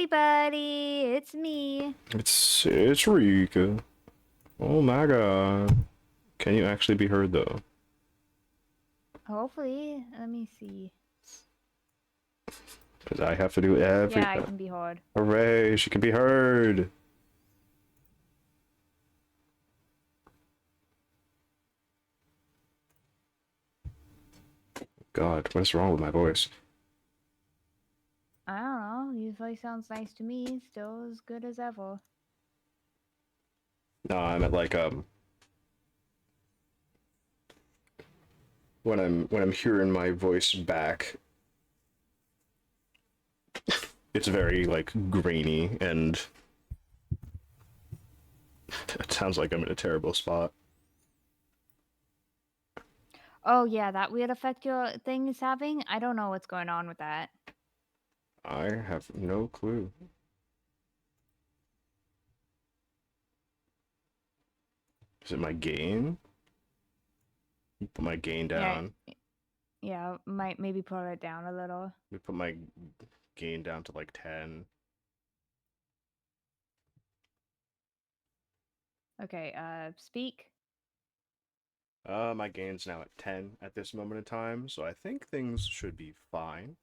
everybody, it's me. It's Rika. Oh my god. Can you actually be heard though? Hopefully, let me see. Because I have to do Yeah, I everything. can be heard. Hooray, she can be heard. God, what is wrong with my voice? I don't know, your voice sounds nice to me, still as good as ever. No, I meant like when I'm hearing my voice back, it's very like grainy and it sounds like I'm in a terrible spot. Oh yeah, that weird effect your thing is having? I don't know what's going on with that. I have no clue. Is it my gain? Put my gain Yeah, down. yeah, might maybe pull it down a little. We put my gain down to like 10. Okay, speak. My gain's now at 10 at this moment in time, so I think things should be fine.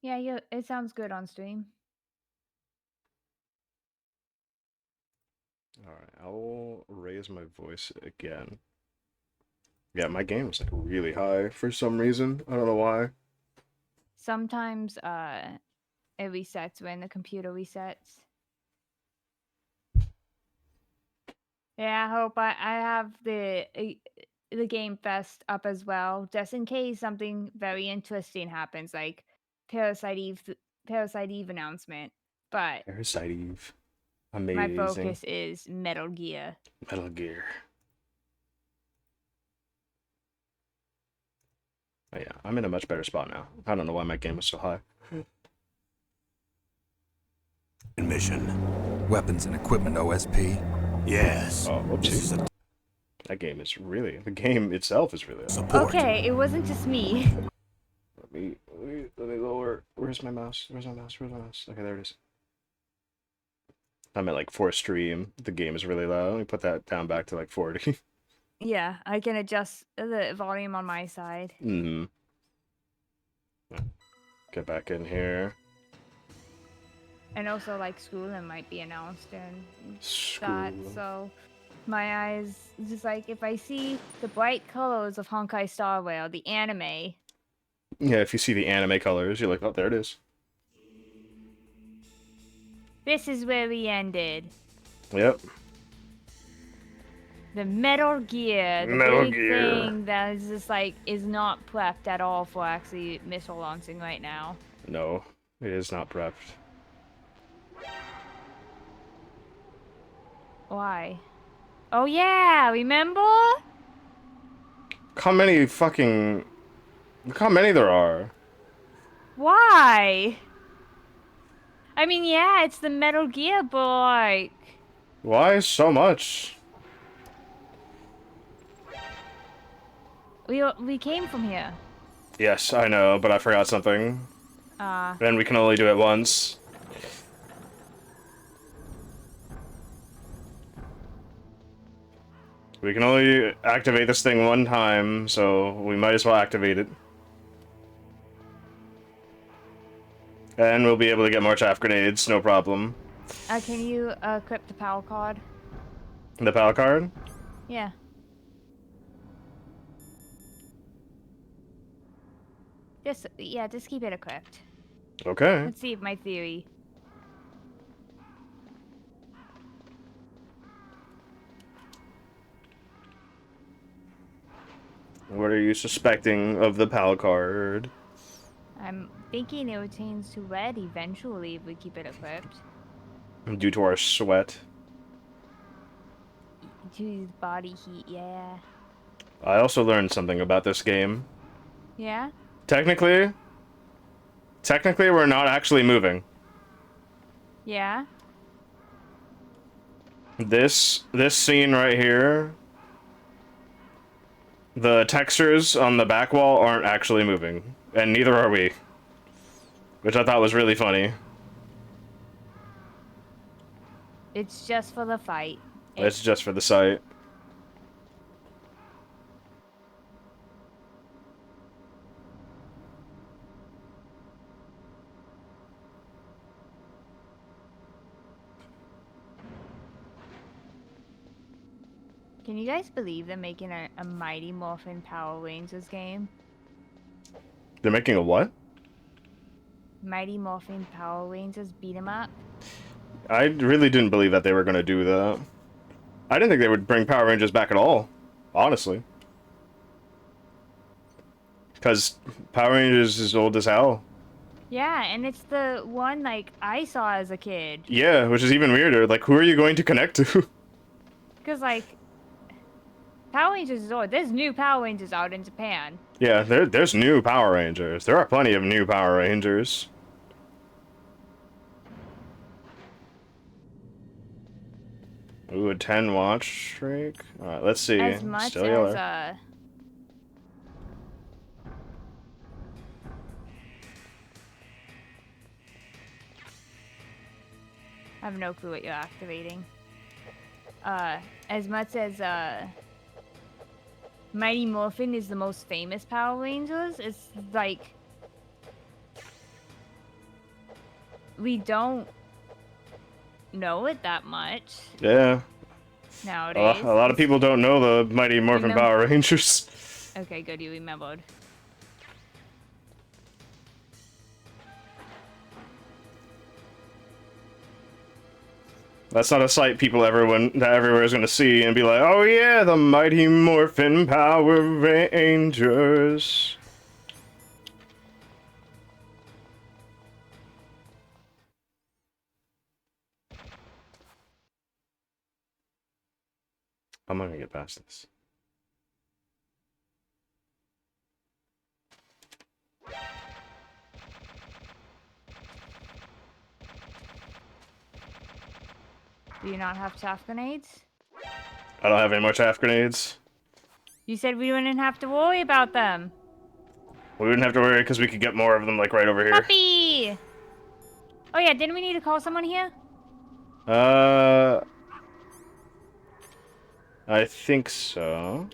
Yeah, it sounds good on stream. Alright, I will raise my voice again. Yeah, my gain was like really high for some reason. I don't know why. Sometimes, it resets when the computer resets. Yeah, I hope I have the Game Fest up as well, just in case something very interesting happens, like Parasite Eve announcement. But Parasite Eve. my Amazing. focus is Metal Gear. Metal Gear. Oh yeah, I'm in a much better spot now. I don't know why my game was so high. Mission. Weapons and equipment OSP. Yes. Oh, whoopsie. That game is really... The game itself is really... Support. Okay, it wasn't just me. Let me lower... Where's my mouse? Where's my mouse? Where's my mouse? Okay, there it is. I'm at like 4 stream. The game is really loud. Let me put that down back to like 40. Yeah, I can adjust the volume on my side. Mm-hmm. Get back in here. And also, like, Schooling might be announced and that, School. so my eyes, just like, if I see the bright colors of Honkai Star Rail, the anime. Yeah, if you see the anime colors, you're like, oh, there it is. This is where we ended. Yep. The Metal Gear, the Metal big Gear. thing that is just like, is not prepped at all for actually missile launching right now. No, it is not prepped. Why? Oh yeah, remember? Look how many fucking... Look how many there are. Why? I mean, yeah, it's the Metal Gear, but like... Why so much? We came from here. Yes, I know, but I forgot something. And we can only do it once. We can only activate this thing one time, so we might as well activate it. And we'll be able to get more chaff grenades, no problem. Can you equip the power card? The PAL card? Yeah. Just keep it equipped. Okay. Let's see if my theory. What are you suspecting of the PAL card? I'm thinking it would change to red eventually if we keep it equipped. Due to our sweat. To body heat, yeah. I also learned something about this game. Yeah? Technically, we're not actually moving. Yeah? This scene right here, the textures on the back wall aren't actually moving, and neither are we. which I thought was really funny. It's just for the fight. It's just for the site. Can you guys believe they're making a Mighty Morphin Power Rangers game? They're making a what? Mighty Morphin Power Rangers beat 'em up. I really didn't believe that they were going to do that. I didn't think they would bring Power Rangers back at all, honestly. Because Power Rangers is old as hell. Yeah, and it's the one like I saw as a kid. Yeah, which is even weirder. Like, who are you going to connect to? Because like Power Rangers is old. There's new Power Rangers out in Japan. Yeah, there's new Power Rangers. There are plenty of new Power Rangers. Ooh, a 10 watch streak. Alright, let's see. As much Still yellow. as I have no clue what you're activating. As much as Mighty Morphin is the most famous Power Rangers, it's like we don't know it that much Yeah. nowadays. A lot of people don't know the Mighty Morphin Remember- Power Rangers. Okay, good, you remembered. That's not a sight people that everywhere is gonna see and be like, oh yeah, the Mighty Morphin Power Rangers. I'm not gonna get past this. Do you not have chaff grenades? I don't have any more chaff grenades. You said we wouldn't have to worry about them. We wouldn't have to worry because we could get more of them, like, right over here. Puppy! Oh yeah, didn't we need to call someone here? I think so.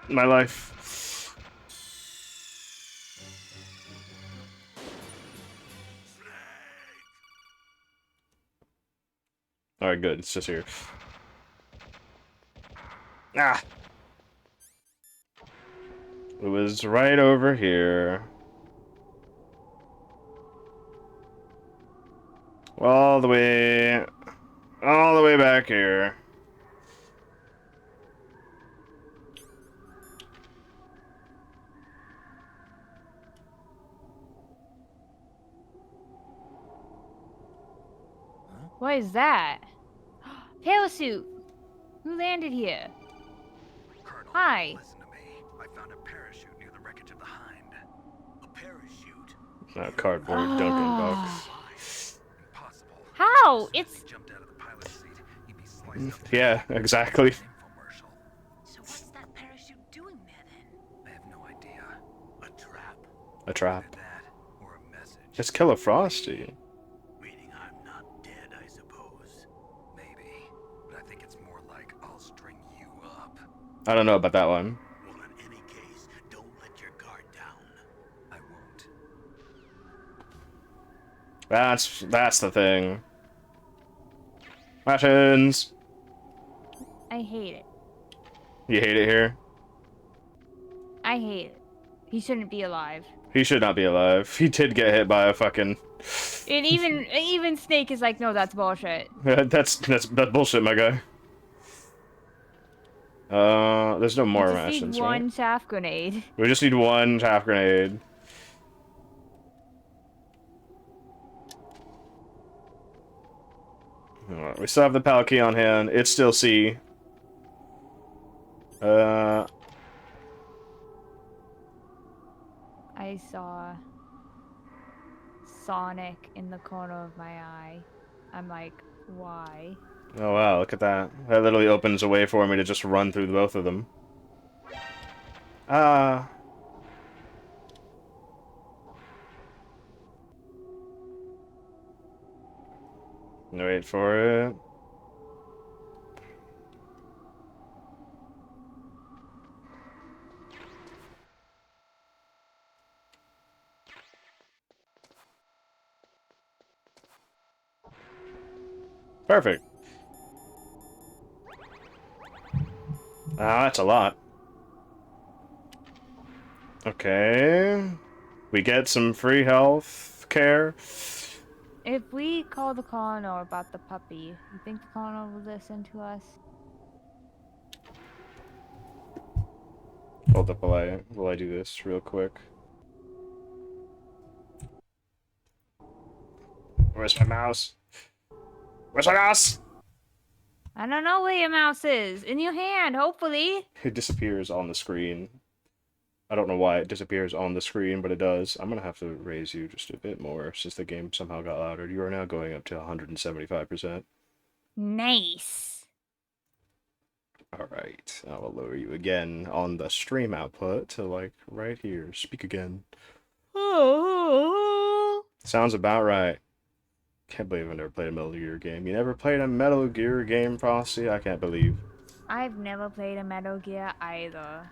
My life. Alright, good. It's just here. Ah! It was right over here. All the way back here. What is that? Parachute! Who landed here? Colonel, Hi. listen to me. I found a parachute near the wreckage of the Hind. A parachute? Cardboard Duncan box. Impossible. How? As soon as It's... he jumped out of the pilot's seat, he'd be sliced up Yeah, exactly. infomercial. So what's that parachute doing there then? I have no idea. A trap. A trap. Either that or a message. Just kill a Frosty. Meaning I'm not dead, I suppose. Maybe. But I think it's more like I'll string you up. I don't know about that one. Well, in any case, don't let your guard down. I won't. That's the thing. Rations. I hate it. You hate it here? I hate it. He shouldn't be alive. He should not be alive. He did get hit by a fucking... And even Snake is like, no, that's bullshit. That's bullshit, my guy. There's no more We just rations, need right? one chaff grenade. We just need one chaff grenade. We still have the PAL key on hand. It's still C. I saw Sonic in the corner of my eye. I'm like, why? Oh wow, look at that. That literally opens a way for me to just run through both of them. Ah. Wait for it. Perfect. Ah, that's a lot. Okay. We get some free health care. If we call the coroner about the puppy, you think the coroner will listen to us? Hold up while I do this real quick. Where's my mouse? Where's my mouse? I don't know where your mouse is. In your hand, hopefully. It disappears on the screen. I don't know why it disappears on the screen, but it does. I'm gonna have to raise you just a bit more since the game somehow got louder. You are now going up to 175%. Nice. Alright, I will lower you again on the stream output to, like, right here. Speak again. Oh. Sounds about right. Can't believe I've never played a Metal Gear game. You never played a Metal Gear game, Frosty? I can't believe. I've never played a Metal Gear either.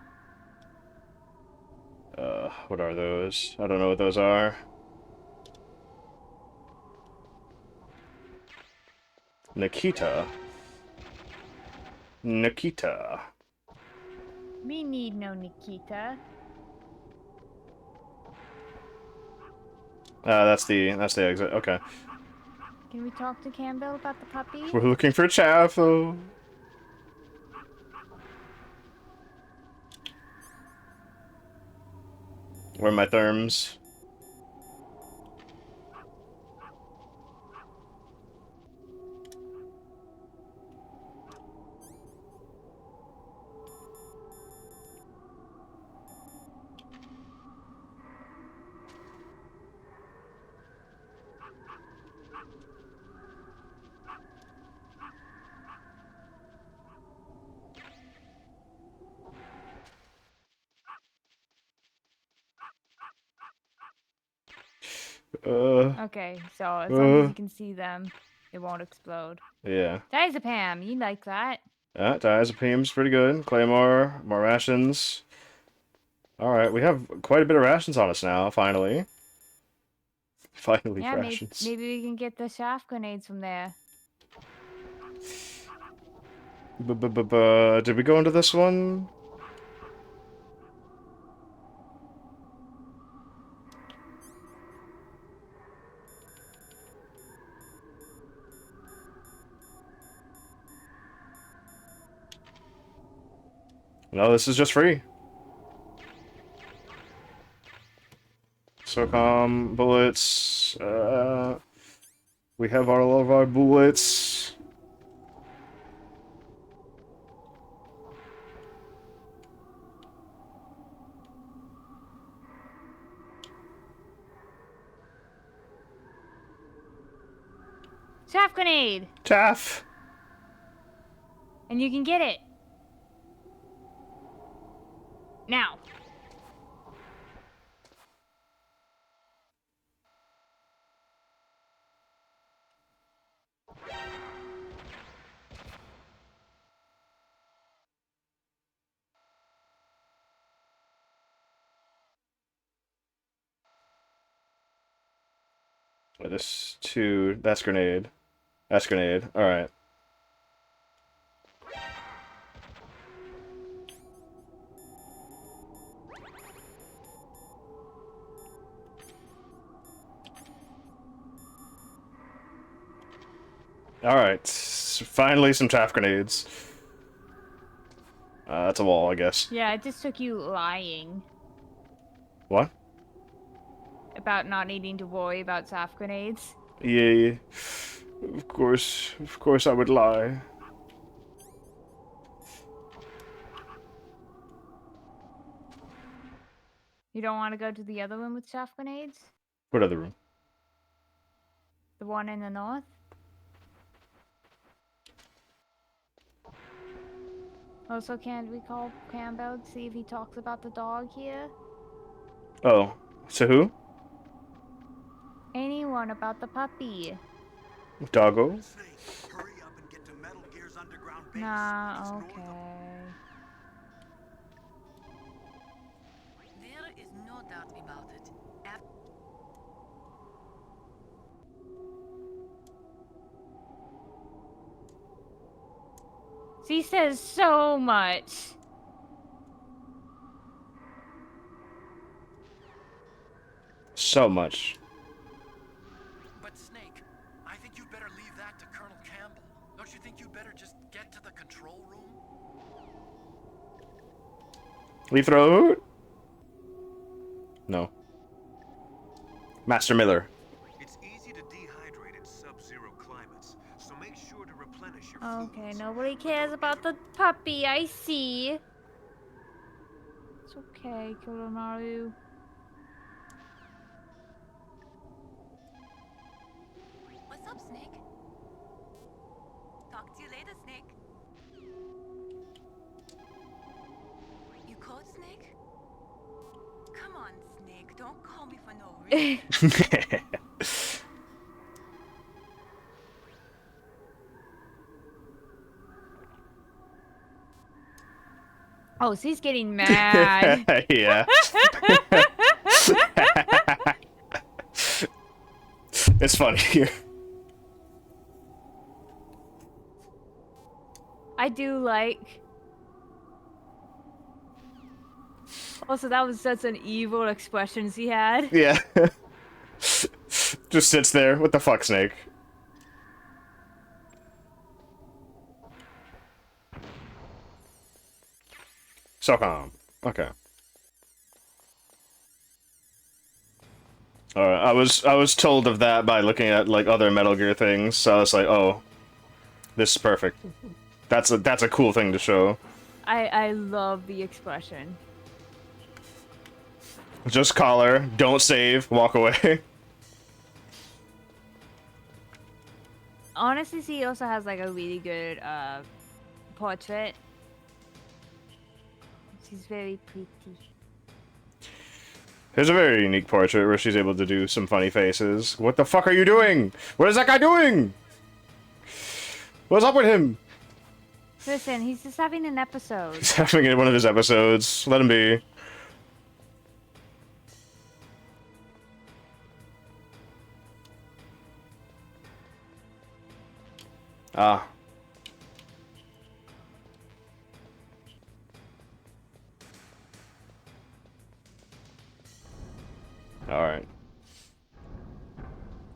What are those? I don't know what those are. Nikita. Nikita. We need no Nikita. That's the exit. Okay. Can we talk to Campbell about the puppy? We're looking for Chaffo. Where are my therms? Okay, so as long as you can see them, it won't explode. Yeah. Diazepam, you like that? Diazepam's pretty good. Claymore, more rations. Alright, we have quite a bit of rations on us now, finally. Finally, Yeah, rations. maybe we can get the shaft grenades from there. Did we go into this one? No, this is just free. SOCOM bullets. We have all of our bullets. Shaft grenade! Taff. And you can get it. Now. This two. That's grenade. That's grenade. Alright. Alright. Finally some chaff grenades. That's a wall, I guess. Yeah, it just took you lying What? about not needing to worry about shaft grenades. Yeah. Of course I would lie. You don't want to go to the other room with chaff grenades? What other room? The one in the north? Also, can we call Campbell to see if he talks about the dog here? Oh, so who? Anyone about the puppy? Doggo? Snake, hurry up and get to Metal Gear's underground base. Nah, It's north okay. There is no doubt about it. She says so much. So much. But Snake, I think you'd better leave that to Colonel Campbell. Don't you think you'd better just get to the control room? Leaf Road? No. Master Miller. It's easy to dehydrate in sub-zero climates, so make sure to replenish your Okay, nobody cares about the puppy, I see. It's okay, Kuromaru. What's up, Snake? Talk to you later, Snake. You called, Snake? Come on, Snake. Don't call me for no reason. Oh, she's getting mad. Yeah. It's funny here. I do like. Also, that was such an evil expression she had. Yeah. Just sits there. What the fuck, Snake? So calm. Okay. Alright, I was told of that by looking at like other Metal Gear things, so I was like, oh, this is perfect. That's a cool thing to show. I love the expression. Just call her, don't save, walk away. Honestly, she also has like a really good portrait. She's very pretty. Here's a very unique portrait where she's able to do some funny faces. What the fuck are you doing? What is that guy doing? What's up with him? Listen, he's just having an episode. He's having one of his episodes. Let him be. Ah. Alright.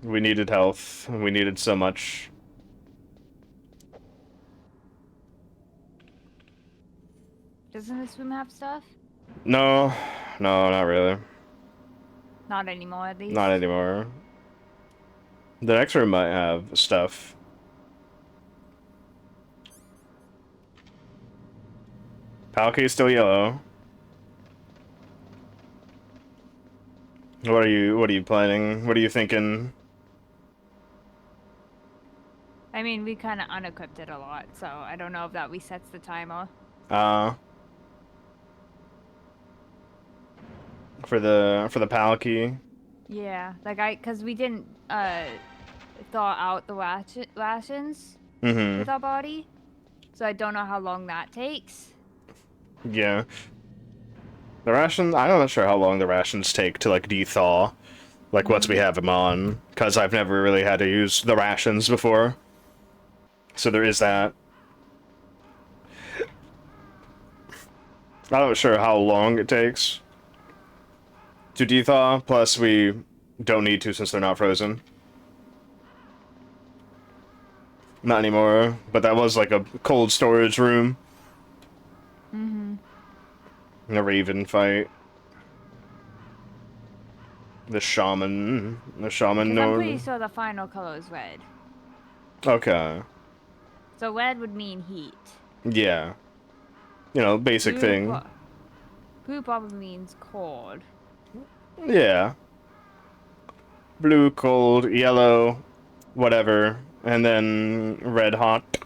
We needed health. We needed so much. Doesn't this room have stuff? No. No, not really. Not anymore, at least. Not anymore. The next room might have stuff. Palkey's still yellow. What are you planning? What are you thinking? I mean, we kind of unequipped it a lot, so I don't know if that resets the timer. For the Palkey. Yeah, like cause we didn't thaw out the rations Mm-hmm. with our body, so I don't know how long that takes. Yeah. The ration, I'm not sure how long the rations take to, like, de-thaw. Like, once we have them on. Because I've never really had to use the rations before. So there is that. I'm not sure how long it takes to de-thaw, plus we don't need to since they're not frozen. Not anymore, but that was like a cold storage room. Mm-hmm. A Raven fight. The shaman. The shaman. I'm No. pretty sure the final color is red. Okay. So red would mean heat. Yeah. You know, basic Blue, thing. blue probably means cold. Yeah. Blue, cold, yellow, whatever, and then red hot.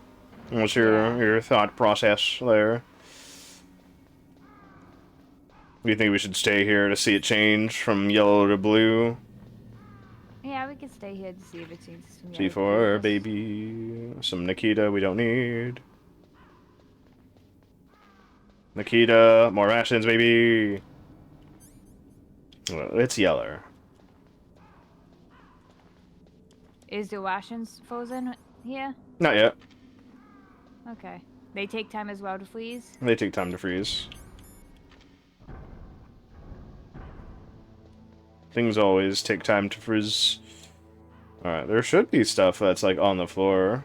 What's Yeah. your thought process there? Do you think we should stay here to see it change from yellow to blue? Yeah, we could stay here to see if it changes from yellow to blue. C4, baby. Some Nikita we don't need. Nikita, more rations, baby. Well, it's yellow. Is the rations frozen here? Not yet. Okay. They take time as well to freeze? They take time to freeze. Things always take time to freeze. Alright, there should be stuff that's like on the floor.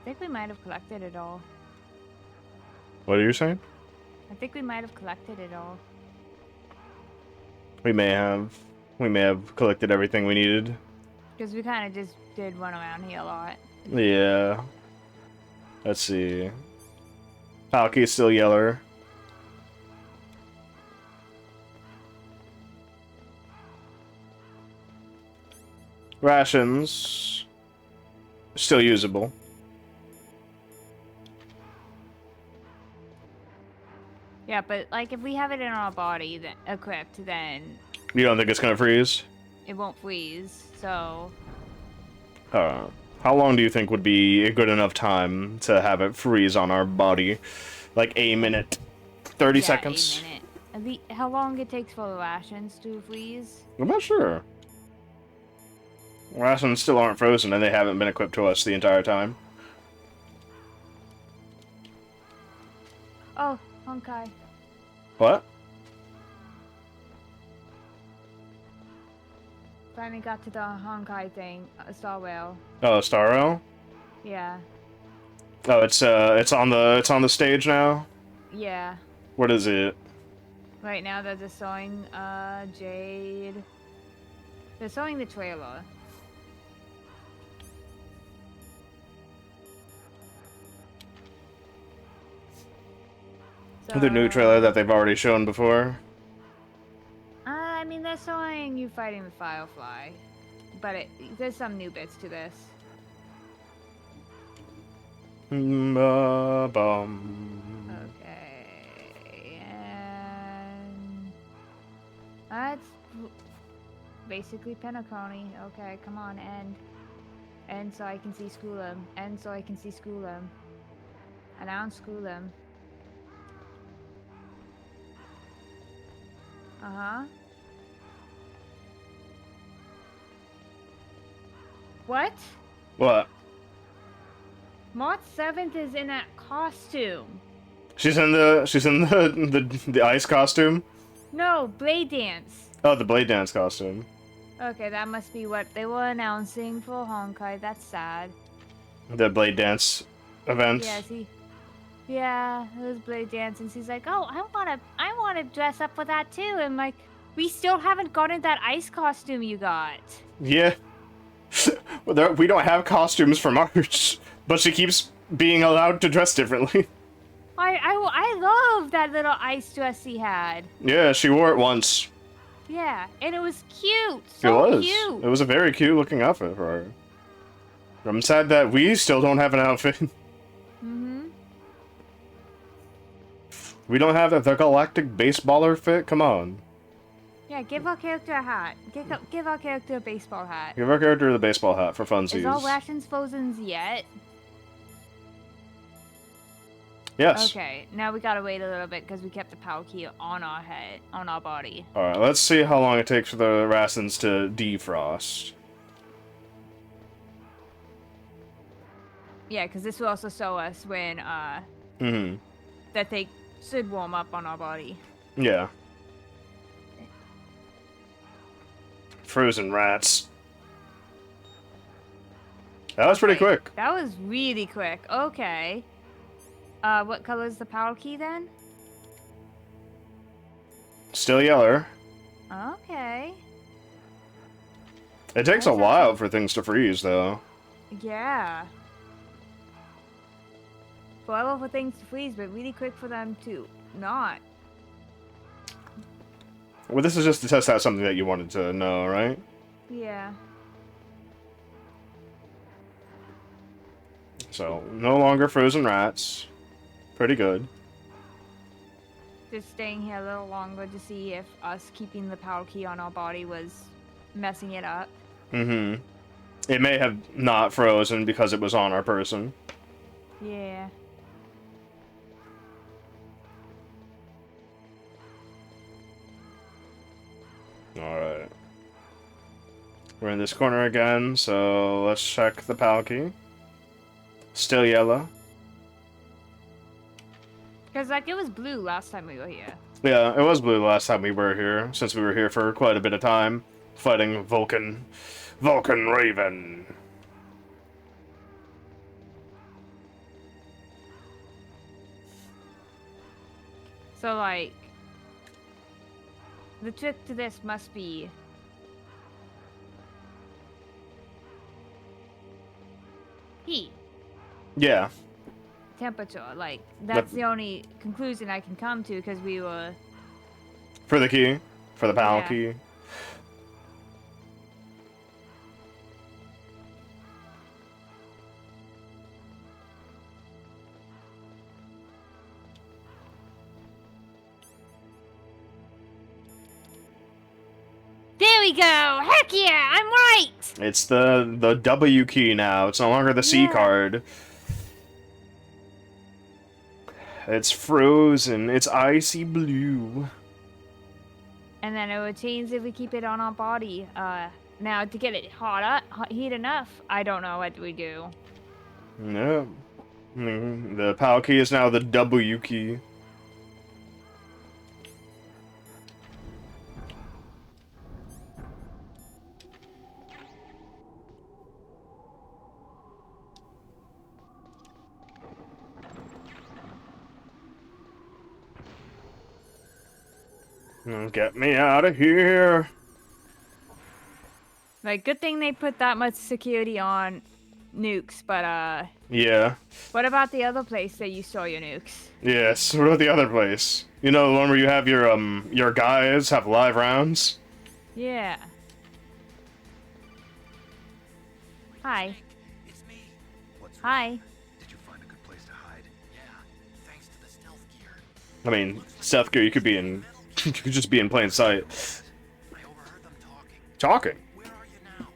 I think we might have collected it all. What are you saying? I think we might have collected it all. We may have collected everything we needed. Because we kind of just did run around here a lot. Yeah. Let's see. Palki's still yeller. Rations. Still usable. Yeah, but like if we have it in our body that equipped, then You don't think it's gonna freeze? it won't freeze. So How long do you think would be a good enough time to have it freeze on our body? Like a minute? 30 yeah, seconds? a minute. How long it takes for the rations to freeze? I'm not sure. Rations still aren't frozen and they haven't been equipped to us the entire time. Oh, Honkai. What? Finally got to the Honkai thing. Star Rail. Oh, Star Rail? Yeah. Oh, it's on the stage now? Yeah. What is it? Right now they're just showing Jade. They're showing the trailer. The new trailer that they've already shown before? I mean, they're showing you fighting the Firefly, but there's some new bits to this. Bum. Okay, and that's basically Penacony. Okay, come on, end so I can see Schoolum. End so I can see Schoolum. Announce Schoolum. Uh-huh. What? What? Mott 7th is in that costume. She's in the ice costume? No, Blade Dance. Oh, the Blade Dance costume. Okay, that must be what they were announcing for Honkai. That's sad. The Blade Dance event. Yeah, see. Yeah, it was Blade Dance, and she's like, "Oh, I wanna dress up for that too." And like, we still haven't gotten that ice costume you got. Yeah. Well, we don't have costumes for March, but she keeps being allowed to dress differently. I love that little ice dress he had. Yeah, she wore it once. Yeah, and it was cute. So it was. cute. It was a very cute looking outfit for her. I'm sad that we still don't have an outfit. Mm-hmm. We don't have the Galactic Baseballer fit? Come on. Yeah, give our character a hat. Give our character a baseball hat. Give our character the baseball hat for funsies. Is all rations frozen yet? Yes. Okay, now we gotta wait a little bit because we kept the power key on our head, on our body. Alright, let's see how long it takes for the rations to defrost. Yeah, because this will also show us when, that they should warm up on our body. Yeah. Frozen rats. That was pretty Okay, quick. That was really quick. Okay. What color is the power key then? Still yeller. Okay. It takes a That's while for things to freeze, though. Yeah. Forever for things to freeze, but really quick for them to not. Well, this is just to test out something that you wanted to know, right? Yeah. So, no longer frozen rats. Pretty good. Just staying here a little longer to see if us keeping the power key on our body was messing it up. Mm-hmm. It may have not frozen because it was on our person. Yeah. Alright. We're in this corner again, so let's check the power key. Still yellow. Because, like, it was blue last time we were here. Yeah, it was blue last time we were here, since we were here for quite a bit of time, fighting Vulcan Raven. So, like, the trick to this must be heat, Yeah. temperature. Like, that's the only conclusion I can come to because we were. For the key. For the power Yeah. key. There we go! Heck yeah! I'm right! It's the W key now. It's no longer the C Yeah. card. It's frozen. It's icy blue. And then it would change if we keep it on our body. Now to get it heat enough, I don't know what we do. No. The power key is now the W key. Get me out of here. Like, good thing they put that much security on nukes, but Yeah. what about the other place that you store your nukes? Yes. What about the other place? You know, the one where you have your guys have live rounds? Yeah. Hi. It's me. What's Hi. Did you find a good place to hide? Yeah, thanks to the stealth gear. I mean, stealth gear, you could be in... You could just be in plain sight. I overheard them talking. Talking. Where are you now?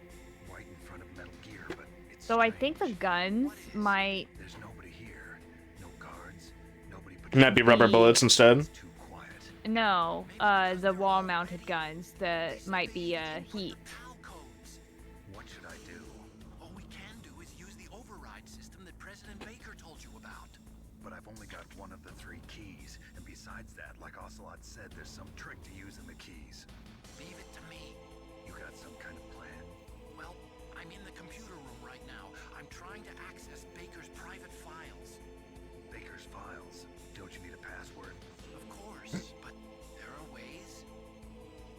Right in front of Metal Gear, but it's So I think the strange. guns might. There's nobody here. No guards. Nobody but Can that be rubber bullets instead? It's too quiet. No, the wall-mounted guns that might be heat. PAL codes. What should I do? All we can do is use the override system that President Baker told you about. But I've only got one of the 3 keys, and besides that, like Ocelot said, there's some trick to using the keys. Leave it to me. You got some kind of plan? Well, I'm in the computer room right now. I'm trying to access Baker's private files. Baker's files? Don't you need a password? Of course, but there are ways.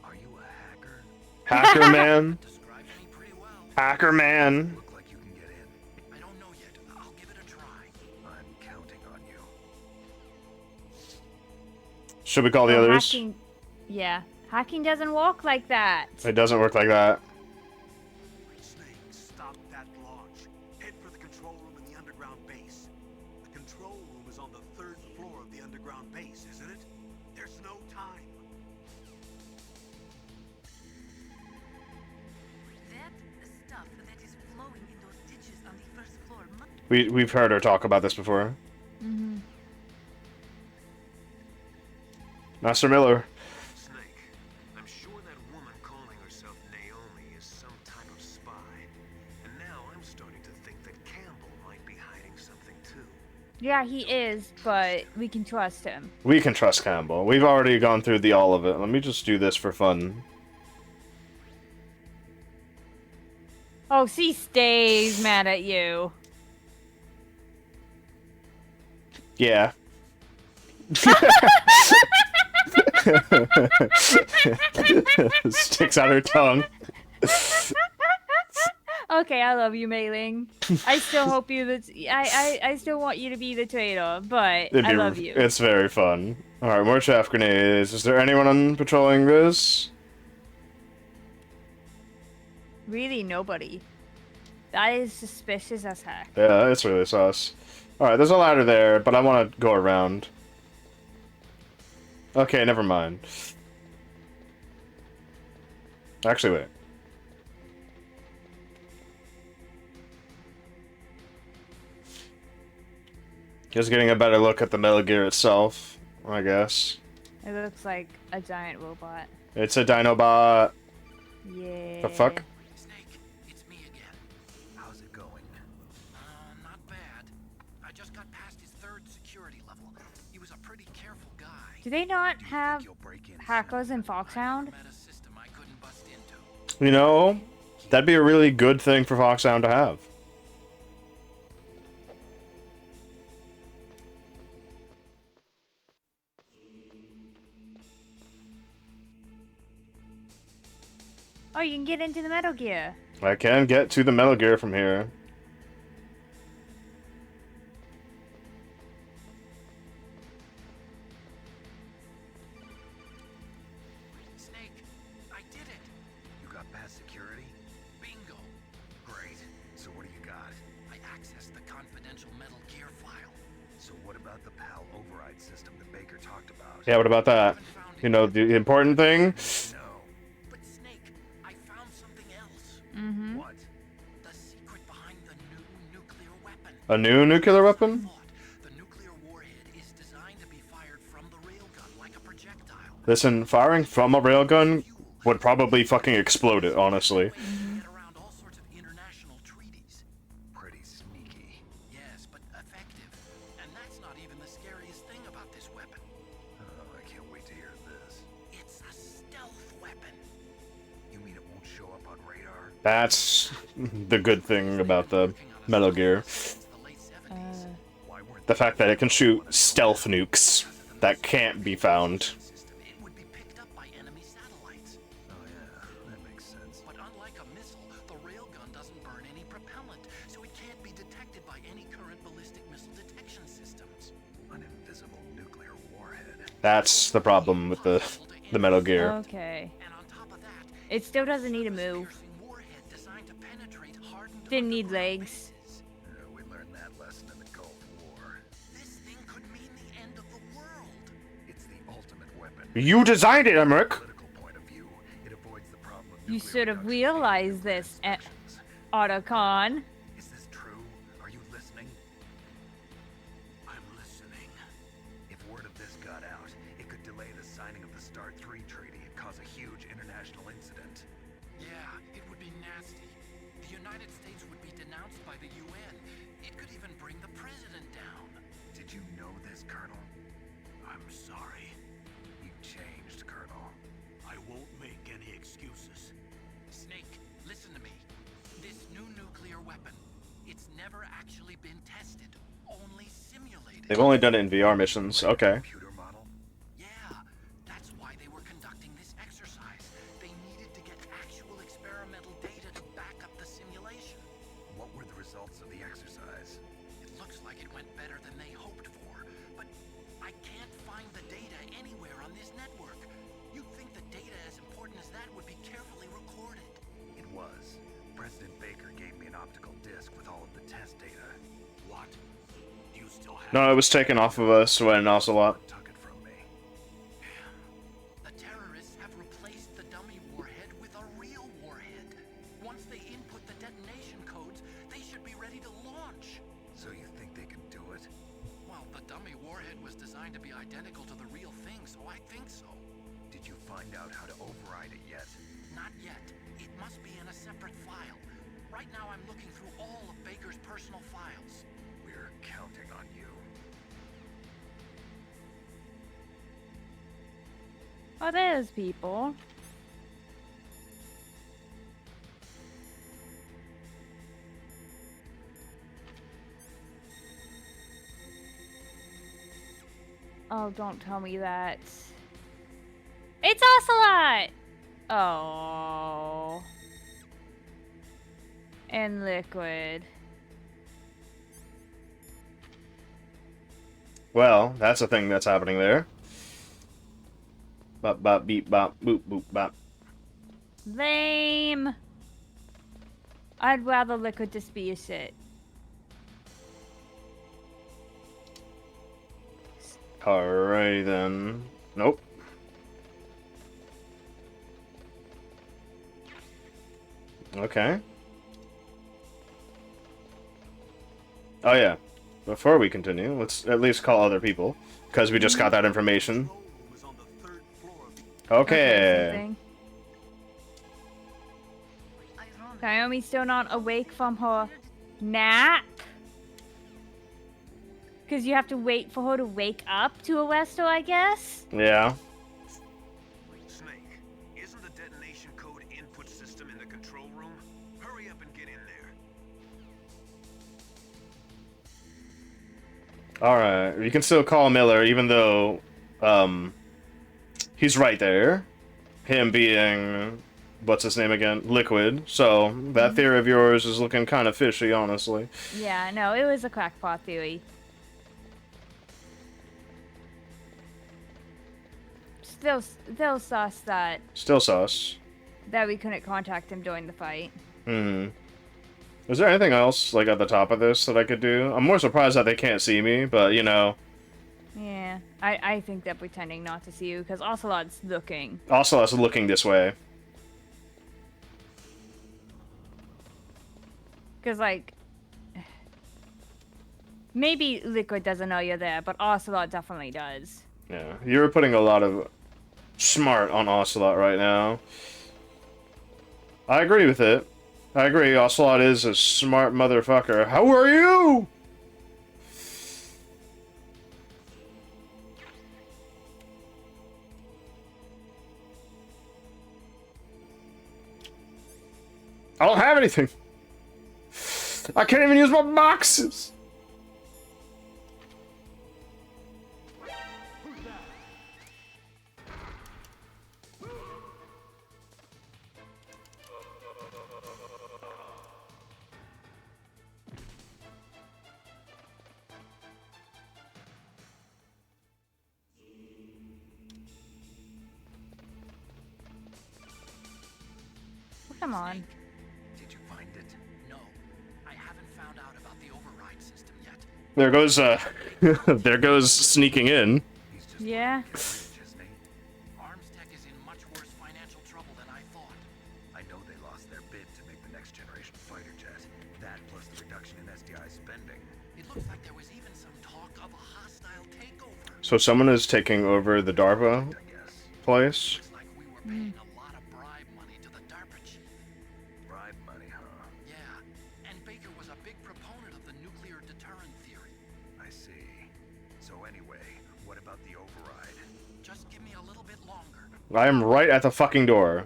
Are you a hacker? Hacker man. Describes me pretty well. Hacker man. Look like you can get in. I don't know yet. I'll give it a try. I'm counting on you. Should we call the Well, others? Yeah. Hacking doesn't work like that. It doesn't work like that. Snake, stop that launch. Head for the control room in the underground base. The control room is on the 3rd floor of the underground base, isn't it? There's no time. That stuff that is flowing in those ditches on the 1st floor must We've heard her talk about this before. Mm-hmm. Master Miller. Snake, I'm sure that woman calling herself Naomi is some type of spy. And now I'm starting to think that Campbell might be hiding something too. Yeah, he is, but we can trust him. We can trust Campbell. We've already gone through all of it. Let me just do this for fun. Oh, she stays mad at you. Yeah. Sticks out her tongue. Okay, I love you, Mei Ling. I still hope you that I still want you to be the traitor, but I love you. It's very fun. Alright, more chaff grenades. Is there anyone on patrolling this? Really, nobody. That is suspicious as heck. Yeah, it's really sus. Alright, there's a ladder there, but I want to go around. Okay, never mind. Actually, wait. Just getting a better look at the Metal Gear itself, I guess. It looks like a giant robot. It's a Dinobot. Yeah. The fuck? Snake, it's me again. How's it going? Not bad. I just got past his 3rd security level. He was a pretty careful guy. Do they not Do you have think you'll break in hackers soon? in Foxhound? I met a system I couldn't bust into. You know, that'd be a really good thing for Foxhound to have. Oh, you can get into the Metal Gear. I can get to the Metal Gear from here. Snake, I did it. You got past security? Bingo. Great. So what do you got? I accessed the confidential Metal Gear file. So what about the PAL override system that Baker talked about? Yeah, what about that? You know, the important thing? No. But Snake, I found something else. Mm-hmm. What? The secret behind the new nuclear weapon. A new nuclear weapon? Thought. The nuclear warhead is designed to be fired from the railgun like a projectile. Listen, firing from a railgun would probably fucking explode it, honestly. Get around all sorts of international treaties. Pretty sneaky. Yes, but effective. And that's not even the scariest thing about this weapon. Oh, I can't wait to hear this. It's a stealth weapon. You mean it won't show up on radar? That's the good thing about the Metal Gear. Since the late 70s. Why weren't The fact that it can shoot stealth nukes that can't be found. system, it would be picked up by enemy satellites. Oh yeah, that makes sense. But unlike a missile, the railgun doesn't burn any propellant, so it can't be detected by any current ballistic missile detection systems. An invisible nuclear warhead. That's the problem with the Metal Gear. Okay. And on top of that, It still doesn't need a move. piercing warhead designed to penetrate hardened Didn't need underground legs. bases. We learned that lesson in the Gulf War. This thing could mean the end of the world. It's the ultimate weapon. You designed it, Emmerich! Political point of view, it avoids the problem of You nuclear should have production realized nuclear this, inspections. Otacon. Is this true? Are you listening? I'm listening. If word of this got out, it could delay the signing of the START 3 treaty and cause a huge international incident. Yeah, it would be nasty. The United States would be denounced by the UN. It could even bring the president down. Did you know this, Colonel? I'm sorry. You changed, Colonel. I won't make any excuses. Snake, listen to me. This new nuclear weapon, it's never actually been tested, only simulated. They've only done it in VR missions. Okay. Computer model? Yeah, that's why they were conducting this exercise. They needed to get actual experimental data to back up the simulation. What were the results of the exercise? It looks like it went better than they hoped for, but I can't find the data anywhere on this network. You'd think the data as important as that would be carefully recorded. It was. President Baker gave me an optical disc with all of the test data. What? You still have No, it was taken off of us when Ocelot. took it from me. The terrorists have replaced the dummy warhead with a real warhead. Once they input the detonation codes, they should be ready to launch. So you think they can do it? Well, the dummy warhead was designed to be identical to the real thing, so I think so. Did you find out how to override it yet? Not yet. It must be in a separate file. Right now I'm looking through all of Baker's personal files. We're counting on you. Oh, there's people. Oh, don't tell me that. It's Ocelot! Oh. And Liquid. Well, that's a thing that's happening there. Bop, bop, beep, bop, boop, boop, bop. Lame. I'd rather Liquid just be a shit. Alrighty then. Nope. Okay. Oh yeah. Before we continue, let's at least call other people, because we just got that information. Control room is on the 3rd floor of the Okay. Something. Ironic. Naomi's still not awake from her nap. Because you have to wait for her to wake up to arrest her, I guess? Yeah. Snake, isn't the detonation code input system in the control room? Hurry up and get in there. Alright. You can still call Miller, even though, he's right there. Him being, what's his name again? Liquid. So, that theory of yours is looking kind of fishy, honestly. Yeah, no, it was a crackpot theory. Still sus that Still sus. we couldn't contact him during the fight. Hmm. Is there anything else, like, at the top of this that I could do? I'm more surprised that they can't see me, but, you know. Yeah, I think they're pretending not to see you because Ocelot's looking. Ocelot's looking this way. Because, like, maybe Liquid doesn't know you're there, but Ocelot definitely does. Yeah. You're putting a lot of smart on Ocelot right now. I agree with it. I agree, Ocelot is a smart motherfucker. How are you? I don't have anything. I can't even use my boxes. Come on. Did you find it? No. I haven't found out about the override system yet. There goes, there goes sneaking in. He's just Yeah. rich, isn't he? Armstech is in much worse financial trouble than I thought. I know they lost their bid to make the next generation fighter jet. That plus the reduction in SDI spending. It looks like there was even some talk of a hostile takeover. So someone is taking over the DARPA I guess. place. Looks like we were paying a lot of bribe money to the DARPA chief. Bribe money, huh? Yeah, and Baker was a big proponent of the nuclear deterrent theory. I see. So anyway, what about the override? Just give me a little bit longer. I am right at the fucking door.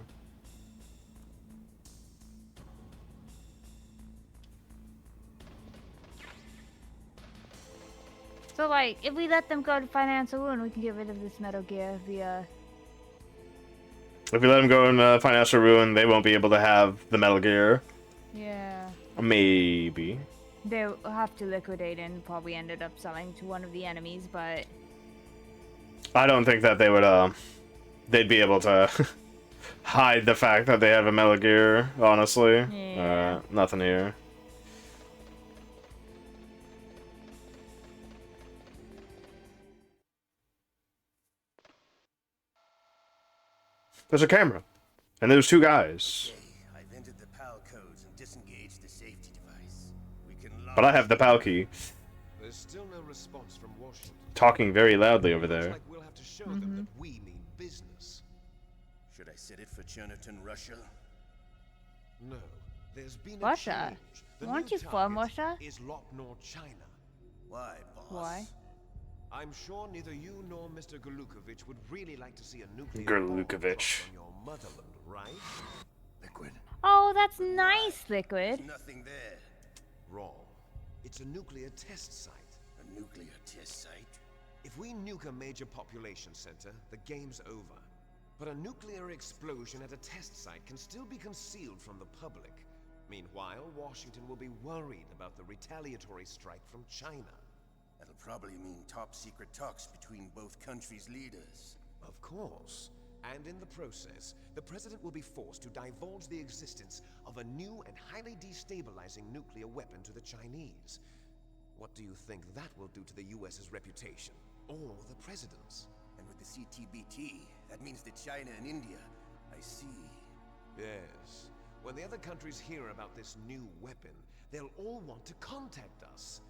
So, like, if we let them go to financial ruin, we can get rid of this Metal Gear via... If we let them go in financial ruin, they won't be able to have the Metal Gear. Yeah. Maybe. They'll have to liquidate and probably ended up selling to one of the enemies, but... I don't think that they would, they'd be able to hide the fact that they have a Metal Gear, honestly. Yeah. Nothing here. There's a camera. And there's two guys. I've entered the PAL codes and disengaged the safety device. We can But I have the PAL key. There's still no response from Washington. Talking very loudly over Looks there. like we'll have to show them that we mean business. Should I set it for Chernobyl, Russia? No, there's been Russia? a change. The Aren't new you from target Russia? is Lopnor, China. Why, boss? Why? I'm sure neither you nor Mr. Golukovich would really like to see a nuclear Golukovich. bomb drop on your motherland, right? Liquid. Oh, that's nice, Liquid. There's nothing there. Wrong. It's a nuclear test site. A nuclear test site. If we nuke a major population center, the game's over. But a nuclear explosion at a test site can still be concealed from the public. Meanwhile, Washington will be worried about the retaliatory strike from China. That'll probably mean top-secret talks between both countries' leaders. Of course. And in the process, the president will be forced to divulge the existence of a new and highly destabilizing nuclear weapon to the Chinese. What do you think that will do to the US's reputation? Or the president's? And with the CTBT, that means that China and India. I see. Yes. When the other countries hear about this new weapon, they'll all want to contact us.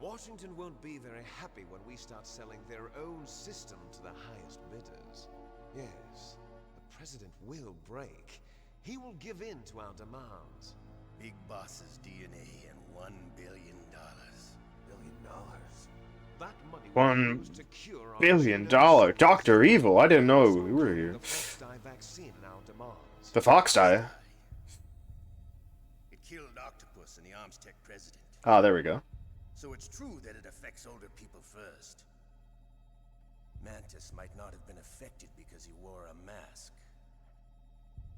Washington won't be very happy when we start selling their own system to the highest bidders. Yes, the president will break. He will give in to our demands. Big Boss's DNA and $1 billion. That money will be used to cure our $1 billion. genome Dr. Evil. I didn't know we were here. the Fox dye vaccine in our demands. The Fox die. It killed Octopus and the Armstech president. Ah, there we go. So it's true that it affects older people first. Mantis might not have been affected because he wore a mask.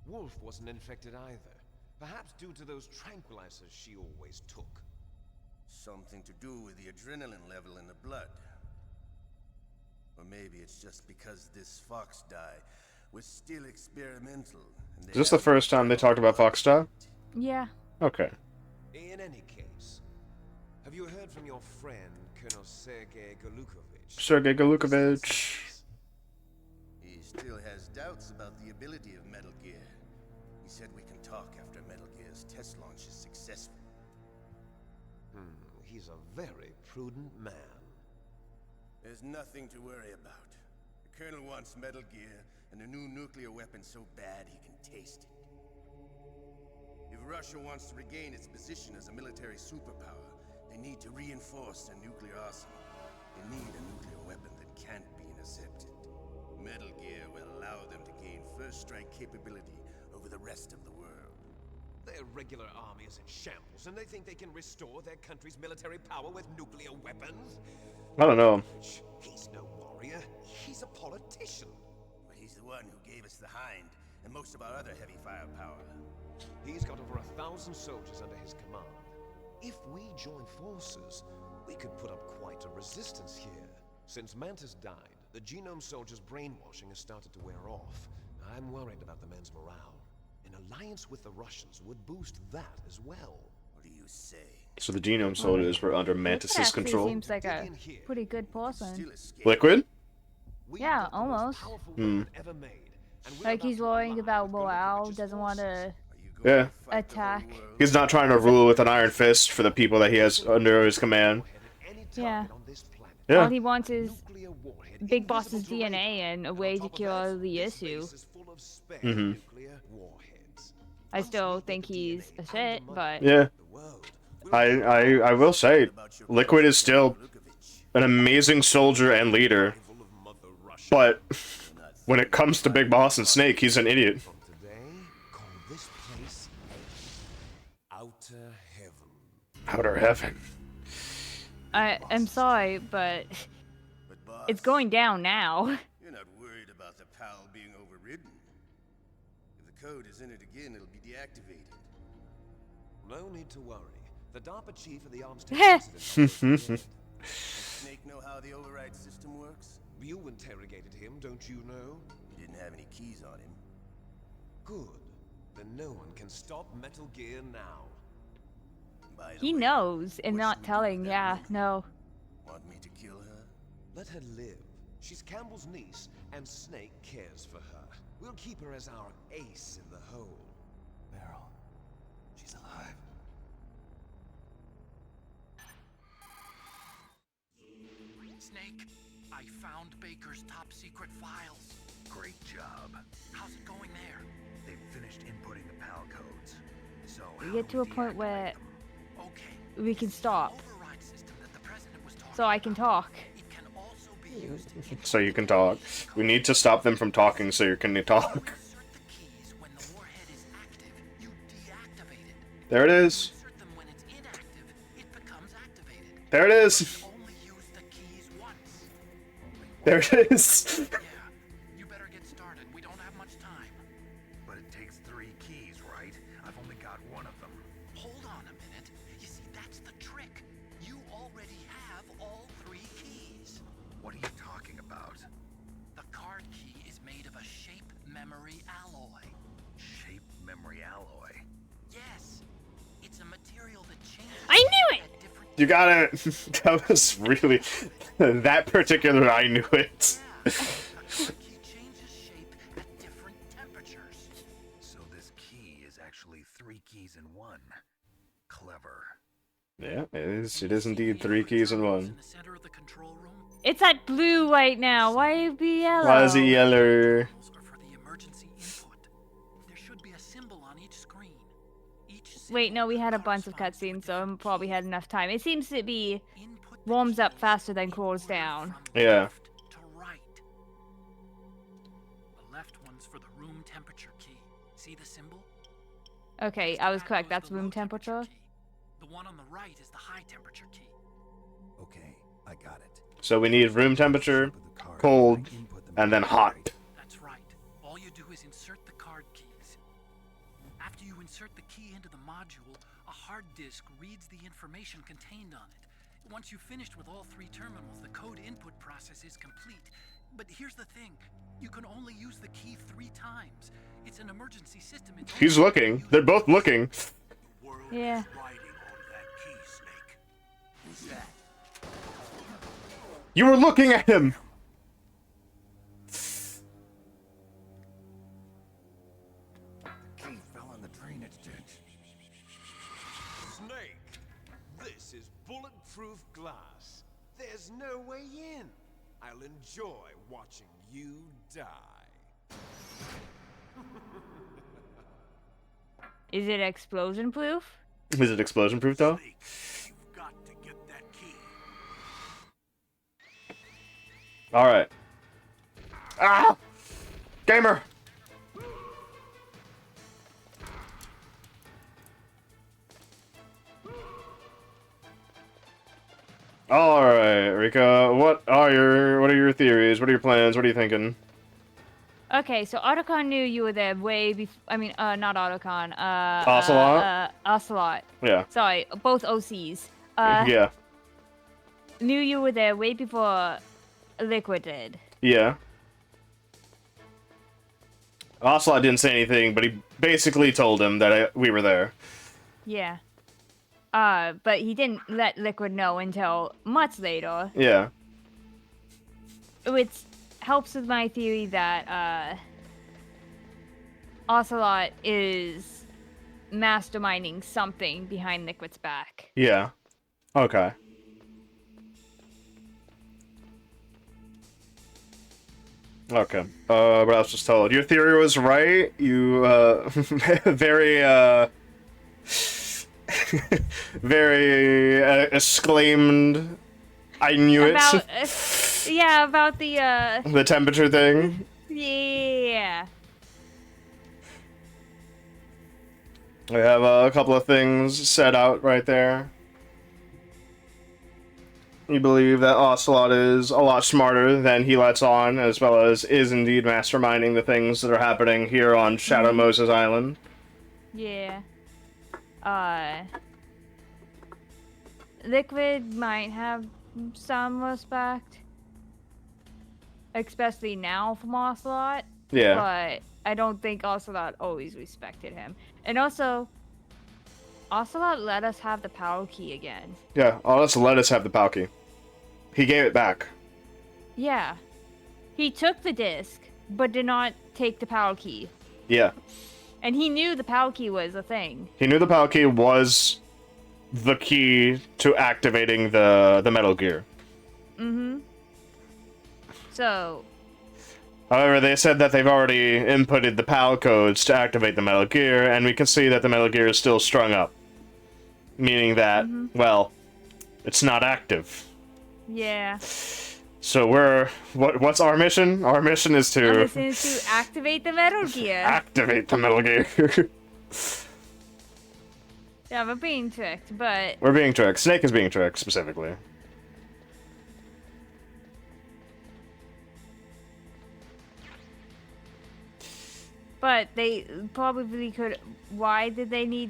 Wolf wasn't infected either. Perhaps due to those tranquilizers she always took. Something to do with the adrenaline level in the blood. Or maybe it's just because this Fox dye was still experimental. And Is this the first time they talked about Fox die? Yeah. Okay. In any case, have you heard from your friend, Colonel Sergei Golukovich? Sergei Golukovich. He still has doubts about the ability of Metal Gear. He said we can talk after Metal Gear's test launch is successful. He's a very prudent man. There's nothing to worry about. The Colonel wants Metal Gear and a new nuclear weapon so bad he can taste it. If Russia wants to regain its position as a military superpower, they need to reinforce their nuclear arsenal. They need a nuclear weapon that can't be intercepted. Metal Gear will allow them to gain first strike capability over the rest of the world. Their regular army is in shambles, and they think they can restore their country's military power with nuclear weapons? I don't know. He's no warrior. He's a politician. But he's the one who gave us the Hind and most of our other heavy firepower. He's got over 1,000 soldiers under his command. If we join forces, we could put up quite a resistance here. Since Mantis died, the Genome Soldiers' brainwashing has started to wear off. I'm worried about the men's morale. An alliance with the Russians would boost that as well. What do you say? So the Genome Soldiers were under Mantis's Actually control. seems like a pretty good person. Still escape. Liquid? We've Yeah, got the most almost. powerful weapon ever made, and we're Like about he's to worrying align about with morale, Golukovich's doesn't want to forces. Are you going Yeah. to fight the whole attack. world? He's not trying to rule with an iron fist for the people that he has under his command. Yeah. Yeah. All he wants is Big Boss's DNA and a way to cure the issue. Mhm. I still think he's a shit, but Yeah. I will say, Liquid is still an amazing soldier and leader, but when it comes to Big Boss and Snake, he's an idiot. From today, call this place Outer Heaven. Outer heaven. I'm sorry, but But boss, it's going down now. you're not worried about the PAL being overridden. If the code is in it again, it'll be deactivated. No need to worry. The DARPA chief of the Armstech incident. Does Snake know how the override system works? You interrogated him, don't you know? He didn't have any keys on him. Good. Then no one can stop Metal Gear now. By the He way, knows and what not should we do telling. with that Yeah, woman? no. Want me to kill her? Let her live. She's Campbell's niece, and Snake cares for her. We'll keep her as our ace in the hole. Meryl, she's alive. Snake, I found Baker's top secret files. Great job. How's it going there? They've finished inputting the PAL codes. So We how get do to a point deactivate where them? Okay. we can stop, Override system that the president was talking so I can about. talk. It can also be used to So you can talk. We need to stop them from talking so you can talk. insert the keys when the warhead is active. You deactivate it. There it is. Insert them when it's inactive. It becomes activated. There it is. Only use the keys once. There it is. Yeah, you better get started. We don't have much time. But it takes 3 keys, right? I've only got one of them. Hold on a minute. You see, that's the trick. You already have all 3 keys. What are you talking about? The card key is made of a shape memory alloy. Shape memory alloy? Yes. It's a material that changes. I knew it! at different You got it. That was really that particular. I knew it. A card key changes shape at different temperatures. So this key is actually 3 keys in one. Clever. Yeah, it is. It is indeed 3 keys in one. In the center of the control room. It's at blue right now. Why it be yellow? Why is it yellow? Controls are for the emergency input. There should be a symbol on each screen. Wait, no, we had a bunch of cutscenes, so I probably had enough time. It seems to be Input the warms up keys faster than in cools order down. from Yeah. left to right. The left one's for the room temperature key. See the symbol? Okay, I was correct. That's room temperature. Key. The one on the right is the high temperature key. Okay, I got it. So we need room temperature, With the card, cold, I input them and then in hot. right. That's right. All you do is insert the card keys. After you insert the key into the module, a hard disk reads the information contained on it. Once you've finished with all 3 terminals, the code input process is complete. But here's the thing. You can only use the key 3 times. It's an emergency system. It's He's only looking. used They're both looking. The world Yeah. is riding on that key, Snake. Who's that? You were looking at him. Key fell in the drainage ditch. Snake, this is bulletproof glass. There's no way in. I'll enjoy watching you die. Is it explosion proof? Is it explosion proof though? Snake, you've got to get that key. All right. Ah! Gamer. All right, Rika. What are your theories? What are your plans? What are you thinking? Okay, so Otacon knew you were there way before. I mean, not Otacon. Ocelot? Ocelot. Yeah. Sorry, both OCs. Yeah. Knew you were there way before Liquid did. Yeah. Ocelot didn't say anything, but he basically told him that we were there. Yeah. But he didn't let Liquid know until much later, Yeah. which helps with my theory that Ocelot is masterminding something behind Liquid's back. Yeah. Okay. Okay. What else was told? Your theory was right. You, very, very exclaimed. I knew About, it. yeah, about the, The temperature thing. yeah. We have a couple of things set out right there. You believe that Ocelot is a lot smarter than he lets on, as well as is indeed masterminding the things that are happening here on Shadow Moses Island. Yeah. Liquid might have some respect, especially now from Ocelot. Yeah. But I don't think Ocelot always respected him. And also, Ocelot let us have the power key again. Yeah, let us have the Palki. He gave it back. Yeah. He took the disc, but did not take the power key. Yeah. And he knew the power key was a thing. He knew the Palki was the key to activating the Metal Gear. Mm-hmm. So, However, they said that they've already inputted the PAL codes to activate the Metal Gear, and we can see that the Metal Gear is still strung up. Meaning that, well, it's not active. yeah. So what's our mission? Our mission is to And this is to activate the Metal Gear. activate the Metal Gear. Yeah, we're being tricked, but We're being tricked. Snake is being tricked, specifically. But they probably could. Why did they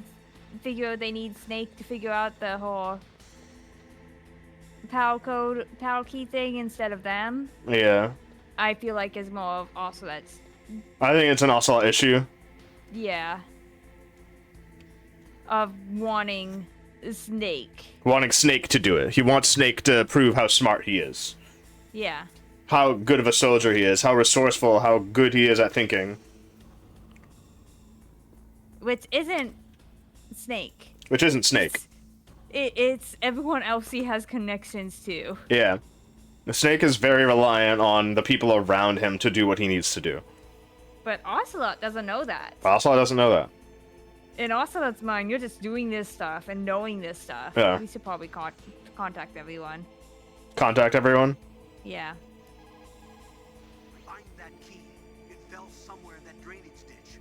figure they need Snake to figure out the whole PAL key thing instead of them? Yeah. I feel like is more of also that's I think it's an Ocelot issue. yeah. Of wanting Snake. Wanting Snake to do it. He wants Snake to prove how smart he is. Yeah. How good of a soldier he is. How resourceful, how good he is at thinking. Which isn't Snake. Which isn't Snake. It's everyone else he has connections to. Yeah. The Snake is very reliant on the people around him to do what he needs to do. But Ocelot doesn't know that. Ocelot doesn't know that. In Ocelot's mind, you're just doing this stuff and knowing this stuff. Yeah. We should probably contact everyone. Contact everyone? Yeah. Find that key. It fell somewhere in that drainage ditch.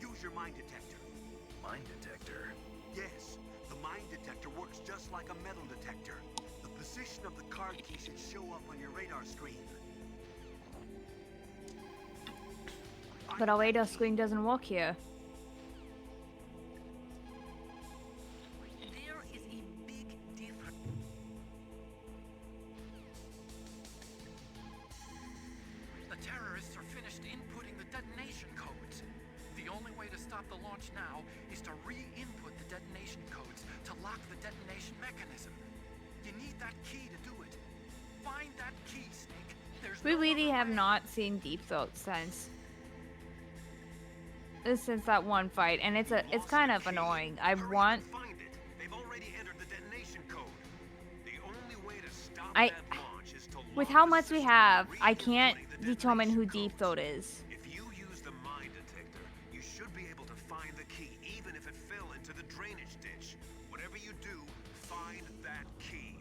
Use your mine detector. Mine detector. Yes, the mine detector works just like a metal detector. The position of the card key should show up on your radar screen. But our radar screen doesn't work here. There is a big difference. The terrorists are finished inputting the detonation codes. The only way to stop the launch now is to re-input the detonation codes to lock the detonation mechanism. You need that key to do it. Find that key, Snake. There's We no really other have way. not seen Deep Throat since that one fight, and it's kind of annoying. I Hurry want and find it. They've already entered the detonation code. The only way to stop I- that launch is to with lock how the much we system have, by I can't re-inputting the determine who detonation Deep codes. Throat is. If you use the mine detector, you should be able to find the key, even if it fell into the drainage ditch. Whatever you do, find that key.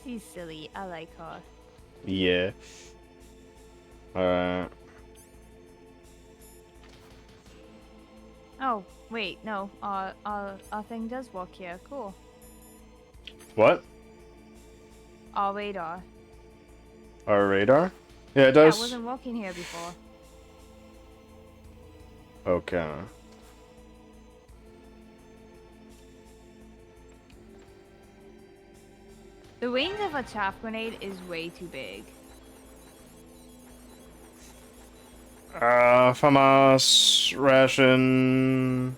She's silly. I like her. Yeah. Alright. Oh, wait, no. Our thing does work here. Cool. What? Our radar. Our radar? Yeah, it Yeah, does. it wasn't working here before. Okay. The range of a chaff grenade is way too big. FAMAS, Ration,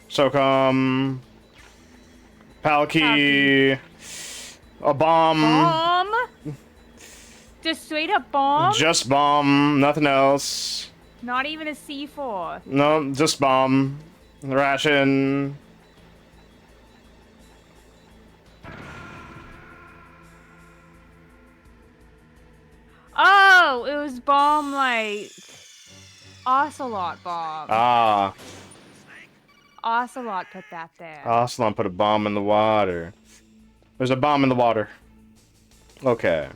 SOCOM, Palki, a bomb, Bomb? Just straight up bomb? just bomb, nothing else. Not even a C4. No, just bomb, Ration. Oh, it was bomb like Ocelot bomb. Ah, Ocelot put that there. Aslan put a bomb in the water. There's a bomb in the water. Okay.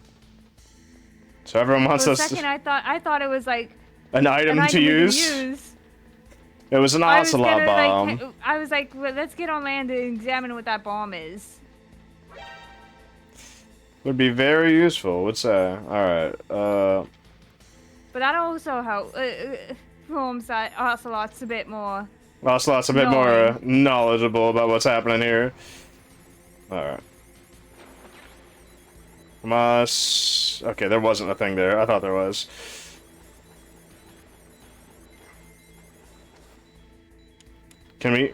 So everyone wants For a us second, I thought it was like an item an to item we can use. use. It was an I was Ocelot gonna, bomb. like, I was like, well, let's get on land and examine what that bomb is. Would be very useful. What's that? Alright. But that also help forms that Ocelot's a bit more. Ocelot's a bit more knowledgeable about what's happening here. Alright. Must. Okay, there wasn't a thing there. I thought there was. Can we?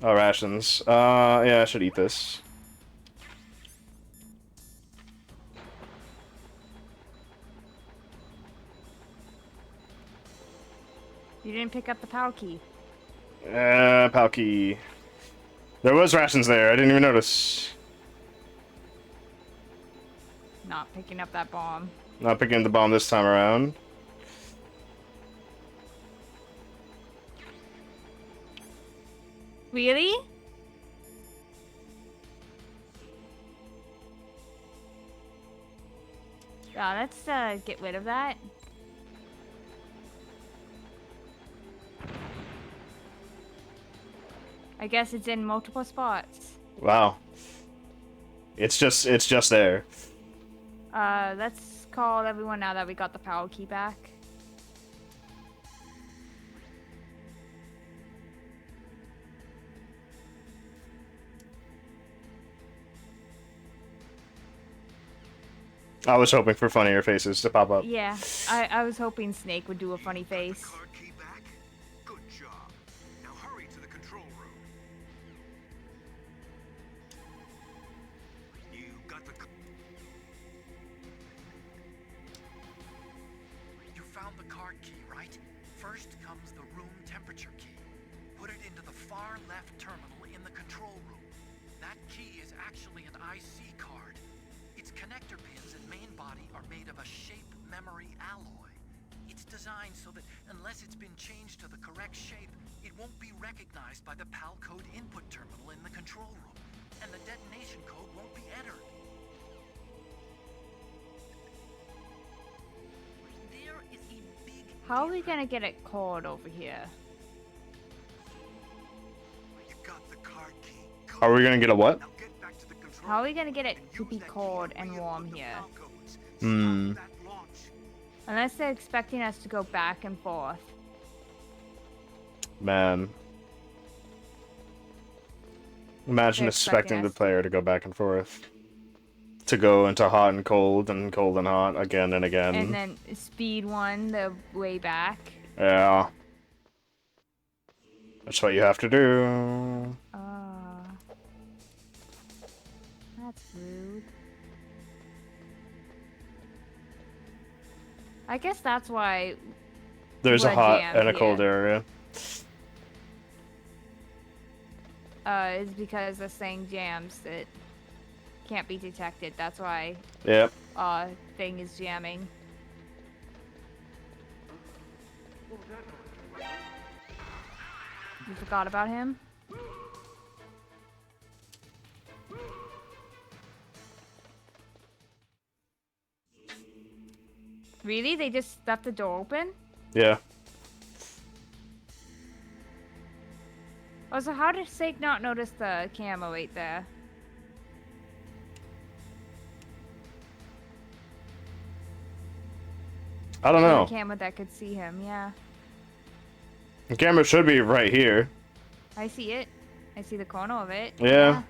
Oh, rations. Yeah, I should eat this. You didn't pick up the power key. Palki. There was rations there. I didn't even notice. Not picking up that bomb. Not picking the bomb this time around. Really? Yeah, let's get rid of that. I guess it's in multiple spots. Wow. It's just there. Let's call everyone now that we got the power key back. I was hoping for funnier faces to pop up. Yeah, I was hoping Snake would do a funny face. Card key back? Good job. Now hurry to the control room. You got the... You found the card key, right? First comes the room temperature key. Put it into the far left terminal in the control room. That key is actually an IC card. Its connector pins and main body are made of a shape memory alloy. It's designed so that unless it's been changed to the correct shape, it won't be recognized by the PAL code input terminal in the control room, and the detonation code won't be entered. There is a big How are we gonna get it called over here? You got the card key. Good. Are we gonna get a what? Now get back to the control How are we room gonna get it and to use be that key cold to and re-input warm the here? PAL codes. Hmm. Stop that launch. Unless they're expecting us to go back and forth. Man. Imagine They're expecting expecting the us. player to go back and forth. To go into hot and cold and hot again and again. And then speed one the way back. Yeah. That's what you have to do. That's rude. I guess that's why There's a We're hot jammed and a cold here. area. is because this thing jams it can't be detected. That's why Yep. thing is jamming. You forgot about him? Really? They just left the door open? Yeah. Oh, so how did Snake not notice the camo right there? I don't The know. camera that could see him, yeah. The camera should be right here. I see it. I see the corner of it. Yeah.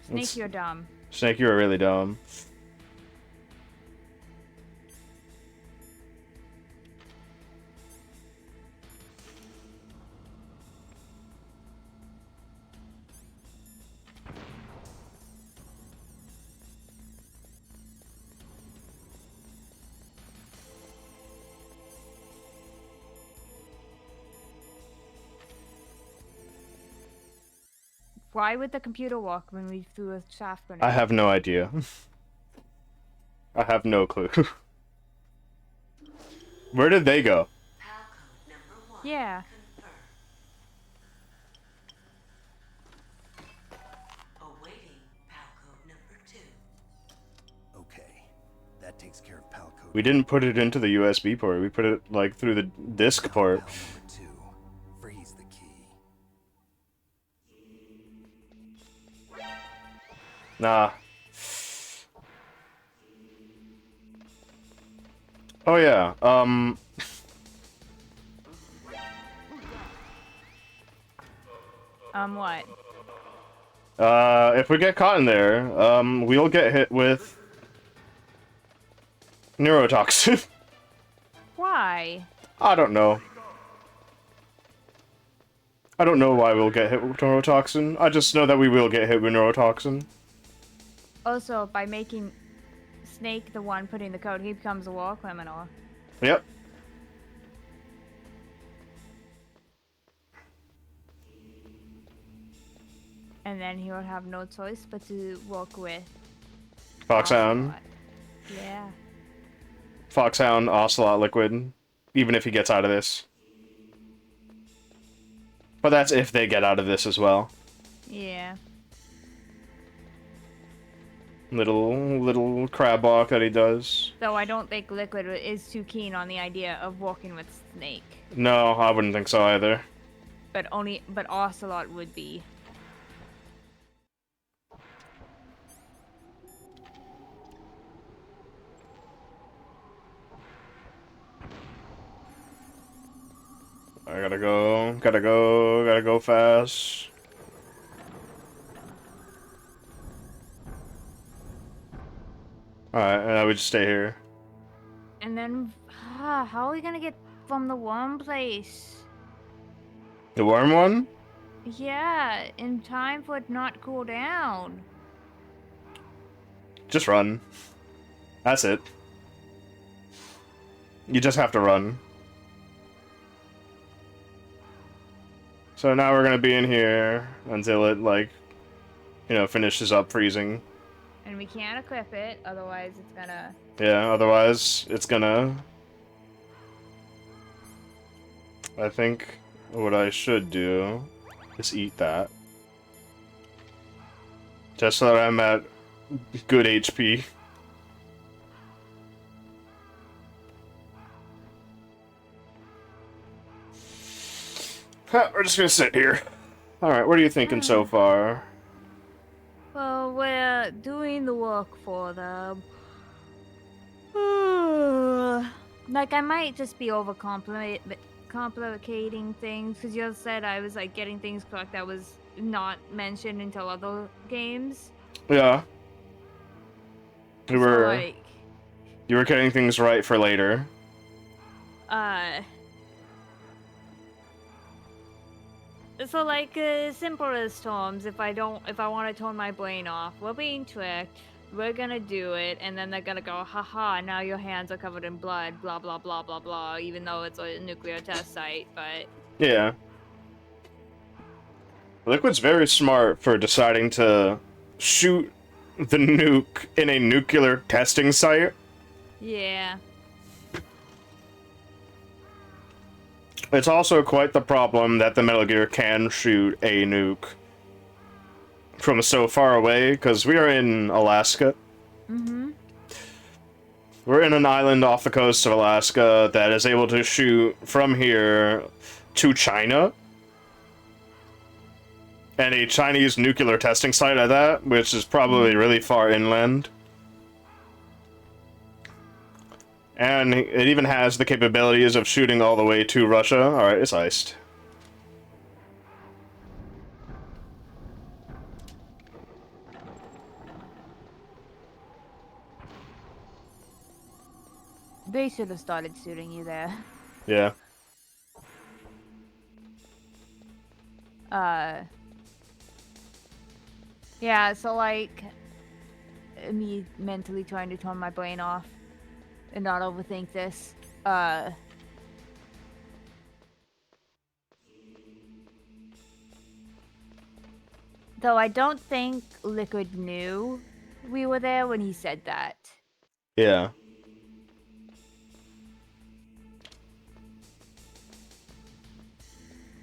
Snake, It's- you're dumb. Snake, you are really dumb. Why would the computer work when we threw a shaft grenade? I have no idea. I have no clue. Where did they go? PAL code number 1. Yeah. Confirmed. Awaiting PAL code number 2. Okay, that takes care of PAL code. We didn't put it into the USB port. We put it like through the disc port. PAL number 2. Freeze the key. Nah. Oh yeah. What? If we get caught in there, we'll get hit with neurotoxin. Why? I don't know. I don't know why we'll get hit with neurotoxin. I just know that we will get hit with neurotoxin. Also, by making Snake the one putting the code, he becomes a war criminal. Yep. And then he would have no choice but to work with Foxhound. Ocelot. Yeah. Foxhound, Ocelot, Liquid. Even if he gets out of this. But that's if they get out of this as well. Yeah. Little crab walk that he does. Though I don't think Liquid is too keen on the idea of walking with Snake. No, I wouldn't think so either. But Ocelot would be. I gotta go fast. Alright, and I would just stay here. And then, how are we gonna get from the worm place? The worm one? Yeah, in time for it not cool down. Just run. That's it. You just have to run. So now we're gonna be in here until it, like, you know, finishes up freezing. And we can't equip it, otherwise it's gonna... Yeah, otherwise it's gonna... I think what I should do is eat that. Just so that I'm at good HP. We're just gonna sit here. Alright, what are you thinking so far? Well, we're doing the work for them. Like, I might just be complicating things, because you said I was, like, getting things correct that was not mentioned until other games. Yeah. You were, like, you were getting things right for later. So, like, simple as storms, if I want to turn my brain off, we're being tricked, we're gonna do it, and then they're gonna go, haha, now your hands are covered in blood, blah, blah, blah, blah, blah, even though it's a nuclear test site, but... Yeah. Liquid's very smart for deciding to shoot the nuke in a nuclear testing site. Yeah. It's also quite the problem that the Metal Gear can shoot a nuke from so far away, because we are in Alaska. Mm-hmm. We're in an island off the coast of Alaska that is able to shoot from here to China. And a Chinese nuclear testing site at that, which is probably really far inland. And it even has the capabilities of shooting all the way to Russia. Alright, it's iced. They should have started shooting you there. Yeah. Yeah, so, like, me mentally trying to turn my brain off and not overthink this. Though I don't think Liquid knew we were there when he said that. Yeah.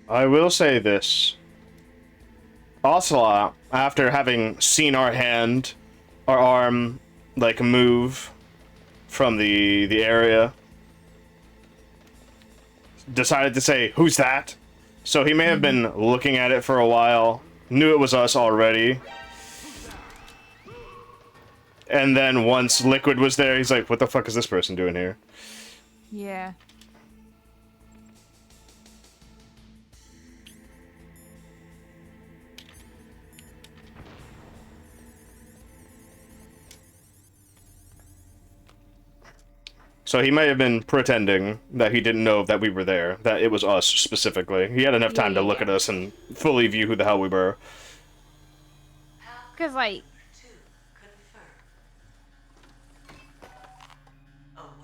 I will say this. Ocelot, after having seen our arm, like, move from the area, decided to say, "Who's that?" So he may have been looking at it for a while, knew it was us already. And then once Liquid was there, he's like, "What the fuck is this person doing here?" Yeah. So he may have been pretending that he didn't know that we were there, that it was us specifically. He had enough time to look at us and fully view who the hell we were. Because, like,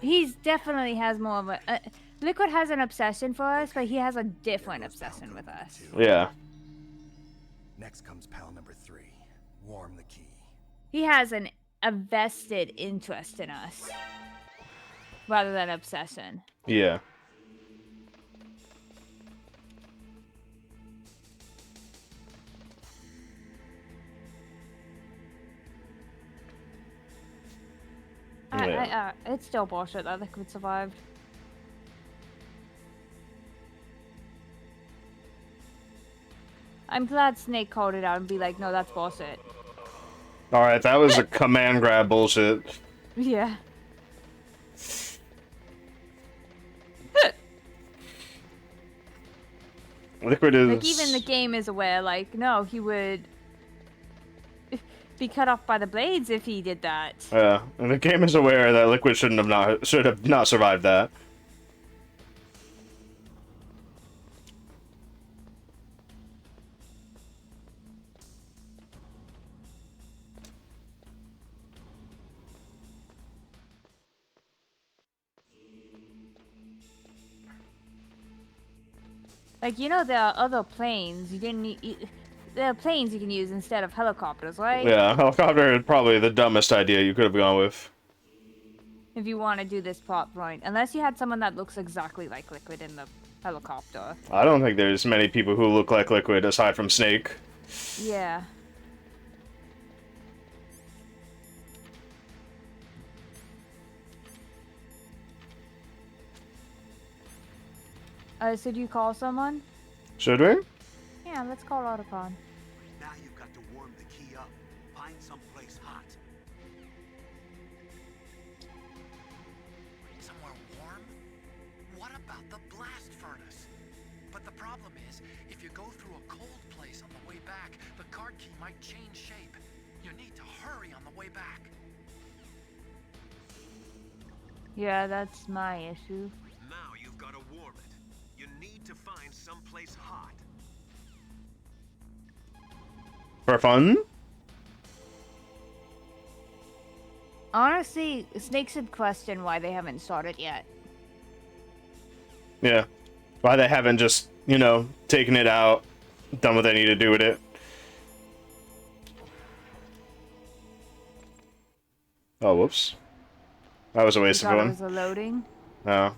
he's definitely has more of a... Liquid has an obsession for us, but he has a different obsession with us. Yeah. Next comes pal number 3. Warm the key. He has a vested interest in us. Rather than obsession. Yeah. Yeah. It's still bullshit that Liquid survived. I'm glad Snake called it out and be like, no, that's bullshit. Alright, that was a command grab bullshit. Yeah. Liquid is... Like, even the game is aware, like, no, he would be cut off by the blades if he did that. Yeah, and the game is aware that Liquid should have not survived that. Like, you know, there are other planes. You didn't need... there are planes you can use instead of helicopters, right? Yeah, helicopter is probably the dumbest idea you could have gone with. If you want to do this plot point. Unless you had someone that looks exactly like Liquid in the helicopter. I don't think there's many people who look like Liquid aside from Snake. Yeah. So do you call someone? Should we? Yeah, let's call Otacon. Now you've got to warm the key up. Find someplace hot. Somewhere warm? What about the blast furnace? But the problem is, if you go through a cold place on the way back, the card key might change shape. You need to hurry on the way back. Yeah, that's my issue. Now you've got to warm it. You need to find someplace hot. For fun? Honestly, Snake should question why they haven't started yet. Yeah. Why they haven't just, you know, taken it out, done what they need to do with it. Oh, whoops. That was a waste You of thought it one. was a loading? No.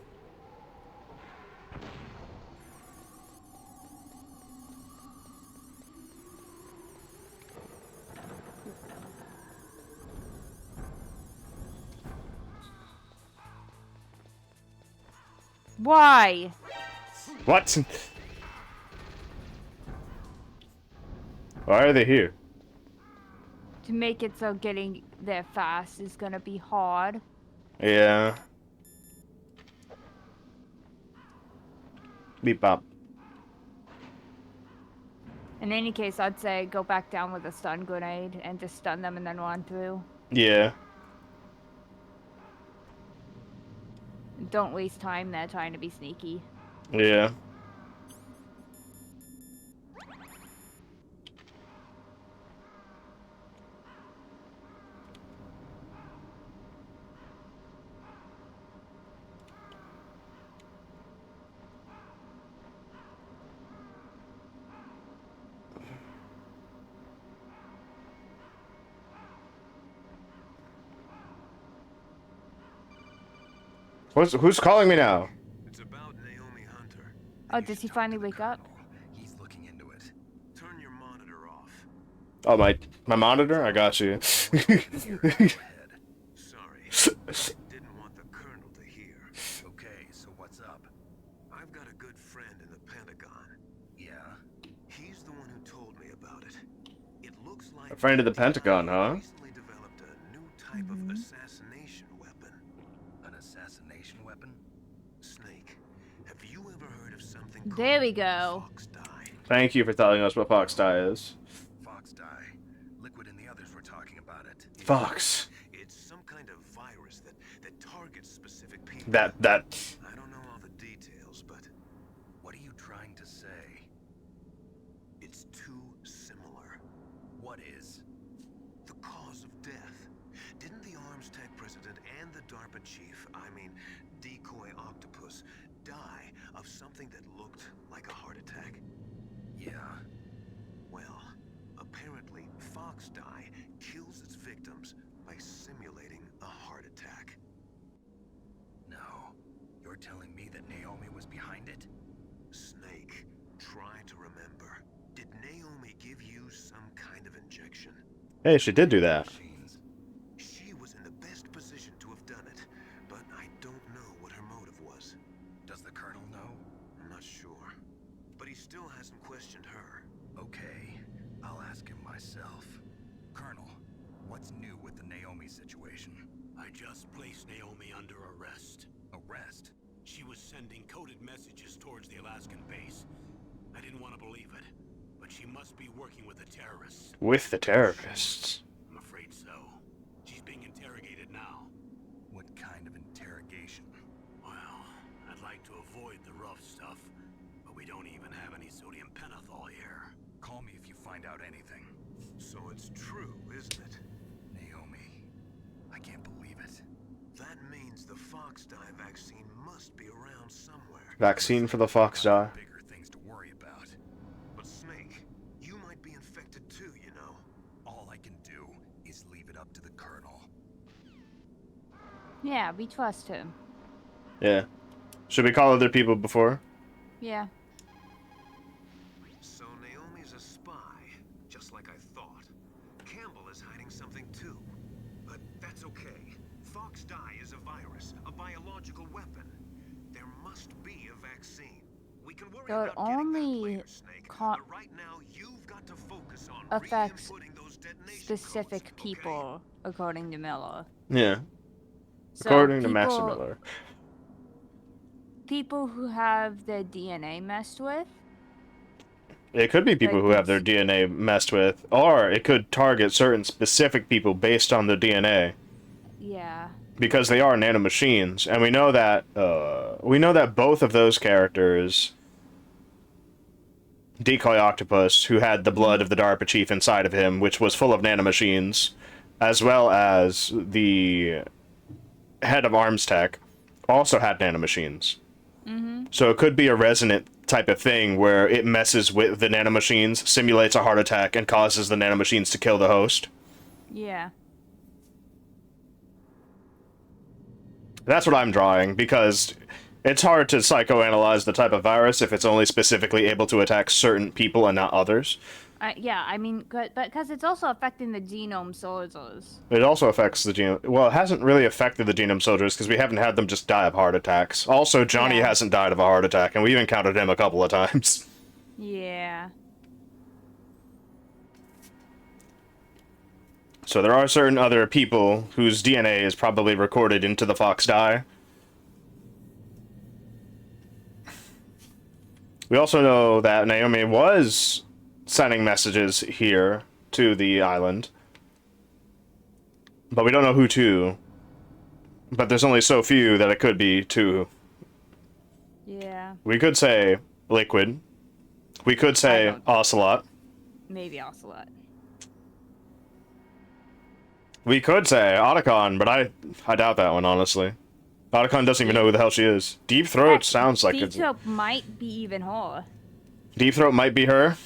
Why? What? Why are they here? To make it so getting there fast is gonna be hard. Yeah. Beep bop. In any case, I'd say go back down with a stun grenade and just stun them and then run through. Yeah. Don't waste time there trying to be sneaky. Yeah. Who's calling me now? It's about Naomi Hunter. Oh, does he finally wake up? He's looking into it. Turn your monitor off. Oh, my monitor? I got you. Sorry. Didn't want the Colonel to hear. Okay, so what's up? I've got a good friend in the Pentagon. Yeah? He's the one who told me about it. It looks like A friend of the Pentagon, huh? recently developed a new type of assassination weapon. An assassination weapon? Snake, have you ever heard of something There we called go. Fox Die? Thank you for telling us what Fox Die is. Fox die. Liquid and the others were talking about it. Fox. It's some kind of virus that targets specific people. That. I don't know all the details, but What are you trying to say? it's too similar. What is? The cause of death. Didn't the Arms Tech president and the DARPA chief, I mean, Decoy Octopus, die of something that looked like a heart attack? Yeah. Well, apparently Fox Die kills its victims by simulating a heart attack. No. You're telling me that Naomi was behind it? Snake, try to remember. Did Naomi give you some kind of injection? Hey, she did do that. Machines. She was in the best position to have done questioned her. Okay, I'll ask him myself. Colonel, what's new with the Naomi situation? I just placed Naomi under arrest. Arrest? She was sending coded messages towards the Alaskan base. I didn't want to believe it, but she must be working with the terrorists. With the terrorists. I'm afraid so. She's being interrogated now. What kind of interrogation? Well, I'd like to avoid the rough stuff, but we don't even have any sodium pentothal here. Call me if you find out anything. So it's true, isn't it? Naomi, I can't believe it. That means the Fox Die vaccine must be around somewhere. Vaccine for the fox die. Bigger things to worry about. But Snake, you might be infected too, you know. All I can do is leave it up to the Colonel. Yeah, we trust him. Yeah. Should we call other people before? Yeah. So Naomi's a spy, just like I thought. Campbell is hiding something too. But that's okay. Fox Die is a virus, a biological weapon. There must be a vaccine. We can worry So it about getting that only later, Snake. ca- But right now, you've got to focus on affects re-inputting those detonation Specific codes, okay? people, according to Miller. Yeah. So According to Master people- Miller. People who have their DNA messed with. It could be people Like who have their this. DNA messed with, or it could target certain specific people based on their DNA, Yeah. because they are nanomachines, and we know that both of those characters, Decoy Octopus, who had the blood of the DARPA chief inside of him, which was full of nanomachines, as well as the head of Arms Tech, also had nanomachines. So it could be a resonant type of thing where it messes with the nanomachines, simulates a heart attack, and causes the nanomachines to kill the host. Yeah. That's what I'm drawing, because it's hard to psychoanalyze the type of virus if it's only specifically able to attack certain people and not others. Yeah, I mean, but because it's also affecting the genome soldiers. It also affects the genome. Well, it hasn't really affected the genome soldiers because we haven't had them just die of heart attacks. Also, Johnny Yeah. hasn't died of a heart attack, and we've encountered him a couple of times. Yeah. So there are certain other people whose DNA is probably recorded into the Fox Die. We also know that Naomi was sending messages here to the island. But we don't know who to. But there's only so few that it could be to. Yeah. We could say Liquid. We could say don't- Ocelot. Maybe Ocelot. We could say Otacon, but I doubt that one, honestly. Otacon doesn't even know who the hell she is. Deep Throat Heck, sounds like Deep it's... Throat might be even her. Deep Throat might be her.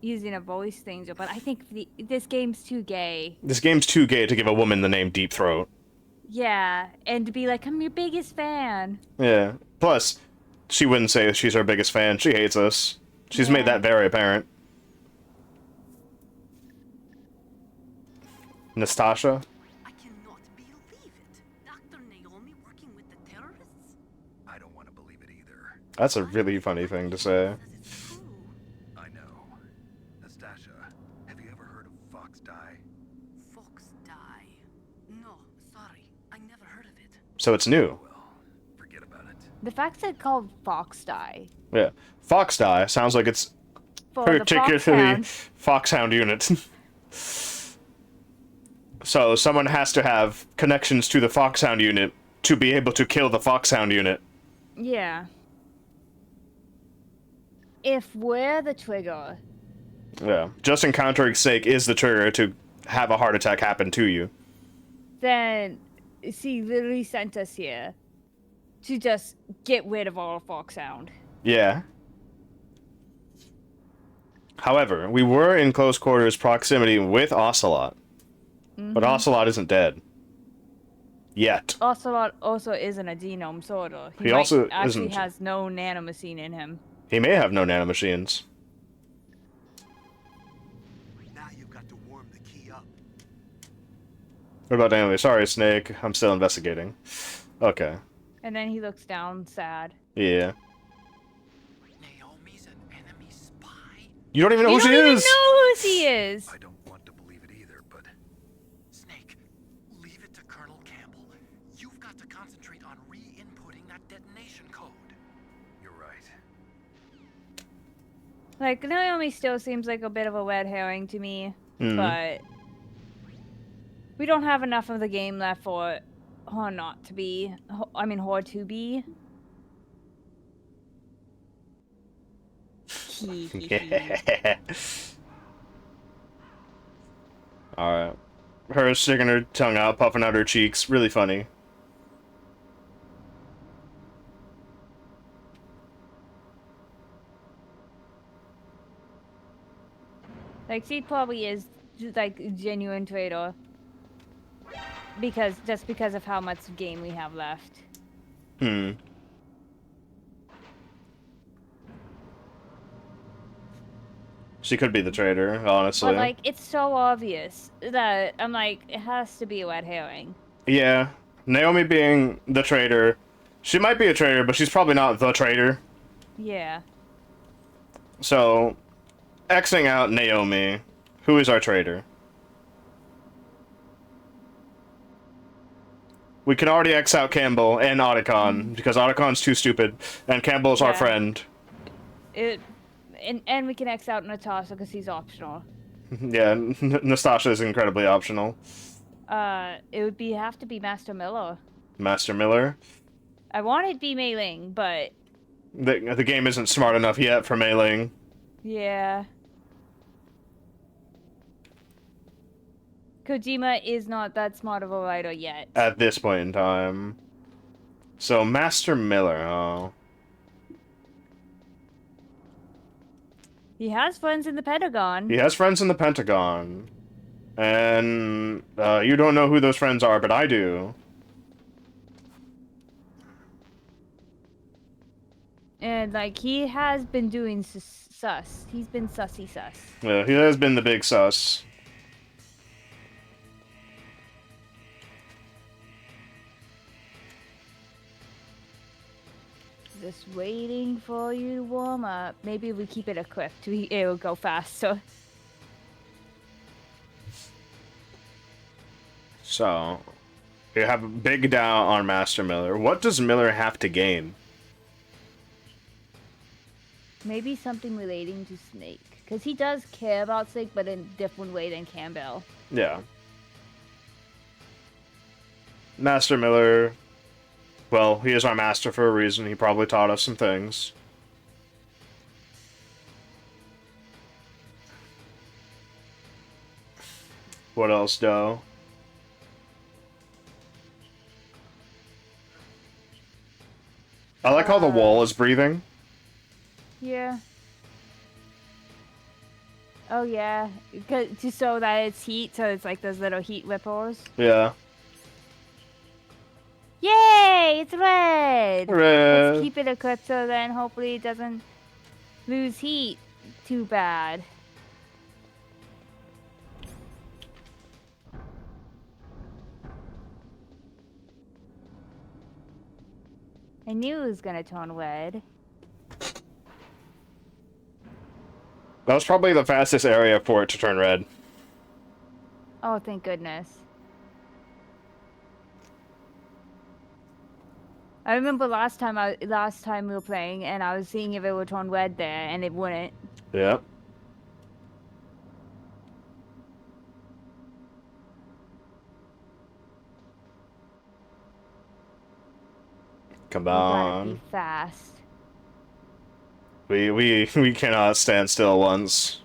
Using a voice changer, but I think this game's too gay. This game's too gay to give a woman the name Deep Throat. Yeah, and to be like, I'm your biggest fan. Yeah. Plus, she wouldn't say she's our biggest fan. She hates us. She's Yeah. made that very apparent. Nastasha? I cannot believe it. Dr. Naomi working with the terrorists? I don't want to believe it either. That's a really funny thing to say. Says it's true. I know. Nastasha, have you ever heard of Fox Die? Fox Die. No, sorry. I never heard of it. So it's new. Well, forget about it. The fact that it's called Fox Die. Yeah. Fox Die sounds like it's For the particularly Foxhound. Foxhound unit. So someone has to have connections to the Foxhound unit to be able to kill the Foxhound unit. Yeah. If we're the trigger, Yeah. Just Encountering's sake is the trigger to have a heart attack happen to you. then she literally sent us here to just get rid of all of Foxhound. Yeah. However, we were in close quarters proximity with Ocelot. But Ocelot isn't dead. Yet. Ocelot also isn't a genome sorter. He also actually isn't- has no nanomachine in him. He may have no nanomachines. Now you've got to warm the key up. What about Naomi? Sorry, Snake. I'm still investigating. Okay. And then he looks down sad. Yeah. Naomi's an enemy spy. You don't even know You who don't she even is. know who she is. I don't want to believe it either, but Snake, leave it to Colonel Campbell. You've got to concentrate on re-inputting that detonation code. You're right. Like, Naomi still seems like a bit of a red herring to me, but we don't have enough of the game left for her not to be. I mean, her to be. Yeah. Alright. Her sticking her tongue out, puffing out her cheeks. Really funny. Like, she probably is like a genuine traitor. Just because of how much game we have left. She could be the traitor, honestly. But like, it's so obvious that I'm like, it has to be a red herring. Yeah. Naomi being the traitor. She might be a traitor, but she's probably not the traitor. Yeah. So, Xing out Naomi. Who is our traitor? We can already X out Campbell and Otacon, because Otacon's too stupid, and Campbell's our friend. And we can X out Natasha because he's optional. Yeah, Nastasha is incredibly optional. It would have to be Master Miller. Master Miller? I wanted to be Mei Ling, but... The game isn't smart enough yet for Mei Ling. Yeah. Kojima is not that smart of a writer yet. At this point in time. So, Master Miller, oh. He has friends in the Pentagon. He has friends in the Pentagon. And, you don't know who those friends are, but I do. And, like, he has been doing sus. He's been sussy sus. Yeah, he has been the big sus. Just waiting for you to warm up. Maybe if we keep it equipped, it will go faster. So, you have a big doubt on Master Miller. What does Miller have to gain? Maybe something relating to Snake. Because he does care about Snake, but in a different way than Campbell. Yeah. Master Miller... Well, he is our master for a reason. He probably taught us some things. What else, Doe? I like how the wall is breathing. Yeah. Oh, yeah. Just so that it's heat, so it's like those little heat ripples. Yeah. Yay! It's red! Red. Let's keep it equipped so then hopefully it doesn't lose heat too bad. I knew it was gonna turn red. That was probably the fastest area for it to turn red. Oh, thank goodness. I remember last time we were playing, and I was seeing if it would turn red there, and it wouldn't. Yep. Come on. We gotta be fast. We cannot stand still once.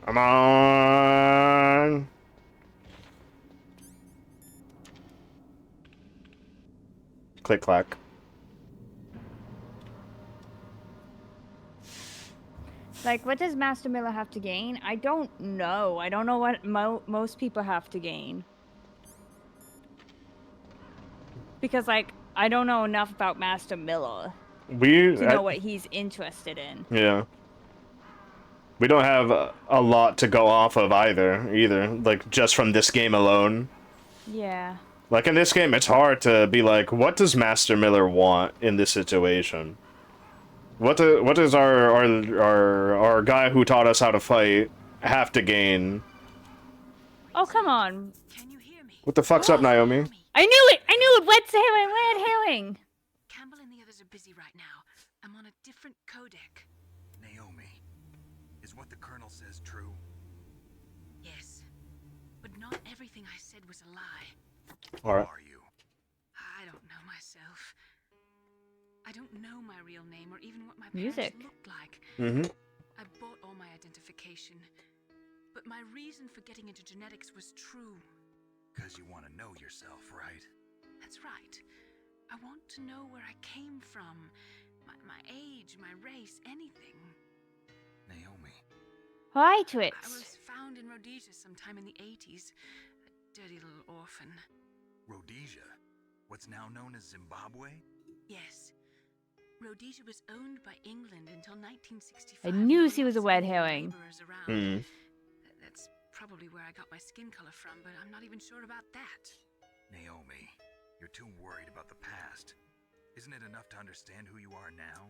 Come on. Click clack. Like, what does Master Miller have to gain? I don't know. I don't know what most people have to gain. Because, like, I don't know enough about Master Miller to know what he's interested in. Yeah. We don't have a lot to go off of either, like, just from this game alone. Yeah. Like, in this game, it's hard to be like, what does Master Miller want in this situation? What does our guy who taught us how to fight have to gain? Oh, come on. Can you hear me? What the fuck's up, Naomi? I knew it! I knew it! Red herring! Campbell and the others are busy right now. I'm on a different codec. Naomi, is what the Colonel says true? Yes. But not everything I said was a lie. Alright. Who are you? I don't know myself. I don't know my real name or even what my Music. parents looked like. Mm-hmm. I bought all my identification. But my reason for getting into genetics was true. Because you want to know yourself, right? That's right. I want to know where I came from. My age, my race, anything. Naomi, Hi, I Twits. was found in Rhodesia sometime in the 80s. A dirty little orphan. Rhodesia, what's now known as Zimbabwe? Yes. Rhodesia was owned by England until 1965. I knew when she was a lots of red Indian herring. laborers around. Mm. That's probably where I got my skin color from, but I'm not even sure about that. Naomi, you're too worried about the past. Isn't it enough to understand who you are now?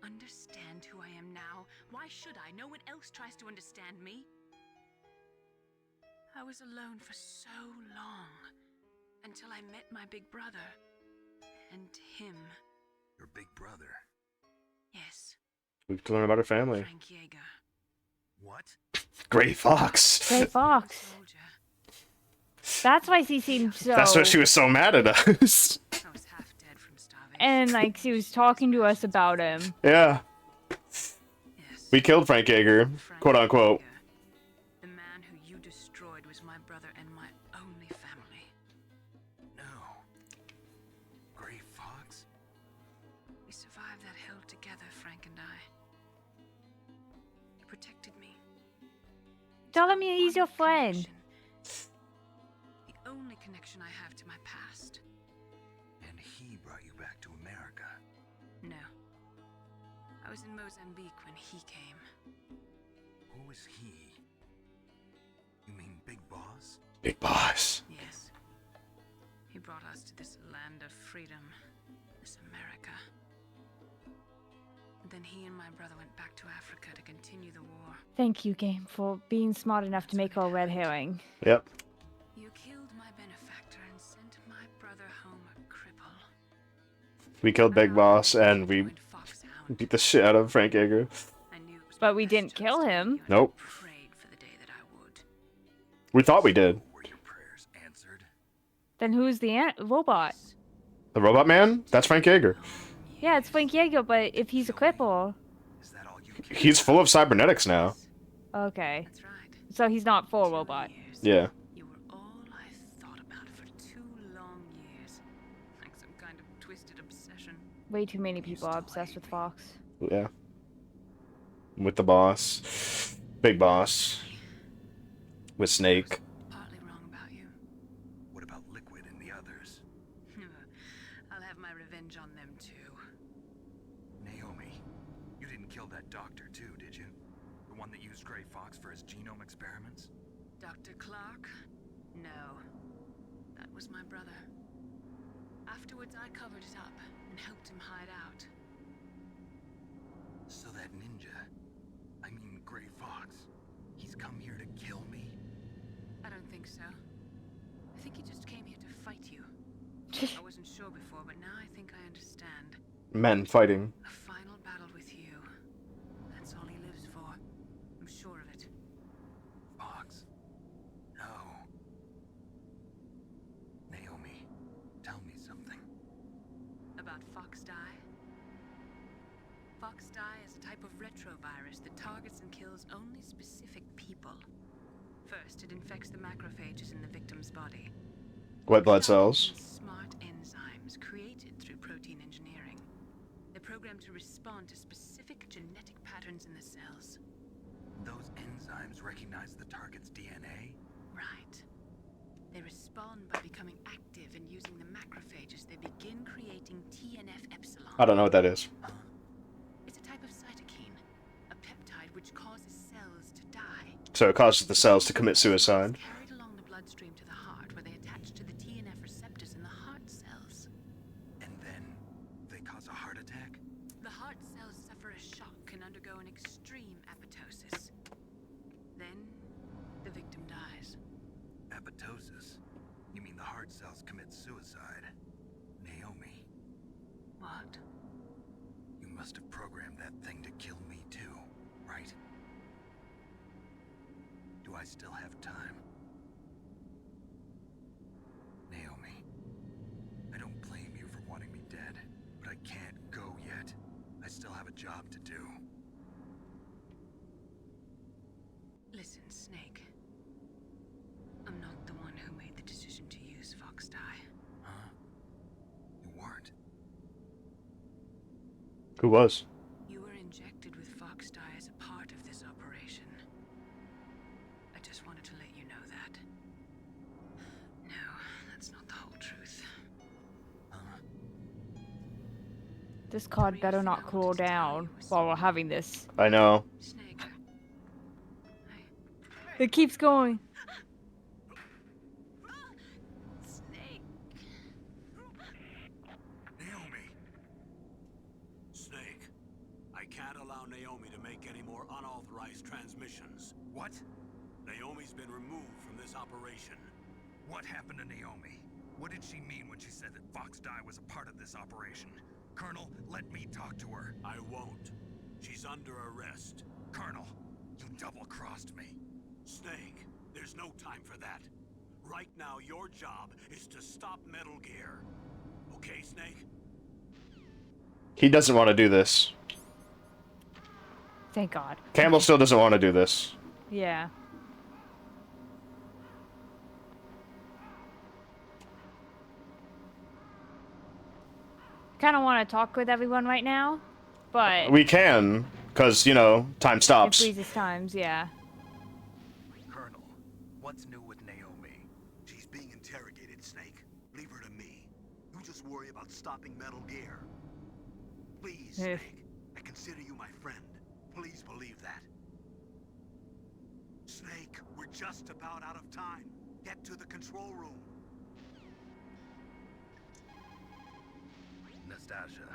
Understand who I am now? Why should I? No one else tries to understand me. I was alone for so long, until I met my big brother. And him. Your big brother. Yes, We have to learn about her family. Frank Yeager. What? Gray Fox. Gray Fox. Soldier. That's why she seemed so... That's why she was so mad at us. I was half dead from starvation. And, like, she was talking to us about him. Yeah. Yes. We killed Frank Yeager, Frank quote unquote. Yeager. The man who you destroyed was my brother and my only family. No. Gray Fox? We survived that hell together, Frank and I. He protected me. Tell him he's your friend. Connection. The only connection I have to my past. And he brought you back to America. No. I was in Mozambique when he came. Who is he? You mean Big Boss? Big Boss. Yes. He brought us to this land of freedom. This America. And then he and my brother went back to Africa to continue the war. Thank you, game, for being smart enough to make her a red herring. Yep. You killed my benefactor and sent my brother home a cripple. We killed Big Boss and we Foxhound. beat the shit out of Frank Yeager. I knew it was But my we best didn't chance kill to meet him. you, and Nope. I prayed for the day that I would. We thought we did. Were your prayers answered? Then who's the robot? The Robot Man? That's Frank Yeager. Yeah, it's Frank Yeager, but if he's a cripple... Is that all you care He's full of cybernetics now. Okay. That's right. So he's not full 2 robot. years. Yeah. You were all I thought about for 2 long years. Like some kind of twisted obsession. Way too many people are obsessed with Fox. Yeah. With the boss. Big Boss. With Snake. Partly wrong about you. What about Liquid and the others? I'll have my revenge on them too. Naomi, you didn't kill that doctor too, did you? The one that used Gray Fox for his genome experiments? Dr. Clark? No. That was my brother. Afterwards, I covered it up and helped him hide out. So that ninja, I mean Gray Fox, he's come here to kill me? I don't think so. I think he just came here to fight you. I wasn't sure before, but now I think I understand. Men fighting. A final battle with you. That's all he lives for. I'm sure of it. Fox? No. Naomi, tell me something. About Fox Die? Fox Die is a type of retrovirus that targets and kills only specific people. First, it infects the macrophages in the victim's body. White blood These cells. smart enzymes created through protein engineering. They're programmed to respond to specific genetic patterns in the cells. Those enzymes recognize the target's DNA? Right. They respond by becoming active and using the macrophages. They begin creating TNF-epsilon. I don't know what that is. Huh? It's a type of cytokine, a peptide which causes cells to die. So it causes the cells to commit suicide. It's carried along the bloodstream to the heart, where they attach to the TNF receptor heart cells suffer a shock and undergo an extreme apoptosis. Then, the victim dies. Apoptosis? You mean the heart cells commit suicide? Naomi, What? you must have programmed that thing to kill me too, right? Do I still have time? Naomi, I don't blame you for wanting me dead, but I can't go yet. I still have a job to do. Listen, Snake. I'm not the one who made the decision to use Fox Dye. Huh? You weren't? Who was? You were injected with Fox Dye as a part of this operation. I just wanted to let you know that. No, that's not the whole truth. This card better not cool down while we're having this. I know. Snake. It keeps going. Snake. Naomi! Snake, I can't allow Naomi to make any more unauthorized transmissions. What? Naomi's been removed from this operation. What happened to Naomi? What did she mean when she said that Fox Dye was a part of this operation? Colonel, let me talk to her. I won't. She's under arrest. Colonel, you double-crossed me. Snake, there's no time for that. Right now, your job is to stop Metal Gear. Okay, Snake? He doesn't want to do this. Thank God. Campbell still doesn't want to do this. Yeah. Kind of want to talk with everyone right now, but We can, because, you know, time it stops. freezes times, yeah. Colonel, what's new with Naomi? She's being interrogated, Snake. Leave her to me. You just worry about stopping Metal Gear. Please, Eh. Snake. I consider you my friend. Please believe that. Snake, we're just about out of time. Get to the control room. Nastasia,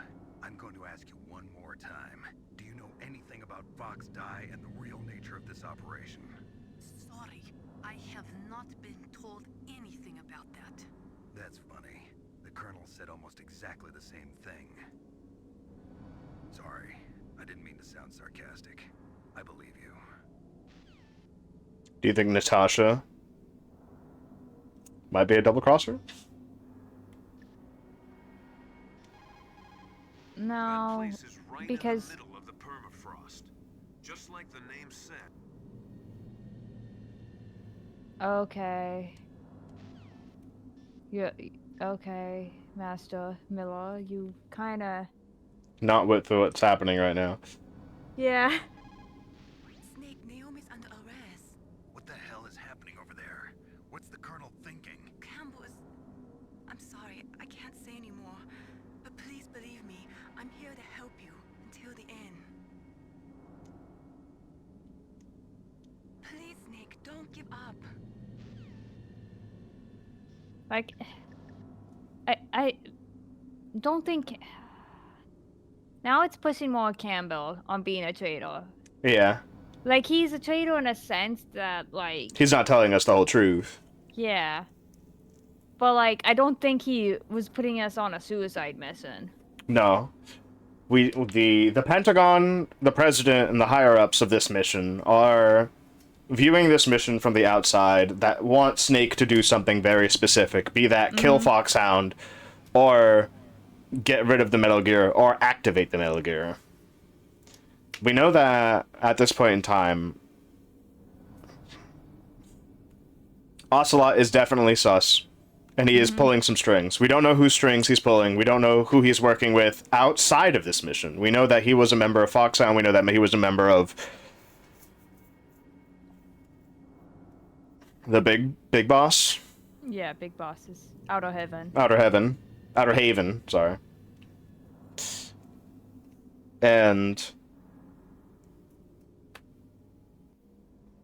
I'm going to ask you one more time. Do you know anything about Fox Dye and the real nature of this operation? Sorry, I have not been told anything about that. That's funny. The Colonel said almost exactly the same thing. Sorry, I didn't mean to sound sarcastic. I believe you. Do you think Natasha might be a double crosser? No, That place is right because in the middle of the permafrost, just like the name said. okay. Yeah, okay, Master Miller, you kind of Not with what's happening right now. yeah. Snake, Naomi's under arrest. What the hell is happening over there? What's the Colonel thinking? Campbell is... I'm sorry, I can't say anymore. But please believe me, I'm here to help you until the end. Please, Snake, don't give up. Like, I don't think. Now it's pushing more Campbell on being a traitor. Yeah. Like, he's a traitor in a sense that, like, He's not telling us the whole truth. yeah. But, like, I don't think he was putting us on a suicide mission. No. The Pentagon, the President, and the higher-ups of this mission are viewing this mission from the outside that want Snake to do something very specific, be that kill Foxhound, or get rid of the Metal Gear, or activate the Metal Gear. We know that, at this point in time, Ocelot is definitely sus, and he is pulling some strings. We don't know whose strings he's pulling. We don't know who he's working with outside of this mission. We know that he was a member of Foxhound. We know that he was a member of the big boss. Yeah, big bosses. Outer Heaven. Outer Haven, sorry. And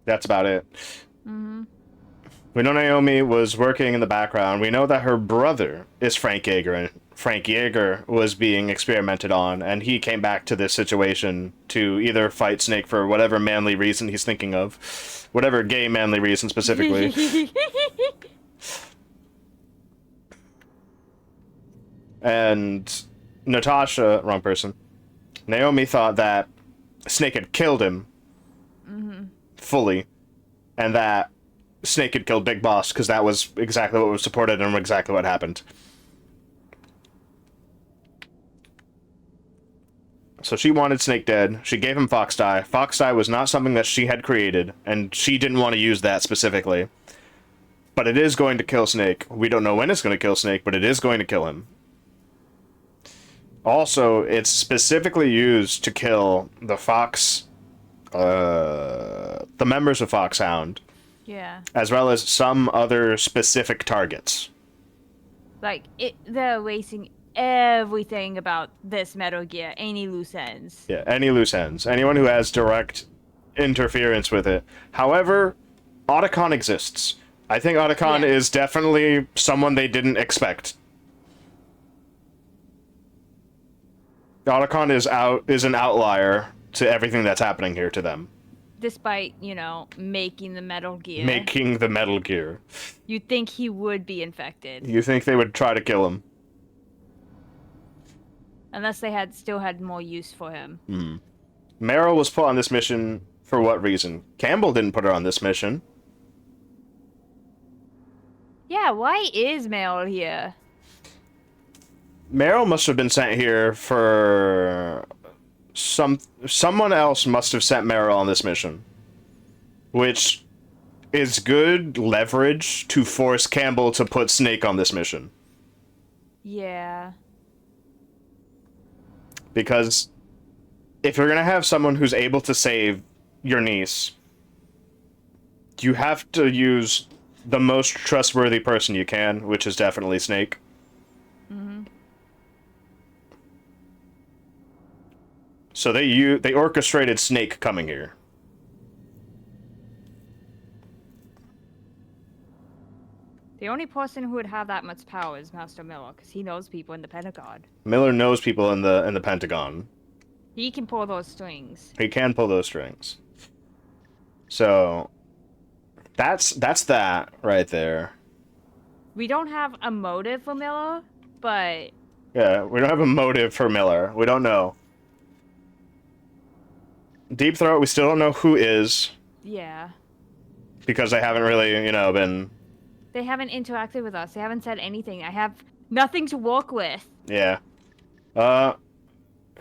that's about it. We know Naomi was working in the background. We know that her brother is Frank Yeager, Frank Yeager was being experimented on, and he came back to this situation to either fight Snake for whatever manly reason he's thinking of. Whatever gay manly reason specifically. And Natasha, wrong person, Naomi thought that Snake had killed him fully, and that Snake had killed Big Boss, because that was exactly what was supported and exactly what happened. So she wanted Snake dead. She gave him Fox Die. Fox Die was not something that she had created, and she didn't want to use that specifically. But it is going to kill Snake. We don't know when it's going to kill Snake, but it is going to kill him. Also, it's specifically used to kill the Fox, the members of Foxhound. Yeah. As well as some other specific targets. Like, they're erasing everything about this Metal Gear, any loose ends. Yeah, any loose ends. Anyone who has direct interference with it. However, Otacon exists. I think Otacon is definitely someone they didn't expect. Otacon is an outlier to everything that's happening here to them. Despite, you know, making the Metal Gear. Making the Metal Gear. You'd think he would be infected. You think they would try to kill him? Unless they still had more use for him. Meryl was put on this mission for what reason? Campbell didn't put her on this mission. Yeah, why is Meryl here? Meryl must have been sent here for someone else must have sent Meryl on this mission, which is good leverage to force Campbell to put Snake on this mission. Yeah. Because if you're gonna have someone who's able to save your niece, you have to use the most trustworthy person you can, which is definitely Snake. So they orchestrated Snake coming here. The only person who would have that much power is Master Miller, because he knows people in the Pentagon. Miller knows people in the Pentagon. He can pull those strings. He can pull those strings. So that's that right there. We don't have a motive for Miller, but Yeah, we don't have a motive for Miller. We don't know. Deep Throat, we still don't know who is. yeah. Because they haven't really, been... They haven't interacted with us. They haven't said anything. I have nothing to work with. Yeah.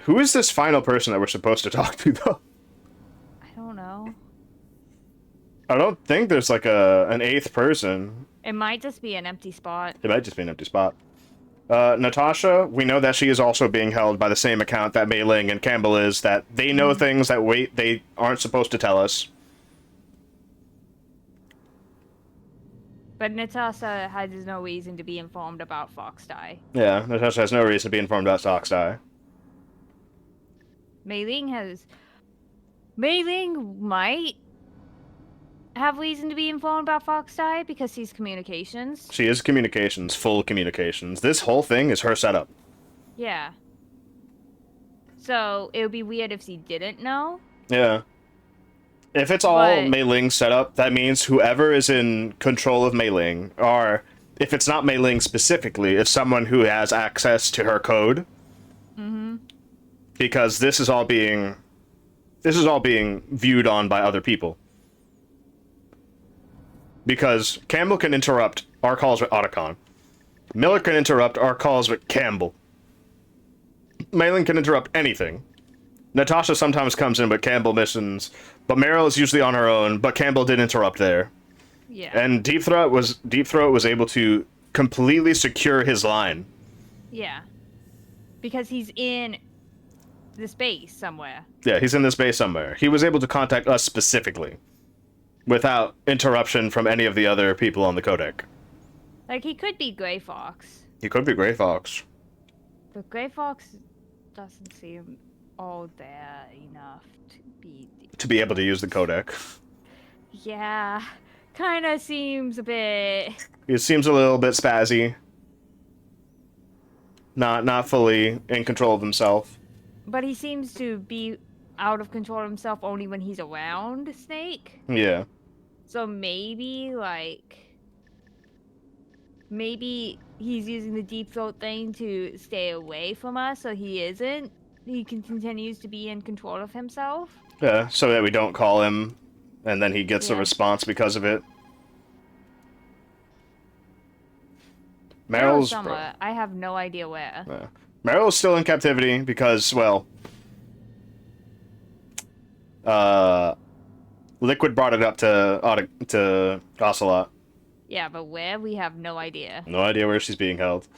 Who is this final person that we're supposed to talk to, though? I don't know. I don't think there's, like, an eighth person. It might just be an empty spot. It might just be an empty spot. Natasha, we know that she is also being held by the same account that Mei Ling and Campbell is, that they know things that they aren't supposed to tell us. But Natasha has no reason to be informed about Fox Die. Yeah, Natasha has no reason to be informed about Fox Die. Mei Ling might have reason to be informed about Fox Die because he's communications. She is communications, full communications. This whole thing is her setup. Yeah. So it would be weird if she didn't know. Yeah. If it's all Mei Ling's setup, that means whoever is in control of Mei Ling, or if it's not Mei Ling specifically, it's someone who has access to her code. Because this is all being viewed on by other people. Because Campbell can interrupt our calls with Otacon. Miller can interrupt our calls with Campbell. Mei Ling can interrupt anything. Natasha sometimes comes in with Campbell missions, but Meryl is usually on her own, but Campbell did interrupt there. Yeah. And Deep Throat was able to completely secure his line. Yeah. Because he's in this base somewhere. Yeah, he's in this base somewhere. He was able to contact us specifically, without interruption from any of the other people on the codec. Like, he could be Gray Fox. He could be Gray Fox. But Gray Fox doesn't seem all there enough to be able to use the codec. Yeah. Kinda seems a bit... It seems a little bit spazzy. not fully in control of himself. But he seems to be out of control of himself only when he's around Snake. Yeah. So maybe, maybe he's using the deep throat thing to stay away from us, so he isn't. He continues to be in control of himself. Yeah, so that we don't call him, and then he gets a Yeah. response because of it. Meryl's Meryl's somewhere. I have no idea where. Yeah. Meryl's still in captivity because, well, Liquid brought it up to Ocelot. Yeah, but where? We have no idea. No idea where she's being held.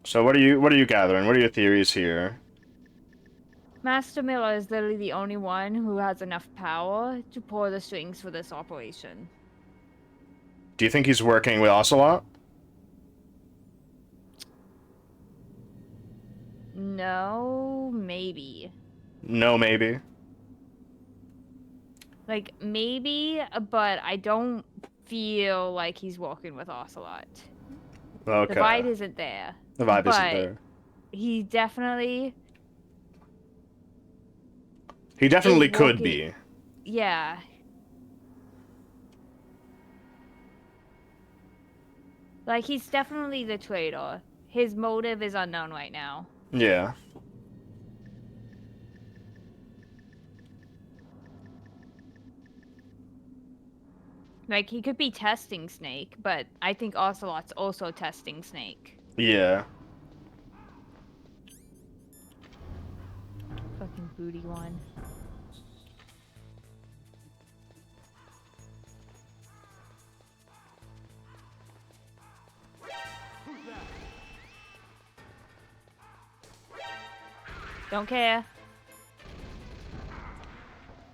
So what are you gathering? What are your theories here? Master Miller is literally the only one who has enough power to pull the strings for this operation. Do you think he's working with Ocelot? No, maybe. No, maybe. Like, maybe, but I don't feel like he's working with Ocelot. Okay. The vibe isn't there. The vibe isn't but there. He definitely... He definitely is could working- be. Yeah. Like, he's definitely the traitor. His motive is unknown right now. Yeah. Like, he could be testing Snake, but I think Ocelot's also testing Snake. Yeah. Fucking booty one. Don't care.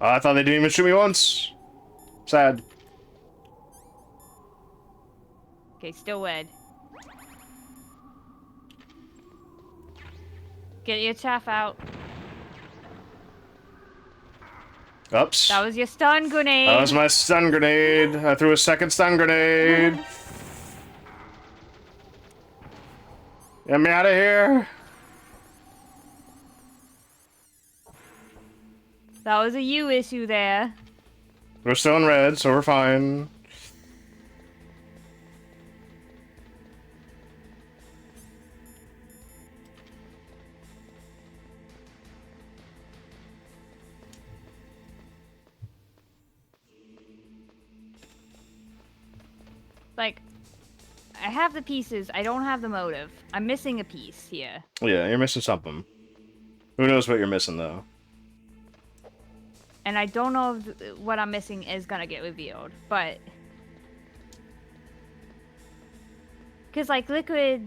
I thought they didn't even shoot me once. Sad. Okay, still wed. Get your chaff out. Oops. That was your stun grenade. That was my stun grenade. I threw a second stun grenade. Get me out of here. That was a you issue there. We're still in red, so we're fine. Like, I have the pieces. I don't have the motive. I'm missing a piece here. Yeah, you're missing something. Who knows what you're missing, though? And I don't know if what I'm missing is gonna get revealed, but... Because, like, Liquid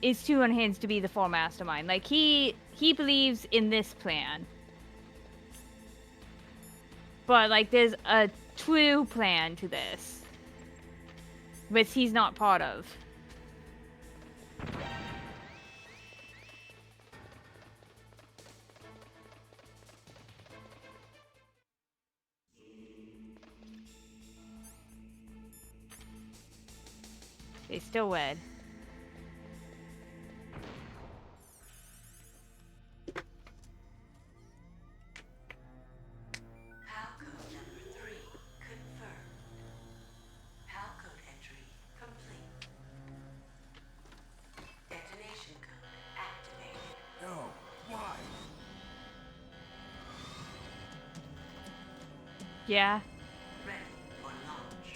is too unhinged to be the full mastermind. Like, he believes in this plan. But, like, there's a true plan to this. Which he's not part of. They still wed. Palcode number 3 confirmed. Palcode entry complete. Detonation code activated. No, why? Yeah. Ready for launch.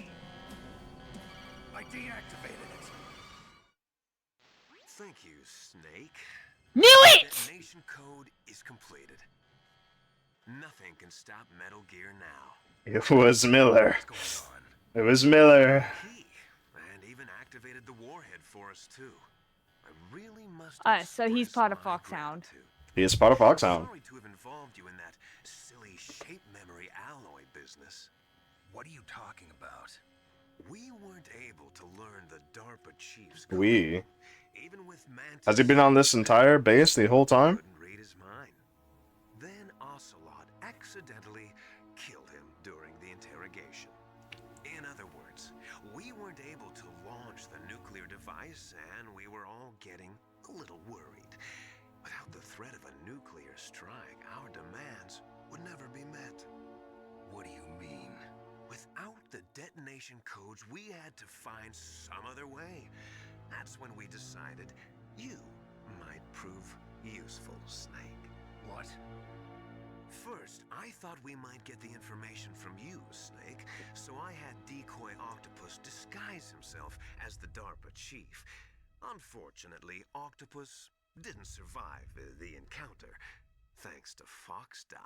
I deactivated it. Thank you, Snake. Knew it! Detonation code is completed. Nothing can stop Metal Gear now. It was Miller. What's going on? It was Miller. He, and even activated the warhead for us too. I really must. So he's express part of my Foxhound. gratitude. He is part of Foxhound. Sorry to have involved you in that silly shape memory alloy business. What are you talking about? We weren't able to learn the DARPA chief's code. We. Even with Mantis, Has he been on this entire base the whole time? couldn't read his mind. Then Ocelot accidentally killed him during the interrogation. In other words, we weren't able sacrifice, and we were all getting a little worried. Without the threat of a nuclear strike, our demands would never be met. What do you mean? Without the detonation codes, we had to find some other way. That's when we decided you might prove useful, Snake. What? First, I thought we might get the information from you, Snake, so I had Decoy Octopus disguise himself as the DARPA chief. Unfortunately, Octopus didn't survive the encounter, thanks to Fox Die.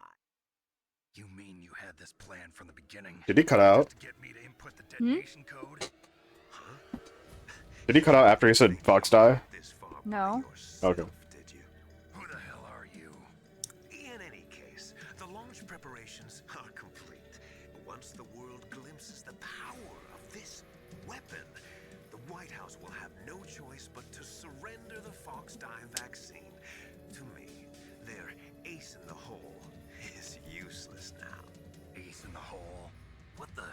You mean you had this plan from the beginning? Did he cut out? Just to get me to input the detonation code? Huh? Did he cut out after he said Fox die? This far by No. yourself, Okay. did you? Who the hell are you? In any case, the launch preparations are complete. Once the world glimpses the power of this weapon, the White House will have no choice but to surrender the Fox Die vaccine. To me, their ace in the hole is useless now. Ace in the hole? What the?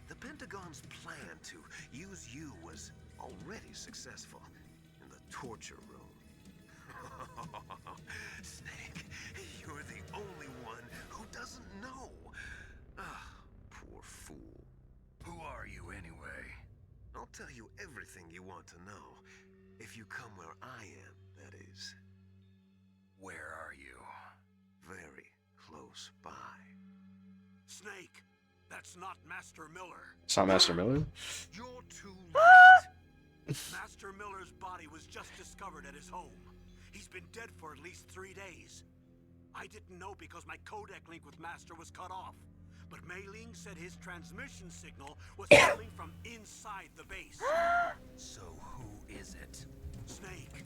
The Pentagon's plan to use you was already successful in the torture room. Snake, you're the only one who doesn't know. Ah, poor fool. Who are you anyway? I'll tell you everything you want to know. If you come where I am, that is. Where are you? Very close by. Snake, that's not Master Miller. It's not Master Miller? You're too late. Master Miller's body was just discovered at his home. He's been dead for at least 3 days. I didn't know because my codec link with Master was cut off. But Mei Ling said his transmission signal was coming from inside the base. So who is it? Snake,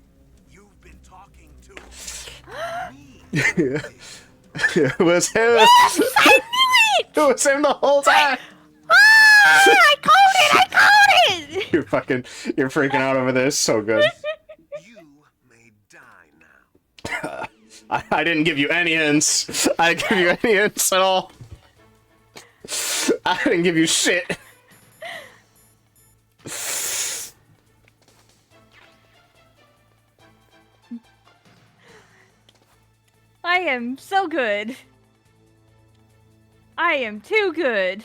you've been talking to me. It was him. I knew it! It was him the whole time. Ah, I called it! You're freaking out over this. So good. You may die now. I didn't give you any hints. I didn't give you any hints at all. I didn't give you shit. I am so good. I am too good.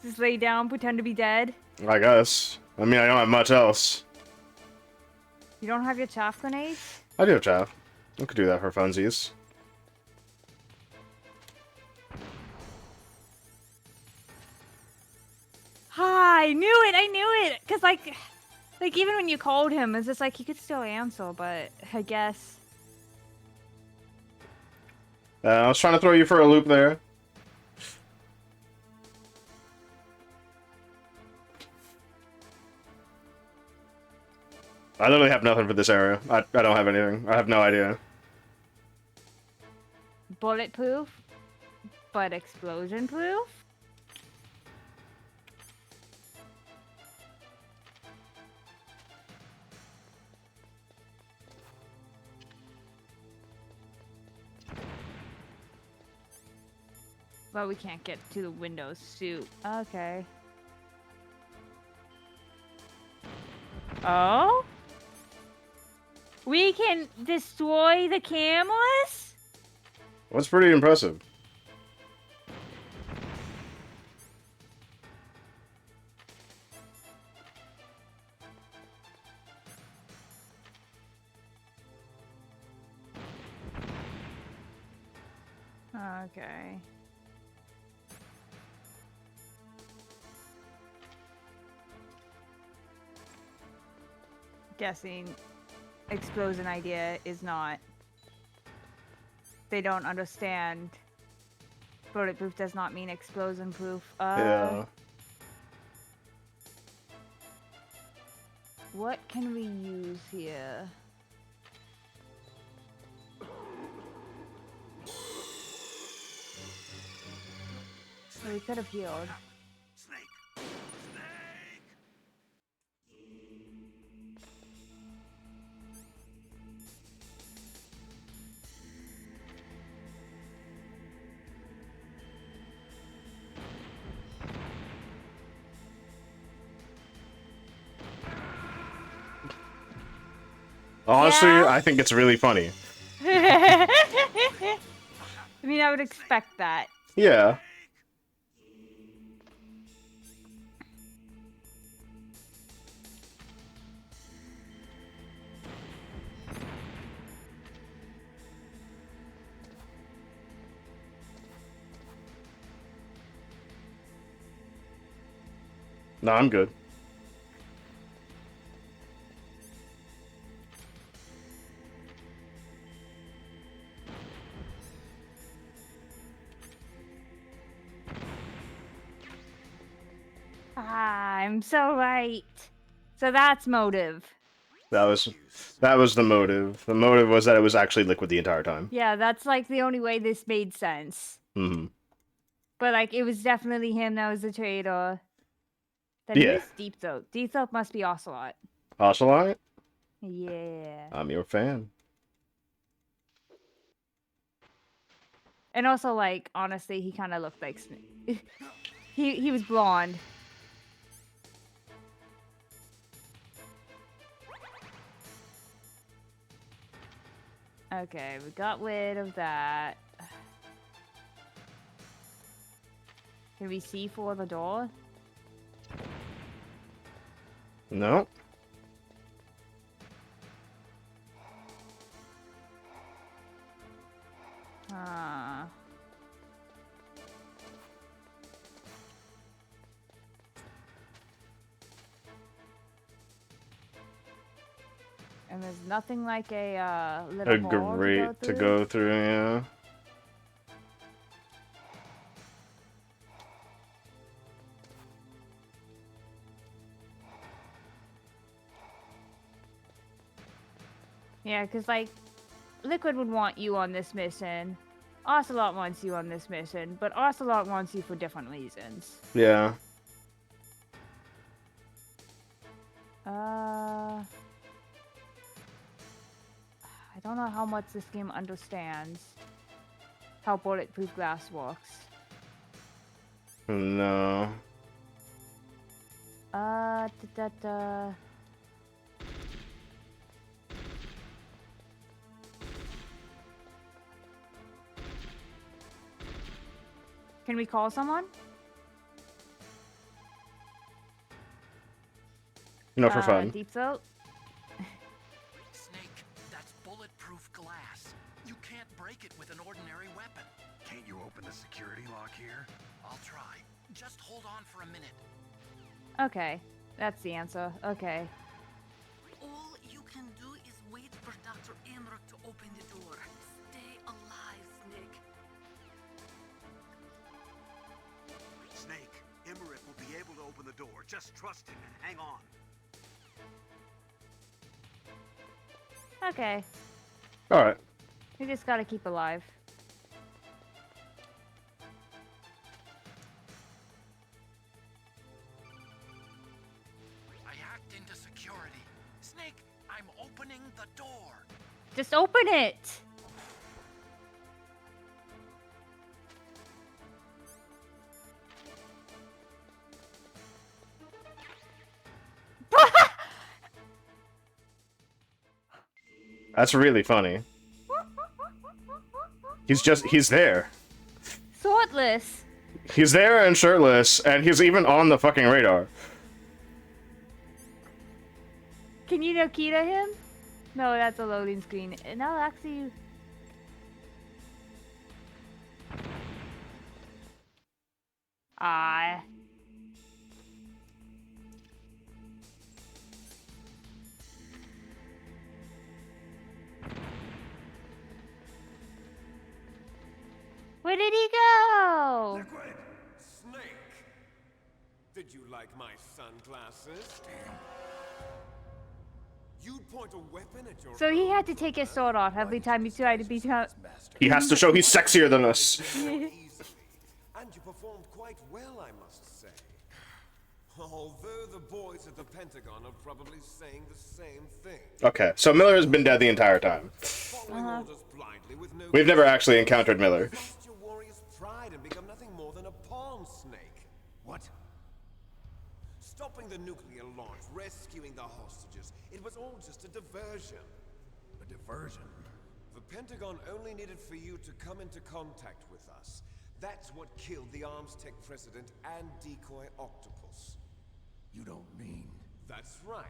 Just lay down, pretend to be dead. I guess. I mean, I don't have much else. You don't have your chaff grenades? I do have chaff. I could do that for funsies. I knew it! I knew it! Cause like even when you called him, it's just like he could still answer, but I guess. I was trying to throw you for a loop there. I literally have nothing for this area. I don't have anything. I have no idea. Bulletproof, but explosion proof? But we can't get to the Windows suit. Okay. Oh? We can destroy the cameras? That's pretty impressive. Okay. Guessing explosion idea is not. They don't understand. Bulletproof does not mean explosion proof. Yeah. What can we use here? So we could have healed. Snake! Snake! Honestly, Yeah. I think it's really funny. I mean, I would expect that. Yeah. No, I'm good. Ah, I'm so right. So that's motive. That was the motive. The motive was that it was actually Liquid the entire time. Yeah, that's like the only way this made sense. Mm-hmm. But like, it was definitely him that was the traitor. Then Yeah. who's Deep Throat? Deep Throat must be Ocelot. Ocelot? Yeah. I'm your fan. And also, like, honestly, he kind of looked like Snake. he was blonde. Okay, we got rid of that. Can we see for the door? No. Ah. And there's nothing like a little A hall grate to go through, yeah. Yeah, because, like, Liquid would want you on this mission. Ocelot wants you on this mission, but Ocelot wants you for different reasons. Yeah. I don't know how much this game understands how bulletproof glass works. No. Da-da-da. Can we call someone? No, for fun. Deep Throat? Snake, that's bulletproof glass. You can't break it with an ordinary weapon. Can't you open the security lock here? I'll try. Just hold on for a minute. Okay, that's the answer. Okay. All you can do is wait for Dr. Emmerich to open the door. Stay alive, Snake. Snake, Emmerich will be able to open the door. Just trust him and hang on. Okay. Alright. We just gotta keep alive. I hacked into security. Snake, I'm opening the door. Just open it! That's really funny. He's there. Swordless! He's there and shirtless, and he's even on the fucking radar. Can you Nikita him? No, that's a loading screen. No, actually... Ah. Where did he go? Liquid! Snake! Did you like my sunglasses? You'd point a weapon at your So he had to take his sword off every time he tried to become... He has to show he's sexier than us. easily. And you performed quite well, I must say. Although the boys at the Pentagon are probably saying the same thing. Okay, so Miller has been dead the entire time. Following orders blindly with no We've never actually encountered Miller. lost your warrior's pride and become nothing more than a pawn, Snake. What? Stopping the nuclear launch, rescuing the hostages, it was all just a diversion. diversion. The Pentagon only needed for you to come into contact with us. That's what killed the Armstech president and Decoy Octopus. You don't mean... That's right.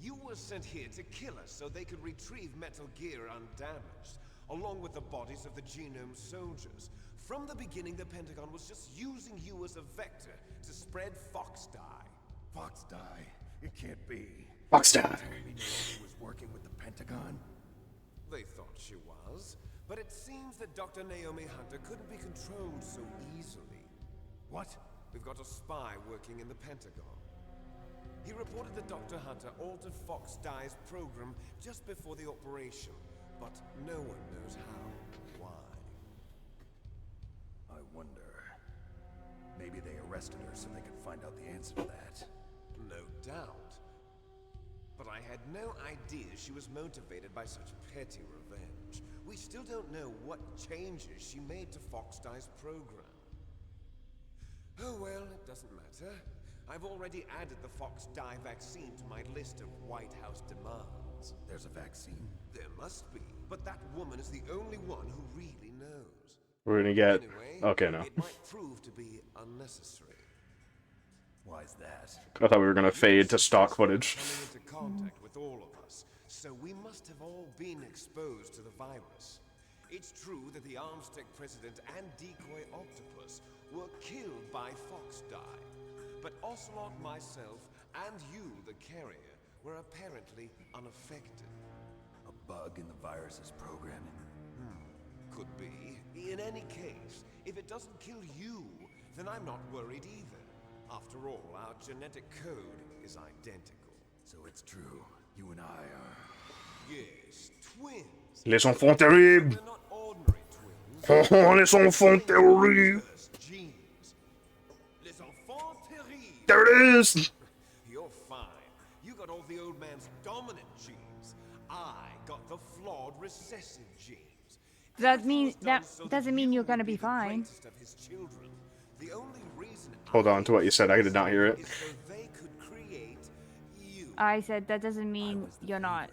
You were sent here to kill us so they could retrieve Metal Gear undamaged, along with the bodies of the Genome soldiers. From the beginning, the Pentagon was just using you as a vector to spread Fox Die. Fox Die? It can't be. Fox Die. Naomi was working with the Pentagon? They thought she was, but it seems that Dr. Naomi Hunter couldn't be controlled so easily. What? We've got a spy working in the Pentagon. He reported that Dr. Hunter altered Fox Die's program just before the operation, but no one knows how, why. I wonder... Maybe they arrested her so they could find out the answer to that. No doubt. But I had no idea she was motivated by such petty revenge. We still don't know what changes she made to Fox Die's program. Oh well, it doesn't matter. I've already added the Fox Die vaccine to my list of White House demands. There's a vaccine? There must be, but that woman is the only one who really knows. We're gonna get... Anyway, Okay, no. it might prove to be unnecessary. Why's that? I thought we were gonna fade to stock footage. Coming into contact with all of us, so we must have all been exposed to the virus. It's true that the Armstech president and Decoy Octopus were killed by Fox Die, but Ocelot, myself, and you, the carrier, were apparently unaffected. A bug in the virus's programming? Could be. In any case, if it doesn't kill you, then I'm not worried either. After all, our genetic code is identical. So it's true. You and I are... Yes, twins. Les enfants terribles. We're not ordinary twins. Oh, les enfants terribles. Genes. Les enfants terribles. There it is. You're fine. You got all the old man's dominant genes. I got the flawed recessive genes. That doesn't mean you're gonna be fine. Hold on to what you said. I did not hear it. I said that doesn't mean you're not.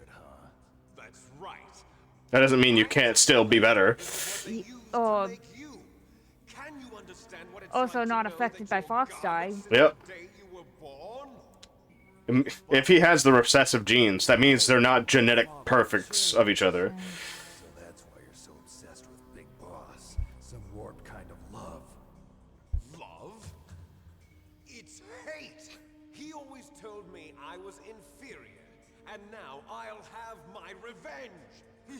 That's right. That doesn't mean you can't still be better. Or also not affected by Fox Die. Yep. If he has the recessive genes, that means they're not genetic perfects of each other. So that's why you're so obsessed with Big Boss. Some warped kind of love. Love? It's hate! He always told me I was inferior, and now I'll have my revenge!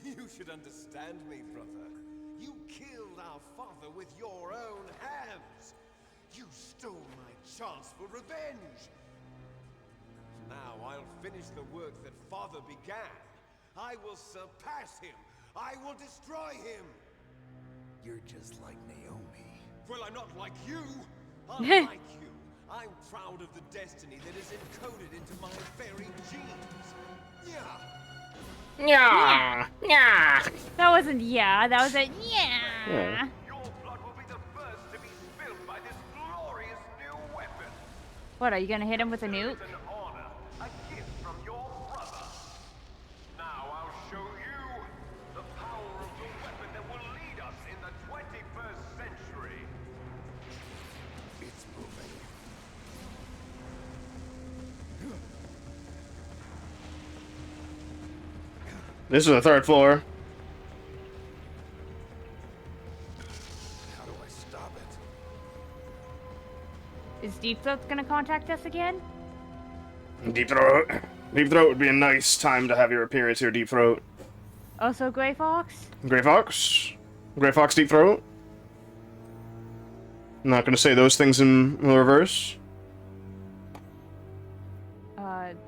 You should understand me, brother. You killed our father with your own hands! You stole my chance for revenge! Now I'll finish the work that father began. I will surpass him! I will destroy him! You're just like Naomi. Well, I'm not like you! I'm like you! I'm proud of the destiny that is encoded into my very genes! Yeah! Yeah. Yeah. That wasn't yeah, that was a yeah. Your blood will be the first to be spilled by this glorious new weapon! What, are you gonna hit him with a nuke? It's an honor, a gift from your brother. Now I'll show you the power of the weapon that will lead us in the 21st century. It's moving. This is the third floor. How do I stop it? Is Deep Throat gonna contact us again? Deep Throat. Deep Throat would be a nice time to have your appearance here, Deep Throat. Also Grey Fox? Grey Fox? Grey Fox, Deep Throat? I'm not gonna say those things in reverse.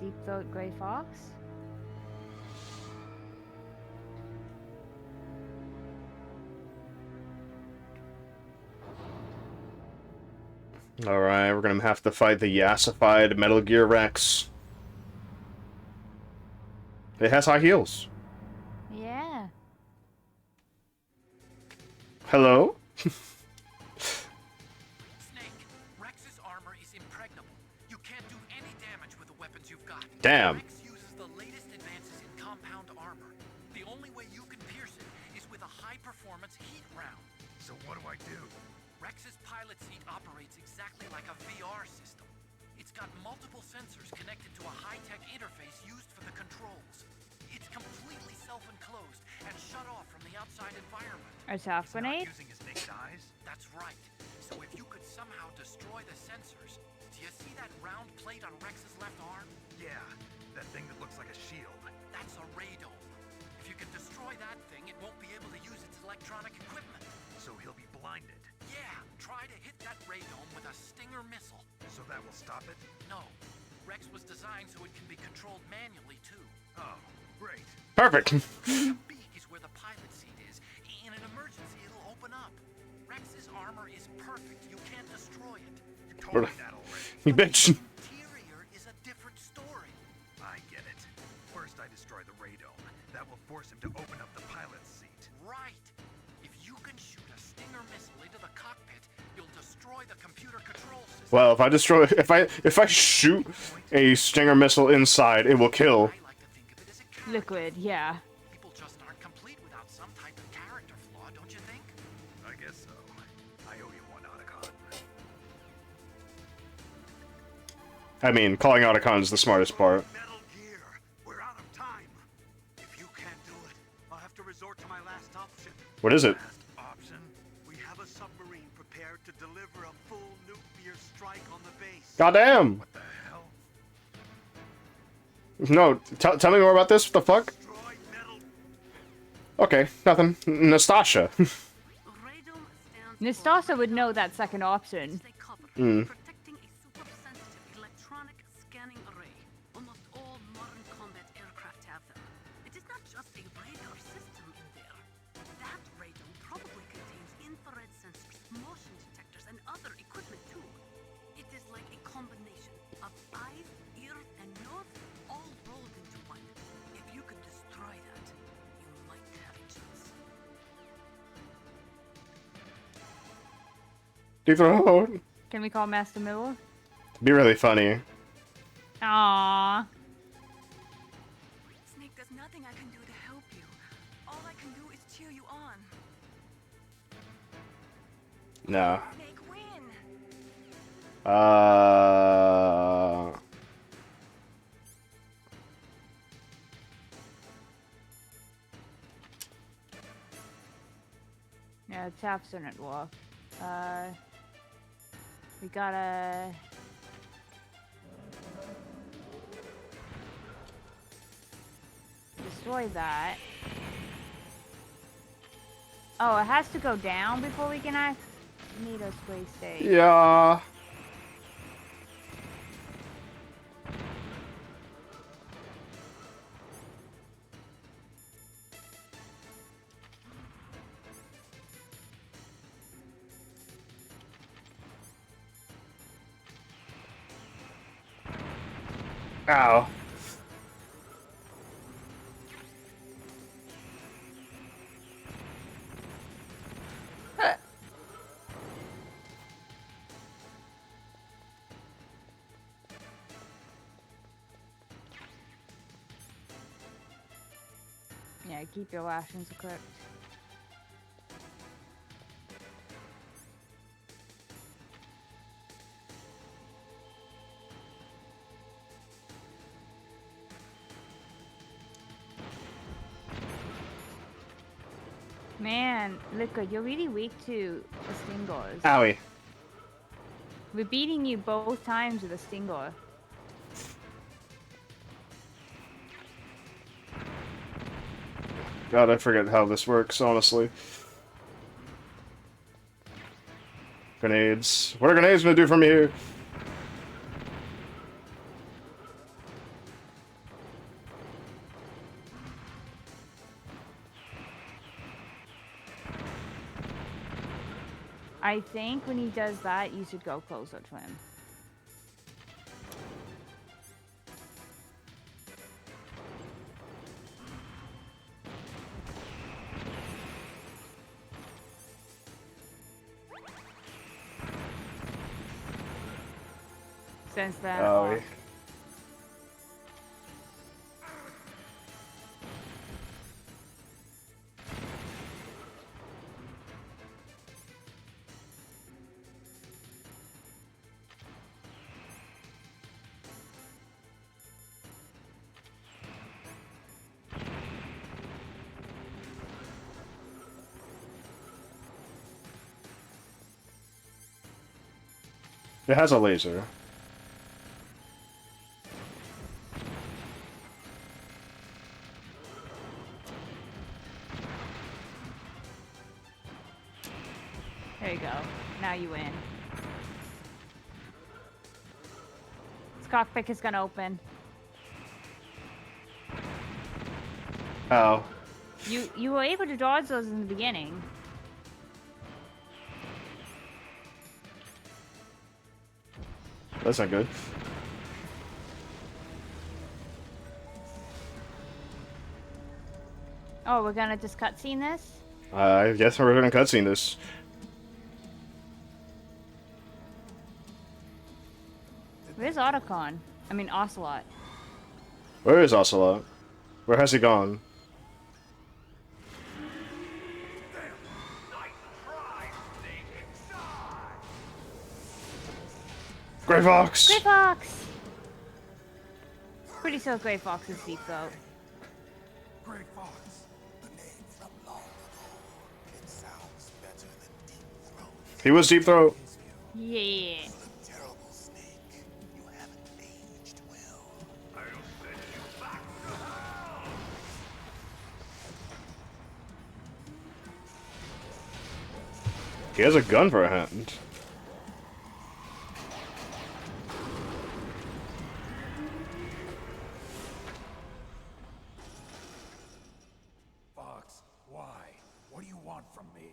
Deep Throat Grey Fox? Alright, we're gonna have to fight the yassified Metal Gear Rex. It has high heels. Yeah. Hello? Snake, Rex's armor is impregnable. You can't do any damage with the weapons you've got. Damn. Rex uses the latest advances in compound armor. high-performance heat round. So what do I do? Rex's pilot seat operates exactly like a VR system. It's got multiple sensors connected to a high-tech interface used for the controls. It's completely self-enclosed and shut off from the outside environment. A chaff Not grenade? using his naked eyes? That's right. So if you could somehow destroy the sensors, do you see that round plate on Rex's left arm? Yeah, that thing that looks like a shield. That's a radome. If you can destroy that thing, it won't be able to use its electronic equipment. So he'll be blinded? Yeah, try to hit that radome with a Stinger missile. So that will stop it? No. Rex was designed so it can be controlled manually, too. Oh, great. Perfect. The beak is where the pilot seat is. In an emergency, it'll open up. Rex's armor is perfect. You can't destroy it. You told me that already. You bitch. The interior is a different story. I get it. First, I destroy the radome. That will force him to open up the pilot's seat. Right. If you can shoot a Stinger missile into the cockpit, you'll destroy the computer control system. Well, if I shoot a Stinger missile inside, it will kill. I like to think of it as a character. Liquid, yeah. People just aren't complete without some type of character flaw, don't you think? I guess so. I owe you one, Otacon. I mean, calling Otacon is the smartest part. Metal Gear, we're out of time. If you can't do it, I'll have to resort to my last option. What is it? Last option? We have a submarine prepared to deliver a full nuclear strike on the base. Goddamn! What the hell? No, tell me more about this. What the fuck? Destroy metal. Okay, nothing. Nastasha. Radome stands Nastasa would know that second option. Stay covered, protecting a super-sensitive electronic scanning array. Almost all modern combat aircraft have them. It is not just a radar system in there. That radome probably contains infrared sensors, motion detectors, and other equipment too. It is like a combination of eyes, ears, and nose all rolled into one. If you could destroy that, you might have a chance. Deep Throat. Can we call Master Miller? Be really funny. Aww. Snake, there's nothing I can do to help you. All I can do is cheer you on. No. Snake, win! Yeah, taps in it wolf. We gotta... destroy that. Oh, it has to go down before we can act. Need a space state. Yeah. Ow. Yeah, keep your rations equipped. Man, Liquid, you're really weak to the Stingors. Owie. We're beating you both times with a Stingor. God, I forget how this works, honestly. Grenades. What are grenades gonna do for me here? I think when he does that, you should go closer to him. Since then, Owie. It has a laser. There you go. Now you win. This cockpit is gonna open. Oh. You were able to dodge those in the beginning. That's not good. Oh, we're gonna just cutscene this? I guess we're gonna cutscene this. Where's Otacon? I mean Ocelot. Where is Ocelot? Where has he gone? Grey Fox! Grey Fox! Pretty sure Grey Fox is Deep Throat. Grey Fox. The name from long ago. It sounds better than Deep Throat. He was Deep Throat. Yeah. Terrible snake. You haven't aged well. I'll send you back to hell! He has a gun for a hand. Fox, why? What do you want from me?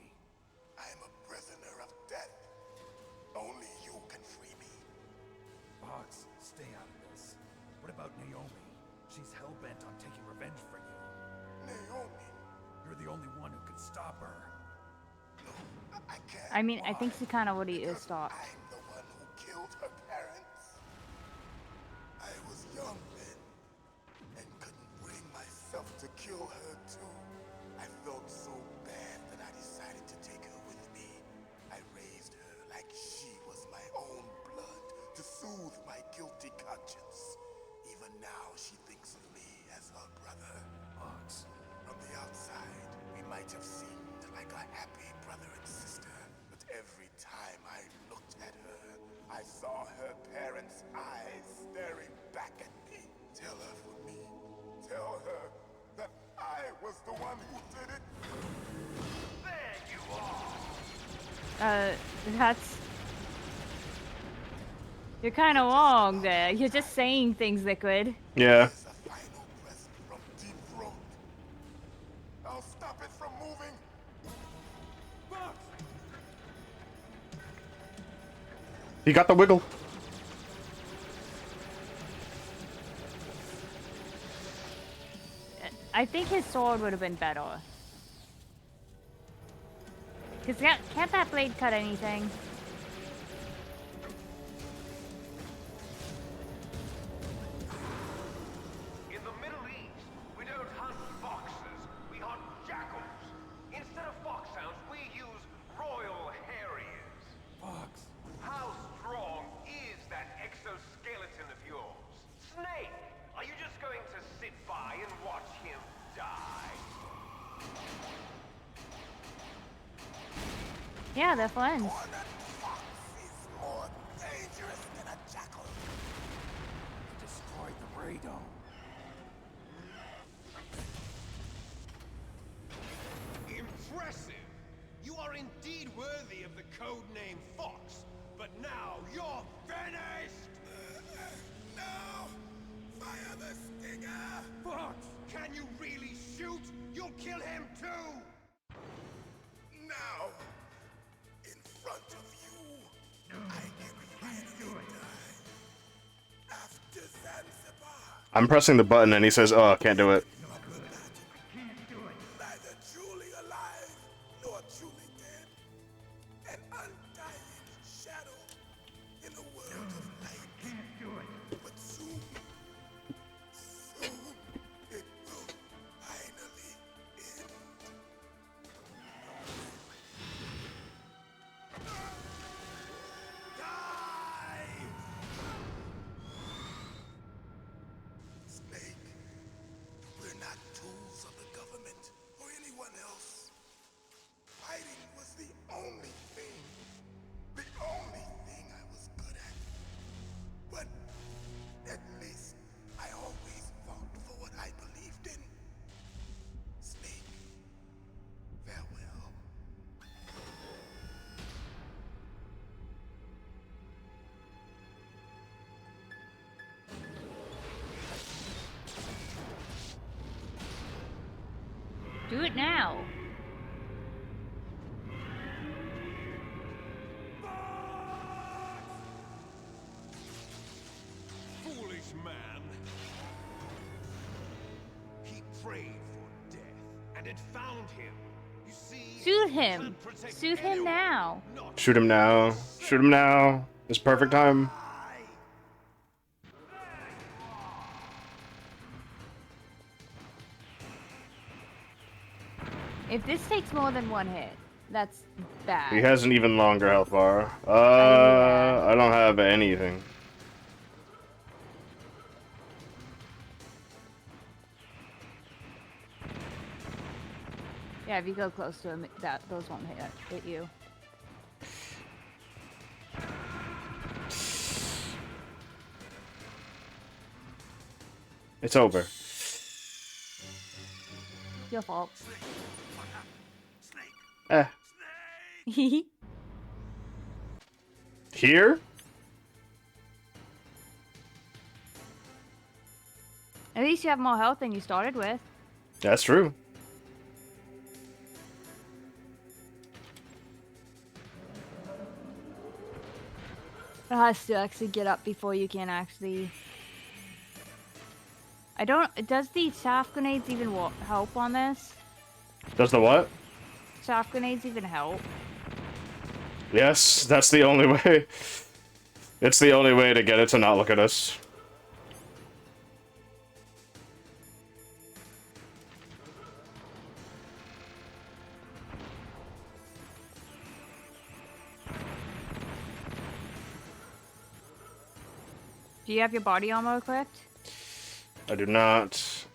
I am a prisoner of death. Only you can free me. Fox, stay out of this. What about Naomi? She's hell-bent on taking revenge for you. Naomi. You're the only one who can stop her. No, I can't. I mean, I think she kind of already is stopped. I'm the one who killed her parents. I was young then and couldn't bring myself to kill her too. I felt so bad that I decided to take her with me. I raised her like she was my own blood to soothe my guilty conscience. Even now she thinks of me as her brother. Fox, From the outside, we might have seemed like a happy brother and sister, but every time I looked at her, I saw her parents' eyes staring back at me. Tell her for me. Tell her that I was the one who did it. there you are! That's... You're kind of wrong there. You're just saying things, Liquid. Yeah. It's a final present from Deep Throat. I'll stop it from moving. Fox! He got the wiggle. I think his sword would have been better. Because can't that blade cut anything? In the Middle East, we don't hunt foxes, we hunt jackals. Instead of foxhounds, we use Royal Harriers. Fox! How strong is that exoskeleton of yours? Snake, are you just going to sit by and watch him die? Yeah, they're friends. One fox is more dangerous than a jackal. Destroyed the radome. Impressive! You are indeed worthy of the code name Fox, but now you're finished! No! Fire the stinger! Fox, can you really shoot? You'll kill him too! Now! In front of you, I can finally die. After Zanzibar, I'm pressing the button and he says, oh, can't do it. neither truly alive nor truly dead. An undying shadow in a world of light. But soon, soon it will finally end. Die! Snake, we're Do it now. Foolish man. He prayed for death, and it found him. You see, Shoot you him. can't protect Shoot him anyone, now. not Shoot him now. Shoot him now. It's perfect time. If this takes more than one hit, that's bad. He has an even longer health bar. I don't have anything. Yeah, if you go close to him, those won't hit you. It's over. Your fault. Eh. Here? At least you have more health than you started with. That's true. It has to actually get up before you can actually... I don't... Does the chaff grenades even help on this? Does the what? Chaff grenades even help? Yes, that's the only way. It's the only way to get it to not look at us. Do you have your body armor equipped? I do not.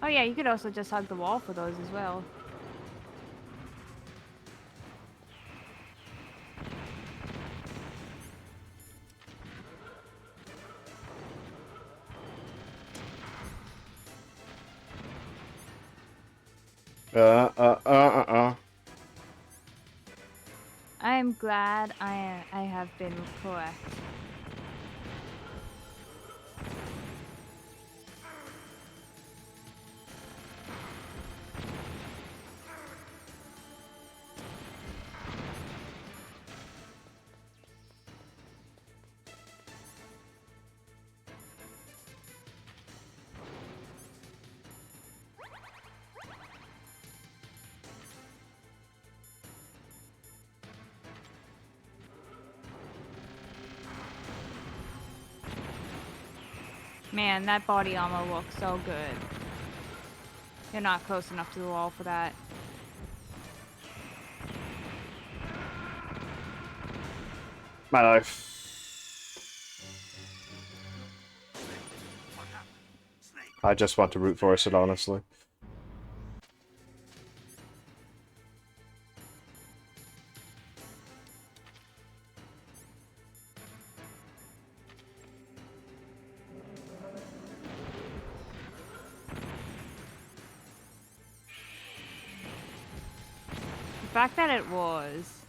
Oh yeah, you could also just hug the wall for those as well. I am glad I have been correct. Man, that body armor looks so good. You're not close enough to the wall for that. My life. I just want to root for it, honestly. The fact that it was.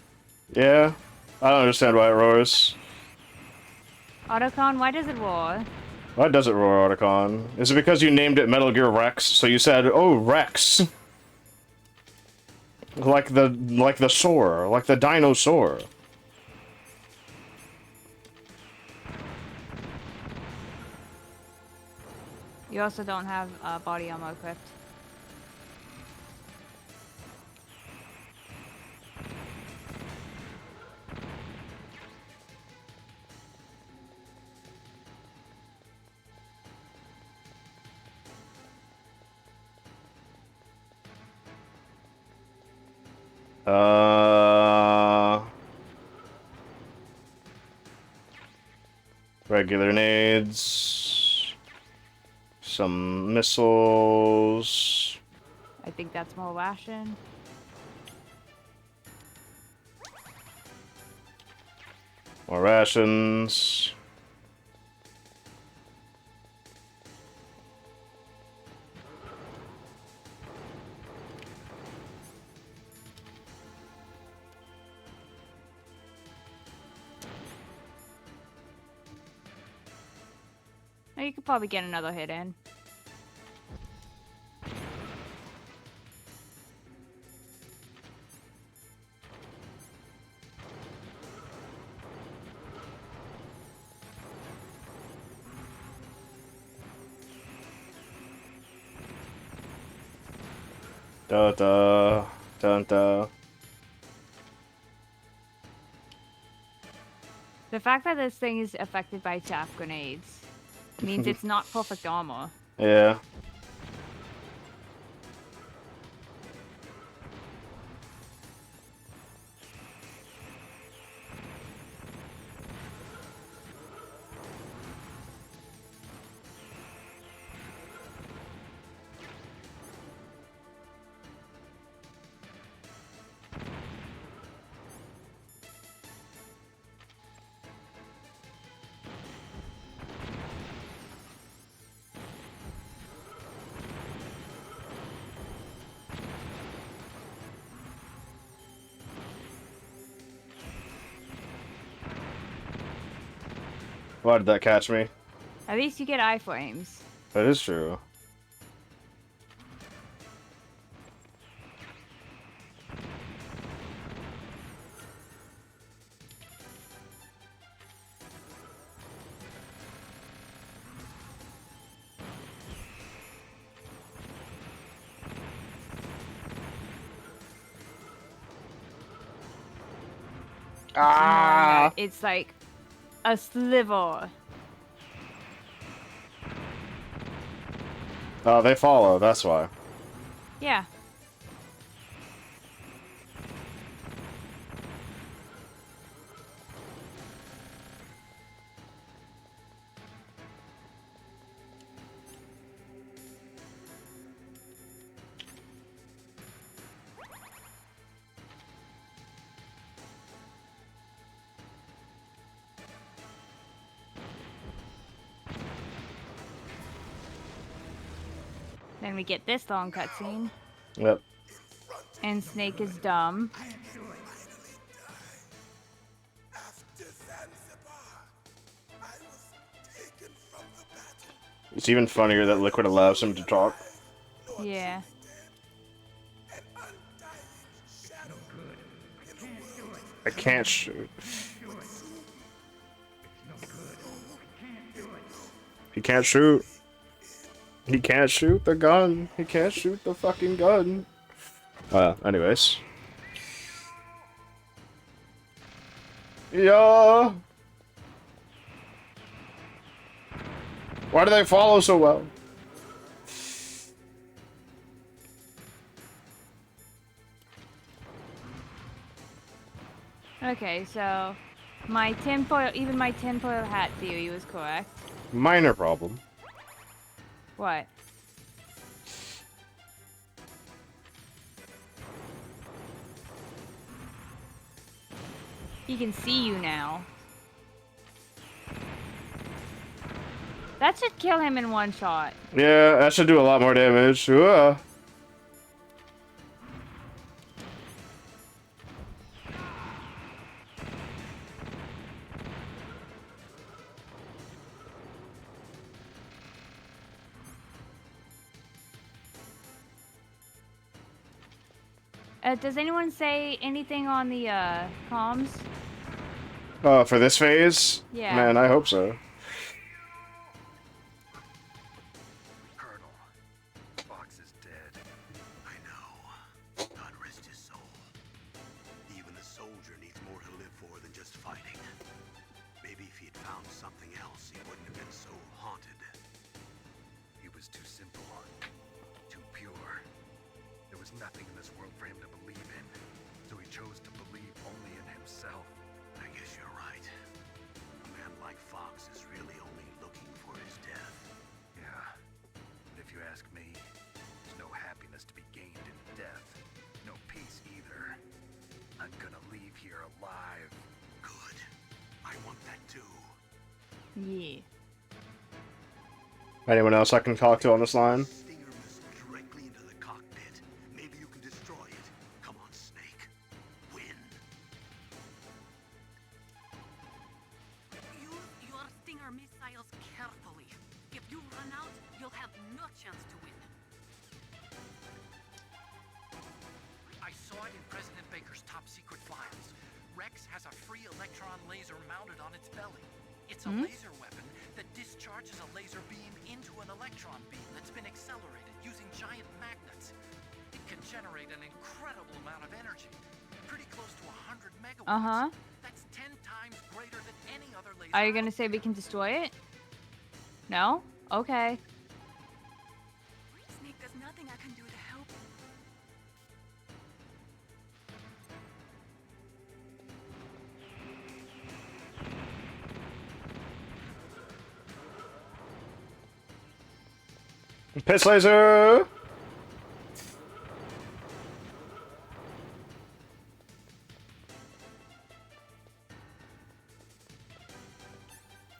Yeah, I don't understand why it roars. Otacon, why does it roar? Why does it roar, Otacon? Is it because you named it Metal Gear Rex, so you said, "Oh, Rex"? Like the soar, like the dinosaur. You also don't have body armor equipped. Regular nades. Some missiles. I think that's more ration. More rations. You could probably get another hit in. Da da dun da. The fact that this thing is affected by chaff grenades means it's not perfect armor. Yeah. Why did that catch me? At least you get iframes. That is true. Ah! It's like a sliver. Oh, they follow, that's why. Yeah. Then we get this long cutscene. Yep. And Snake is dumb. It's even funnier that Liquid allows him to talk. Yeah. I can't shoot. He can't shoot. He can't shoot the gun. He can't shoot the fucking gun. Anyways. Yeah. Why do they follow so well? Okay, so my tinfoil, even my tinfoil hat theory was correct. Minor problem. What? He can see you now. That should kill him in one shot. Yeah, that should do a lot more damage. Does anyone say anything on the comms? For this phase? Yeah. Man, I hope so. Colonel, Fox is dead. I know. God rest his soul. Even a soldier needs more to live for than just fighting. Maybe if he had found something else, he wouldn't have been so haunted. He was too simple, too pure. There was nothing in this world for him to believe in, so he chose to believe only in himself. I guess you're right. A man like Fox is really only looking for his death. Yeah. But if you ask me, there's no happiness to be gained in death. No peace either. I'm gonna leave here alive. Good. I want that too. Yeah. Anyone else I can talk to on this line? Stinger missile directly into the cockpit. Maybe you can destroy it. Come on, Snake. Win. Use your Stinger missiles carefully. Give your chance to win. I saw it in President Baker's top secret files. Rex has a free electron laser mounted on its belly. It's a laser weapon that discharges a laser beam into an electron beam that's been accelerated using giant magnets. It can generate an incredible amount of energy, pretty close to 100 megawatts. Uh-huh. That's 10 times greater than any other laser. Are you gonna say we can destroy it? No? Okay. Snake, there's nothing I can do to help. Piss laser!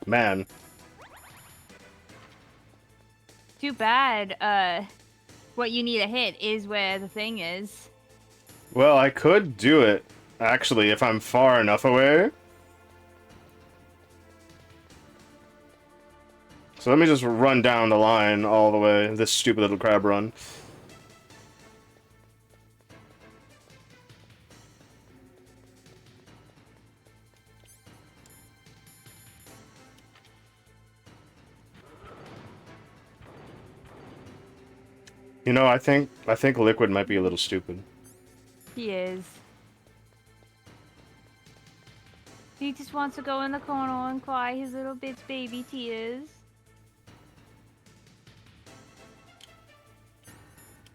Man. Too bad, what you need to hit is where the thing is. Well, I could do it, actually, if I'm far enough away. So let me just run down the line all the way, this stupid little crab run. You know, I think Liquid might be a little stupid. He is. He just wants to go in the corner and cry his little bit's baby tears.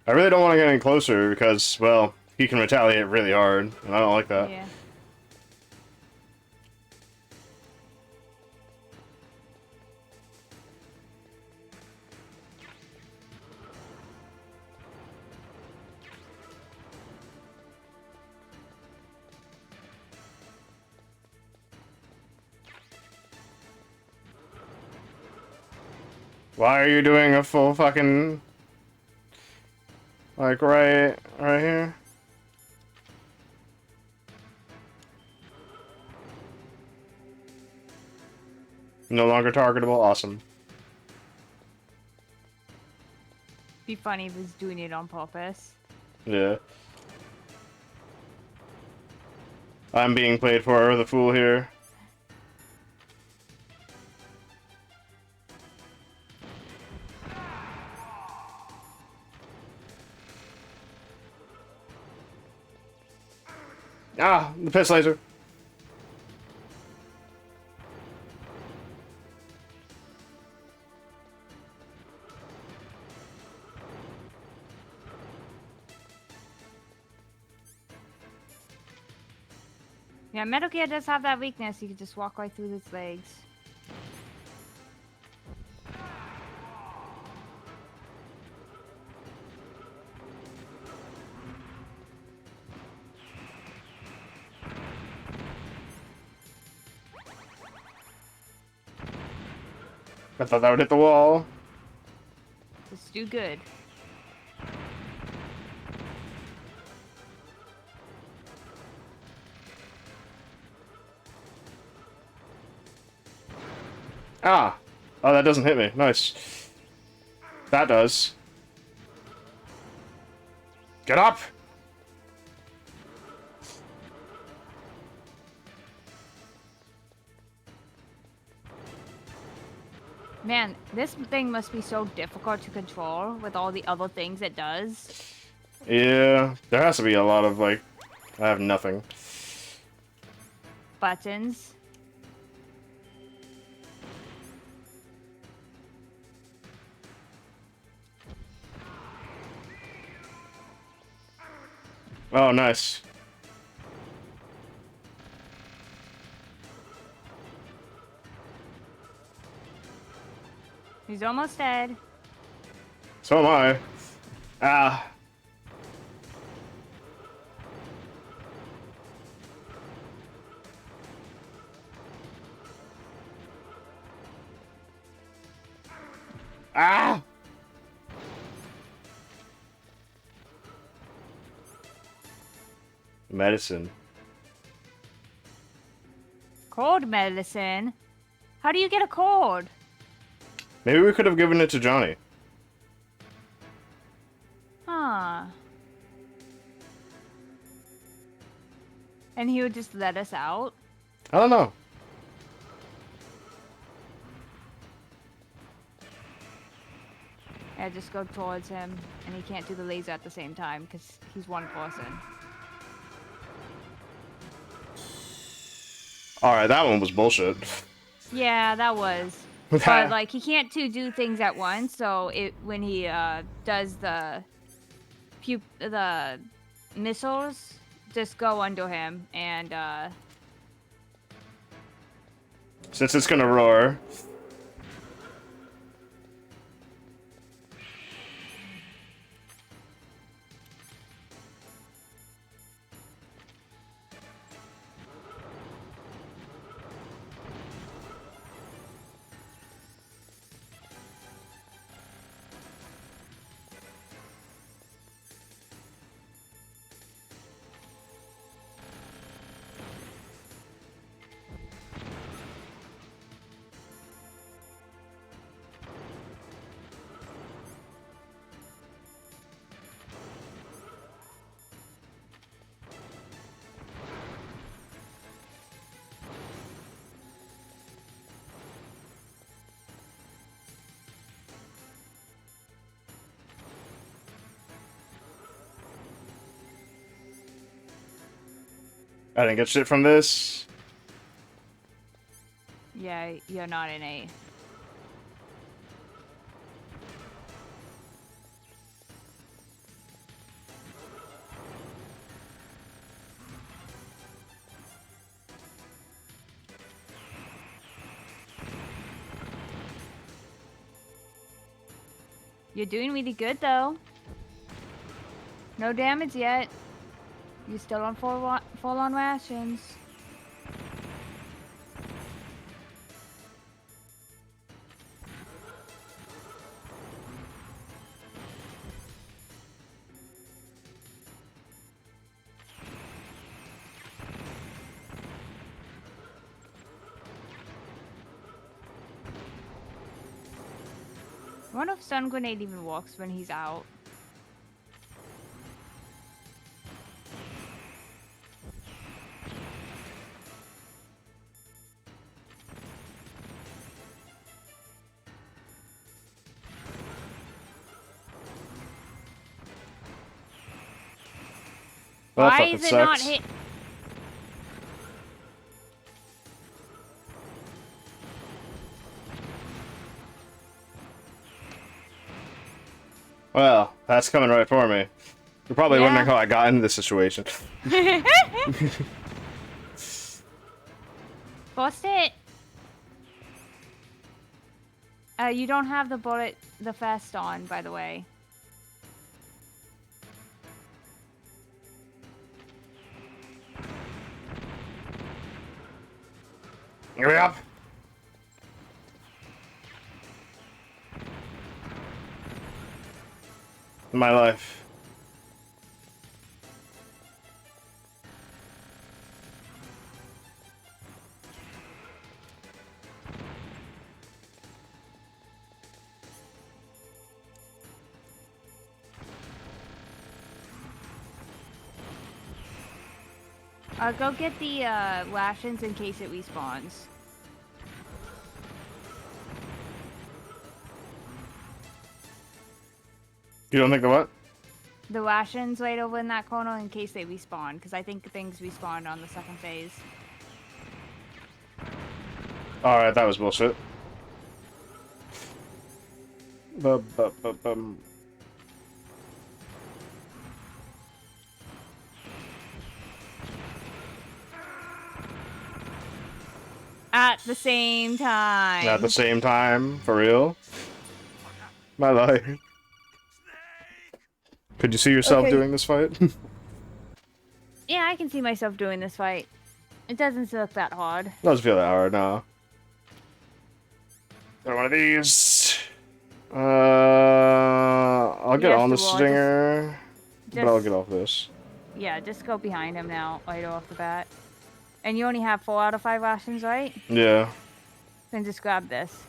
I really don't want to get any closer because, well, he can retaliate really hard, and I don't like that. Yeah. Why are you doing a full fucking... like, right here? No longer targetable? Awesome. Be funny if he's doing it on purpose. Yeah. I'm being played for the fool here. Ah, the piss laser. Yeah, Metal Gear does have that weakness. You can just walk right through its legs. I thought that would hit the wall. Just do good. Ah! Oh, that doesn't hit me. Nice. That does. Get up! Man, this thing must be so difficult to control with all the other things it does. Yeah, there has to be a lot of, like... I have nothing. Buttons. Oh, nice. He's almost dead. So am I. Ah. Ah! Medicine. Cold medicine? How do you get a cold? Maybe we could have given it to Johnny. Huh. And he would just let us out? I don't know. Yeah, just go towards him, and he can't do the laser at the same time because he's one person. Alright, that one was bullshit. Yeah, that was. But like, he can't do things at once. So when he does the missiles, just go under him and Since it's gonna roar. I didn't get shit from this. yeah, you're not in A. You're doing really good though. No damage yet. You're still on full on rations. I wonder if stun grenade even works when he's out. Well, that Why fucking is it not sucks. hit? Well, that's coming right for me. You're probably Yeah. wondering how I got into this situation. Bust it. You don't have the vest on, by the way. Yep. My life. Go get the rations in case it respawns. You don't think the what? The rations right over in that corner in case they respawn, because I think things respawn on the second phase. Alright, that was bullshit. Bum. At the same time. At the same time, for real? My life. Could you see yourself Okay. doing this fight? Yeah, I can see myself doing this fight. It doesn't look that hard. Doesn't feel that hard, no. Got one of these. I'll get Yes, on the the wall, stinger, but I'll just- get off this. Yeah, just go behind him now, right off the bat. And you only have 4 out of 5 rations, right? Yeah. Then just grab this.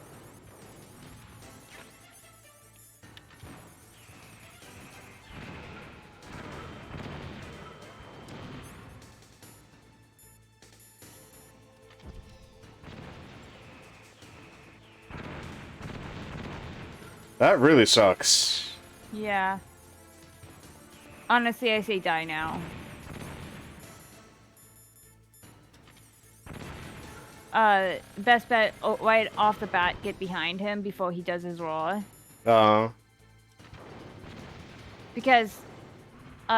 That really sucks. Yeah. Honestly, I say die now. Best bet, right off the bat, get behind him before he does his roar. Because,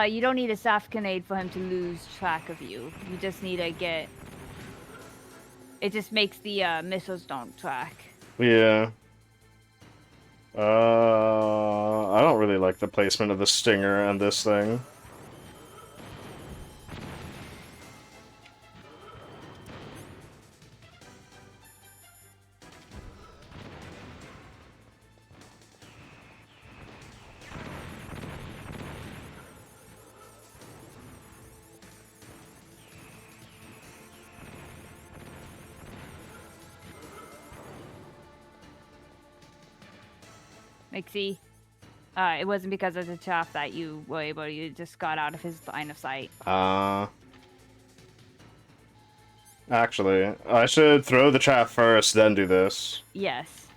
you don't need a soft grenade for him to lose track of you. You just need to get... It just makes the, missiles don't track. Yeah. I don't really like the placement of the stinger and this thing. Like, see? It wasn't because of the chaff that you were able to... You just got out of his line of sight. Actually, I should throw the chaff first, then do this. Yes.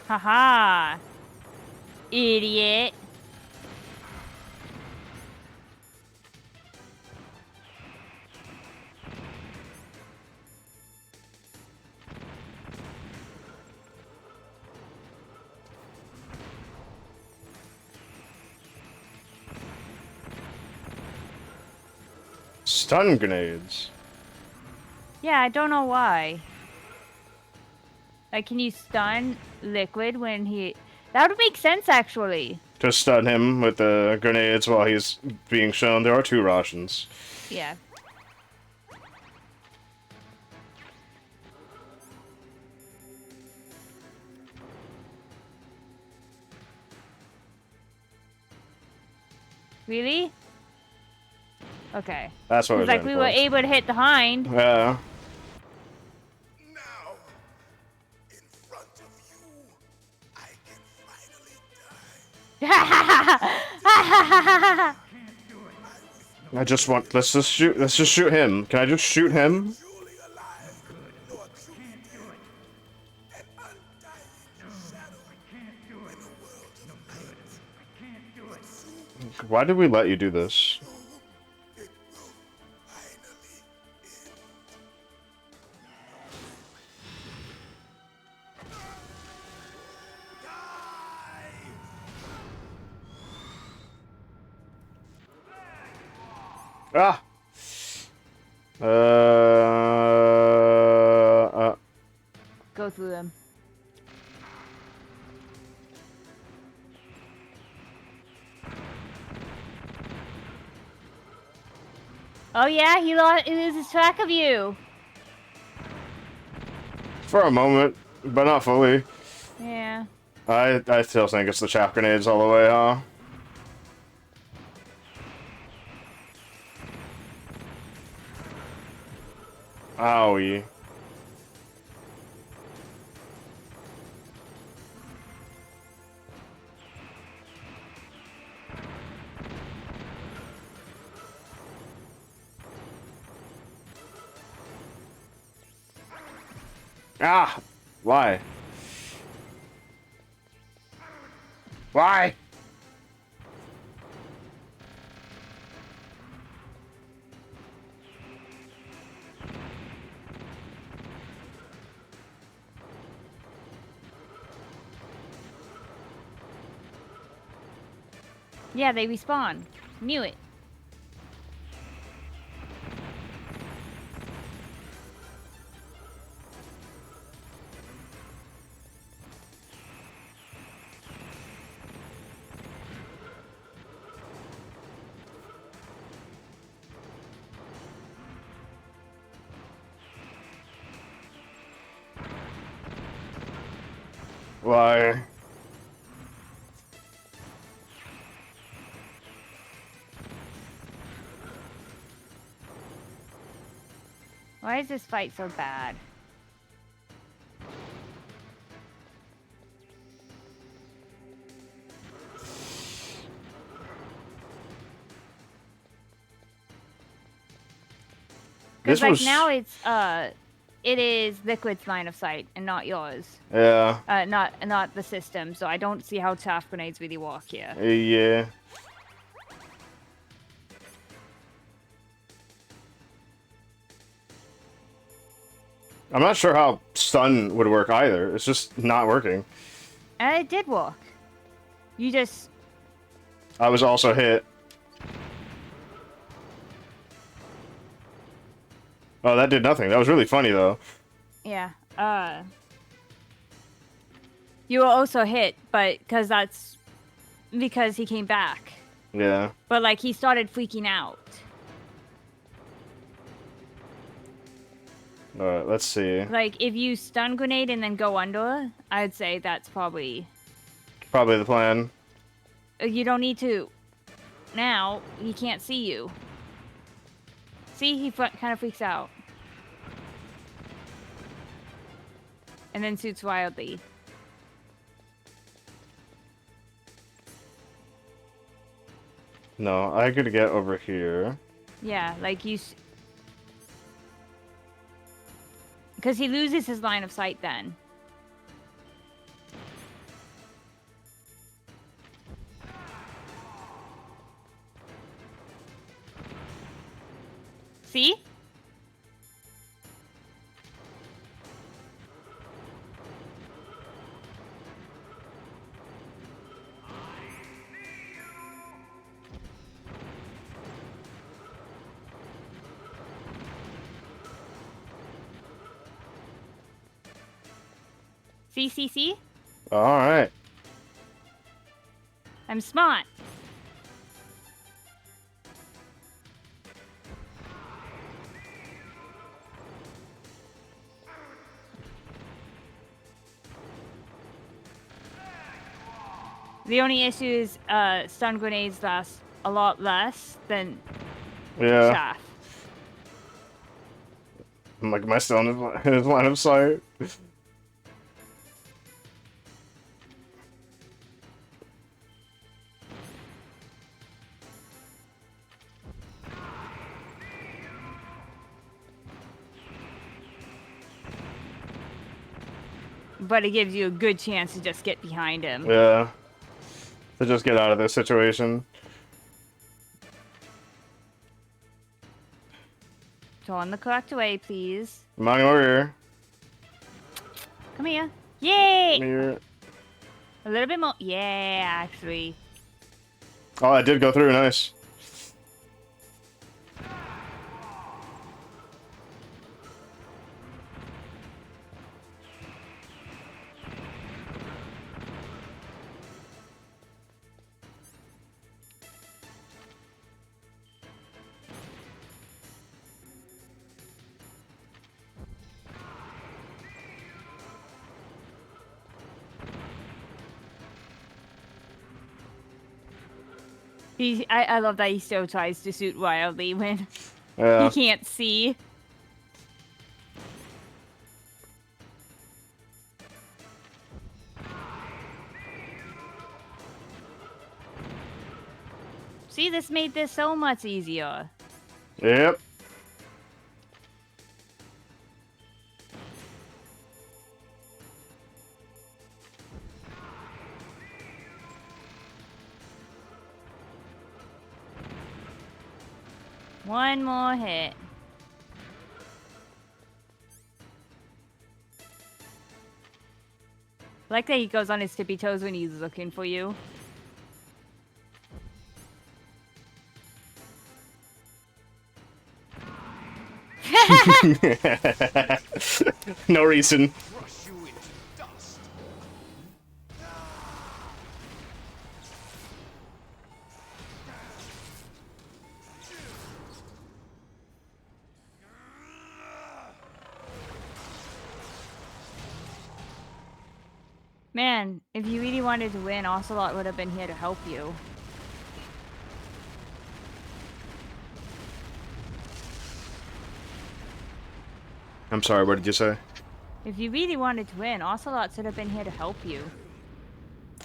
Haha! Idiot! Stun grenades. Yeah, I don't know why. Like, can you stun Liquid when he... That would make sense, actually. To stun him with the grenades while he's being shown. There are 2 Roshians. Yeah. Really? Okay. That's what It's we're like we were for. able to hit the hind. Yeah. Now, in front of you, I can finally die. I just want... Let's just shoot him. Can I just shoot him? Truly alive, nor truly dead. An undying shadow in a world of light. Why did we let you do this? It will finally end. Ah! Go through them. Oh yeah, he loses track of you. For a moment, but not fully. Yeah. I still think it's the chaff grenades all the way, huh? Owie. Ah! Why? Why? Yeah, they respawn. Knew it. Why? Why is this fight so bad? Because This like was now it is Liquid's line of sight and not yours. yeah. Not the system. So I don't see how chaff grenades really work here. Yeah. I'm not sure how stun would work either. It's just not working. And it did work. You just I was also hit. Oh, that did nothing. That was really funny though. yeah. You were also hit, but because he came back. Yeah. But like he started freaking out. Alright, let's see. Like if you stun grenade and then go under, I'd say that's probably Probably the plan. you don't need to. Now he can't see you. See, he kind of freaks out. And then shoots wildly. No, I could get over here. Yeah, like because he loses his line of sight then. See? See? Alright. I'm smart. The only issue is stun grenades last a lot less than Yeah. chaff. I'm like, am I still in his line of sight? But it gives you a good chance to just get behind him. Yeah. To just get out of this situation. Turn the correct way, please. Come on over here. Come here. Yay! Come here. A little bit more. Yeah, actually. Oh, I did go through. Nice. I love that he still tries to shoot wildly when Yeah. he can't see. See, this made this so much easier. Yep. One more hit. I like that he goes on his tippy toes when he's looking for you. No reason. Crush you into dust. Man, if you really wanted to win, Ocelot would have been here to help you. I'm sorry, what did you say? If you really wanted to win, Ocelot should have been here to help you.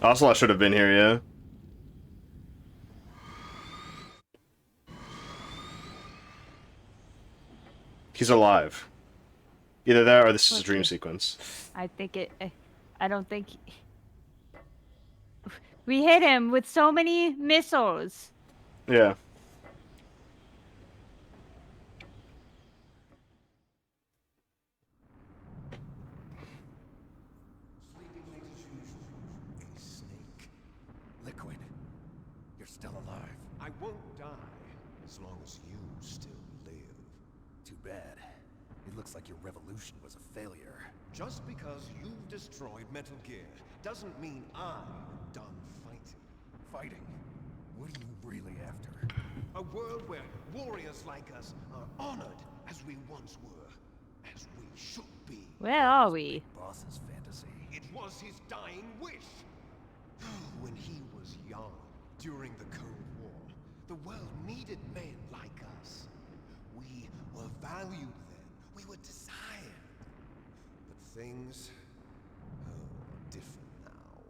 Ocelot should have been here, yeah. He's alive. Either that or this is a Let's dream see. sequence. I think it. I don't think. We hit him with so many missiles. Yeah. Snake. Liquid. You're still alive. I won't die as long as you still live. Too bad. It looks like your revolution was a failure. Just because you've destroyed Metal Gear doesn't mean I'm done fighting. Fighting? What are you really after? A world where warriors like us are honored as we once were, as we should be. Where are we? Boss's fantasy. It was his dying wish. When he was young, during the Cold War, the world needed men like us. We were valued then. We were desired. But things are different now.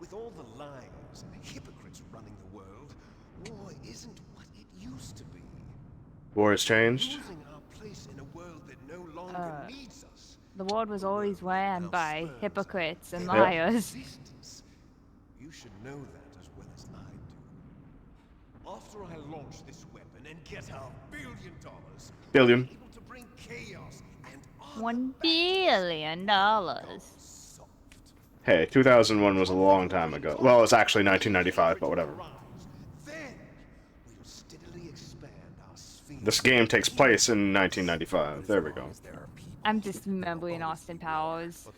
With all the lies and hypocrites running the world, war isn't what it used to be. War has changed. Losing our place in a world that no longer needs us. The world was always ran by spurs hypocrites and our liars. existence. You should know that as well as I do. After I launch this weapon and get $1 billion, Billion. able to bring chaos and $1 billion. soft. Hey, 2001 was a long time ago. Well, it's actually 1995, but whatever. Then we'll steadily expand our sphere. This game takes place in 1995. There we go. There are people. I'm just remembering Austin Powers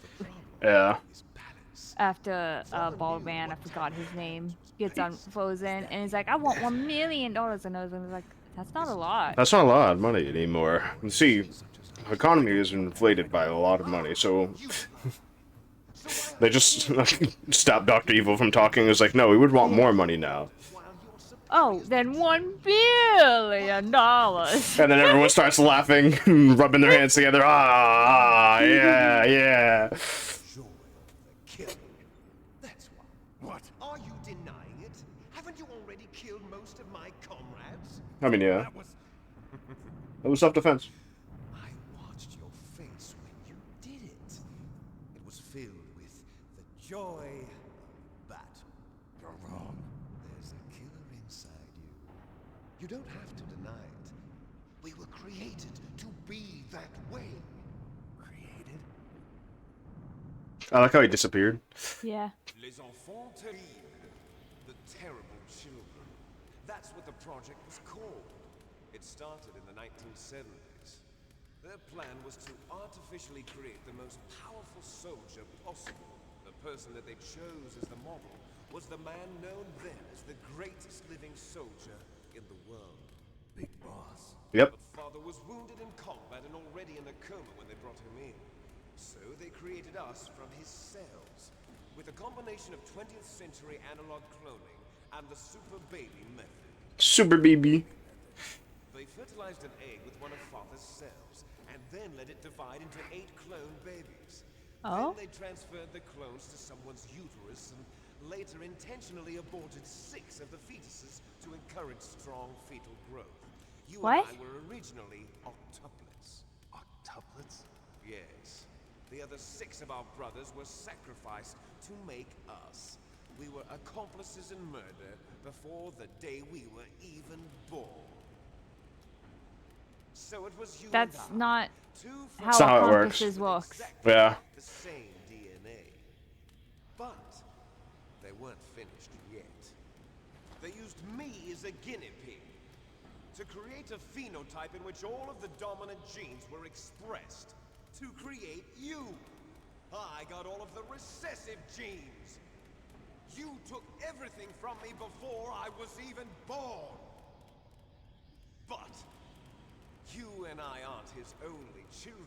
Yeah. Is balance. after Bald Man. I forgot his name. Gets unfrozen and he's like, "I want $1 million," and I was like, "That's not a lot." That's not a lot of money anymore. You see, the economy is inflated by a lot of money, so they just stopped Dr. Evil from talking. It was like, no, we would want more money now. Oh, then $1 billion. And then everyone starts laughing, rubbing their hands together. Ah, yeah, yeah. Joy of the killing. That's why. What? Are you denying it? Haven't you already killed most of my comrades? I mean, yeah. That was. It was self-defense. I watched your face when you did it. It was filled with the joy of battle. You're wrong. There's a killer inside you. You don't have to deny it. We were created to be that way. Created? I like how he disappeared. Yeah. Les enfants terribles. The terrible children. That's what the project was called. It started in the 1970s. Their plan was to artificially create the most powerful soldier possible. The person that they chose as the model was the man known then as the greatest living soldier in the world. Big Boss. Yep. But father was wounded in combat and already in a coma when they brought him in. So they created us from his cells, with a combination of 20th century analog cloning and the super baby method. Super baby. They fertilized an egg with one of father's cells, and then let it divide into 8 clone babies. Oh? Then they transferred the clones to someone's uterus and later intentionally aborted 6 of the fetuses to encourage strong fetal growth. You What? and I were originally octuplets. Octuplets? Yes. The other 6 of our brothers were sacrificed to make us. We were accomplices in murder before the day we were even born. So it was you That's and I, not two how That's not how it works. accomplices works. exactly Yeah. the same DNA. But they weren't finished yet. They used me as a guinea pig to create a phenotype in which all of the dominant genes were expressed. To create you. I got all of the recessive genes. You took everything from me before I was even born. But you and I aren't his only children.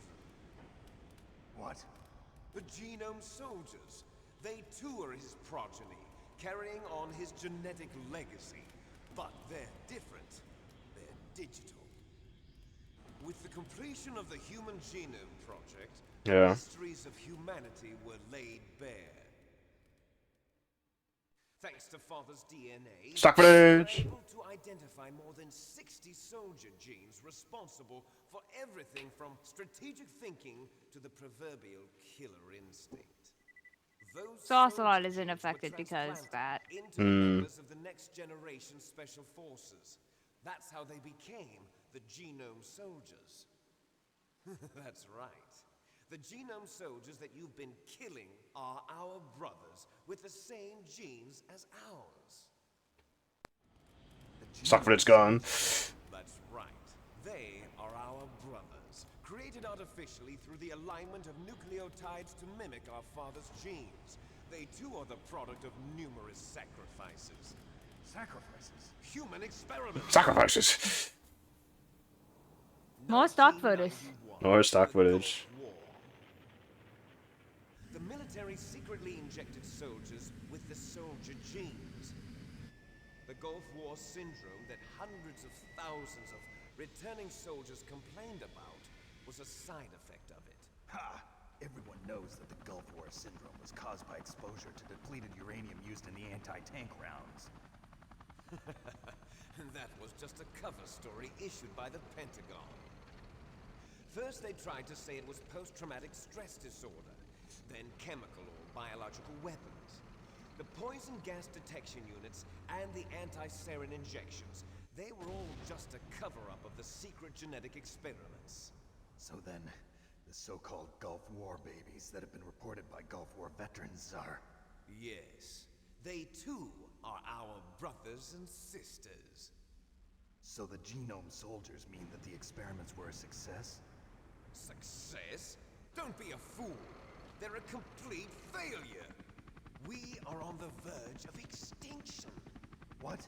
What? The Genome Soldiers. They too are his progeny, carrying on his genetic legacy. But they're different. They're digital. With the completion of the Human Genome Project, the Yeah. mysteries of humanity were laid bare. Thanks to Father's DNA, Stock we were footage. able to identify more than 60 soldier genes responsible for everything from strategic thinking to the proverbial killer instinct. Those So Ocelot soldier isn't genes were affected because of that. into the members of the next generation special forces. That's how they became the Genome Soldiers. That's right. The Genome Soldiers that you've been killing are our brothers with the same genes as ours. Stockford's gone. That's right. They are our brothers, created artificially through the alignment of nucleotides to mimic our father's genes. They too are the product of numerous sacrifices. Sacrifices? Human experiments. Sacrifices. More stock footage. More stock footage. The military secretly injected soldiers with the soldier genes. The Gulf War syndrome that hundreds of thousands of returning soldiers complained about was a side effect of it. Ha! Everyone knows that the Gulf War syndrome was caused by exposure to depleted uranium used in the anti-tank rounds. That was just a cover story issued by the Pentagon. First they tried to say it was post-traumatic stress disorder, then chemical or biological weapons. The poison gas detection units and the anti-sarin injections, they were all just a cover-up of the secret genetic experiments. So then, the so-called Gulf War babies that have been reported by Gulf War veterans are... Yes, they too are our brothers and sisters. So the Genome Soldiers mean that the experiments were a success? Success? Don't be a fool. They're a complete failure. We are on the verge of extinction. What?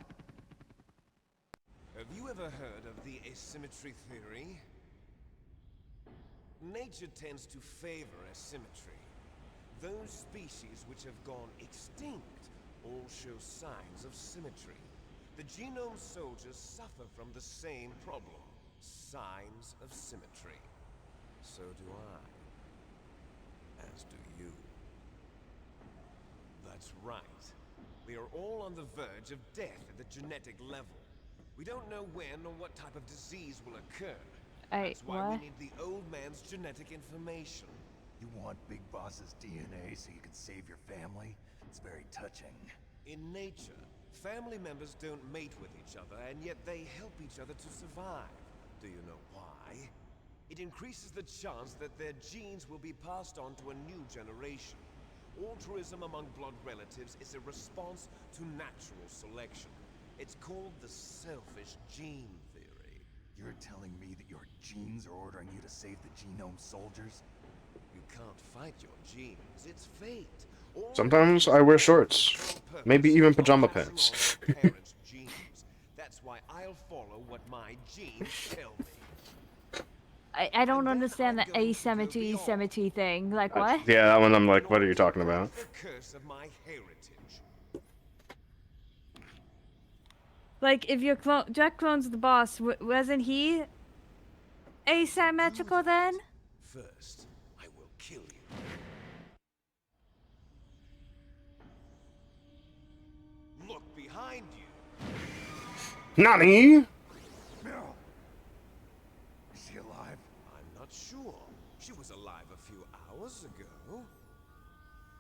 Have you ever heard of the asymmetry theory? Nature tends to favor asymmetry. Those species which have gone extinct all show signs of symmetry. The Genome Soldiers suffer from the same problem. Signs of symmetry. So do I. As do you. That's right. We are all on the verge of death at the genetic level. We don't know when or what type of disease will occur. That's why we need the old man's genetic information. You want Big Boss's DNA so you can save your family? It's very touching. In nature, family members don't mate with each other, and yet they help each other to survive. Do you know why? It increases the chance that their genes will be passed on to a new generation. Altruism among blood relatives is a response to natural selection. It's called the selfish gene theory. You're telling me that your genes are ordering you to save the Genome Soldiers? You can't fight your genes. It's fate. Sometimes I wear shorts. Maybe even pajama pants. That's why I'll follow what my genes tell me. I don't understand the asymmetry symmetry thing. Like what? Yeah, that one I'm like, what are you talking about? The curse of my heritage. Like if your Jack clone's the boss, wasn't he asymmetrical then? First, I will kill you. Look behind you. Nani? Meryl! Is she alive? I'm not sure. She was alive a few hours ago.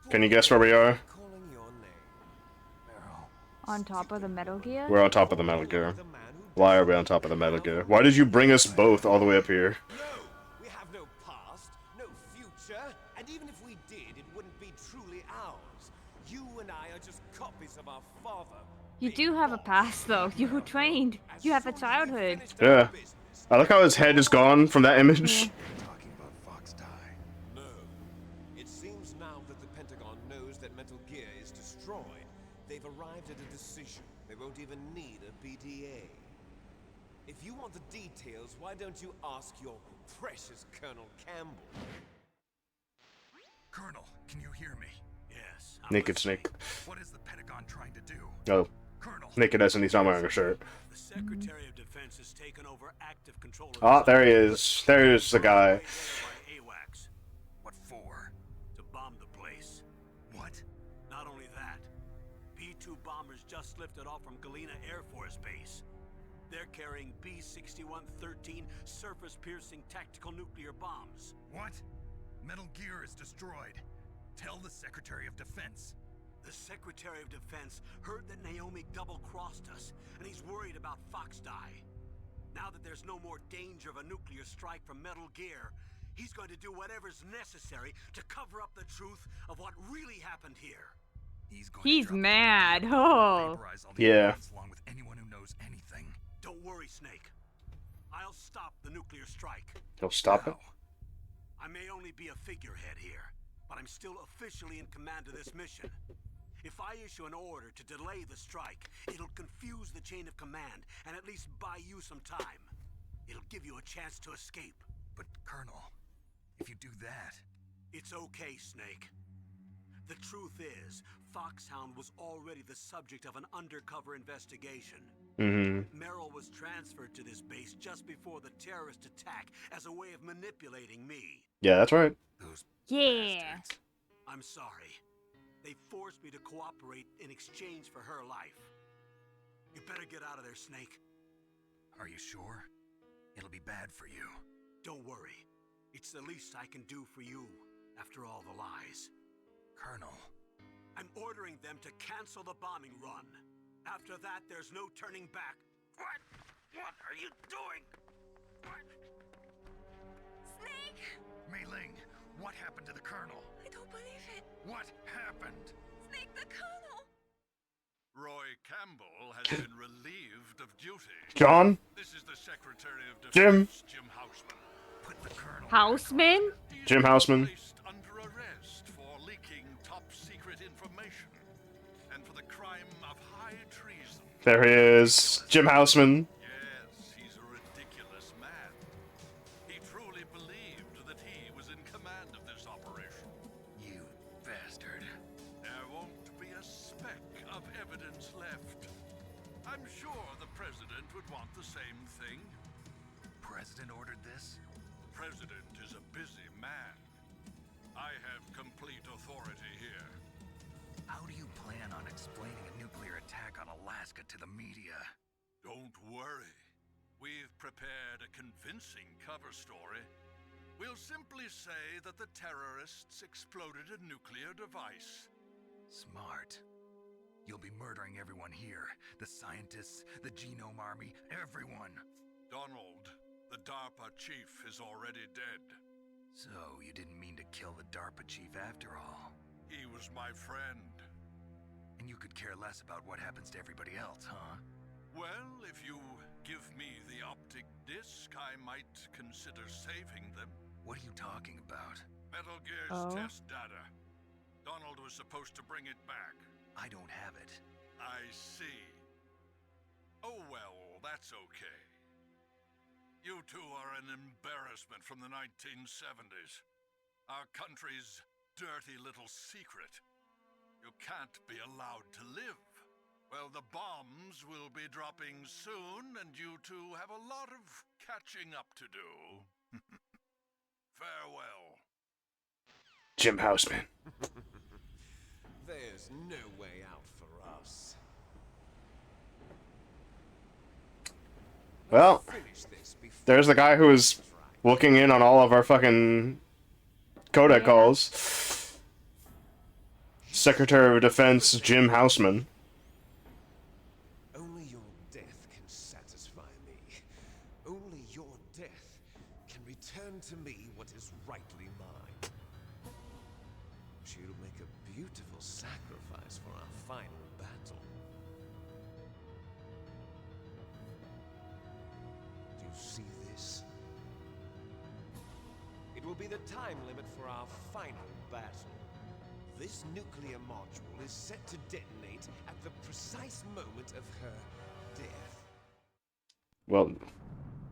Can you guess where we are? Calling your name. Meryl. On top of the Metal Gear? We're on top of the Metal Gear. Why are we on top of the Metal Gear? Why did you bring us both all the way up here? No! We have no past, no future, and even if we did, it wouldn't be truly ours. You and I are just copies of our father. You do have a past though. You were trained. You have a childhood. Yeah. I like how his head is gone from that image. Talking about Fox Die. No. It seems now that the Pentagon knows that Metal Gear is destroyed. They've arrived at a decision. They won't even need a BDA. If you want the details, why don't you ask your precious Colonel Campbell? Colonel, can you hear me? Yes. Naked Snake. What is the Pentagon trying to do? Oh. Colonel. Naked as in he's not wearing a shirt. The Secretary of Defense has taken over active control of Oh, there he is. There's the guy. AWACS. What for? To bomb the place. What? Not only that, B-2 bombers just lifted off from Galena Air Force Base. They're carrying B-6 6113 surface-piercing tactical nuclear bombs. What? Metal Gear is destroyed. Tell the Secretary of Defense. The Secretary of Defense heard that Naomi double-crossed us, and he's worried about Fox Die. Now that there's no more danger of a nuclear strike from Metal Gear, he's going to do whatever's necessary to cover up the truth of what really happened here. He's mad. Oh. Yeah. Along with anyone who knows anything. Don't worry, Snake. I'll stop the nuclear strike. He'll stop it. I may only be a figurehead here, but I'm still officially in command of this mission. If I issue an order to delay the strike, it'll confuse the chain of command and at least buy you some time. It'll give you a chance to escape. But, Colonel, if you do that... It's okay, Snake. The truth is, Foxhound was already the subject of an undercover investigation. Merrill was transferred to this base just before the terrorist attack as a way of manipulating me. Yeah, that's right. Those Yeah. bastards. I'm sorry. They forced me to cooperate in exchange for her life. You better get out of there, Snake. Are you sure? It'll be bad for you. Don't worry. It's the least I can do for you after all the lies. Colonel. I'm ordering them to cancel the bombing run. After that, there's no turning back. What? What are you doing? What? Snake! Mei Ling, what happened to the Colonel? I don't believe it. What happened? Snake, the Colonel! Roy Campbell has been relieved of duty. John? This is the Secretary of Jim? Defense, Jim Houseman. Put the Colonel... Houseman? He's Jim been Houseman. placed under arrest for leaking top-secret information and for the crime of high treason. There he is. Jim Houseman. Yes, he's a ridiculous man. He truly believed that he was in command of this operation. You bastard. There won't be a speck of evidence left. I'm sure the President would want the same thing. President ordered this? The President is a busy man. I have complete authority here. How do you plan on explaining a nuclear attack on Alaska to the media? Don't worry. We've prepared a convincing cover story. We'll simply say that the terrorists exploded a nuclear device. Smart. You'll be murdering everyone here. The scientists, the Genome Army, everyone. Donald, the DARPA chief, is already dead. So, you didn't mean to kill the DARPA chief after all. He was my friend. And you could care less about what happens to everybody else, huh? Well, if you give me the optic disc, I might consider saving them. What are you talking about? Metal Gear's Oh. test data. Donald was supposed to bring it back. I don't have it. I see. Oh well, that's okay. You two are an embarrassment from the 1970s. Our country's dirty little secret. You can't be allowed to live. Well, the bombs will be dropping soon, and you two have a lot of catching up to do. Farewell. Jim Houseman. There's no way out for us. Well, Finish this before there's the guy who was looking in on all of our fucking Kodak calls. Secretary of Defense Jim Houseman. Only your death can satisfy me. Only your death can return to me what is rightly mine. She'll make a beautiful sacrifice for our final battle. Do you see this? It will be the time limit for our final battle. This nuclear module is set to detonate at the precise moment of her death. Well,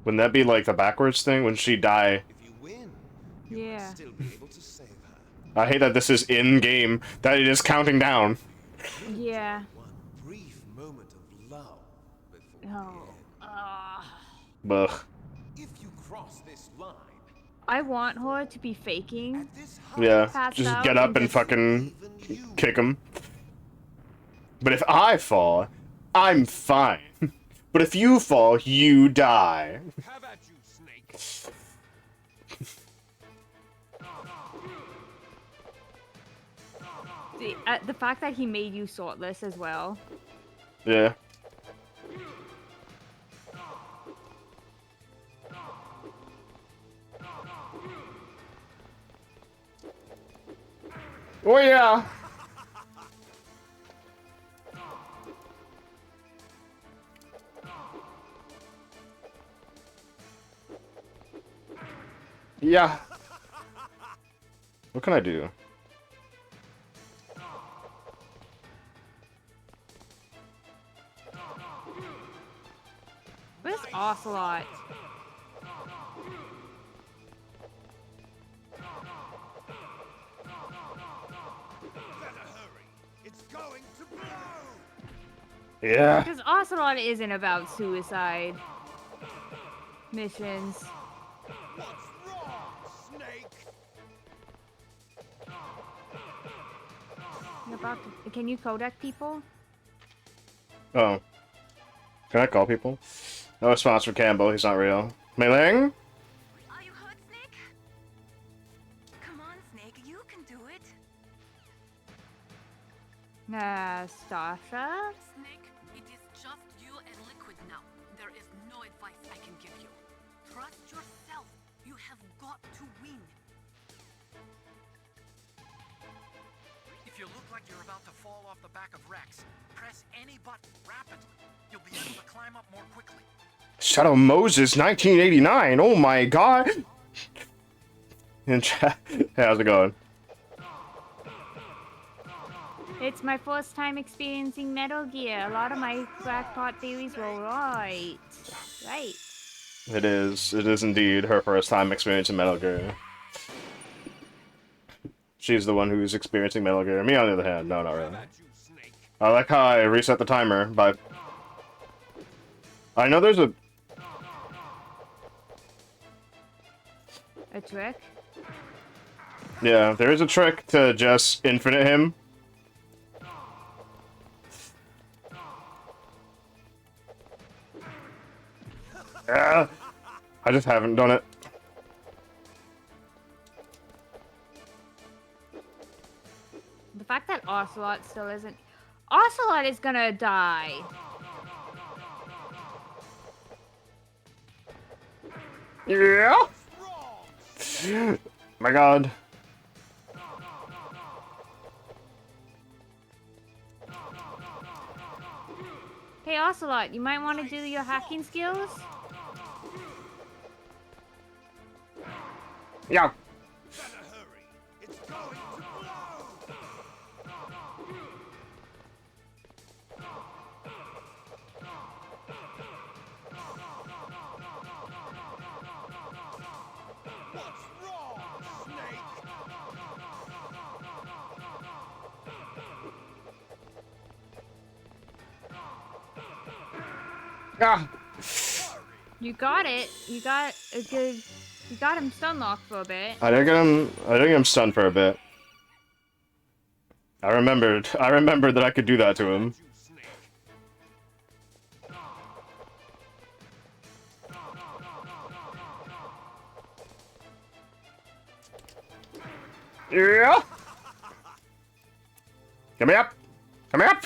wouldn't that be like the backwards thing? When she die? If you win, you Yeah. might still be able to save her. I hate that this is in-game. That it is counting down. Yeah. One brief moment of love before the Oh. end. Ugh. If you cross this line, I want her to be faking. at this height, Yeah, Pass just out get up and and just- fucking even you kick him. But if I fall, I'm fine. But if you fall, you die. Have at you, Snake. The fact that he made you sortless as well. Yeah. Oh yeah. Yeah. What can I do? Where's Ocelot? Better hurry. It's going to blow. Yeah. Because Ocelot isn't about suicide missions. What's wrong, Snake? You're about to, can you codec people? Oh. Can I call people? No response from Campbell. He's not real. Mei Ling? Are you hurt, Snake? Come on, Snake, you can do it. Nastasha? Snake, it is just you and Liquid now. There is no advice I can give you. Trust yourself. You have got to win. If you look like you're about to fall off the back of Rex, press any button rapidly. You'll be able to climb up more quickly. Shadow Moses 1989. Oh my god. In chat. Hey, how's it going? It's my first time experiencing Metal Gear. A lot of my crackpot theories were right. Right. It is. It is indeed her first time experiencing Metal Gear. She's the one who's experiencing Metal Gear. Me, on the other hand, no, not really. Have at you, Snake. I like how I reset the timer by... I know there's a... A trick? Yeah, there is a trick to just infinite him. I just haven't done it. The fact that Ocelot still isn't... Ocelot is gonna die. Yeah. My god. Hey Ocelot, you might want to do your hacking skills? Yeah. Better hurry. It's going to blow. What's wrong, Snake? Ah. You got it. You got a good... You got him stun locked for a bit. I didn't get him stunned for a bit. I remembered that I could do that to him. You, Snake. Yeah. Come me up. Come me up.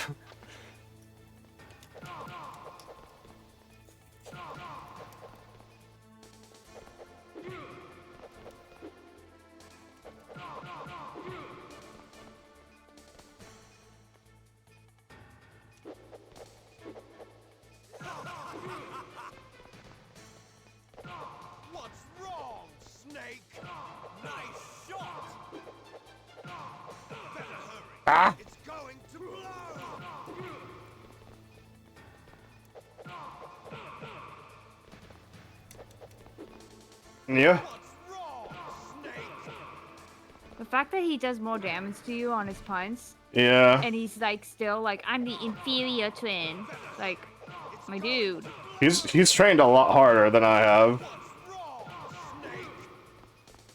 What's wrong, Snake? Nice shot. Better hurry. Ah. It's going to blow. Yeah. What's wrong, Snake? The fact that he does more damage to you on his punts, Yeah. and he's like still like, I'm the inferior twin. Like, my dude. He's trained a lot harder than I have. What's wrong,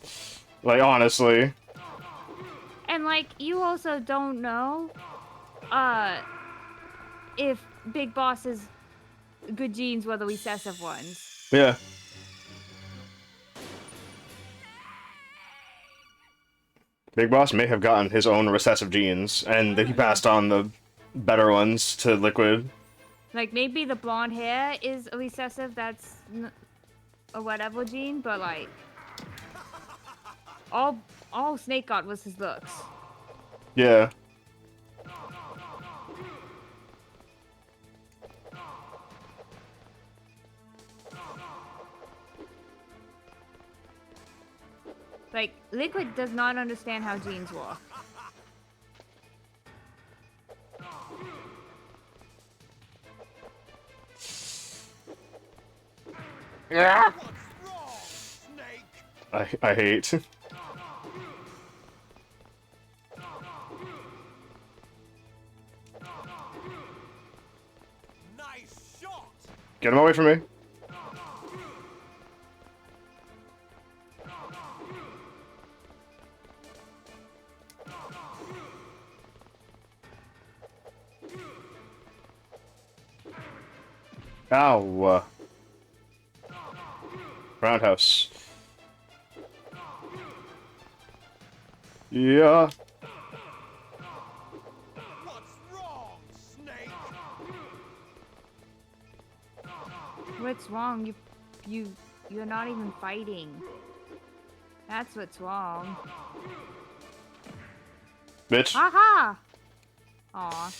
Snake? Like, honestly. And like, you also don't know, if Big Boss is good genes were the recessive ones. Yeah. Big Boss may have gotten his own recessive genes, and he passed on the better ones to Liquid. Like, maybe the blonde hair is a recessive, that's a whatever gene, but like, all Snake got was his looks. Yeah. Like, Liquid does not understand how genes work. Yeah. What's wrong, Snake? I hate. Nice shot. Get him away from me. Ow. Roundhouse. Yeah. What's wrong, Snake? What's wrong? You're not even fighting. That's what's wrong. Bitch. Haha! Aw.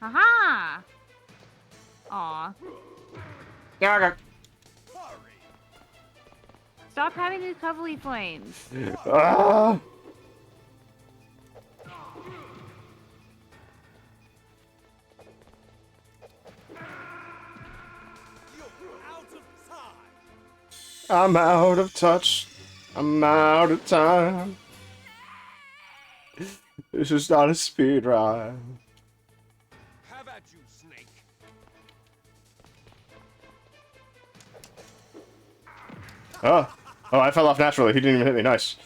Haha! Aw. Yeah. Stop having recovery flames. Ah. I'm out of touch. I'm out of time. This is not a speed ride. Have at you, Snake. Oh. Oh, I fell off naturally. He didn't even hit me. Nice.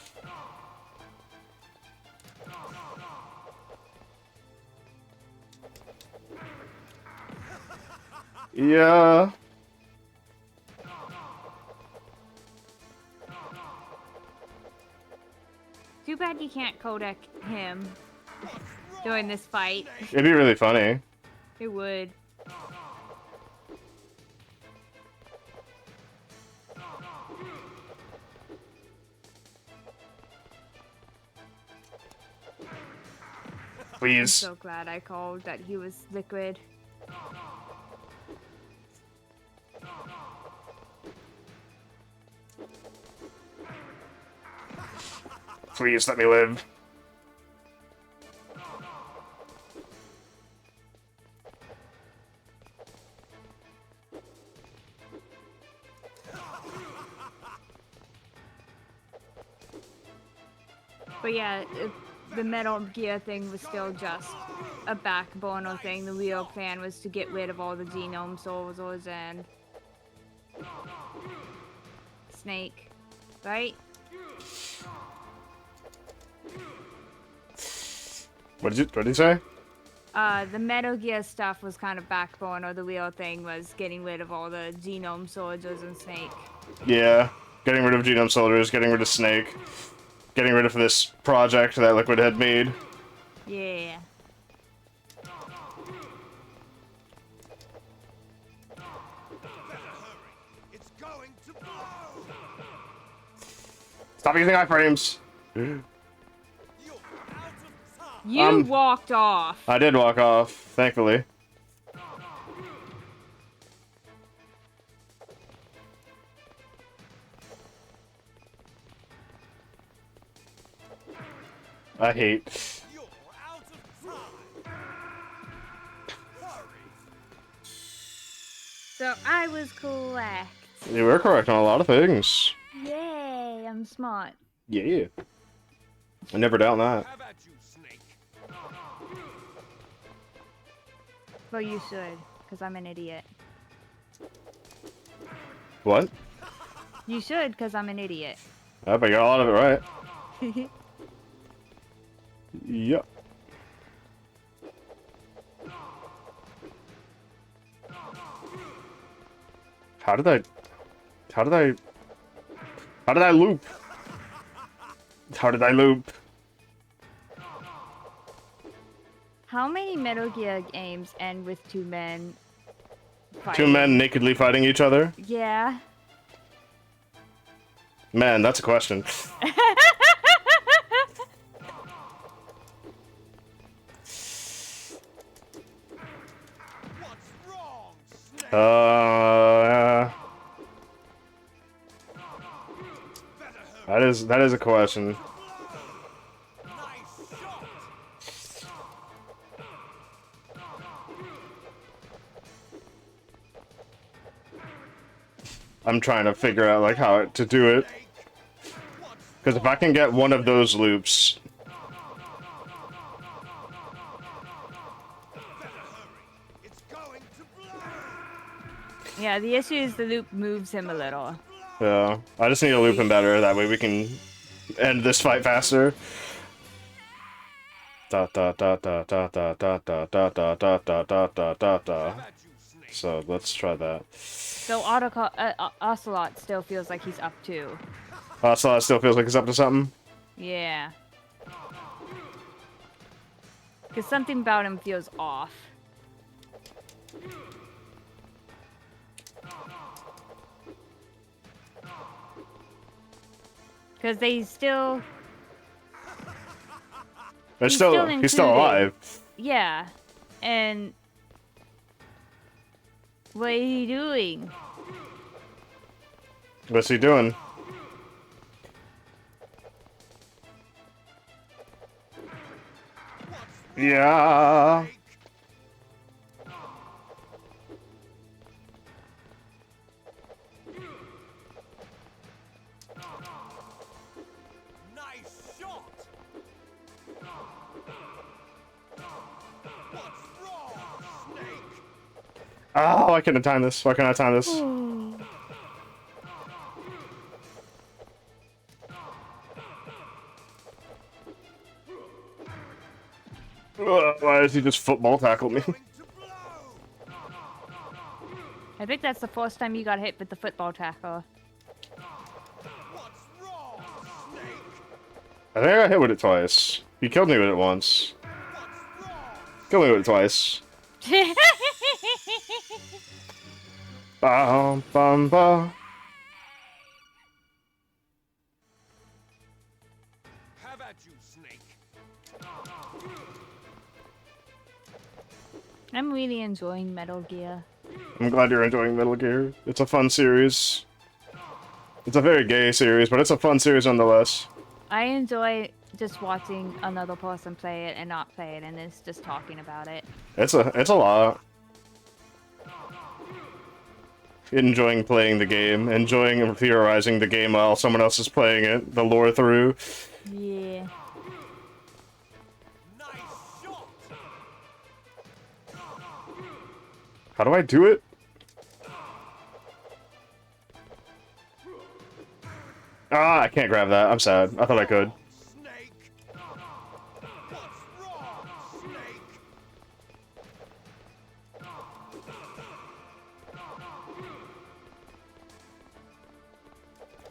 Yeah. Too bad you can't codec him during this fight. It'd be really funny. It would. I'm Please. so glad I called that he was Liquid. Please let me live. But yeah, the Metal Gear thing was still just a backburner thing. The real plan was to get rid of all the genome soldiers and Snake, right? What did he say? The Metal Gear stuff was kind of backburner. The real thing was getting rid of all the genome soldiers and Snake. Yeah. Getting rid of Genome Soldiers, getting rid of Snake. Getting rid of this project that Liquid had made. Yeah. It's going to blow. Stop using iframes. You walked off. I did walk off, thankfully. I hate. You're out of time. Hurry. So I was correct. You were correct on a lot of things. Yay, I'm smart. Yeah. I never doubt that. Have at you, Snake. Well, you should, because I'm an idiot. What? You should, because I'm an idiot. I bet you got a lot of it right. Yep. How did I... How did I... How did I loop? How did I loop? How many Metal Gear games end with two men fighting? Two men nakedly fighting each other? Yeah. Man, that's a question. That is a question. I'm trying to figure out like how to do it. Because if I can get one of those loops, Yeah, the issue is the loop moves him a little. yeah, I just need to loop him better. That way we can end this fight faster. Da da da da da da da da da da da da da da da da. So let's try that. So Ocelot still feels like he's up too. So it still feels like he's up to something. Yeah. Because something about him feels off. Because he's still He's still included. alive. Yeah. And what are you doing? What's he doing? Yeah. Nice shot. What's wrong, Snake? Oh, I couldn't time this. Why can't I time this? Why does he just football tackle me? I think that's the first time you got hit with the football tackle. I think I got hit with it twice. He killed me with it once. Killed me with it twice. Bum bum bum. Have at you, Snake. I'm really enjoying Metal Gear. I'm glad you're enjoying Metal Gear. It's a fun series. It's a very gay series, but it's a fun series nonetheless. I enjoy just watching another person play it and not play it, and it's just talking about it. It's a lot. Enjoying playing the game, enjoying and theorizing the game while someone else is playing it, the lore through. Yeah. How do I do it? Ah, I can't grab that. I'm sad. I thought I could.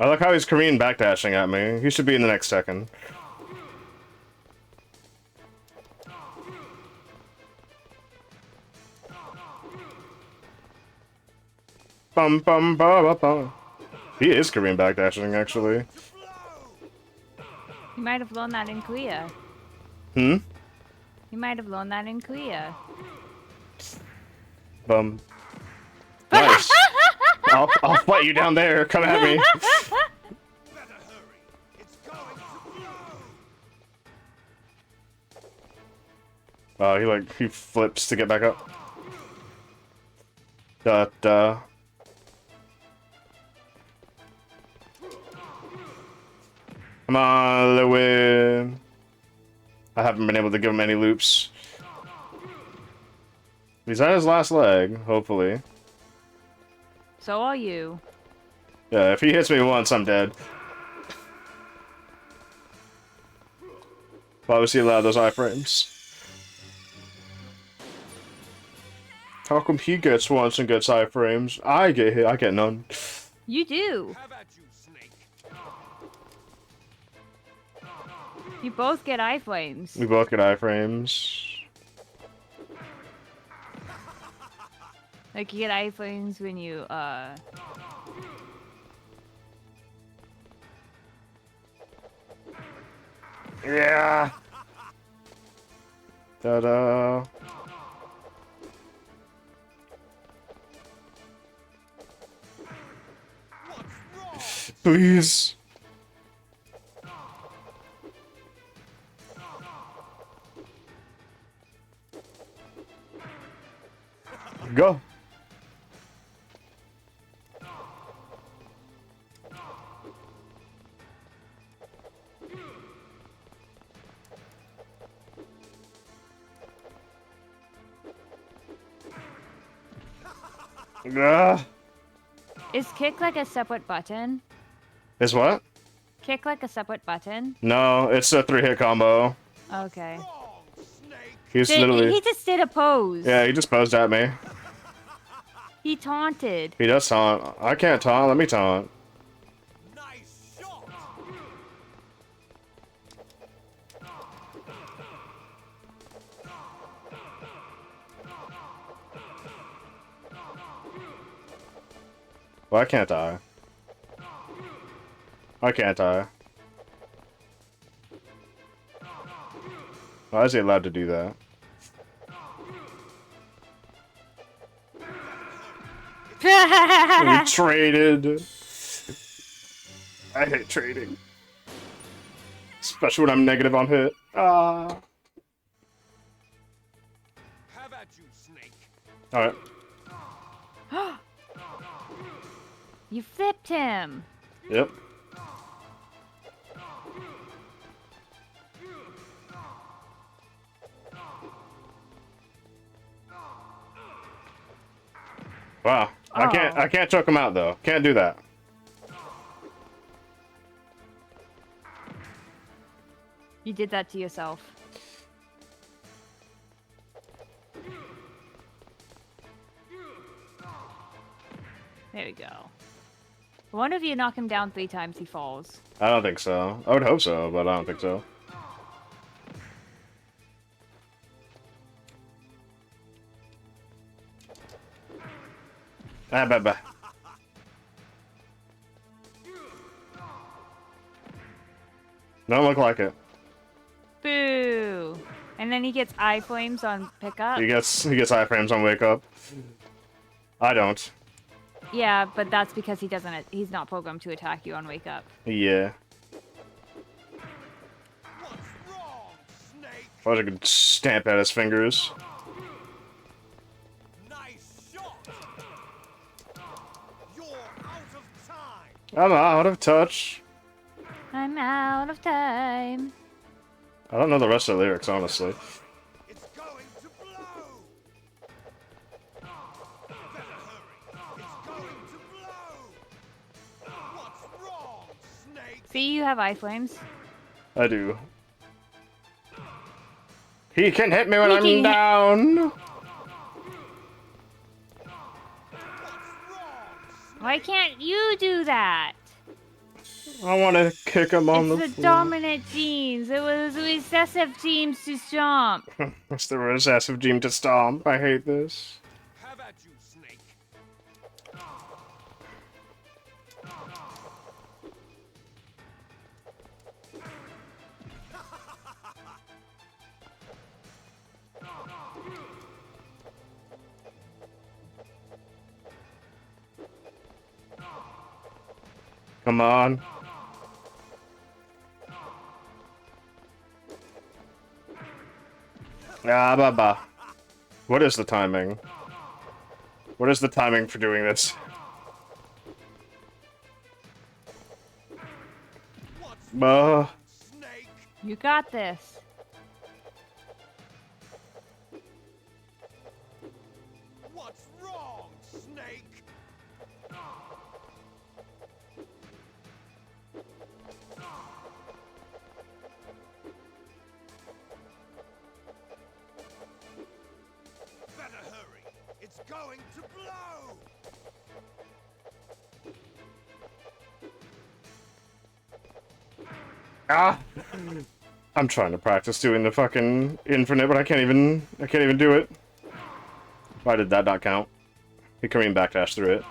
I like how he's Korean backdashing at me. He should be in the next second. Bum bum ba ba bum. He is Korean backdashing, actually. You might have learned that in Korea. Hmm? You might have learned that in Korea. Bum. Nice. I'll fight you down there. Come at me. Oh, he flips to get back up. Da da. Come on, Lewin. I haven't been able to give him any loops. He's at his last leg, hopefully. So are you. Yeah, if he hits me once, I'm dead. Why was he allowed those iframes? How come he gets once and gets iframes? I get none. You do. Have at you, Snake. You both get iframes. We both get iframes. Like you get iframes when you Yeah. Ta-da. Please. Go. Ah. Is kick like a separate button? Is what? Kick like a separate button? No, it's a 3-hit combo. Okay. He's literally... He just did a pose. Yeah, he just posed at me. He taunted. He does taunt. I can't taunt. Let me taunt. Nice shot. Why can't I? Why can't I? Why is he allowed to do that? We traded. I hate trading. Especially when I'm negative on hit. Have at you, Snake. Alright. You flipped him. Yep. Wow. I can't choke him out though. Can't do that. You did that to yourself. There we go. One of you knock him down 3 times, he falls. I don't think so. I would hope so, but I don't think so. Ah, bah. Don't look like it. Boo! And then he gets iframes on pickup. He gets iframes on wake up. I don't. Yeah, but that's because he's not programmed to attack you on wake up. Yeah. What's wrong, Snake? I wish I could stamp at his fingers. Nice shot. You're out of time. I'm out of touch. I'm out of time. I don't know the rest of the lyrics, honestly. It's going to blow. Better hurry. It's going to blow. What's wrong, Snake? See, you have iframes. I do. He can hit me when He I'm can- down. What's wrong, Why can't you do that? I want to kick him on It's the the floor. dominant genes. It was recessive genes to stomp. It's the recessive gene to stomp. I hate this. Have at you, Snake. Come on. Ah, bah, bah. What is the timing? What is the timing for doing this? What's Bah. Snake? You got this. What's wrong, Snake? Better hurry. It's Ah! I'm trying to practice doing the fucking infinite, but I can't even do it. Why did that not count? He Kareem backdash through it.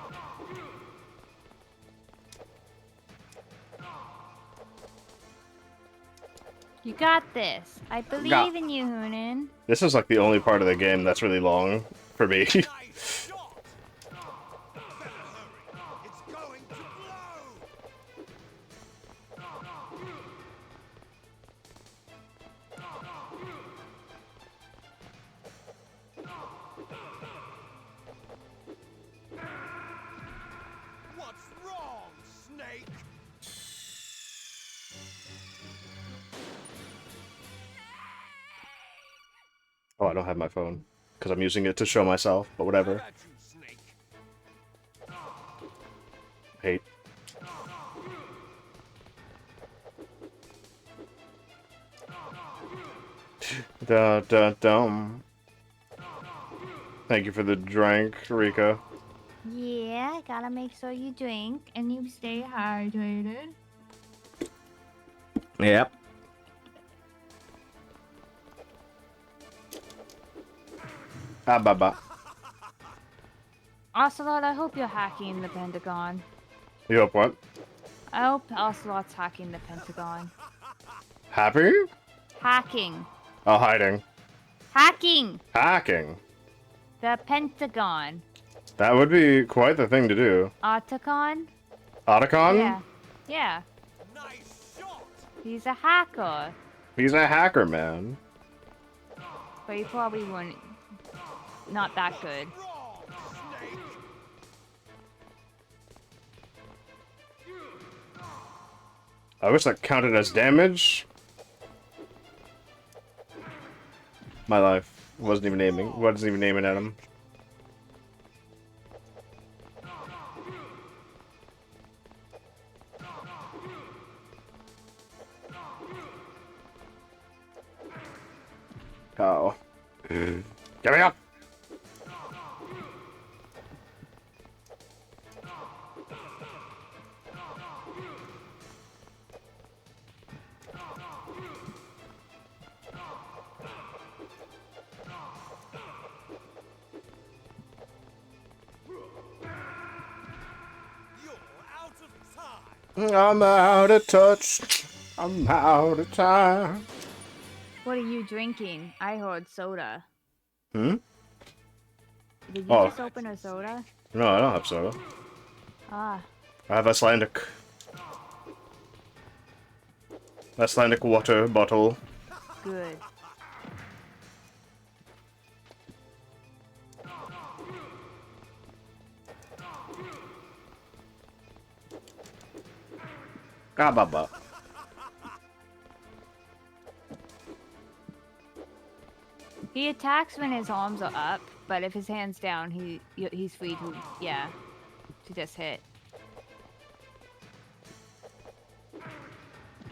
You got this. I believe in you, Hoonin. This is like the only part of the game that's really long for me. Nice shot! Better hurry. It's going to blow! What's wrong, Snake? Oh, I don't have my phone because I'm using it to show myself, but whatever. How about you, Snake? Hate. Da da dum. Thank you for the drink, Rika. Yeah, gotta make sure you drink and you stay hydrated. Yep. Ah, ba ba. Ocelot, I hope you're hacking the Pentagon. You hope what? I hope Ocelot's hacking the Pentagon. Happy? Hacking. Oh, hiding. Hacking! Hacking. The Pentagon. That would be quite the thing to do. Otacon? Otacon? Yeah. Yeah. Nice shot! He's a hacker. He's a hacker, man. But he probably wouldn't. Not that good. Wrong, Snake! I wish that counted as damage. My life. Wasn't even aiming at him. Oh. Get me up! You're out of time! I'm out of touch. I'm out of time. What are you drinking? I heard soda. Hmm? Did you Oh. just open a soda? No, I don't have soda. Ah. I have Icelandic. Icelandic water bottle. Good. Kababa. He attacks when his arms are up, but if his hand's down, he's free to to just hit.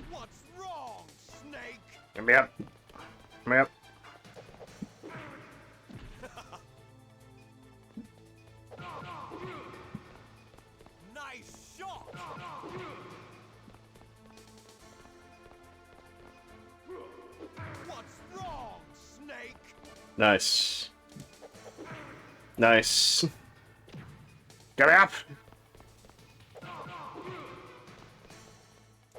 What's wrong, Snake? Get me up. Get me up. Nice shot! What's wrong, Snake? Nice. Nice. Get me up.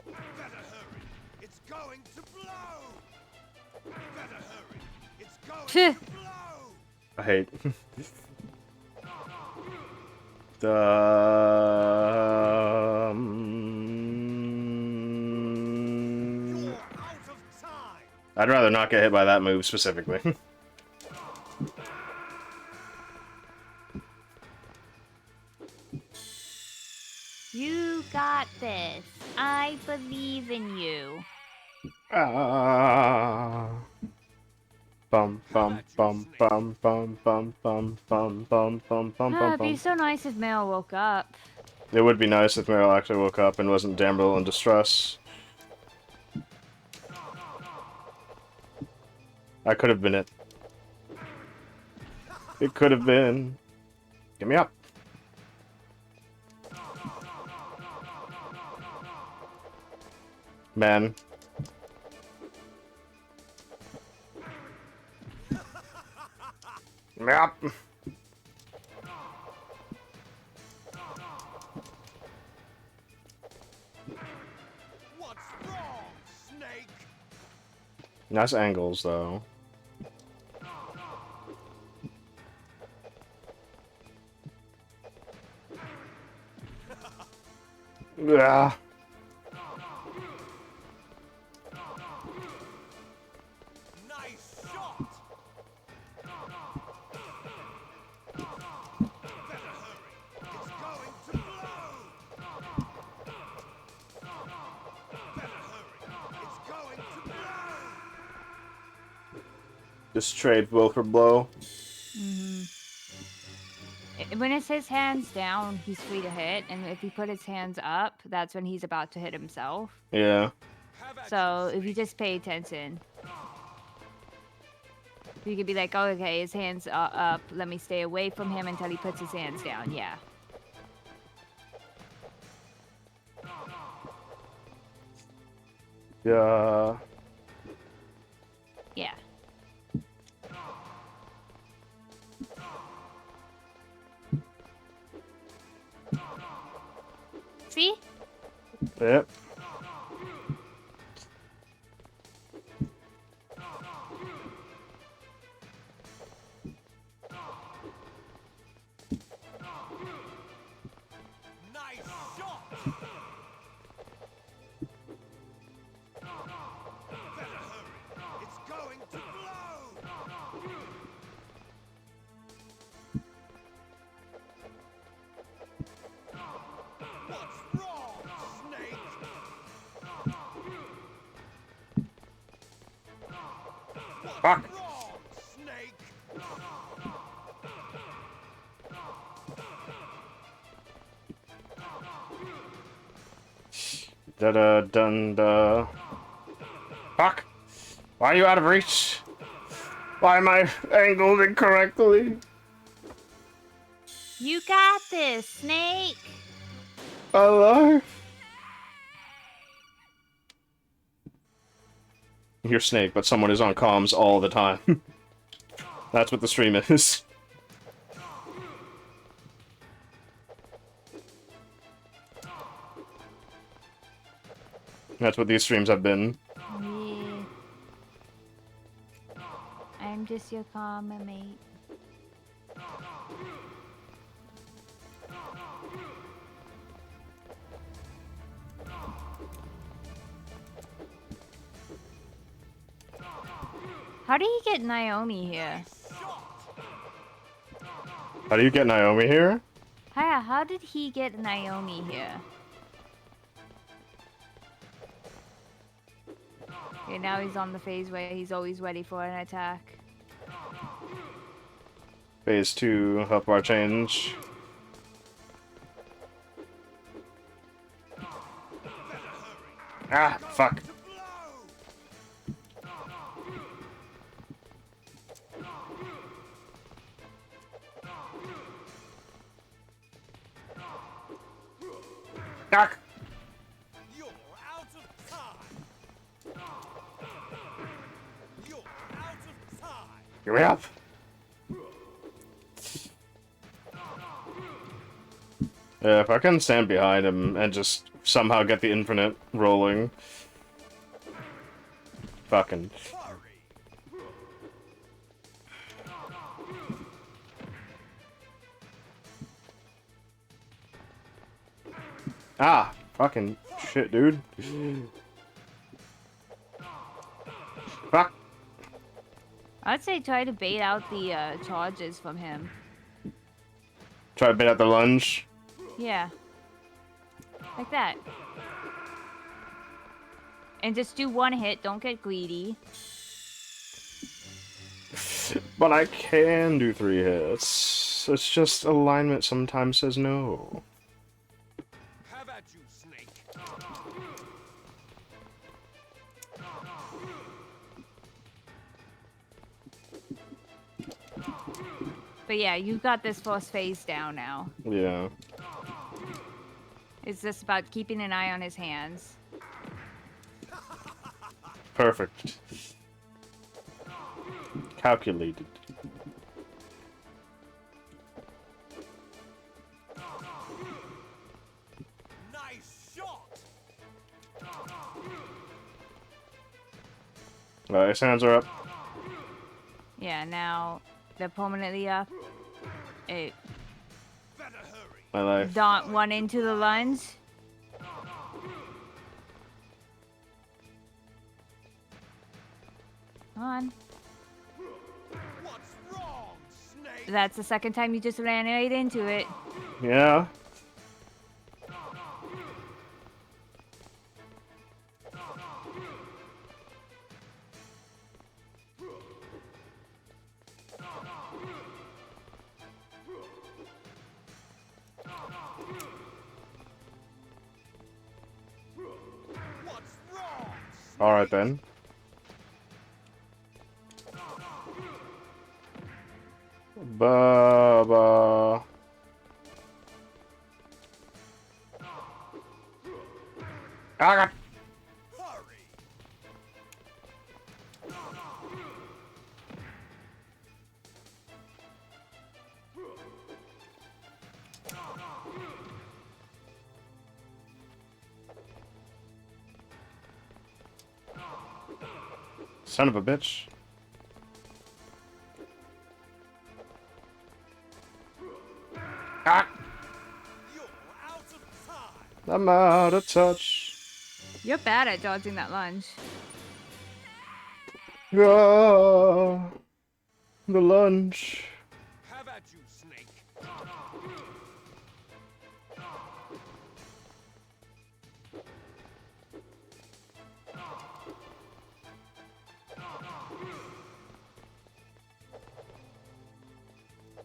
Better hurry. It's going to blow. Better hurry. It's going Phew. to blow. I hate. You're out of time. I'd rather not get hit by that move specifically. You got this. I believe in you. Ah. Bum bum bum bum bum bum bum bum bum bum bum It'd bum be bum. so nice if Meryl woke up. It would be nice if Meryl actually woke up and wasn't damnable in distress. I could have been it. It could have been. Get me up. Man, Yep. What's wrong, Snake? Nice angles, though. Yeah. Nice shot. Better hurry. It's going to blow. Better hurry. It's going to blow. Just trade blow for blow. When it says hands down, he's free to hit, and if he put his hands up, that's when he's about to hit himself. Yeah. So if you just pay attention, you could be like, oh, okay, his hands are up. Let me stay away from him until he puts his hands down. Yeah. Yeah. Yeah. See? Yep. Nice shot. Better hurry. It's going to blow. What's wrong, Snake? Fuck. What's wrong, Snake? Da da dun da. Fuck. Why are you out of reach? Why am I angled incorrectly? You got this, Snake. Hello? You're Snake, but someone is on comms all the time. That's what the stream is. That's what these streams have been. Yeah. I'm just your karma mate. How did he get Naomi here? How do you get Naomi here? How did he get Naomi here? Okay, now he's on the phase where he's always ready for an attack. Phase 2, help bar change. Ah, fuck. Knock. You're out of time. You're out of time. Give me up. Yeah, if I can stand behind him and just somehow get the infinite rolling. Fucking. Ah, fucking shit, dude. Fuck. I'd say try to bait out the charges from him. Try to bait out the lunge. Yeah. Like that. And just do one hit, don't get greedy. But I can do 3 hits. It's just alignment sometimes says no. Have at you, Snake. But yeah, you got this first phase down now. Yeah. It's just about keeping an eye on his hands. Perfect. Calculated. His hands are up. Yeah, now they're permanently up. It My life. don't one into the lunge. Come on. What's wrong, Snake? That's the second time you just ran right into it. Yeah. What's wrong? All right then. Baba. Ah! Hurry! Son of a bitch. Ah! You're out of time. I'm out of touch. You're bad at dodging that lunge. Ah, the lunge. Have at you, Snake.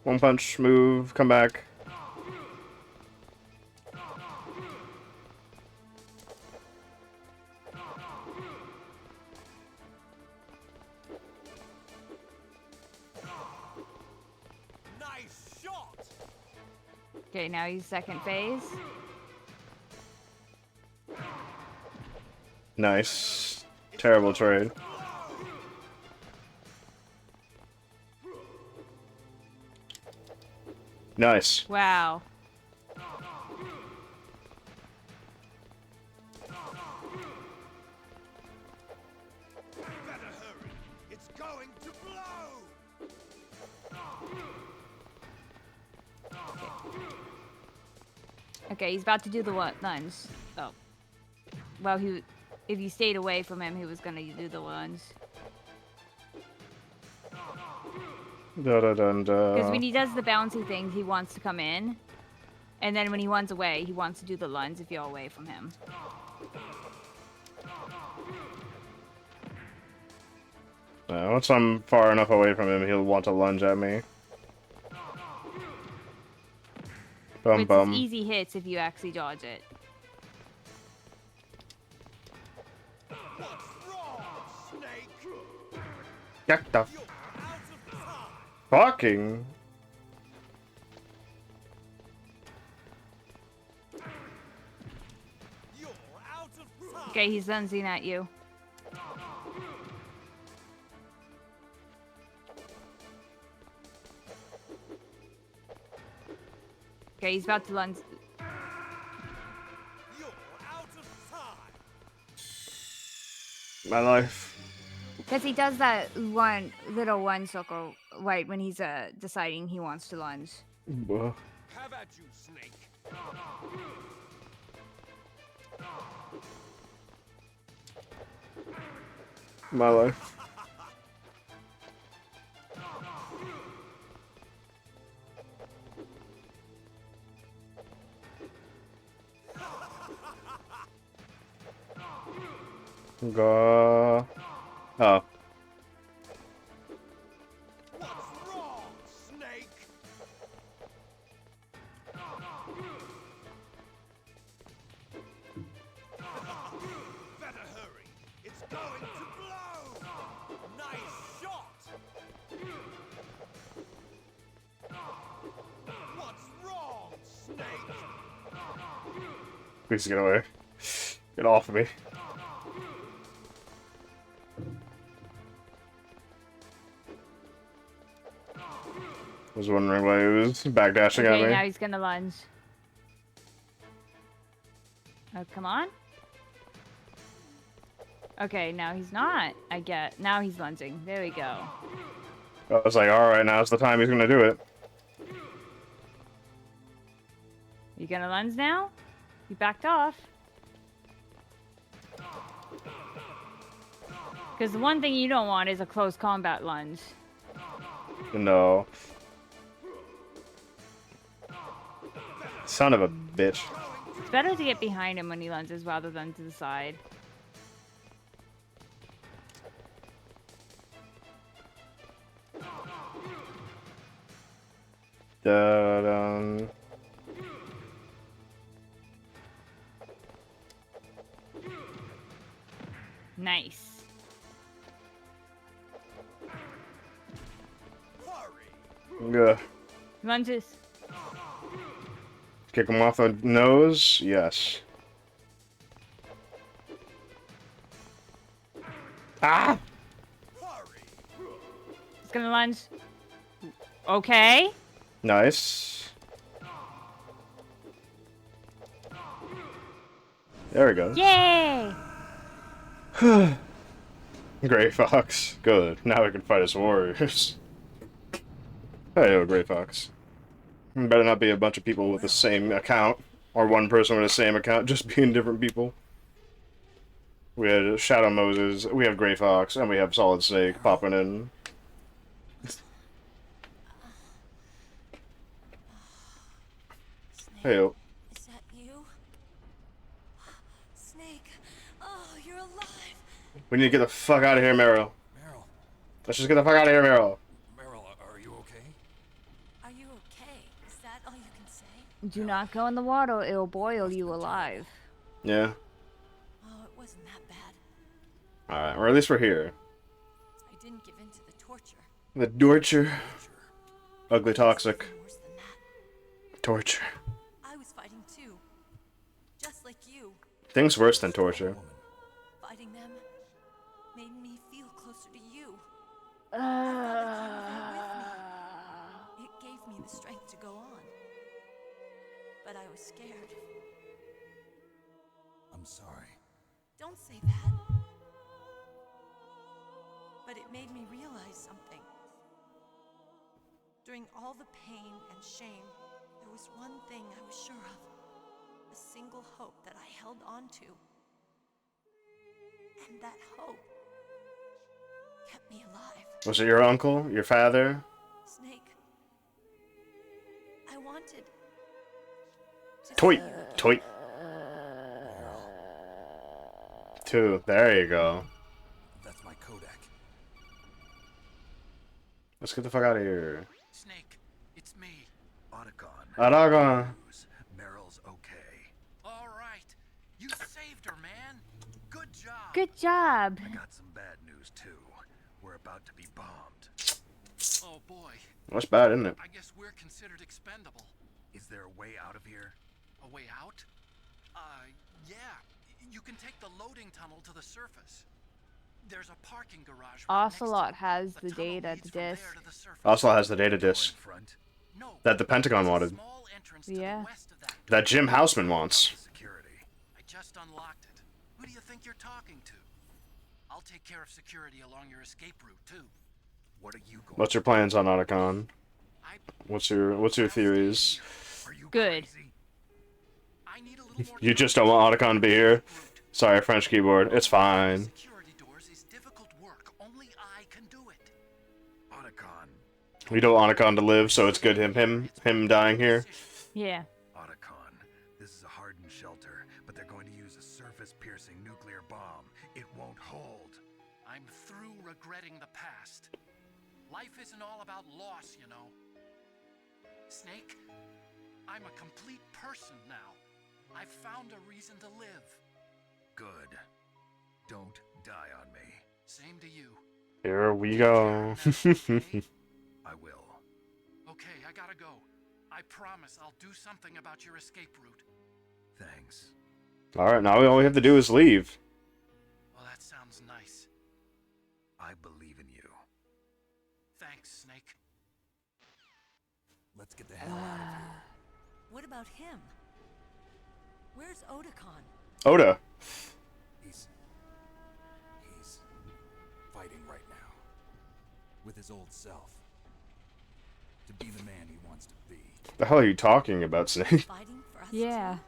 One punch, move, come back. Nice shot. Okay, now he's second phase. Nice. Terrible trade. Nice. Wow. Better hurry. It's going to blow. Okay, he's about to do the lunge. Oh. Well, if you stayed away from him, he was gonna do the lunge. Da da dun Because da. when he does the bouncy things, he wants to come in. And then when he runs away, he wants to do the lunge if you're away from him. Once I'm far enough away from him, he'll want to lunge at me. Bum It's bum. easy hits if you actually dodge it. What's wrong, Snake? Get the You're out of time. fucking. You're out of time. Okay, he's lunging at you. Okay, he's about to lunge. You're out of time. My life. Because he does that one circle right when he's deciding he wants to lunge. Ugh. Have at you, Snake. My life. Go. Oh. What's wrong, Snake? Better hurry. It's going to blow. Nice shot. What's wrong, Snake? Please get away. Get off of me. I was wondering why he was backdashing Okay, at now me. he's gonna lunge. Oh, come on. Okay, now he's not. I get. Now he's lunging. There we go. I was like, all right, now's the time he's gonna do it. You gonna lunge now? You backed off. Because the one thing you don't want is a close combat lunge. No. Son of a bitch. It's better to get behind him when he lunges rather than to the side. Da-dum. Nice. Yeah. Lunges. Kick him off the nose? Yes. Ah! He's gonna lunge. Okay. Nice. There we go. Yay! Gray Fox. Good. Now we can fight as warriors. Hey, Gray Fox. Better not be a bunch of people with the same account. Or one person with the same account, just being different people. We had Shadow Moses, we have Gray Fox, and we have Solid Snake popping in. Hey, Is that you? Snake. Oh, you're alive. we need to get the fuck out of here, Meryl. Meryl, Let's just get the fuck out of here, Meryl. Meryl, are you okay? Are you okay? Is that all you can say? Do not go in the water, it'll boil you alive. Yeah. Oh, it wasn't that bad. Alright, or at least we're here. I didn't give in to the torture. The torture. Ugly toxic. Something worse than that. Torture. I was fighting too. Just like you. Things worse than torture. Fighting them made me feel closer to you. It gave me the strength to go on. But I was scared. I'm sorry. Don't say that. But it made me realize something. During all the pain and shame, there was one thing I was sure of. A single hope that I held on to. And that hope kept me alive. Was it your uncle? Your father? Snake. I wanted to Toy! see you. Toy! Two. There you go. That's my Kodak. Let's get the fuck out of here. Snake, it's me, Otacon. Aragon. Meryl's okay. All right. You saved her, man. Good job. Good job. I got some bad news, too. We're about to be bombed. Oh, boy. That's bad, isn't it? I guess we're considered expendable. Is there a way out of here? A way out? Yeah. You can take the loading tunnel to the surface. There's a parking garage right next to Ocelot it. has the tunnel data leads from there disc. to the surface. Ocelot has the data disc No, that the Pentagon there's a wanted. small entrance to the Yeah. west of that That Jim Houseman wants. security. I just unlocked it. Who do you think you're talking to? I'll take care of security along your escape route too. What are you going? What's your plans on Otacon? I What's your theories? Are you Good. crazy? I need a little more You time just don't want Otacon to be here? Sorry, French keyboard. It's fine. Security doors is difficult work. Only I can do it. Otacon. We don't want Otacon to live, so it's good him dying here. Yeah. Otacon, this is a hardened shelter, but they're going to use a surface-piercing nuclear bomb. It won't hold. I'm through regretting the past. Life isn't all about loss, you know. Snake, I'm a complete person now. I've found a reason to live. Good. Don't die on me. Same to you. Here we go. I will. Okay, I gotta go. I promise I'll do something about your escape route. Thanks. Alright, now all we have to do is leave. Well, that sounds nice. I believe in you. Thanks, Snake. Let's get the hell out of here. What about him? Where's Otacon? Oda. with his old self. To be the man he wants to be. The hell are you talking about, Snake? Fighting for us Yeah.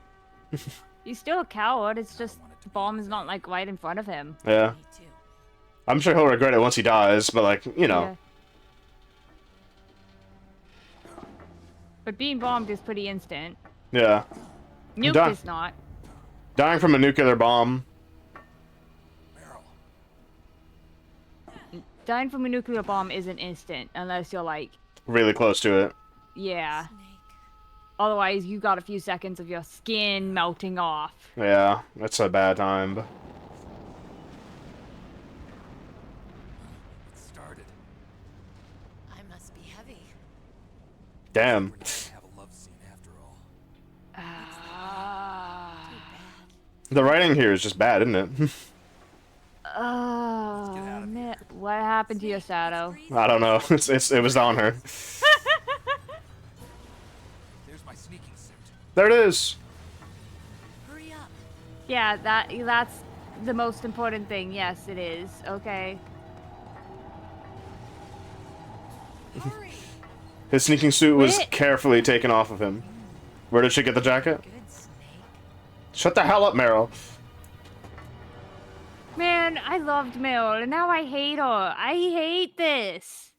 He's still a coward. It's just Bomb's not like right in front of him. Yeah. Me too. I'm sure he'll regret it once he dies, but like, you know. Yeah. But being bombed is pretty instant. Yeah. Nuke Done. is not. Dying from a nuclear bomb. Dying from a nuclear bomb isn't instant unless you're like, Really close to it. yeah. Snake. Otherwise, you got a few seconds of your skin melting off. Yeah, that's a bad time. It started. I must be heavy. Damn. We're not gonna have a love scene after all. Ah. Too bad. The writing here is just bad, isn't it? Oh, man. What happened to your shadow? I don't know. It was on her. There's my sneaking suit. There it is. Hurry up. Yeah, that's the most important thing. Yes, it is. Okay. Hurry. His sneaking suit was Wait. carefully taken off of him. Where did she get the jacket? Good Snake. Shut the hell up, Meryl. Man, I loved Meryl, and now I hate her. I hate this.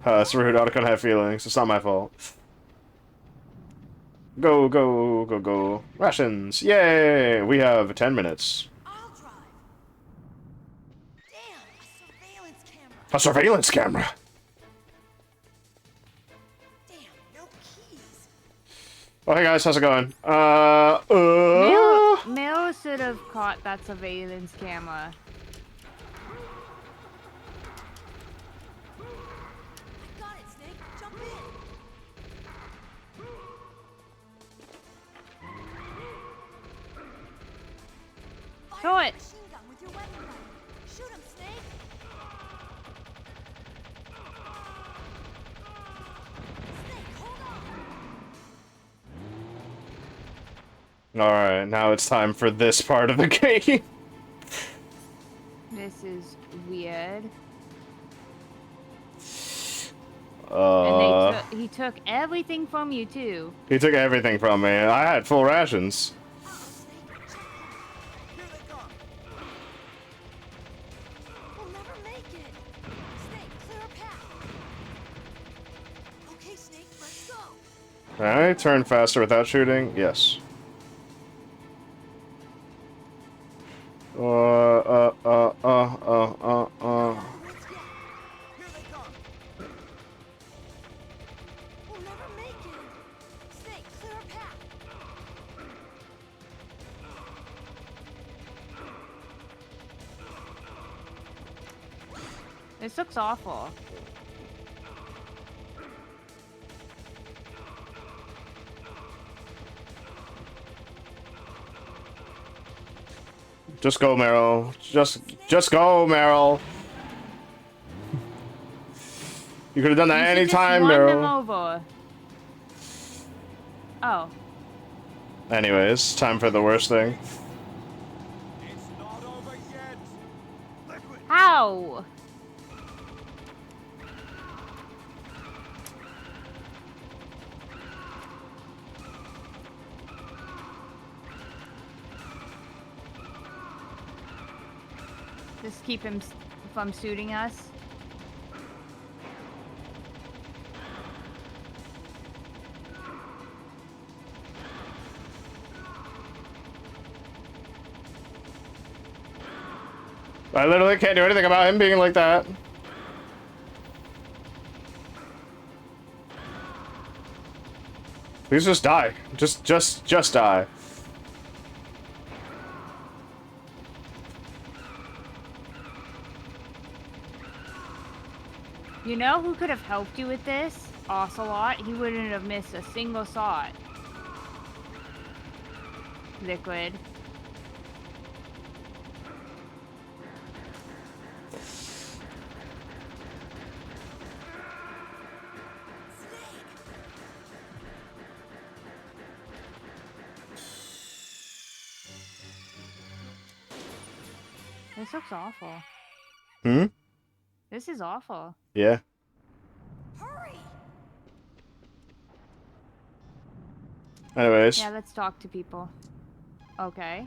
It's rude. I can't have feelings. It's not my fault. Go, go, go, go. Rations. Yay! We have 10 minutes. I'll drive. Damn, a surveillance camera. A surveillance camera. Damn, no keys. Oh, hey guys, how's it going? Meryl should have caught that surveillance camera. I got it, Snake. Jump in. Throw Fire it. the machine gun with your weapon gun. Shoot him, Snake. Snake, hold on. Alright, now it's time for this part of the game. This is weird. And he took everything from you too. He took everything from me. I had full rations. Here they come. We'll never make it. Snake, clear a path. Okay, Snake, let's go. Can I turn faster without shooting? Yes. Let's get. Here they come. We'll never make it. Snake, clear a path. This looks awful. Just go, Meryl. Just go, Meryl. You could have done that You should anytime, just run them Meryl. over. Oh. Anyways, time for the worst thing. It's not over yet. Liquid. How? Just keep him from shooting us. I literally can't do anything about him being like that. Please just die. Just die. You know who could have helped you with this? Ocelot. He wouldn't have missed a single shot. Liquid. This looks awful. Hmm? This is awful. Yeah. Hurry! Anyways. Yeah, let's talk to people. Okay.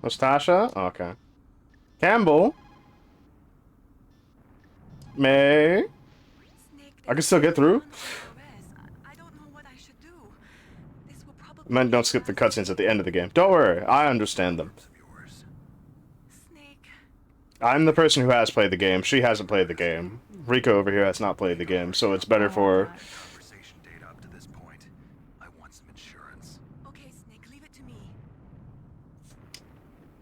Nastasha? Okay. Campbell? May? I can still get through? I don't know what I should do. This will probably Men don't skip the cutscenes at the end of the game. Don't worry, I understand them. Snake. I'm the person who has played the game. She hasn't played the game. Rico over here has not played the game, so it's better for... Conversation data up to this point. I want some insurance. Okay, Snake, leave it to me.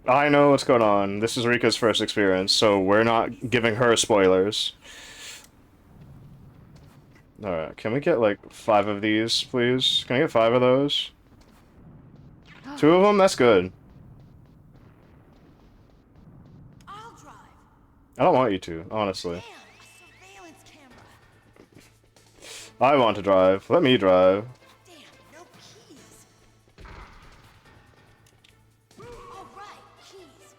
I know what's going on. This is Rika's first experience, so we're not giving her spoilers. Alright, can we get like 5 of these, please? Can I get 5 of those? 2 of them? That's good. I'll drive. I don't want you to, honestly. Damn, a surveillance camera. I want to drive. Let me drive. Damn, no keys. All right, keys.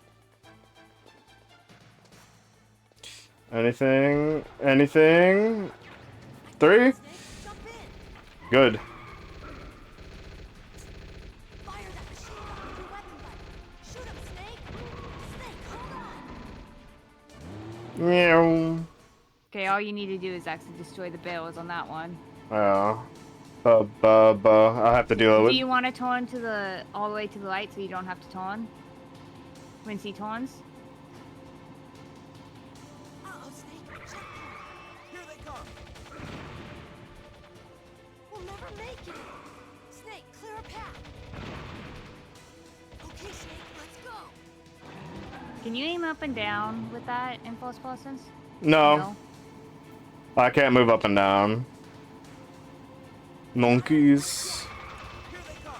Anything? Anything? 3? Good. Fire that machine gun with your weapon button. Shoot him, Snake. Snake, hold on. Meow. Okay, all you need to do is actually destroy the barrels on that one. Yeah. I have to deal with... Do you want to turn to the all the way to the light so you don't have to turn? When he turns? Uh-oh, Snake. Checkpoint. Here they come. We'll never make it. Snake, clear a path. Okay, Snake, let's go. Can you aim up and down with that in first persons? No. I can't move up and down. Monkeys. Here they come.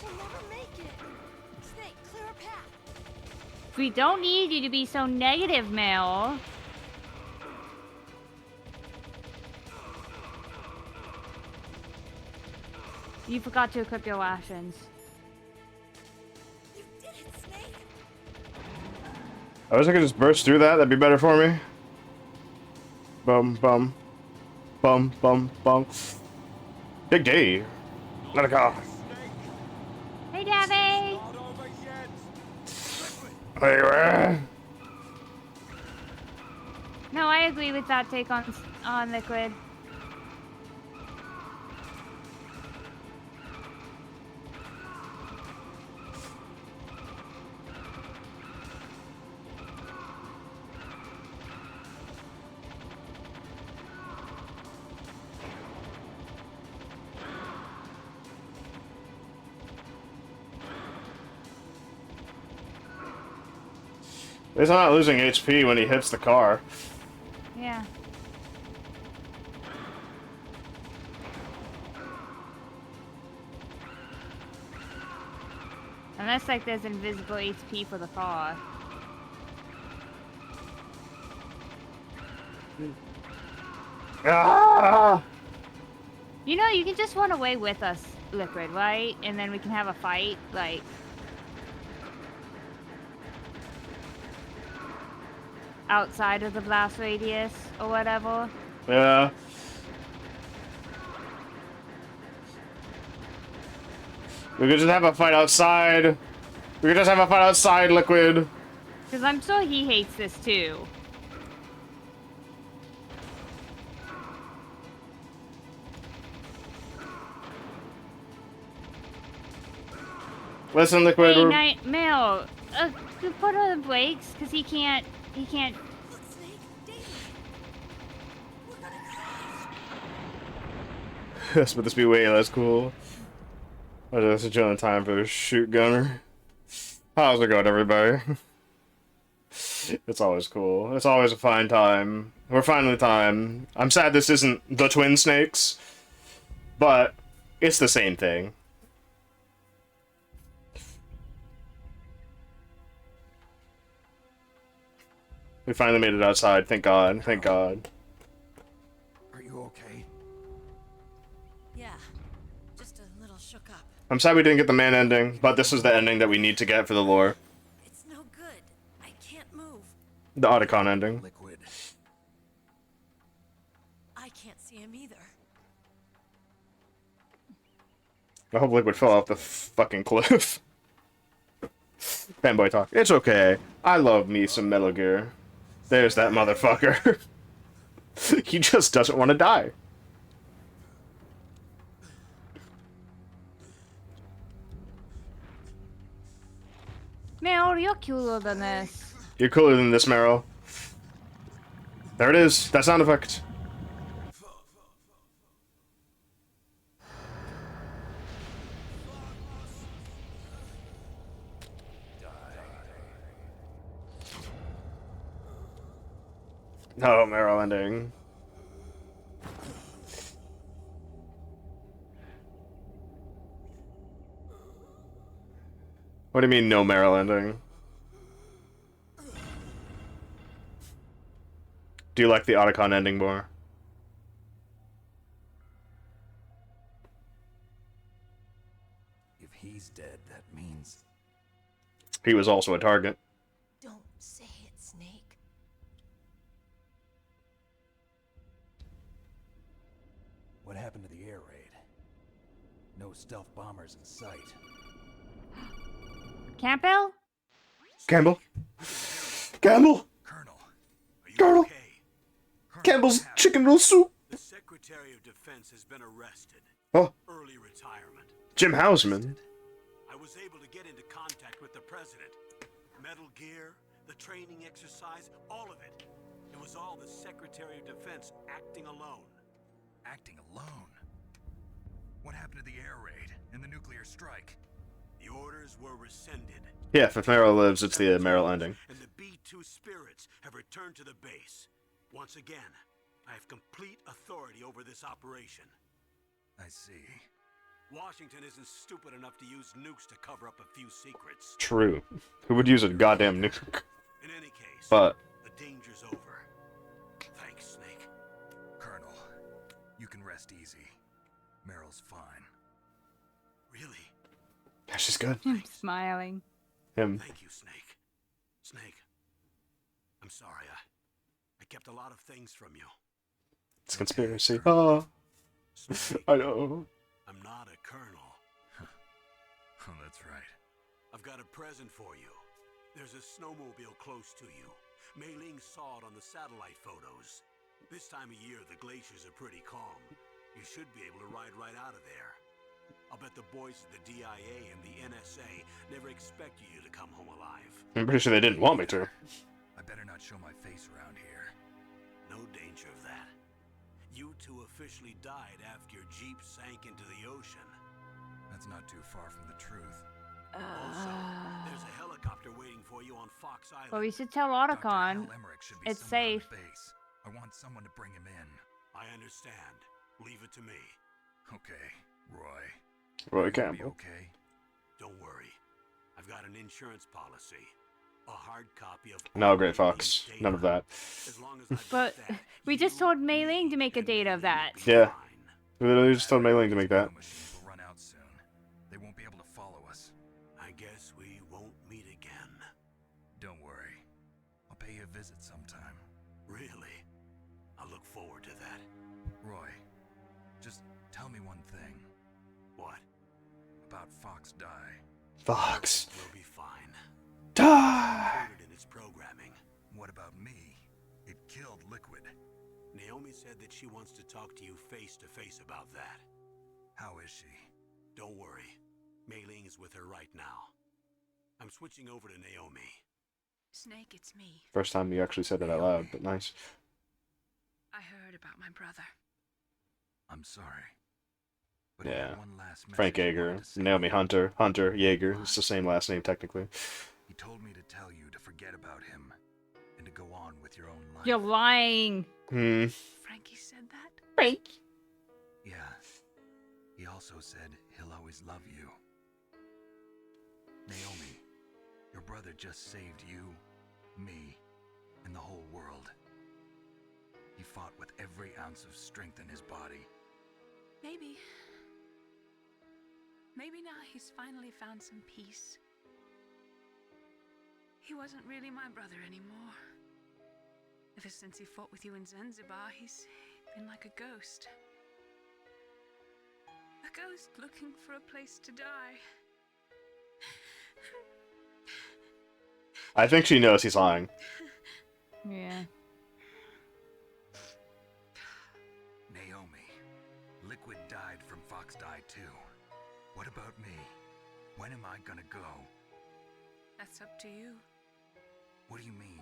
We'll never make it. Snake, clear a path. We don't need you to be so negative, Mel. You forgot to equip your rations. You did it, Snake. I wish I could just burst through that. That'd be better for me. Bum, bum. Bum, bum, bum. Big day. Let it go. Hey, Davy! Hey, No, I agree with that take on Liquid. He's not losing HP when he hits the car. Yeah. Unless, like, there's invisible HP for the car. Ah! You know, you can just run away with us, Liquid, right? And then we can have a fight, like... outside of the blast radius, or whatever. Yeah. We could just have a fight outside. We could just have a fight outside, Liquid. Because I'm sure he hates this too. Listen, Liquid. Hey, Night Mail, put on the brakes, because he can't. Look, Snake, David. We're gonna crash. Yes, but this be way less cool. I just adjourn time for the shoot gunner. How's it going, everybody? It's always cool. It's always a fine time. We're finally time. I'm sad this isn't the Twin Snakes, but it's the same thing. We finally made it outside. Thank God. Thank God. Are you okay? Yeah, just a little shook up. I'm sad we didn't get the main ending, but this is the ending that we need to get for the lore. The Otacon ending. Liquid. I can't see him either. I hope Liquid fell off the fucking cliff. Fanboy talk. It's okay. I love me some Metal Gear. There's that motherfucker. He just doesn't want to die. Meryl, you're cooler than this. You're cooler than this, Meryl. There it is. That sound effect. Oh, Meryl ending. What do you mean, no Meryl ending? Do you like the Otacon ending more? If he's dead, that means... He was also a target. Don't say it, Snake. What happened to the air raid? No stealth bombers in sight. Campbell? Campbell? Campbell? Colonel, are you Colonel? okay? Colonel, Campbell's what happened? chicken noodle soup. The Secretary of Defense has been arrested. Oh, Early retirement. Jim Hausman. I was able to get into contact with the president. Metal Gear, the training exercise, all of it. It was all the Secretary of Defense acting alone. Acting alone? What happened to the air raid and the nuclear strike? The orders were rescinded. Yeah, if Meryl lives, it's the Meryl ending. And the B-2 spirits have returned to the base. Once again, I have complete authority over this operation. I see. Washington isn't stupid enough to use nukes to cover up a few secrets. True. Who would use a goddamn nuke? In any case, But the danger's over. Thanks, Snake. Colonel, you can rest easy. Meryl's fine. Really? yeah, she's good. I'm smiling. Him. Thank you, Snake. Snake, I'm sorry. I kept a lot of things from you. It's conspiracy. Oh, Snake, I know. I'm not a colonel. Oh, that's right. I've got a present for you. There's a snowmobile close to you. Mei Ling saw it on the satellite photos. This time of year, the glaciers are pretty calm. You should be able to ride right out of there. I'll bet the boys at the DIA and the NSA never expected you to come home alive. I'm pretty sure they didn't want me to. I better not show my face around here. No danger of that. You two officially died after your Jeep sank into the ocean. That's not too far from the truth. Also, there's a helicopter waiting for you on Fox Island. Well, we should tell Dr. Otacon. Hal Emmerich should be It's somewhere on safe. the base. I want someone to bring him in. I understand. Leave it to me. Okay, Roy. Roy You'll be Campbell. okay? Don't worry. I've got an insurance policy. A hard copy of No, all Great Mei Fox. Ling's None of data. that. As long as I've got But that, we just you told Mei Ling to make a and data Mei of Ling that. will be Yeah. fine. We literally just told Mei Ling to make that. Machines will run out soon. They won't be able to follow us. I guess we won't meet again. Don't worry. I'll pay you a visit sometime. Really? I look forward to that. Roy, just tell me one thing What? about Fox Die. Fox. We'll be fine. Die. Included in its programming. What about me? It killed Liquid. Naomi said that she wants to talk to you face to face about that. How is she? Don't worry. Mei Ling is with her right now. I'm switching over to Naomi. Snake, it's me. First time you actually said it out loud, but nice. I heard about my brother. I'm sorry. But I Yeah. have one last Frank message I wanted Yeager. to say. Naomi Hunter. Hunter Yeager. It's the same last name, technically. He told me to tell you to forget about him and to go on with your own life. You're lying. Hmm. Frankie said that? Frank. Yeah. He also said he'll always love you. Naomi, your brother just saved you, me, and the whole world. He fought with every ounce of strength in his body. Maybe. Maybe now he's finally found some peace. He wasn't really my brother anymore. Ever since he fought with you in Zanzibar, he's been like a ghost. A ghost looking for a place to die. I think she knows he's lying. Yeah. Naomi, Liquid died from Fox Die too. What about me? When am I gonna go? That's up to you. What do you mean?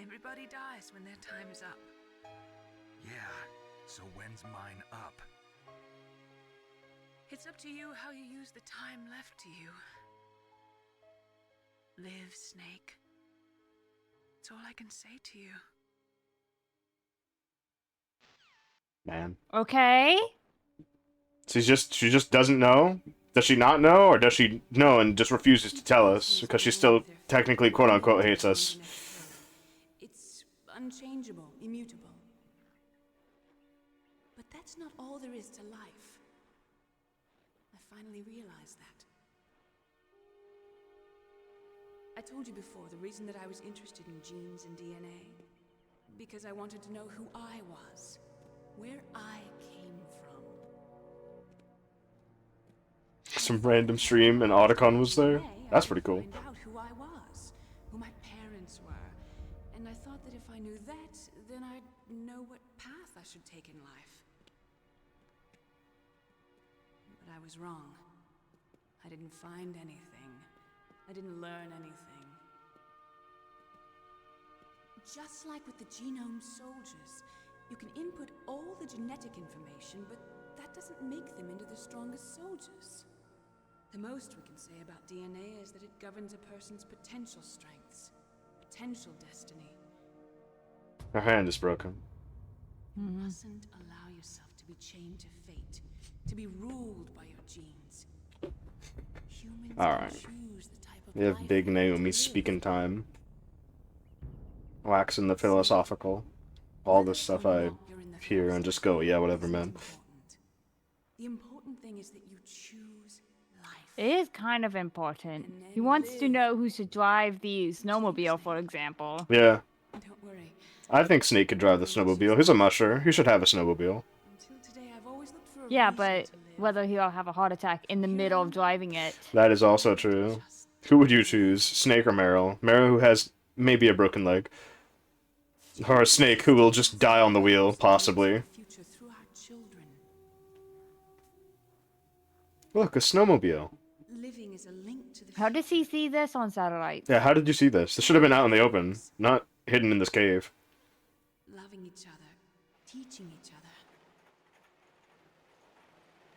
Everybody dies when their time is up. Yeah, so when's mine up? It's up to you how you use the time left to you. Live, Snake. That's all I can say to you. Man. Okay. She just doesn't know? Does she not know, or does she know and just refuses to tell us because she still technically quote unquote hates us? It's unchangeable, immutable. But that's not all there is to life. I finally realized that. I told you before the reason that I was interested in genes and DNA. Because I wanted to know who I was. Where I came from. Some random stream and Otacon was there? That's pretty cool. Find out who I was, who my parents were. And I thought that if I knew that, then I'd know what path I should take in life. But I was wrong. I didn't find anything. I didn't learn anything. Just like with the genome soldiers, you can input all the genetic information, but that doesn't make them into the strongest soldiers. The most we can say about DNA is that it governs a person's potential strengths, potential destiny. Her hand is broken. You mustn't allow yourself to be chained to fate, to be ruled by your genes. Humans Alright. choose the type of We have life Big they want to Naomi live. speaking time. Waxing the philosophical. All this stuff I hear and just go, yeah, whatever, man. The important thing is that you choose life. It is kind of important. He wants to know who should drive the snowmobile, for example. Yeah. Don't worry. I think Snake could drive the snowmobile. He's a musher. He should have a snowmobile. Until today, I've always looked for a Yeah, reason but to live. whether he'll have a heart attack in the middle of driving it. That is also true. Who would you choose? Snake or Meryl? Meryl, who has maybe a broken leg. Or Snake, who will just die on the wheel, possibly. Future through our children. Look, a snowmobile. Living is a link to the How does he see this on satellite? Yeah, how did you see this? This should have been out in the open, not hidden in this cave. loving each other, teaching each other.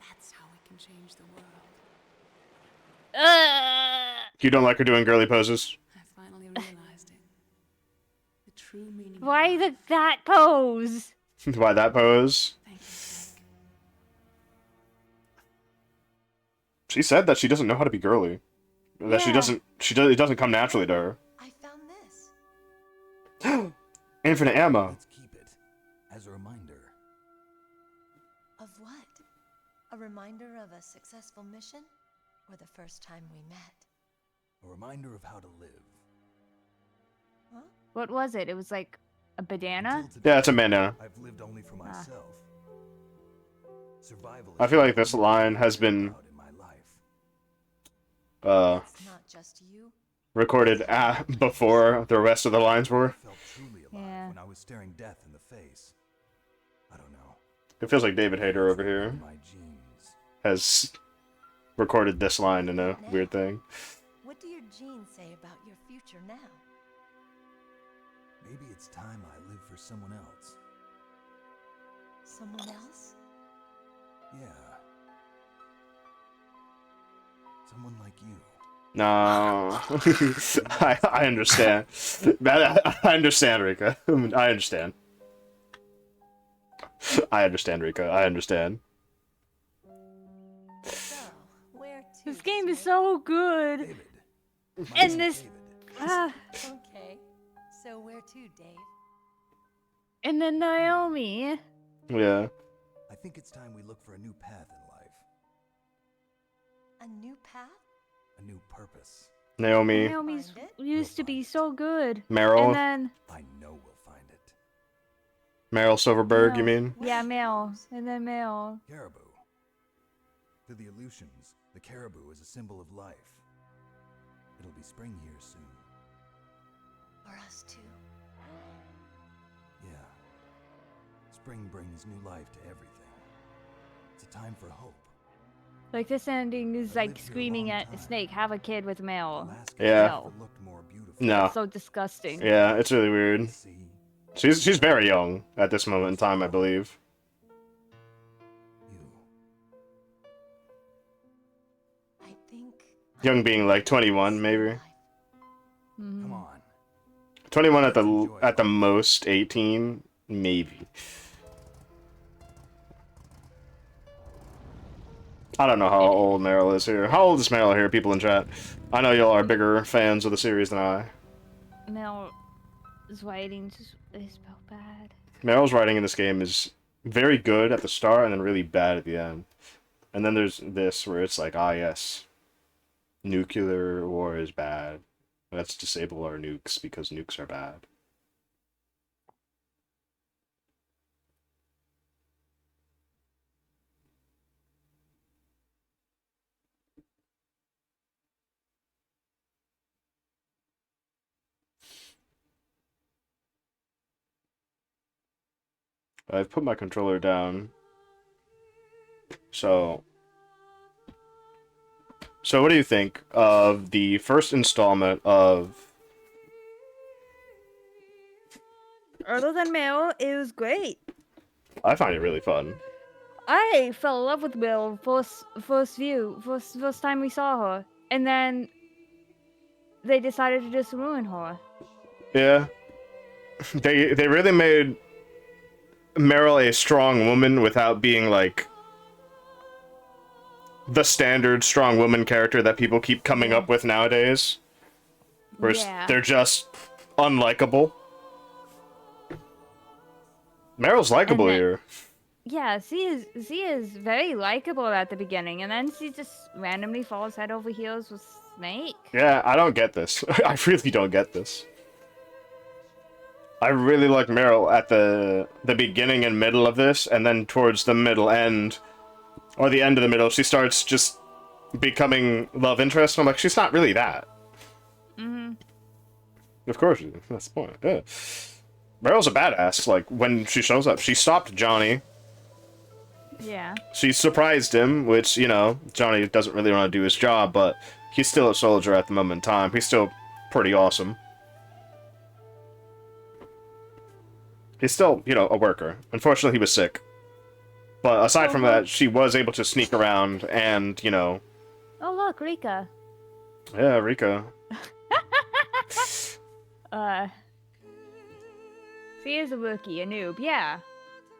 That's how we can change the world. You don't like her doing girly poses? I finally realized it. The true meaning of Why life. that pose? Why that pose? Thank you, Snake. She said that she doesn't know how to be girly. That Yeah. it doesn't come naturally to her. I found this. Infinite ammo. Let's keep it as a reminder. Of what? A reminder of a successful mission? Or the first time we met? A reminder of how to live. Huh? What was it? It was like a banana? Until today, Yeah, it's a bandana. I've lived only for myself. Survival. I feel like this line has been in my life. It's not just you. recorded before the rest of the lines I were. felt truly alive Yeah. when I was staring death in the face. I don't know. It feels like David Hayter over here My genes. has recorded this line in a weird thing. What do your genes say about your future now? Maybe it's time I live for someone else. Someone else? Yeah. Someone like you. No, I understand. I understand, Rika. I understand. I understand, Rika. I understand. So, where to? This game is Snake? so good. David. My And name's this- David. Ah, Okay. So where to, Dave? and then Naomi. Yeah. I think it's time we look for a new path in life. A new path? A new purpose. Naomi, Naomi's Find it? used to be so good. Meryl, And then I know we'll find it. Meryl Silverberg, you Mel. mean? Yeah, Mel. And then Mel. Caribou. To the Aleutians, the caribou is a symbol of life. It'll be spring here soon. For us too. Yeah. Spring brings new life to everything. It's a time for hope. Like this ending is I've like lived here a screaming long at time. Snake, have a kid with Mel. Alaska Yeah. never looked more beautiful. No. So disgusting. Yeah, it's really weird. Sea, She's very young at this moment in time, I believe. you. I think. Young being like 21, maybe. Mhm. Come on. 21 at the most, 18, maybe. I don't know how old Meryl is here. How old is Meryl here, people in chat? I know y'all are bigger fans of the series than I. Mel's writing is so bad. Meryl's writing in this game is very good at the start and then really bad at the end. And then there's this where it's like, ah yes, nuclear war is bad. Let's disable our nukes because nukes are bad. I've put my controller down. So what do you think of the first installment of... Other than Mel, it was great. I find it really fun. I fell in love with Mel first time we saw her, and then they decided to just ruin her. Yeah. They really made Meryl a strong woman without being like the standard strong woman character that people keep coming up with nowadays. Where Yeah. they're just unlikable. Meryl's likable And then- here. Yeah, she is very likable at the beginning, and then she just randomly falls head over heels with Snake. Yeah, I don't get this. I really don't get this. I really like Meryl at the beginning and middle of this, and then towards the middle end, or the end of the middle, she starts just becoming love interest. And I'm like, she's not really that. Mm-hmm. Of course, that's the point. Yeah. Meryl's a badass. Like, when she shows up, she stopped Johnny. Yeah. She surprised him, which, you know, Johnny doesn't really want to do his job, but he's still a soldier at the moment in time. He's still pretty awesome. He's still, you know, a worker. Unfortunately, he was sick. But aside from that, she was able to sneak around and, you know... Oh look, Rika. Yeah, Rika. She is a rookie, a noob, yeah.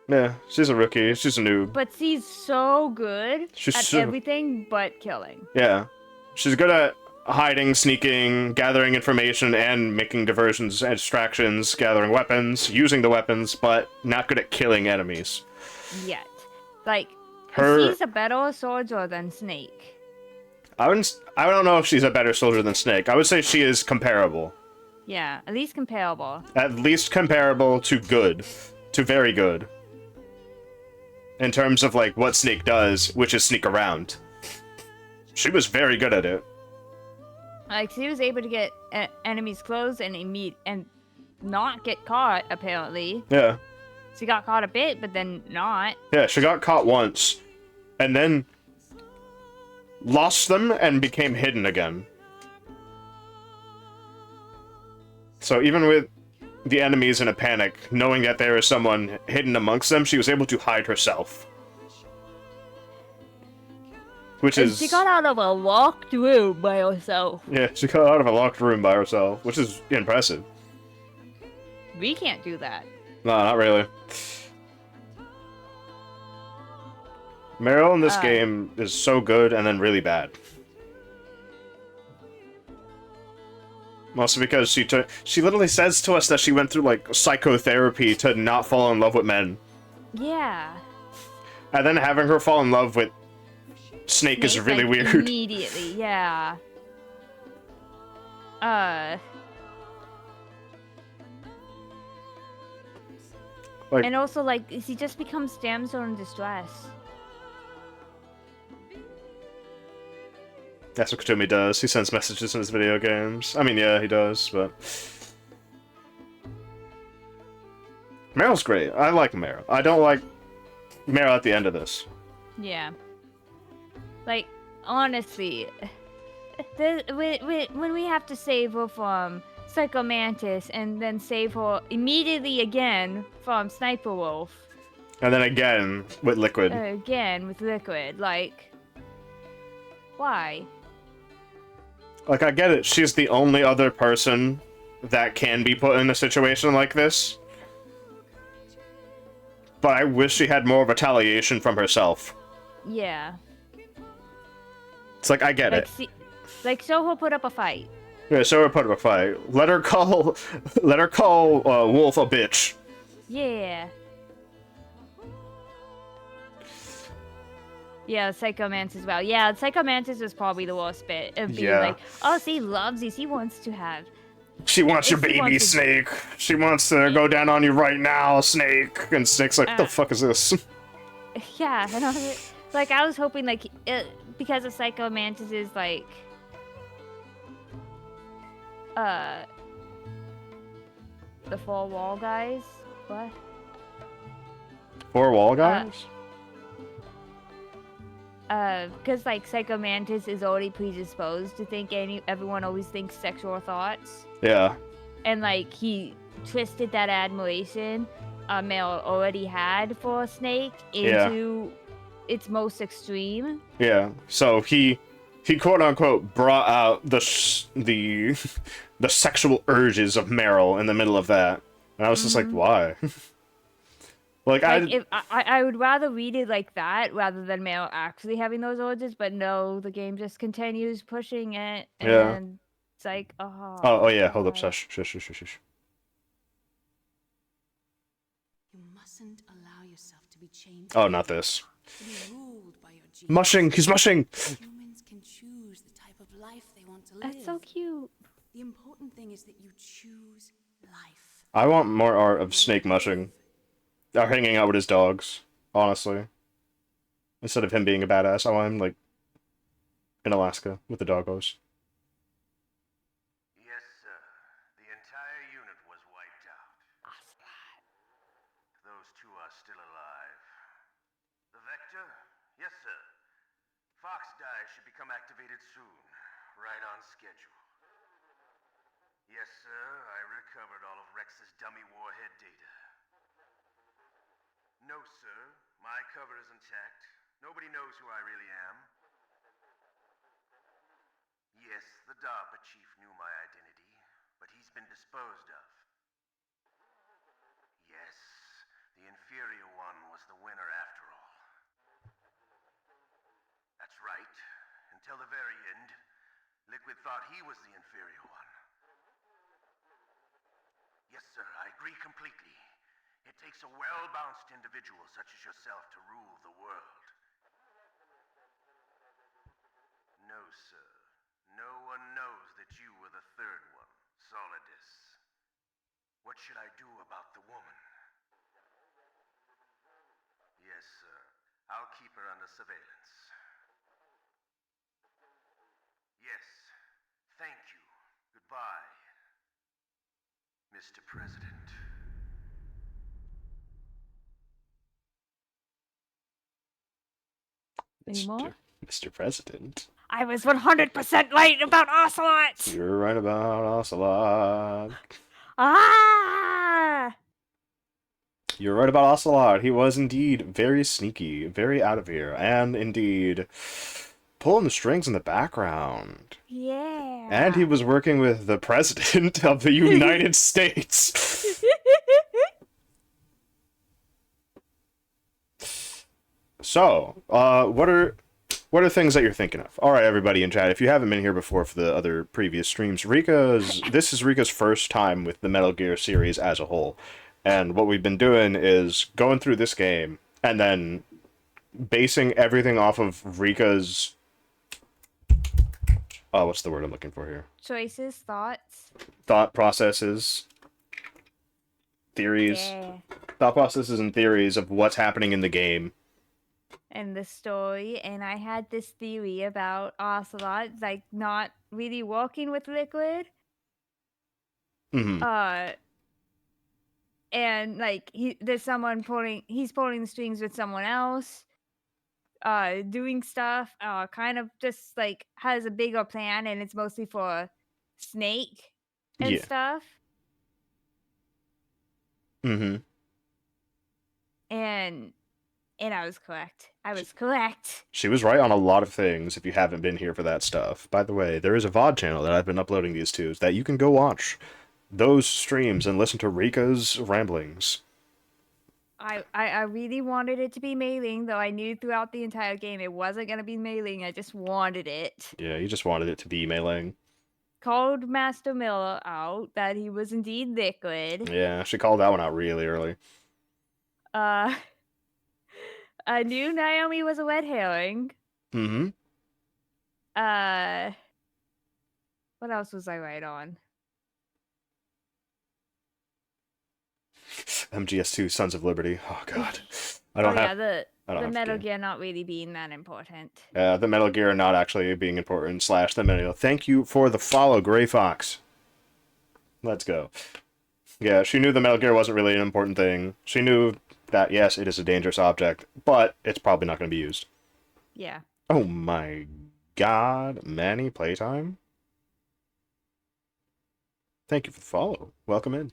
Yeah, she's a rookie. She's a noob. But she's so good She's at so- everything but killing. Yeah. She's good at hiding, sneaking, gathering information, and making diversions and distractions, gathering weapons, using the weapons, but not good at killing enemies. Yet. Like, Her... she's a better soldier than Snake. I don't know if she's a better soldier than Snake. I would say she is comparable. Yeah, at least comparable. At least comparable to good. To very good. In terms of, like, what Snake does, which is sneak around. She was very good at it. Like, she was able to get enemies close and not get caught, apparently. Yeah. She got caught a bit, but then not. Yeah, she got caught once. And then... lost them and became hidden again. So even with the enemies in a panic, knowing that there is someone hidden amongst them, she was able to hide herself. Which And is... she got out of a locked room by herself. Yeah, she got out of a locked room by herself, which is impressive. We can't do that. No, not really. Meryl in this game is so good and then really bad. Mostly because she literally says to us that she went through, like, psychotherapy to not fall in love with men. Yeah. And then having her fall in love with Snake is really like, weird. Immediately, yeah. Uh, Like, and also, like, he just becomes damsel in distress. that's what Katumi does. He sends messages in his video games. I mean, yeah, he does, but... Meryl's great. I like Meryl. I don't like Meryl at the end of this. Yeah. Like, honestly, when we have to save her from Psycho Mantis and then save her immediately again from Sniper Wolf. And then again with Liquid. Again with Liquid, like, why? Like, I get it. She's the only other person that can be put in a situation like this. But I wish she had more retaliation from herself. Yeah. It's like, I get Like, it. see, like, so her put up a fight. Yeah, so we put up a fight. Let her call Wolf a bitch. Yeah. Yeah, Psycho Mantis as well. Yeah, Psycho Mantis was probably the worst bit of being Yeah. like, oh, he loves you. He wants to have. She wants your She baby, wants to- Snake. She wants to go down on you right now, Snake. And Snake's like, what the fuck is this? Yeah, and I was hoping, like, because of Psycho Mantis's, like, the four wall guys. What? Four wall guys? Because, like, Psycho Mantis is already predisposed to think everyone always thinks sexual thoughts. Yeah. And, like, he twisted that admiration Mel already had for Snake into its most extreme. Yeah. So he quote unquote brought out the sexual urges of Meryl in the middle of that. And I was just like, why? Like, I would rather read it like that rather than Mel actually having those urges, but no, the game just continues pushing it, and Yeah. it's like, oh. Oh yeah, hold up, shush. You mustn't allow yourself to be chained. Oh, not this. To be ruled by your genes. Mushing, he's mushing! Humans can choose the type of life they want to live. That's so cute. The important thing is that you choose life. I want more art of Snake mushing. Or hanging out with his dogs, honestly. Instead of him being a badass, I want him, like, in Alaska with the doggos. Yes, sir. The entire unit was wiped out. Those two are still alive. The Vector? Yes, sir. Fox Die should become activated soon. Right on schedule. Yes, sir. I recovered all of Rex's dummy warhead data. No, sir. My cover is intact. Nobody knows who I really am. Yes, the DARPA chief knew my identity, but he's been disposed of. Yes, the inferior one was the winner after all. That's right. Until the very end, Liquid thought he was the inferior one. Yes, sir, I agree completely. It takes a well-balanced individual such as yourself to rule the world. No, sir. No one knows that you were the third one, Solidus. What should I do about the woman? Yes, sir. I'll keep her under surveillance. Yes. Thank you. Goodbye, Mr. President. Anymore? Mr. President. I was 100% right about Ocelot! You're right about Ocelot. Ah! You're right about Ocelot. He was indeed very sneaky, very out of here, and indeed pulling the strings in the background. Yeah. And he was working with the President of the United States. So, what are things that you're thinking of? All right, everybody in chat, if you haven't been here before for the other previous streams, this is Rika's first time with the Metal Gear series as a whole. And what we've been doing is going through this game and then basing everything off of Rika's what's the word I'm looking for here? choices, thoughts. Thought processes, theories, Yeah. thought processes and theories of what's happening in the game. And the story, and I had this theory about Ocelot, like, not really working with Liquid. Hmm. And like there's someone he's pulling the strings with someone else, doing stuff, kind of just like has a bigger plan, and it's mostly for Snake and Yeah. stuff. Hmm. And I was correct. I was correct. She was right on a lot of things if you haven't been here for that stuff. By the way, there is a VOD channel that I've been uploading these to that you can go watch those streams and listen to Rika's ramblings. I really wanted it to be mailing, though I knew throughout the entire game it wasn't going to be mailing. I just wanted it. Yeah, you just wanted it to be mailing. Called Master Miller out that he was indeed Liquid. Yeah, she called that one out really early. I knew Naomi was a red herring. Mm-hmm. What else was I right on? MGS2 Sons of Liberty. Oh god. I Oh don't yeah, have the have Metal the game. Gear not really being that important. The Metal Gear not actually being important / the Metal. Thank you for the follow, Gray Fox. Let's go. Yeah, she knew the Metal Gear wasn't really an important thing. She knew that, yes, it is a dangerous object, but it's probably not going to be used. Yeah. Oh my god, Manny Playtime? Thank you for the follow. Welcome in.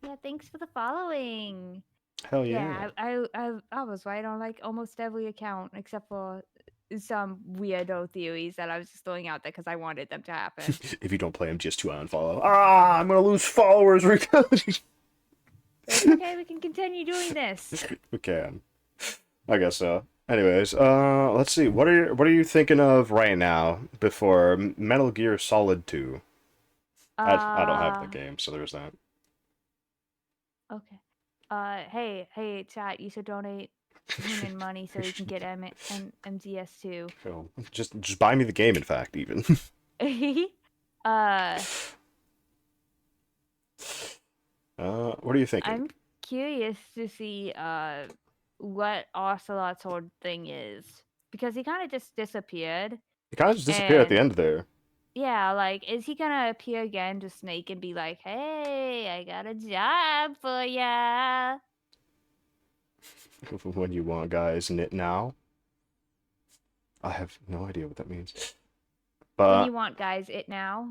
Yeah, thanks for the following. Hell yeah. I was right on like almost every account except for some weirdo theories that I was just throwing out there because I wanted them to happen. If you don't play MGS2, I unfollow. Ah, I'm going to lose followers, Rika. It's okay, we can continue doing this. We can. I guess so. Anyways, let's see. What are you thinking of right now before Metal Gear Solid 2? I don't have the game, so there's that. Okay. Hey, chat, you should donate human money so you can get MGS2. So, just buy me the game, in fact, even. What are you thinking? I'm curious to see what Ocelot's whole thing is, because he kind of just disappeared. He kind of just disappeared at the and end there. yeah, like, is he gonna appear again to Snake and be like, "Hey, I got a job for ya"? When you want, guys, knit now. I have no idea what that means. When But you want, guys, it now.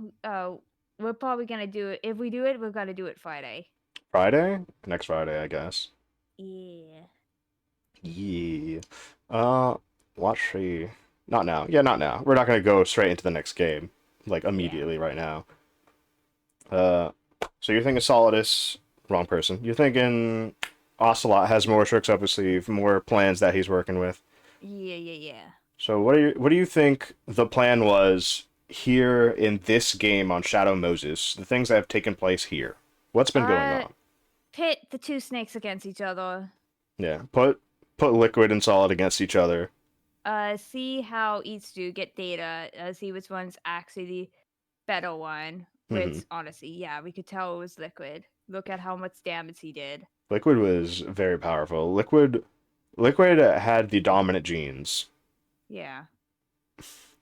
We're probably gonna do it. If we do it, we're gonna do it Friday. Friday? Next Friday, I guess. Yeah. Yeah. Let's see. Not now. Yeah, not now. We're not gonna go straight into the next game, like, immediately right now. So you're thinking Solidus, wrong person. You're thinking Ocelot has more tricks up his sleeve, more plans that he's working with. Yeah. So what do you think the plan was here in this game on Shadow Moses? The things that have taken place here. What's been going on? Pit the two snakes against each other. Yeah, put Liquid and Solid against each other. See how each do get data. See which one's actually the better one. Which, honestly, yeah, we could tell it was Liquid. Look at how much damage he did. Liquid was very powerful. Liquid had the dominant genes. Yeah.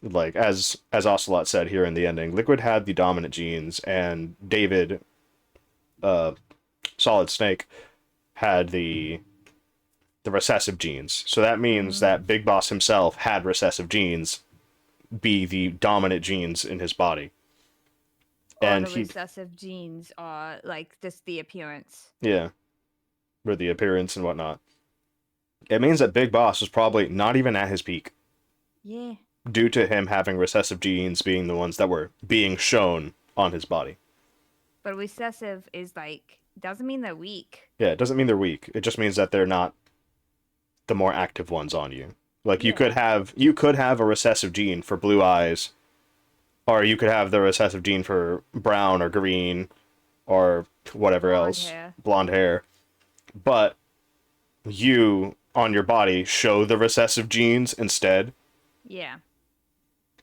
Like, as Ocelot said here in the ending, Liquid had the dominant genes, and David, Solid Snake, had the recessive genes. So that means that Big Boss himself had recessive genes be the dominant genes in his body. And the recessive genes are like just the appearance. Yeah. Or the appearance and whatnot. It means that Big Boss was probably not even at his peak. Yeah. Due to him having recessive genes being the ones that were being shown on his body. But recessive is like, doesn't mean they're weak. Yeah, it doesn't mean they're weak. It just means that they're not the more active ones on you. Like, you could have a recessive gene for blue eyes, or you could have the recessive gene for brown or green or whatever else. Blonde hair. But you on your body show the recessive genes instead. Yeah.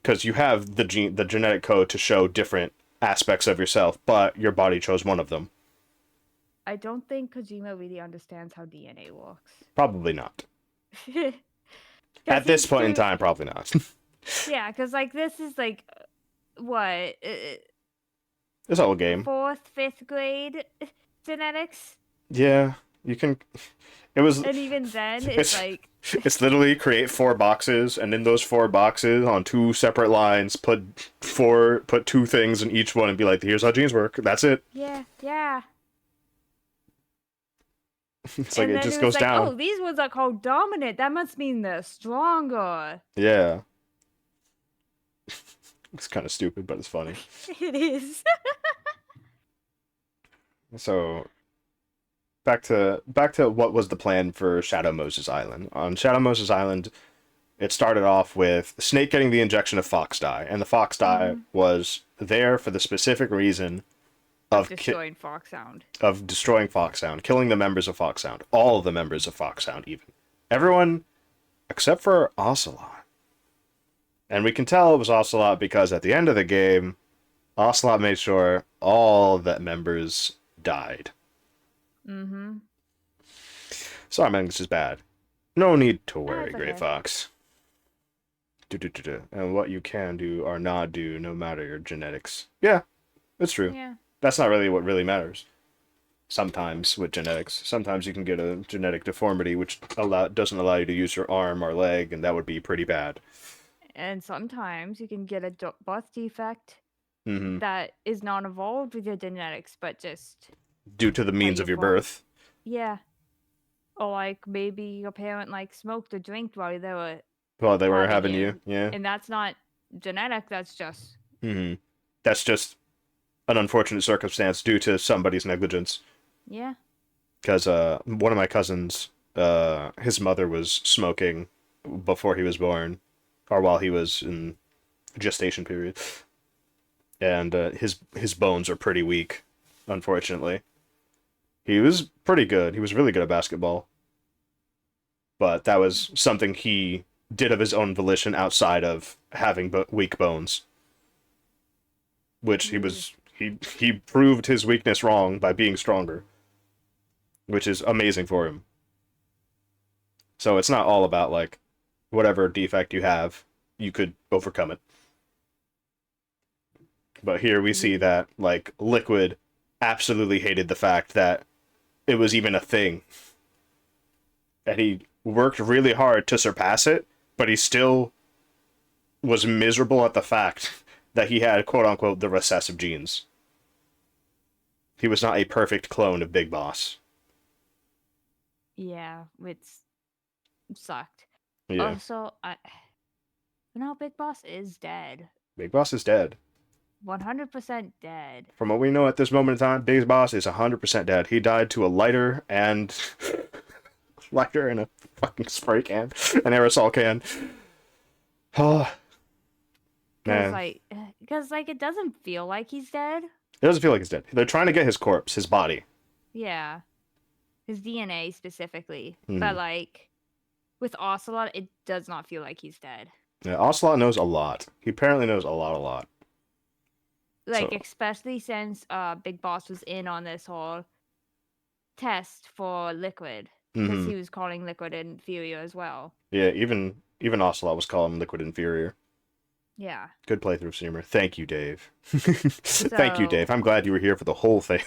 because you have the genetic code to show different aspects of yourself, but your body chose one of them. I don't think Kojima really understands how DNA works. Probably not. 'Cause At this he's point in too- time, probably not. Yeah, because like this is like what This whole game. 4th, 5th grade genetics, Yeah, you can. It was. and even then it's like It's literally create 4 boxes, and in those 4 boxes, on 2 separate lines, put 2 things in each one, and be like, "Here's how genes work." That's it. yeah. It's like And it then just it goes was like, down. oh, these ones are called dominant. That must mean they're stronger. Yeah. It's kind of stupid, but it's funny. It is. So, back to what was the plan for Shadow Moses Island. On Shadow Moses Island, it started off with Snake getting the injection of Fox Dye, and the Fox Dye was there for the specific reason of Destroying Foxhound. destroying Foxhound, killing the members of Foxhound, all of the members of Foxhound, even everyone except for Ocelot. And we can tell it was Ocelot because at the end of the game, Ocelot made sure all the members died. Mm-hmm. Sorry, man, this is bad. No need to worry, That's Gray okay. Fox. And what you can do or not do, no matter your genetics. Yeah, it's true. Yeah. That's not really what really matters. Sometimes with genetics, sometimes you can get a genetic deformity which doesn't allow you to use your arm or leg, and that would be pretty bad. And sometimes you can get a birth defect Hmm. that is not involved with your genetics, but just Due to the means you of your fall. birth. yeah. Or like maybe your parent like smoked or drank while they were, Well, they were having having you. you, yeah. and that's not genetic. That's just Hmm. That's just an unfortunate circumstance due to somebody's negligence. yeah. Because one of my cousins, his mother was smoking before he was born, or while he was in gestation period, and his bones are pretty weak, unfortunately. He was pretty good. He was really good at basketball, but that was something he did of his own volition outside of having weak bones, which he proved his weakness wrong by being stronger, which is amazing for him. So it's not all about like whatever defect you have, you could overcome it. But here we see that like Liquid absolutely hated the fact that it was even a thing. And he worked really hard to surpass it, but he still was miserable at the fact that he had quote unquote the recessive genes. He was not a perfect clone of Big Boss. Yeah, it's sucked. Yeah. Also, no, Big Boss is dead. Big Boss is dead. 100% dead. From what we know at this moment in time, Big Boss is 100% dead. He died to a lighter and lighter in a fucking spray can, an aerosol can. Oh, man. Because like it doesn't feel like he's dead. It doesn't feel like he's dead. They're trying to get his corpse, his body. Yeah. His DNA specifically. Mhm. But like with Ocelot, it does not feel like he's dead. Yeah, Ocelot knows a lot. He apparently knows a lot. Like So- especially since Big Boss was in on this whole test for Liquid. Because Mhm. he was calling Liquid inferior as well. Yeah, even Ocelot was calling Liquid inferior. Yeah. Good playthrough, Streamer. Thank you, Dave. Thank you, So- Dave. I'm glad you were here for the whole thing.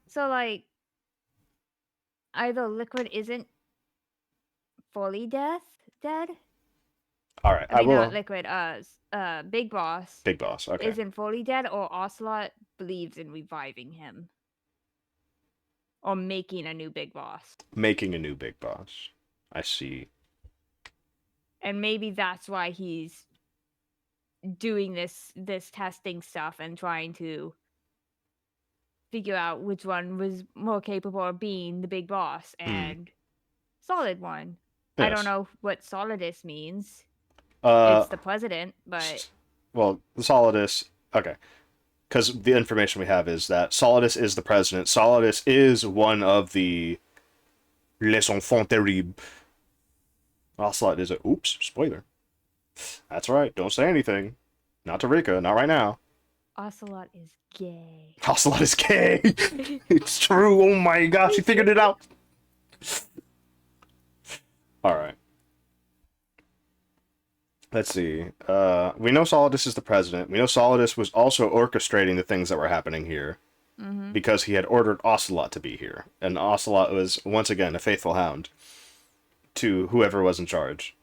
So like either Liquid isn't fully dead. All right, I mean, will. not Liquid. Big Boss Big Boss. Okay. isn't fully dead, or Ocelot believes in reviving him, or making a new Big Boss, Making a new Big Boss. I see. and maybe that's why he's doing this testing stuff and trying to figure out which one was more capable of being the Big Boss and Solid One. I Yes. don't know what Solidus means. Uh, It's the president, but well, the Solidus. Okay. Because the information we have is that Solidus is the president. Solidus is one of the Les Enfants Terribles. Ocelot is a... Oops, spoiler. That's right. Don't say anything. Not to Rika. Not right now. Ocelot is gay. Ocelot is gay. It's true. Oh my gosh, he figured it out. All right. Let's see. We know Solidus is the president. We know Solidus was also orchestrating the things that were happening here because he had ordered Ocelot to be here, and Ocelot was once again a faithful hound to whoever was in charge.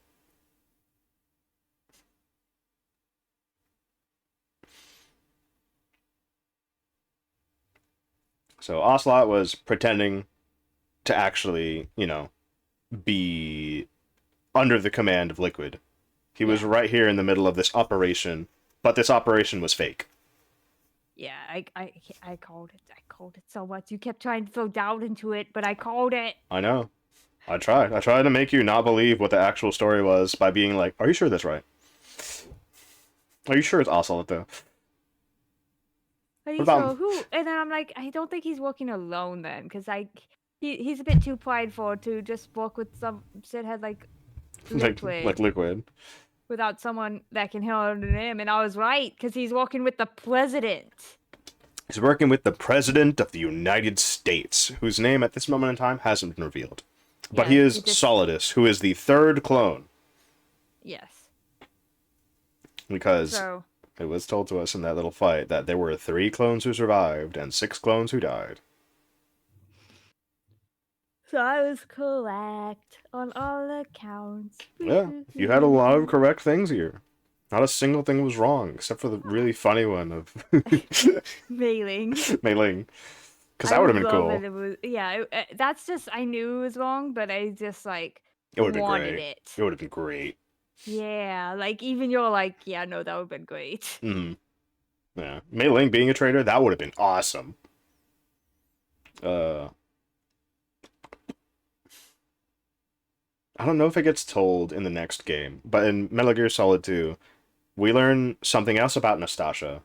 So Ocelot was pretending to actually, you know, be under the command of Liquid. He was right here in the middle of this operation, but this operation was fake. Yeah, I called it. I called it so much. You kept trying to throw doubt into it, but I called it. I know. I tried. I tried to make you not believe what the actual story was by being like, "Are you sure that's right? Are you sure it's Ocelot though?" Are you What about- sure who? And then I'm like, I don't think he's working alone then, because he's a bit too prideful to just work with some shithead like Liquid like Liquid. without someone that can handle him. And I was right, because he's working with the president. He's working with the President of the United States, whose name at this moment in time hasn't been revealed. But Yeah, he is he just- Solidus, who is the third clone, Yes. because So it was told to us in that little fight that there were 3 clones who survived and 6 clones who died. So I was correct on all accounts. Yeah, you had a lot of correct things here. Not a single thing was wrong, except for the really funny one of Mailing. Mei Ling. Because that would have been cool. That's just, I knew it was wrong, but I just like It would have been wanted great. it. It would have been great. Yeah, like even you're like, yeah, no, that would have been great. Mm-hmm. Yeah. Mei Ling being a traitor, that would have been awesome. I don't know if it gets told in the next game, but in Metal Gear Solid 2, we learn something else about Nastasha.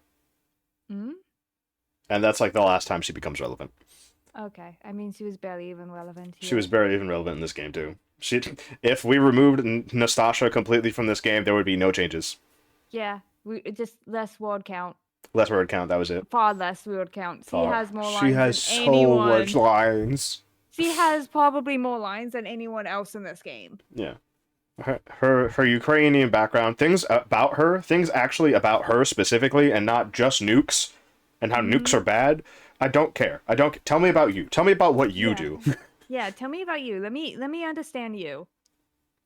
Hmm? And that's like the last time she becomes relevant. Okay, I mean, she was barely even relevant here. She was barely even relevant in this game too. If we removed Nastasha completely from this game, there would be no changes. Yeah, just less word count. Less word count, that was it. Far less word count. She has more lines She has than so anyone. much lines. She has probably more lines than anyone else in this game. Yeah. Her Ukrainian background, things actually about her specifically, and not just nukes, and how nukes are bad. I don't care. Tell me about you. Tell me about what you do. Yeah, tell me about you. Let me understand you.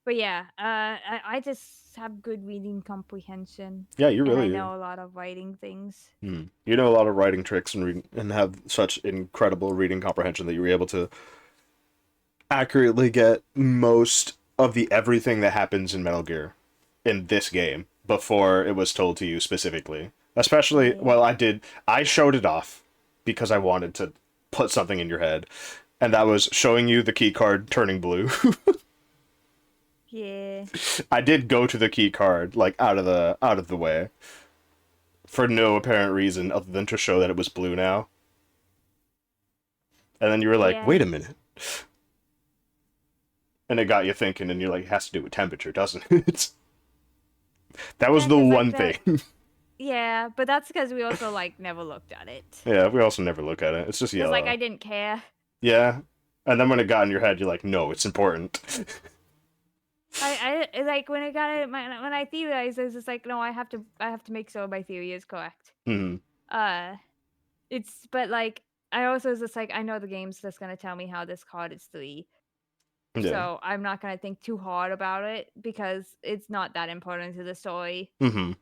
But yeah, I just have good reading comprehension. Yeah, you really and do. I know a lot of writing things. You know a lot of writing tricks and have such incredible reading comprehension that you were able to accurately get most of the everything that happens in Metal Gear in this game before it was told to you specifically. Especially, well, I showed it off because I wanted to put something in your head, and that was showing you the key card turning blue. Yeah. I did go to the key card like out of the way for no apparent reason other than to show that it was blue now. And then you were like, wait a minute. And it got you thinking, and you're like, it has to do with temperature, doesn't it? That was the one thing. Yeah, but that's because we also like never looked at it. Yeah, we also never look at it. It's just It's yellow. like I didn't care. Yeah. And then when it got in your head, you're like, no, it's important. I like when I got it when I theorized, I was just like, no, I have to make sure my theory is correct. Hmm. It's but like I also was just like, I know the game's just gonna tell me how this card is 3. Yeah. So I'm not gonna think too hard about it because it's not that important to the story. Mm-hmm.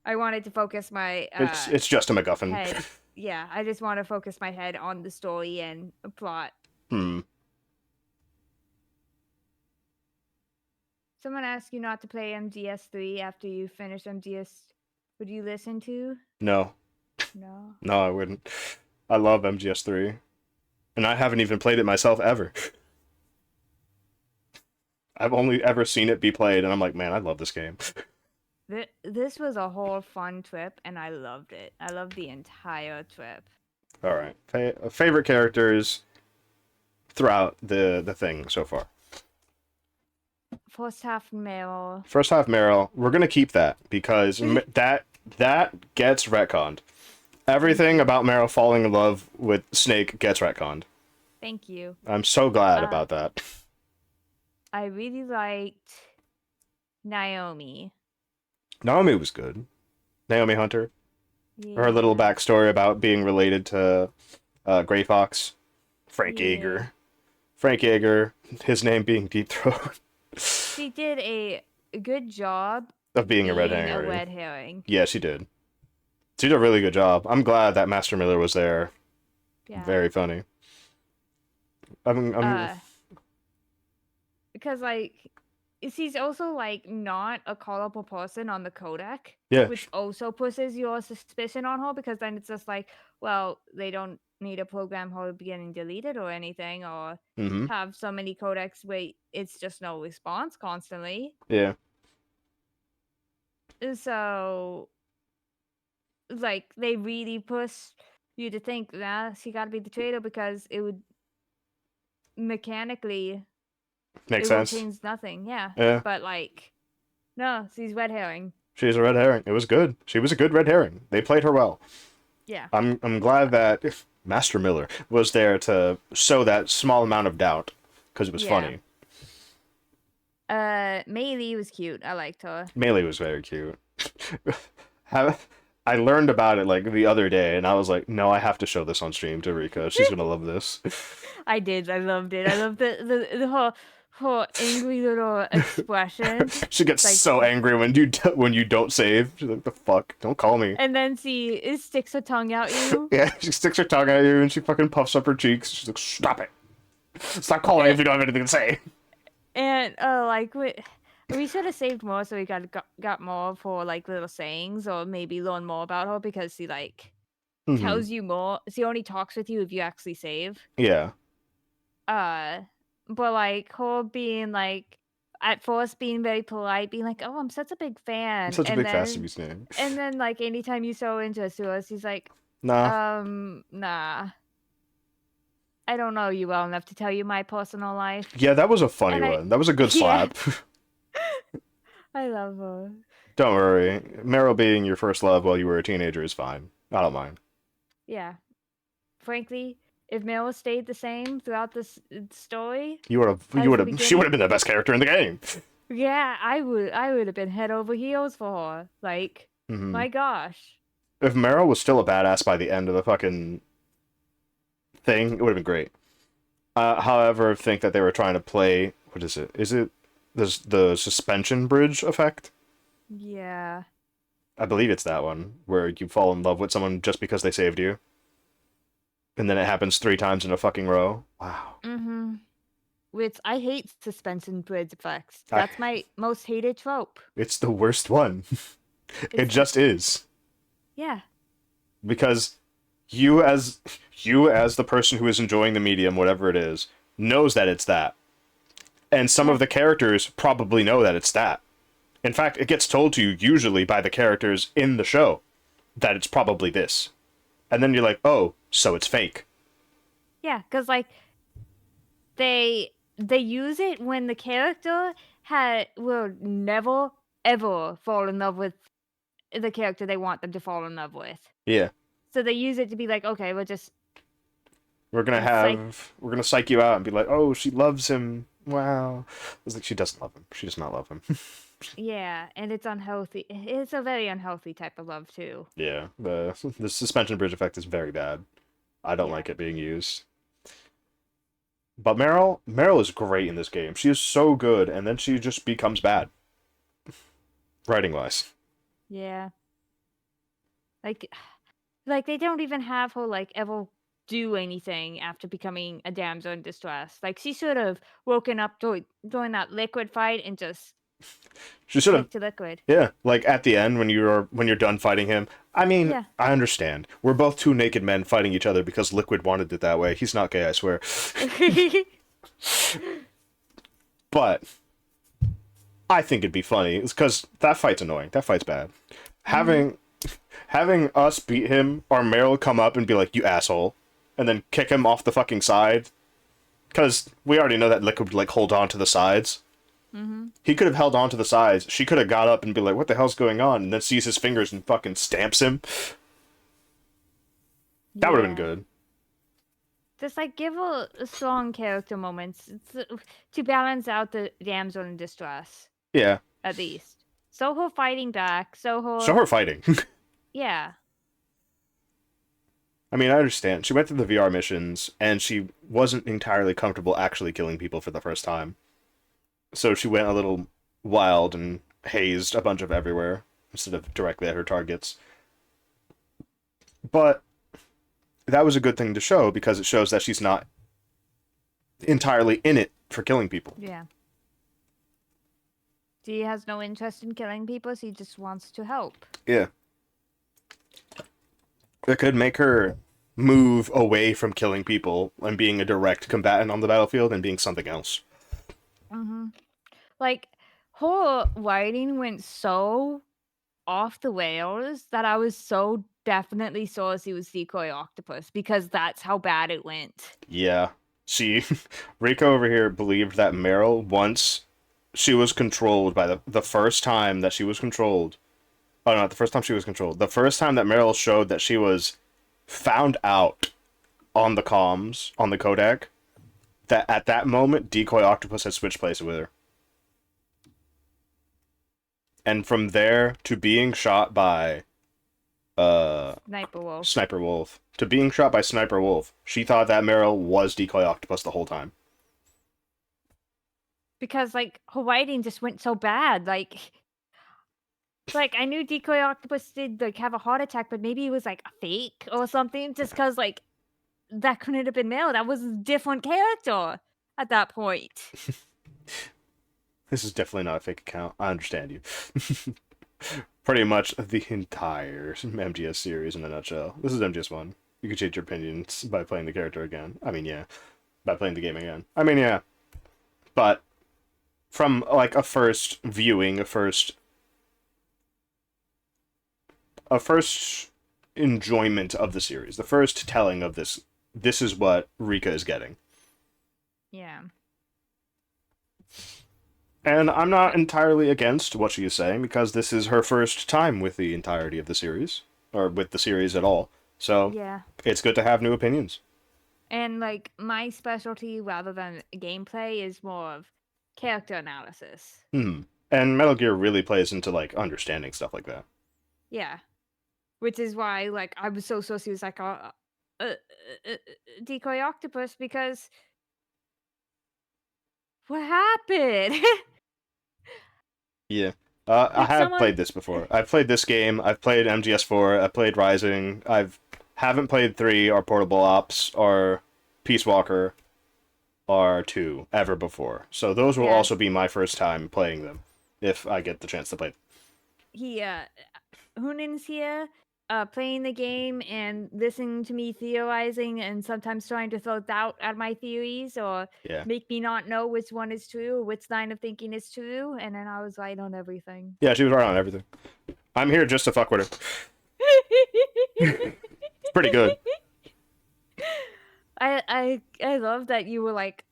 I wanted to focus my It's just a MacGuffin. head. Yeah, I just want to focus my head on the story and plot. Hmm. Someone asked you not to play MGS3 after you finish MGS. Would you listen to? No. No. No, I wouldn't. I love MGS3. And I haven't even played it myself ever. I've only ever seen it be played, and I'm like, man, I love this game. This was a whole fun trip, and I loved it. I loved the entire trip. All right. Favorite characters throughout the thing so far. first half Meryl. First half Meryl, we're gonna keep that because that gets retconned. Everything about Meryl falling in love with Snake gets retconned. Thank you. I'm so glad about that. I really liked Naomi. Naomi was good. Naomi Hunter. Yeah. Her little backstory about being related to Grey Fox. Frank Yeah. Yeager. Frank Yeager, his name being Deep Throat. She did a good job Of being a red being herring. a red herring. Yeah, she did. She did a really good job. I'm glad that Master Miller was there. Yeah. Very funny. Because like he's also like not a callable person on the codec. Yeah. Which also pushes your suspicion on her because then it's just like, well, they don't need to program her getting deleted or anything or Mm-hmm. have so many codecs where it's just no response constantly. Yeah. So like they really push you to think that she gotta be the traitor because it would mechanically Makes it will sense. change nothing, yeah. Yeah. But like no, she's red herring. She's a red herring. It was good. She was a good red herring. They played her well. Yeah. I'm glad that Master Miller was there to sow that small amount of doubt because it was funny. Meili was cute. I liked her. Melee was very cute. I learned about it like the other day, and I was like, no, I have to show this on stream to Rika. She's gonna love this. I did. I loved it. I loved the her angry little expression. She gets Like- so angry when you don't save. She's like, the fuck? Don't call me. And then she sticks her tongue out you. Yeah, she sticks her tongue at you and she fucking puffs up her cheeks. She's like, stop it. Stop calling if you don't have anything to say. And like we should have saved more so we got more for like little sayings or maybe learn more about her because she like Mhm. tells you more. She only talks with you if you actually save. Yeah. But like her being like at first being very polite, being like, "Oh, I'm such a big fan," I'm such a and big then, Fast TV name. and then like anytime you show interest to us, he's like, Nah. nah. I don't know you well enough to tell you my personal life. Yeah, that was a funny And I- one. That was a good Yeah. slap. I love her. Don't worry. Meryl being your first love while you were a teenager is fine. I don't mind. Yeah. Frankly, if Meryl stayed the same throughout this story, You would have. As You would the have. She beginning? would have been the best character in the game. yeah, I would have been head over heels for her. Like, Mhm. my gosh. If Meryl was still a badass by the end of the fucking thing, it would have been great. However, I think that they were trying to play. What is it? Is it the suspension bridge effect? Yeah. I believe it's that one where you fall in love with someone just because they saved you, and then it happens 3 times in a fucking row. Wow. Mm-hmm. Which I hate suspension bridge effects. I- That's my most hated trope. It's the worst one. It It's- just is. Yeah. Because you as the person who is enjoying the medium, whatever it is, knows that it's that. And some of the characters probably know that it's that. In fact, it gets told to you usually by the characters in the show that it's probably this. And then you're like, oh, so it's fake. Yeah, because like they use it when the character will never ever fall in love with the character they want them to fall in love with. Yeah. So they use it to be like, okay, we're We're gonna psych you out and be like, oh, she loves him. Wow. It's like she doesn't love him. She does not love him. yeah, and it's unhealthy. It's a very unhealthy type of love too. Yeah. The suspension bridge effect is very bad. I don't Yeah. like it being used. But Meryl is great in this game. She is so good, and then she just becomes bad. Writing wise. Yeah. Like they don't even have her like ever do anything after becoming a damsel in distress. Like she should have woken up during that liquid fight and just She should have. stick to liquid. Yeah, like at the end when you're done fighting him. I mean, Yeah. I understand. We're both 2 naked men fighting each other because Liquid wanted it that way. He's not gay, I swear. But I think it'd be funny. It's because that fight's annoying. That fight's bad. Having us beat him, or Meryl come up and be like, "You asshole," and then kick him off the fucking side. Because we already know that Liquid would like hold on to the sides. He could have held on to the sides. She could have got up and be like, what the hell's going on? And then sees his fingers and fucking stamps him. That would have been good. Just like give a strong character moments to balance out the damsel in distress. Yeah. At least. Soho fighting back. Show her fighting. Yeah. I mean, I understand. She went through the VR missions, and she wasn't entirely comfortable actually killing people for the first time. So she went a little wild and hazed a bunch of everywhere, instead of directly at her targets. But that was a good thing to show, because it shows that she's not entirely in it for killing people. Yeah. She has no interest in killing people, she just wants to help. Yeah. It could make her move away from killing people and being a direct combatant on the battlefield and being something else. Like, her writing went so off the rails that I was so definitely sure she was Decoy Octopus, because that's how bad it went. Yeah. See, Rico over here believed that Meryl, once she was controlled by the first time that she was controlled. Oh, not the first time she was controlled. The first time that Meryl showed that she was found out on the comms, on the codec, that at that moment, Decoy Octopus had switched places with her. And from there to being shot by Sniper Wolf. To being shot by Sniper Wolf, she thought that Meryl was Decoy Octopus the whole time. Because, like, her writing just went so bad. Like, I knew Decoy Octopus did, like, have a heart attack, but maybe it was, like, a fake or something. Just because, like, that couldn't have been Meryl. That was a different character at that point. This is definitely not a fake account. I understand you. Pretty much the entire MGS series in a nutshell. This is MGS1. You can change your opinions by playing the character again. I mean, yeah. By playing the game again. I mean, yeah. But from, like, a first viewing, a first enjoyment of the series, the first telling of this is what Rika is getting. Yeah. And I'm not entirely against what she is saying, because this is her first time with the entirety of the series, or with the series at all. So, yeah. It's good to have new opinions. And, like, my specialty, rather than gameplay, is more of character analysis. And Metal Gear really plays into, like, understanding stuff like that. Yeah. Which is why, like, I was so she was like, Decoy Octopus, because what happened? Yeah. I have played this before. I've played this game. I've played MGS4. I've played Rising. Haven't played 3 or Portable Ops or Peace Walker or 2 ever before. So those will also be my first time playing them, if I get the chance to play them. Hunin's here, playing the game and listening to me theorizing and sometimes trying to throw doubt at my theories or make me not know which one is true or which line of thinking is true, and then I was right on everything. Yeah, she was right on everything. I'm here just to fuck with her. It's pretty good. I love that you were like,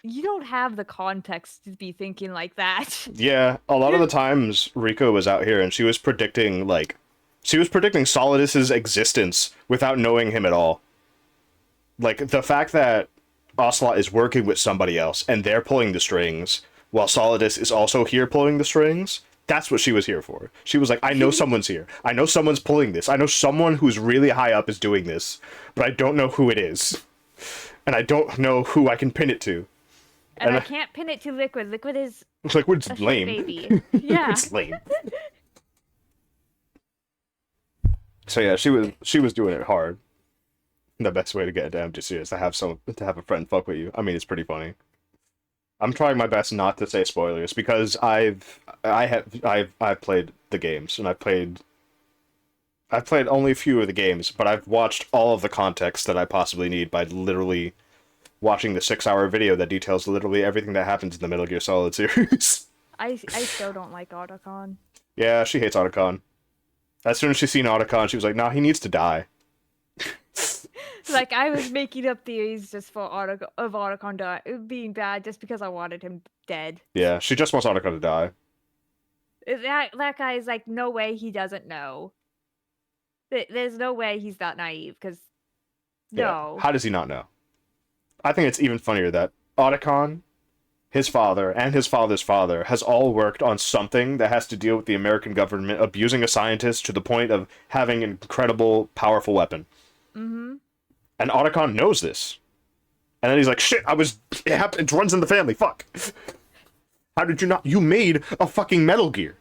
you don't have the context to be thinking like that. Yeah, a lot of the times Rico was out here and she was predicting Solidus's existence without knowing him at all. Like, the fact that Ocelot is working with somebody else and they're pulling the strings while Solidus is also here pulling the strings, that's what she was here for. She was like, I know someone's here. I know someone's pulling this. I know someone who's really high up is doing this, but I don't know who it is. And I don't know who I can pin it to. And I can't pin it to Liquid. Liquid's lame. Baby. Yeah. It's lame. So yeah, she was doing it hard. The best way to get into MGC is to have a friend fuck with you. I mean, it's pretty funny. I'm trying my best not to say spoilers because I've played the games and I've played only a few of the games, but I've watched all of the context that I possibly need by literally watching the 6-hour video that details literally everything that happens in the Metal Gear Solid series. I still don't like Otacon. Yeah, she hates Otacon. As soon as she seen Otacon, she was like, nah, he needs to die. Like, I was making up theories just for Otacon being bad just because I wanted him dead. Yeah, she just wants Otacon to die. That guy is like, no way he doesn't know. There's no way he's that naive, because no. Yeah. How does he not know? I think it's even funnier that Otacon, his father, and his father's father has all worked on something that has to deal with the American government abusing a scientist to the point of having an incredible, powerful weapon. Mm-hmm. And Otacon knows this. And then he's like, shit, it runs in the family, fuck. How did you not? You made a fucking Metal Gear.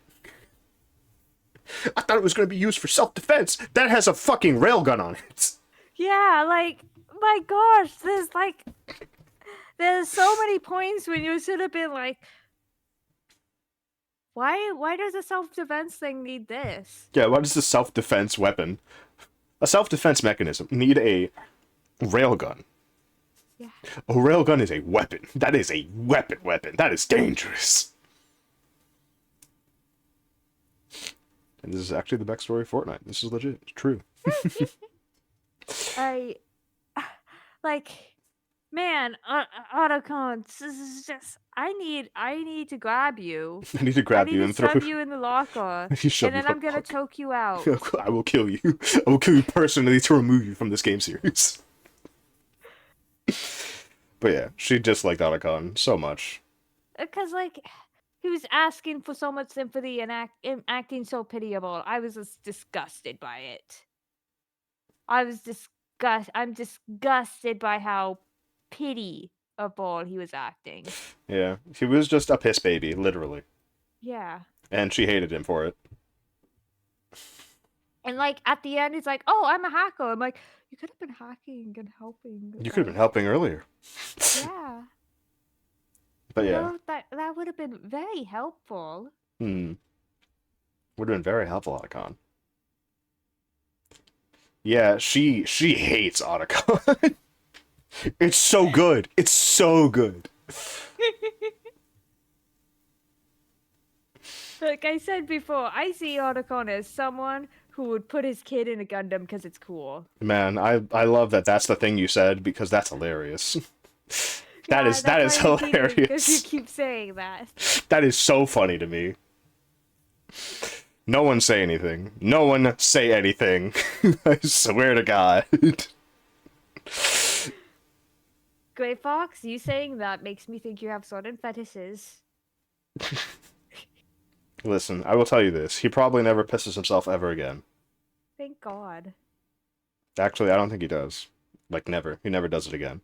I thought it was going to be used for self-defense. That has a fucking railgun on it. Yeah, like, my gosh, there's so many points when you should have been like, why does a self-defense thing need this? Yeah, why does the self-defense weapon, a self-defense mechanism, need a railgun? Yeah. A railgun is a weapon. That is a weapon. That is dangerous. And this is actually the backstory of Fortnite. This is legit. It's true. Man, Otacon, this is just, I need to grab you. I need to grab you and throw shove you in the locker, You shove and then me I'm gonna choke you out. I will kill you. I will kill you personally to remove you from this game series. But yeah, she disliked Otacon so much. Because, like, he was asking for so much sympathy and acting so pitiable. I was just disgusted by it. I'm disgusted by how pitiable he was acting. Yeah, he was just a piss baby, literally. Yeah. And she hated him for it. And, like, at the end, he's like, oh, I'm a hacker. I'm like, you could have been hacking and helping. You could have been helping earlier. Yeah. But yeah. Well, that would have been very helpful. Would have been very helpful, Otacon. Yeah, she hates Otacon. It's so good. It's so good. Like I said before, I see Otacon as someone who would put his kid in a Gundam because it's cool. Man, I love that that's the thing you said, because that's hilarious. That is hilarious. Because you keep saying that. That is so funny to me. No one say anything. No one say anything. I swear to God. Gray Fox, you saying that makes me think you have certain fetishes. Listen, I will tell you this. He probably never pisses himself ever again. Thank God. Actually, I don't think he does. Like, never. He never does it again.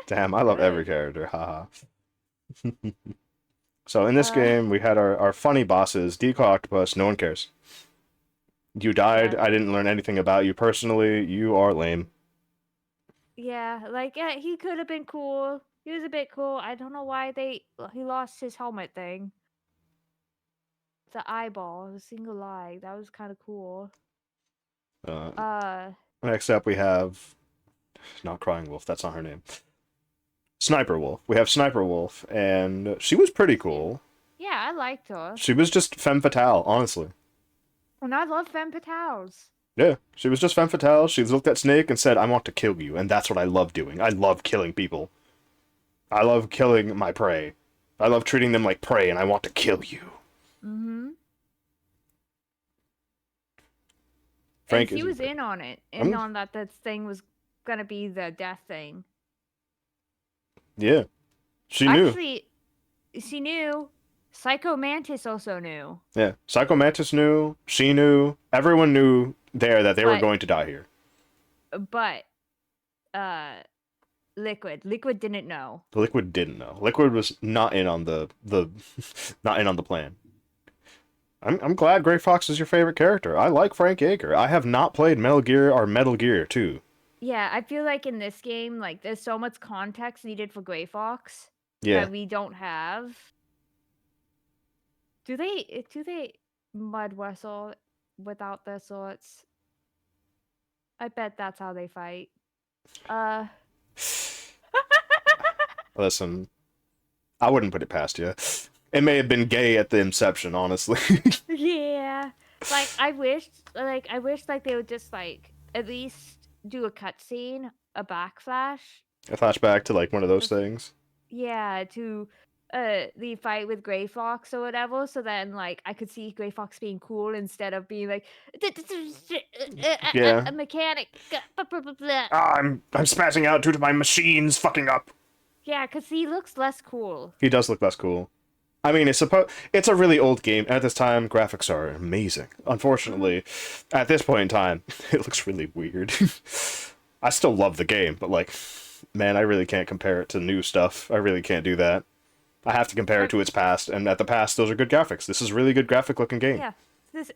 Damn, I love every character. Haha. So, in this game, we had our funny bosses. Decoy Octopus, no one cares. You died, Yeah. I didn't learn anything about you personally. You are lame. Yeah, like, yeah, he could have been cool. He was a bit cool. I don't know why he lost his helmet thing. The eyeball, the single eye. That was kind of cool. Next up, we have... Not Crying Wolf, that's not her name. Sniper Wolf. We have Sniper Wolf, and she was pretty cool. Yeah, I liked her. She was just femme fatale, honestly. And I love femme fatales. Yeah, she was just femme fatale. She looked at Snake and said, I want to kill you, and that's what I love doing. I love killing people. I love killing my prey. I love treating them like prey, and I want to kill you. Mm-hmm. Frank and he is was in on it. On that thing was gonna be the death thing. Yeah. She knew. Actually, she knew. Psycho Mantis also knew. Yeah. Psycho Mantis knew. She knew. Everyone knew there that they were going to die here. But, Liquid didn't know. Liquid didn't know. Liquid was not in on the not in on the plan. I'm glad Gray Fox is your favorite character. I like Frank Yeager. I have not played Metal Gear or Metal Gear 2. Yeah, I feel like in this game, like, there's so much context needed for Gray Fox that we don't have. Do they mud wrestle without their swords? I bet that's how they fight. Listen, I wouldn't put it past you. It may have been gay at the inception, honestly. Yeah. Like, I wish they would just, like, at least do a cutscene, a backflash. A flashback to like one of those things. Yeah, to the fight with Gray Fox or whatever. So then, like, I could see Gray Fox being cool instead of being like Yeah. a mechanic. Blah, blah, blah, blah. Ah, I'm spazzing out due to my machines fucking up. Yeah, because he looks less cool. He does look less cool. I mean, it's a really old game. At this time, graphics are amazing. Unfortunately, at this point in time, it looks really weird. I still love the game, but like, man, I really can't compare it to new stuff. I really can't do that. I have to compare it to its past, and at the past, those are good graphics. This is a really good graphic-looking game. Yeah.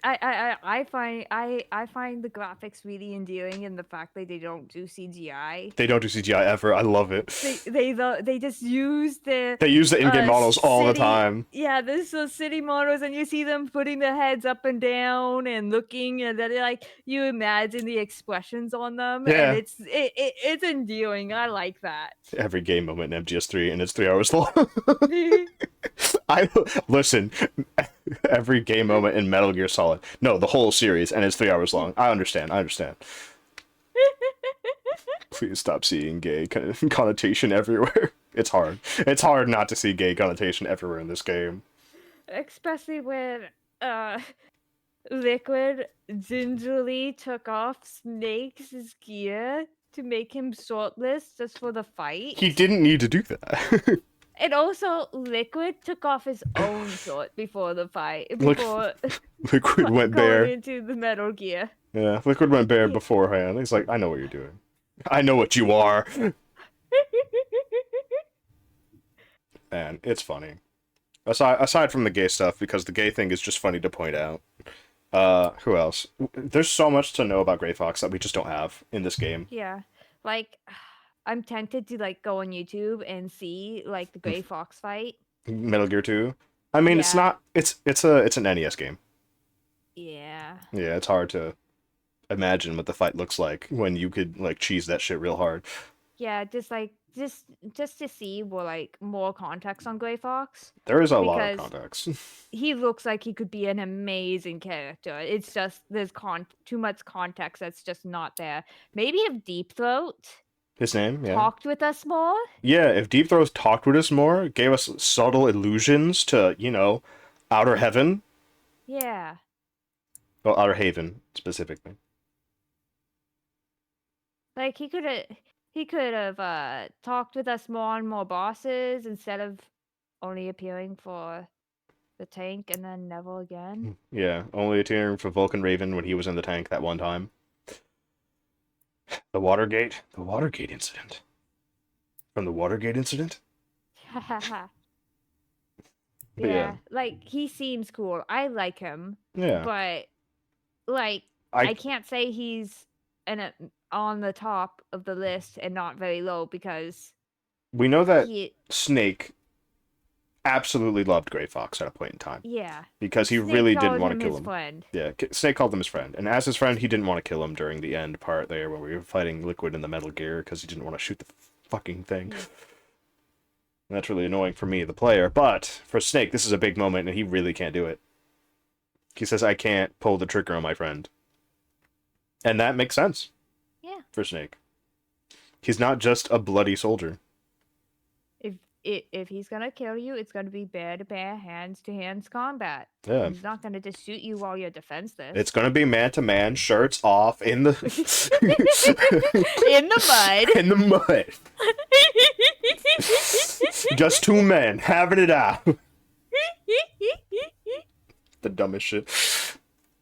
I find the graphics really endearing in the fact that they don't do CGI. They don't do CGI ever. I love it. They just use the They use the in-game models all the time. Yeah, there's those city models, and you see them putting their heads up and down and looking, and then like you imagine the expressions on them, Yeah. and it's endearing. I like that. Every game moment in MGS3, and it's 3 hours long. Listen. Every game moment in Metal Gear Solid. No, the whole series, and it's 3 hours long. I understand. Please stop seeing gay connotation everywhere. It's hard. It's hard not to see gay connotation everywhere in this game. Especially when Liquid gingerly took off Snake's gear to make him shortless just for the fight. He didn't need to do that. And also, Liquid took off his own short before the fight. Before Liquid went going bare. into the Metal Gear. Yeah, Liquid went bare beforehand. He's like, I know what you're doing. I know what you are. Man, it's funny. Aside from the gay stuff, because the gay thing is just funny to point out. Who else? There's so much to know about Gray Fox that we just don't have in this game. Yeah. Like, I'm tempted to like go on YouTube and see like the Gray Fox fight. Metal Gear 2. I mean, it's not. It's an NES game. Yeah. Yeah, it's hard to imagine what the fight looks like when you could like cheese that shit real hard. Yeah, just to see more context on Gray Fox. There is a lot of Because context. he looks like he could be an amazing character. It's just there's too much context that's just not there. Maybe if Deep Throat His name, yeah. talked with us more. Yeah, if Deep Throat talked with us more, gave us subtle allusions to, Outer Heaven. Yeah. Well, Outer Haven, specifically. Like he could have talked with us more on more bosses instead of only appearing for the tank and then never again. Yeah, only appearing for Vulcan Raven when he was in the tank that one time. The Watergate incident. From the Watergate incident? Yeah, like he seems cool. I like him. Yeah. But like I can't say he's on the top of the list and not very low because We know that Snake absolutely loved Gray Fox at a point in time. Yeah. Because he Snake really didn't called want him to kill his him. friend. Yeah, Snake called him his friend. And as his friend, he didn't want to kill him during the end part there when we were fighting Liquid in the Metal Gear because he didn't want to shoot the fucking thing. That's really annoying for me, the player. But for Snake, this is a big moment and he really can't do it. He says, I can't pull the trigger on my friend. And that makes sense. Yeah. For Snake. He's not just a bloody soldier. If he's gonna kill you, it's gonna be bear-to-bear, hands-to-hands combat. Yeah. He's not gonna just shoot you while you're defenseless. It's gonna be man-to-man, shirts off, in the... in the mud. In the mud. Just two men, having it out. The dumbest shit.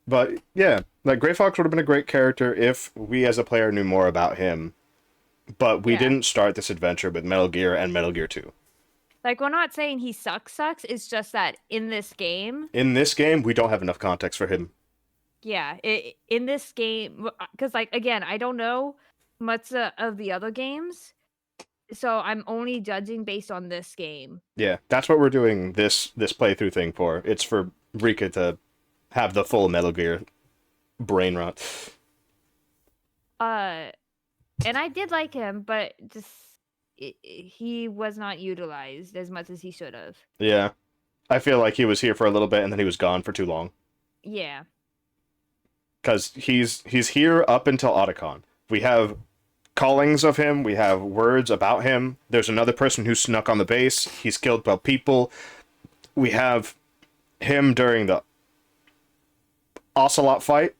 But, yeah, like, Gray Fox would have been a great character if we as a player knew more about him. But we didn't start this adventure with Metal Gear and Metal Gear 2. Like, we're not saying he sucks. It's just that in this game... In this game, we don't have enough context for him. Yeah, in this game... Because, like, again, I don't know much of the other games. So I'm only judging based on this game. Yeah, that's what we're doing this playthrough thing for. It's for Rika to have the full Metal Gear brain rot. And I did like him, but just he was not utilized as much as he should have. Yeah. I feel like he was here for a little bit and then he was gone for too long. Yeah. Because he's here up until Otacon. We have callings of him. We have words about him. There's another person who snuck on the base. He's killed 12 people. We have him during the Ocelot fight.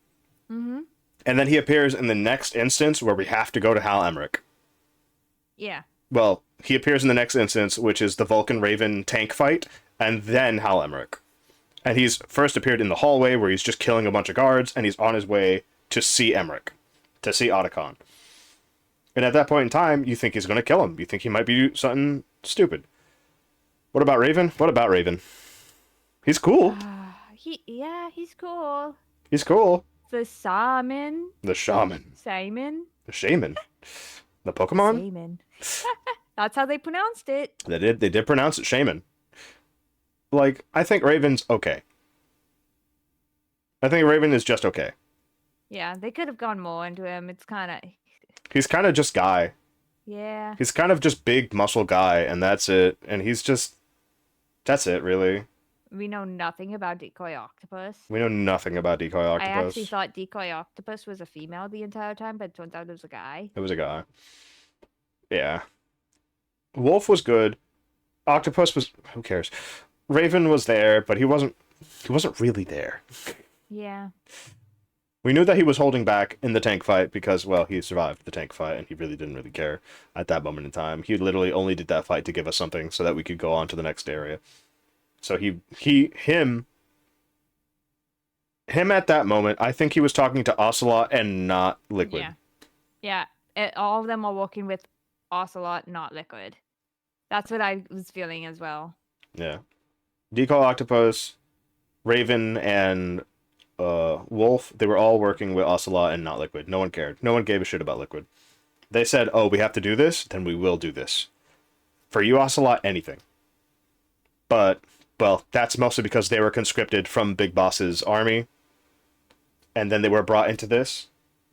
Mm-hmm. And then he appears in the next instance where we have to go to Hal Emmerich. Yeah. Well, he appears in the next instance, which is the Vulcan Raven tank fight, and then Hal Emmerich. And he's first appeared in the hallway where he's just killing a bunch of guards, and he's on his way to see Emmerich, to see Otacon. And at that point in time, you think he's going to kill him. You think he might be something stupid. What about Raven? What about Raven? He's cool. He's cool. He's cool. The Shaman. The Shaman. Simon. The Shaman. The Pokemon? Shaman. That's how they pronounced it. They did pronounce it Shaman. Like, I think Raven's okay. I think Raven is just okay. Yeah, they could have gone more into him. It's kind of... He's kind of just Guy. Yeah. He's kind of just big muscle Guy, and that's it. And he's just... That's it, really. We know nothing about Decoy Octopus. We know nothing about Decoy Octopus. I actually thought Decoy Octopus was a female the entire time, but it turns out it was a guy. It was a guy. Yeah. Wolf was good. Octopus was... Who cares? Raven was there, but he wasn't really there. Yeah. We knew that he was holding back in the tank fight because, well, he survived the tank fight, and he really didn't really care at that moment in time. He literally only did that fight to give us something so that we could go on to the next area. So him at that moment, I think he was talking to Ocelot and not Liquid. Yeah. All of them are working with Ocelot, not Liquid. That's what I was feeling as well. Yeah. Decoy Octopus, Raven, and Wolf, they were all working with Ocelot and not Liquid. No one cared. No one gave a shit about Liquid. They said, oh, we have to do this? Then we will do this. For you, Ocelot, anything. But, well, that's mostly because they were conscripted from Big Boss's army. And then they were brought into this.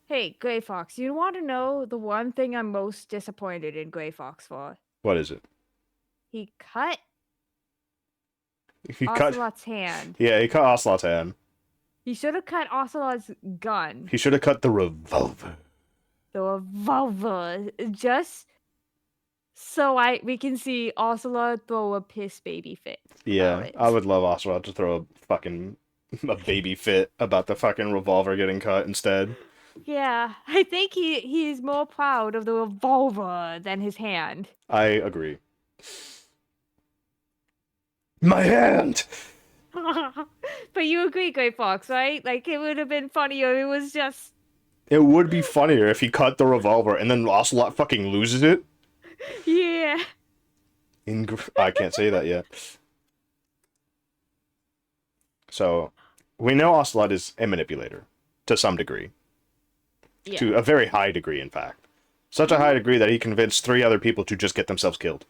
Hey, Gray Fox, you want to know the one thing I'm most disappointed in Gray Fox for? What is it? He cut He Ocelot's hand. Yeah, he cut Ocelot's hand. He should have cut Ocelot's gun. He should have cut the revolver. The revolver. Just so we can see Ocelot throw a piss baby fit. Yeah, I would love Ocelot to throw a baby fit about the fucking revolver getting cut instead. Yeah, I think he's more proud of the revolver than his hand. I agree. My hand! But you agree, Gray Fox, right? Like, it would have been funnier. It was just... It would be funnier if he cut the revolver and then Ocelot fucking loses it. Yeah. I can't say that yet. So, we know Ocelot is a manipulator. To some degree. Yeah. To a very high degree, in fact. Such a high degree that he convinced 3 other people to just get themselves killed.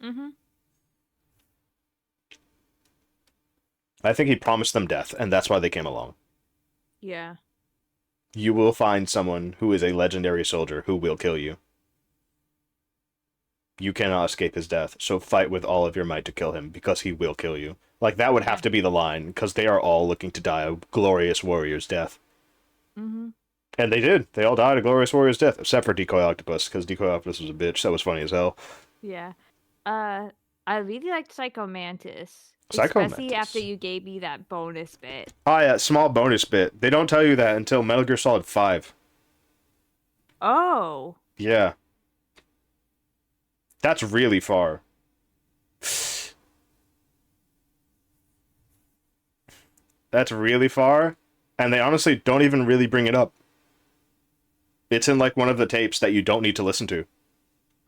Mm-hmm. I think he promised them death, and that's why they came along. Yeah. You will find someone who is a legendary soldier who will kill you. You cannot escape his death, so fight with all of your might to kill him, because he will kill you. Like, that would have to be the line, because they are all looking to die a glorious warrior's death. Mm-hmm. And they did. They all died a glorious warrior's death, except for Decoy Octopus, because Decoy Octopus was a bitch. That was funny as hell. Yeah. I really liked Psycho Mantis. Psycho Especially Mantis. after you gave me that bonus bit. Oh yeah, small bonus bit. They don't tell you that until Metal Gear Solid 5. Oh. Yeah. That's really far. That's really far, and they honestly don't even really bring it up. It's in like one of the tapes that you don't need to listen to.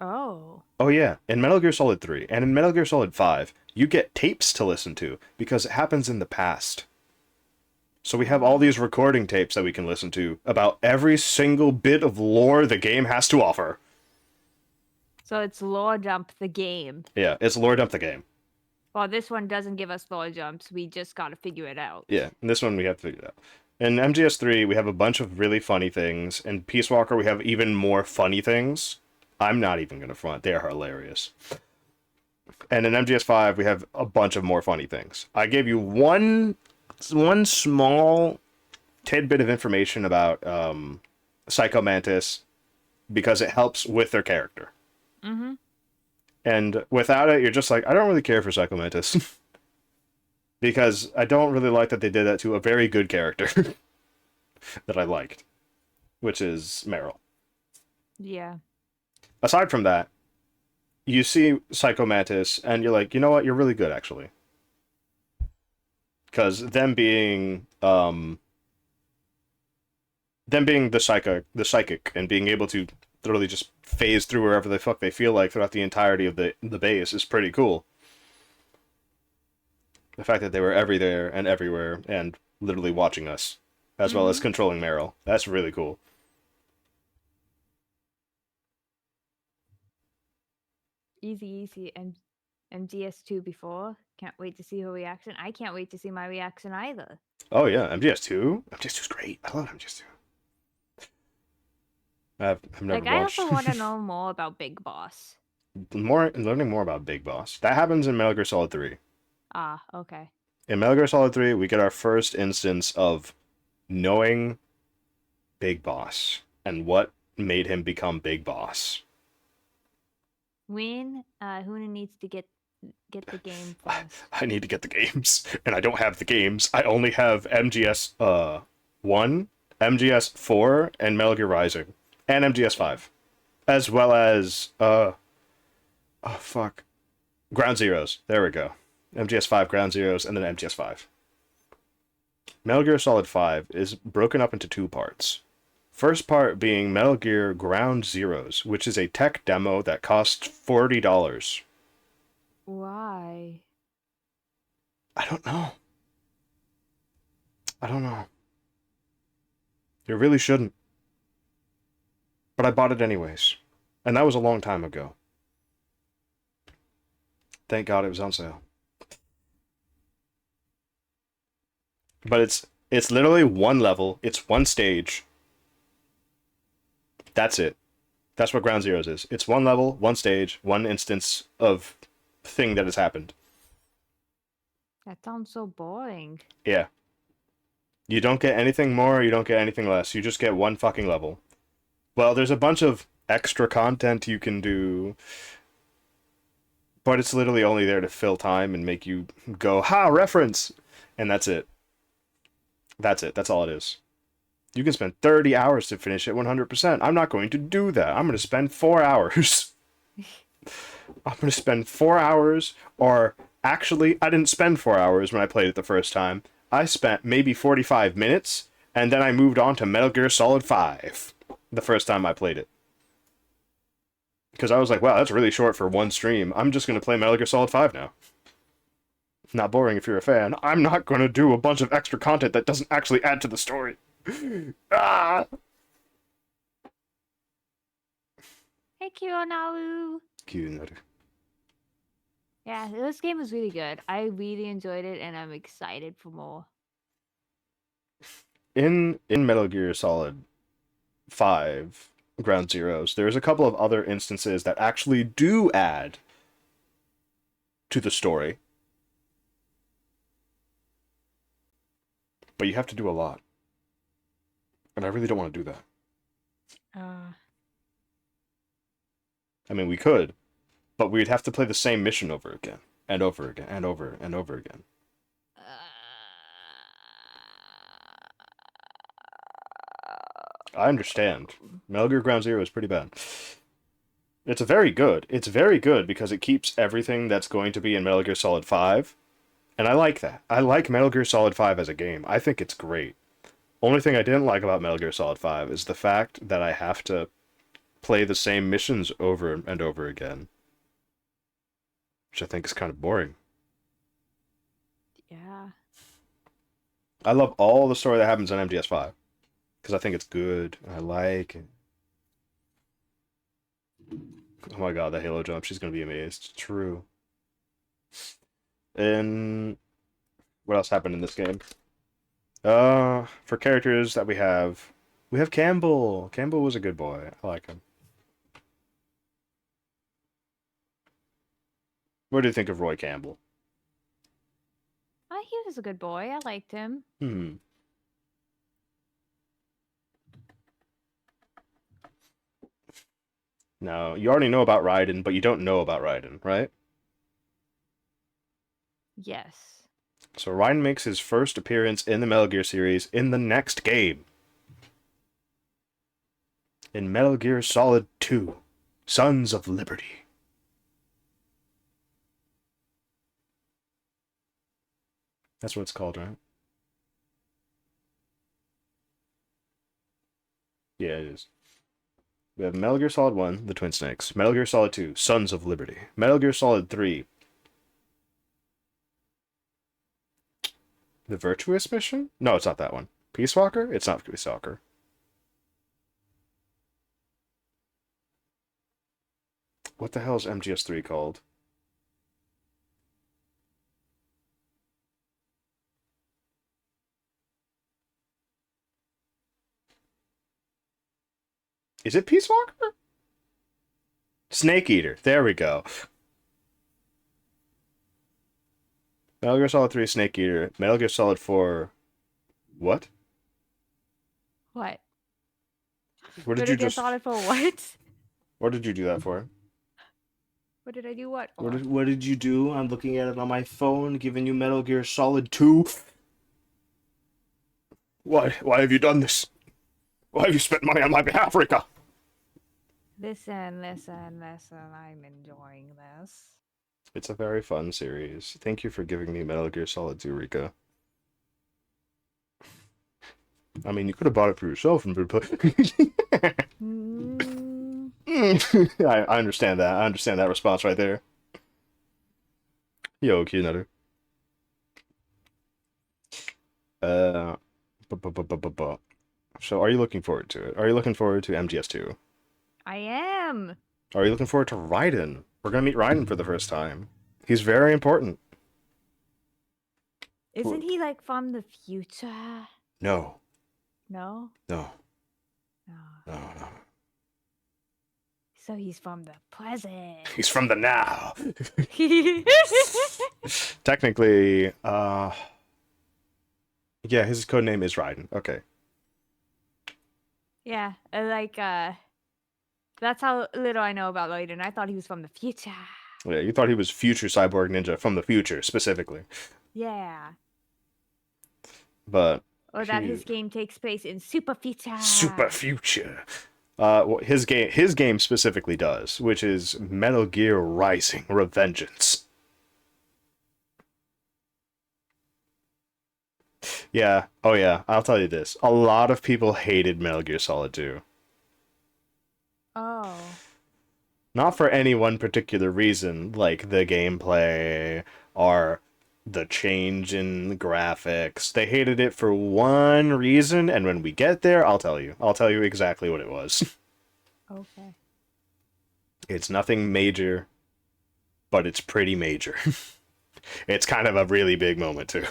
Oh. Oh yeah, in Metal Gear Solid 3 and in Metal Gear Solid 5, you get tapes to listen to because it happens in the past. So we have all these recording tapes that we can listen to about every single bit of lore the game has to offer. So it's lore dump the game. Yeah, it's lore dump the game. Well, this one doesn't give us lore jumps. We just gotta figure it out. Yeah, and this one we have to figure it out. In MGS3, we have a bunch of really funny things. In Peace Walker, we have even more funny things. I'm not even going to front. They are hilarious. And in MGS5, we have a bunch of more funny things. I gave you one small tidbit of information about Psycho Mantis because it helps with their character. Mm-hmm. And without it, you're just like, I don't really care for Psycho Mantis. Because I don't really like that they did that to a very good character that I liked, which is Meryl. Yeah. Aside from that, you see Psycho Mantis, and you're like, you know what? You're really good, actually. Because them being the psychic, and being able to literally just phase through wherever the fuck they feel like throughout the entirety of the base is pretty cool. The fact that they were everywhere and everywhere and literally watching us, as well as controlling Meryl, that's really cool. Easy. And MGS2 before. Can't wait to see her reaction. I can't wait to see my reaction either. Oh yeah, MGS2. MGS2 is great. I love MGS2. I've never I watched. also want to know more about Big Boss. Learning more about Big Boss. That happens in Metal Gear Solid 3. Ah, okay. In Metal Gear Solid 3, we get our first instance of knowing Big Boss and what made him become Big Boss. When Huna needs to get the game first. I need to get the games, and I don't have the games. I only have MGS 1, MGS 4, and Metal Gear Rising, and MGS 5, as well as Ground Zeroes. There we go. MGS 5, Ground Zeroes, and then MGS 5. Metal Gear Solid 5 is broken up into two parts. First part being Metal Gear Ground Zeroes, which is a tech demo that costs $40. Why? I don't know. You really shouldn't. But I bought it anyways. And that was a long time ago. Thank God it was on sale. But it's literally one level, it's one stage. That's it. That's what Ground Zeroes is. It's one level, one stage, one instance of thing that has happened. That sounds so boring. Yeah. You don't get anything more, you don't get anything less. You just get one fucking level. Well, there's a bunch of extra content you can do, but it's literally only there to fill time and make you go, ha, reference! And that's it. That's it. That's all it is. You can spend 30 hours to finish it 100%. I'm not going to do that. I'm going to spend 4 hours. I'm going to spend 4 hours, or actually, I didn't spend 4 hours when I played it the first time. I spent maybe 45 minutes, and then I moved on to Metal Gear Solid 5 the first time I played it. Because I was like, wow, that's really short for one stream. I'm just going to play Metal Gear Solid 5 now. Not boring if you're a fan. I'm not going to do a bunch of extra content that doesn't actually add to the story. Ah! Hey, Kironaru. Kironaru. Yeah, this game was really good. I really enjoyed it, and I'm excited for more. In Metal Gear Solid 5 Ground Zeroes, there's a couple of other instances that actually do add to the story. But you have to do a lot. And I really don't want to do that. I mean, we could, but we'd have to play the same mission over again, and over again, and over and over again. I understand. Metal Gear Ground Zero is pretty bad. It's very good. It's very good because it keeps everything that's going to be in Metal Gear Solid 5. And I like that. I like Metal Gear Solid 5 as a game. I think it's great. Only thing I didn't like about Metal Gear Solid 5 is the fact that I have to play the same missions over and over again. Which I think is kind of boring. Yeah. I love all the story that happens on MGS5. Because I think it's good. I like it. Oh my god, the Halo jump. She's going to be amazed. True. And what else happened in this game? For characters that we have Campbell. Campbell was a good boy. I like him. What do you think of Roy Campbell? He was a good boy. I liked him. No, you already know about Raiden, but you don't know about Raiden, right? Yes. So Raiden makes his first appearance in the Metal Gear series in the next game. In Metal Gear Solid 2, Sons of Liberty. That's what it's called, right? Yeah, it is. We have Metal Gear Solid 1, The Twin Snakes. Metal Gear Solid 2, Sons of Liberty. Metal Gear Solid 3, The Virtuous Mission? No, it's not that one. Peace Walker? It's not Peace Walker. What the hell is MGS3 called? Is it Peace Walker? Snake Eater. There we go. Metal Gear Solid 3, Snake Eater. Metal Gear Solid 4... What? What? What did Metal you Gear just... Solid for what? What did you do that for? What did I do what for? What did you do? I'm looking at it on my phone, giving you Metal Gear Solid 2. Why have you done this? Why have you spent money on my behalf, Rika? Listen, I'm enjoying this. It's a very fun series. Thank you for giving me Metal Gear Solid 2, Rika. I mean, you could have bought it for yourself and I understand that. I understand that response right there. Yo, Q-Nutter. So are you looking forward to it? Are you looking forward to MGS2? I am. Are you looking forward to Raiden? We're gonna meet Raiden for the first time. He's very important. Isn't he like from the future? No. No? No. No. No. So he's from the present. He's from the now. Technically, yeah, his code name is Raiden. Okay. Yeah, that's how little I know about Raiden. I thought he was from the future. Yeah, you thought he was future Cyborg Ninja from the future, specifically. Yeah. But... Or that his game takes place in super future. Super future. What his game specifically does, which is Metal Gear Rising: Revengeance. Yeah. Oh yeah. I'll tell you this. A lot of people hated Metal Gear Solid 2. Oh. Not for any one particular reason, like the gameplay or the change in the graphics. They hated it for one reason, and when we get there, I'll tell you. I'll tell you exactly what it was. Okay. It's nothing major, but it's pretty major. It's kind of a really big moment, too.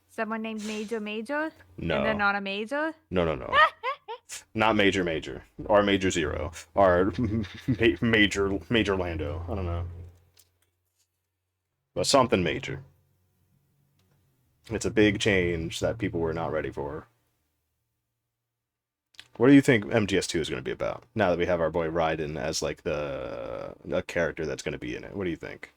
Someone named Major? No. And they're not a major? No. Not Major. Or Major Zero. Or Major Lando. I don't know. But something major. It's a big change that people were not ready for. What do you think MGS2 is going to be about? Now that we have our boy Raiden as like a character that's going to be in it. What do you think?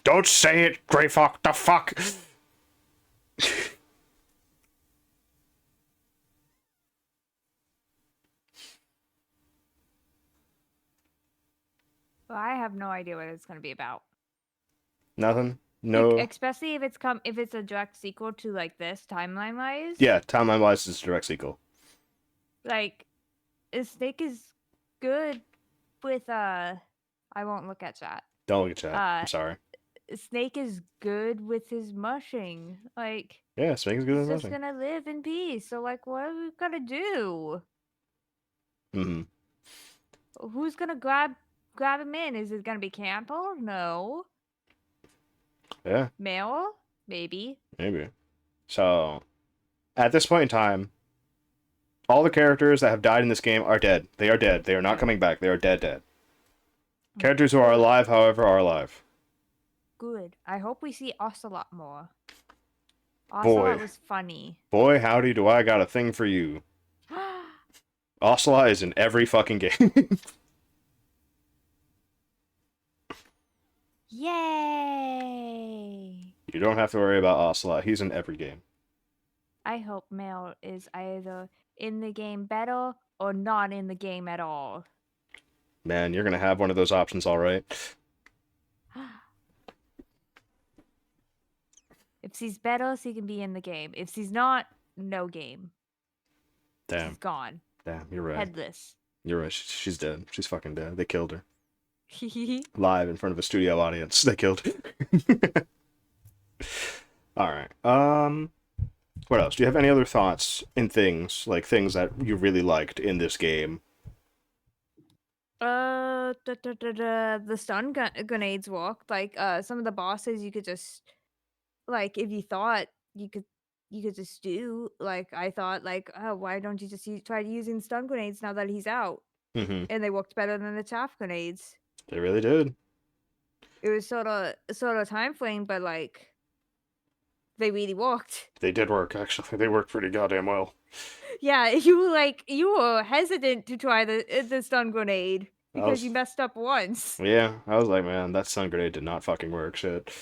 Don't say it, Greyfuck. The fuck? Well, I have no idea what it's going to be about. Nothing? No. Especially if it's a direct sequel to like this timeline wise. Yeah, timeline wise, it's a direct sequel. Like, Snake is good with I won't look at chat. Don't look at chat. I'm sorry. Snake is good with his mushing. Like, yeah, Snake is good with his mushing. He's just gonna live in peace. So like, what are we gonna do? Who's gonna grab him in? Is it gonna be Campbell? No. Yeah. Male? Maybe. So, at this point in time, all the characters that have died in this game are dead. They are dead. They are not coming back. They are dead. Characters who are alive, however, are alive. Good. I hope we see Ocelot more. Ocelot was funny. Boy, howdy, do I got a thing for you. Ocelot is in every fucking game. Yay! You don't have to worry about Ocelot. He's in every game. I hope Mel is either in the game better or not in the game at all. Man, you're gonna have one of those options, all right. If she's better, she can be in the game. If she's not, no game. Damn. She's gone. Damn, you're right. Headless. You're right. She's dead. She's fucking dead. They killed her. Live in front of a studio audience. They killed her. Alright. What else? Do you have any other thoughts in things, like things that you really liked in this game? The stun grenades worked. Like, some of the bosses you could just, like, if you thought you could just do, like, I thought, like, oh, why don't you just try using stun grenades now that he's out? Mm-hmm. And they worked better than the chaff grenades. They really did. It was sort of time frame, but like they really worked. They did work, actually. They worked pretty goddamn well. Yeah, you were hesitant to try the stun grenade because you messed up once. Yeah, I was like, man, that stun grenade did not fucking work. Shit.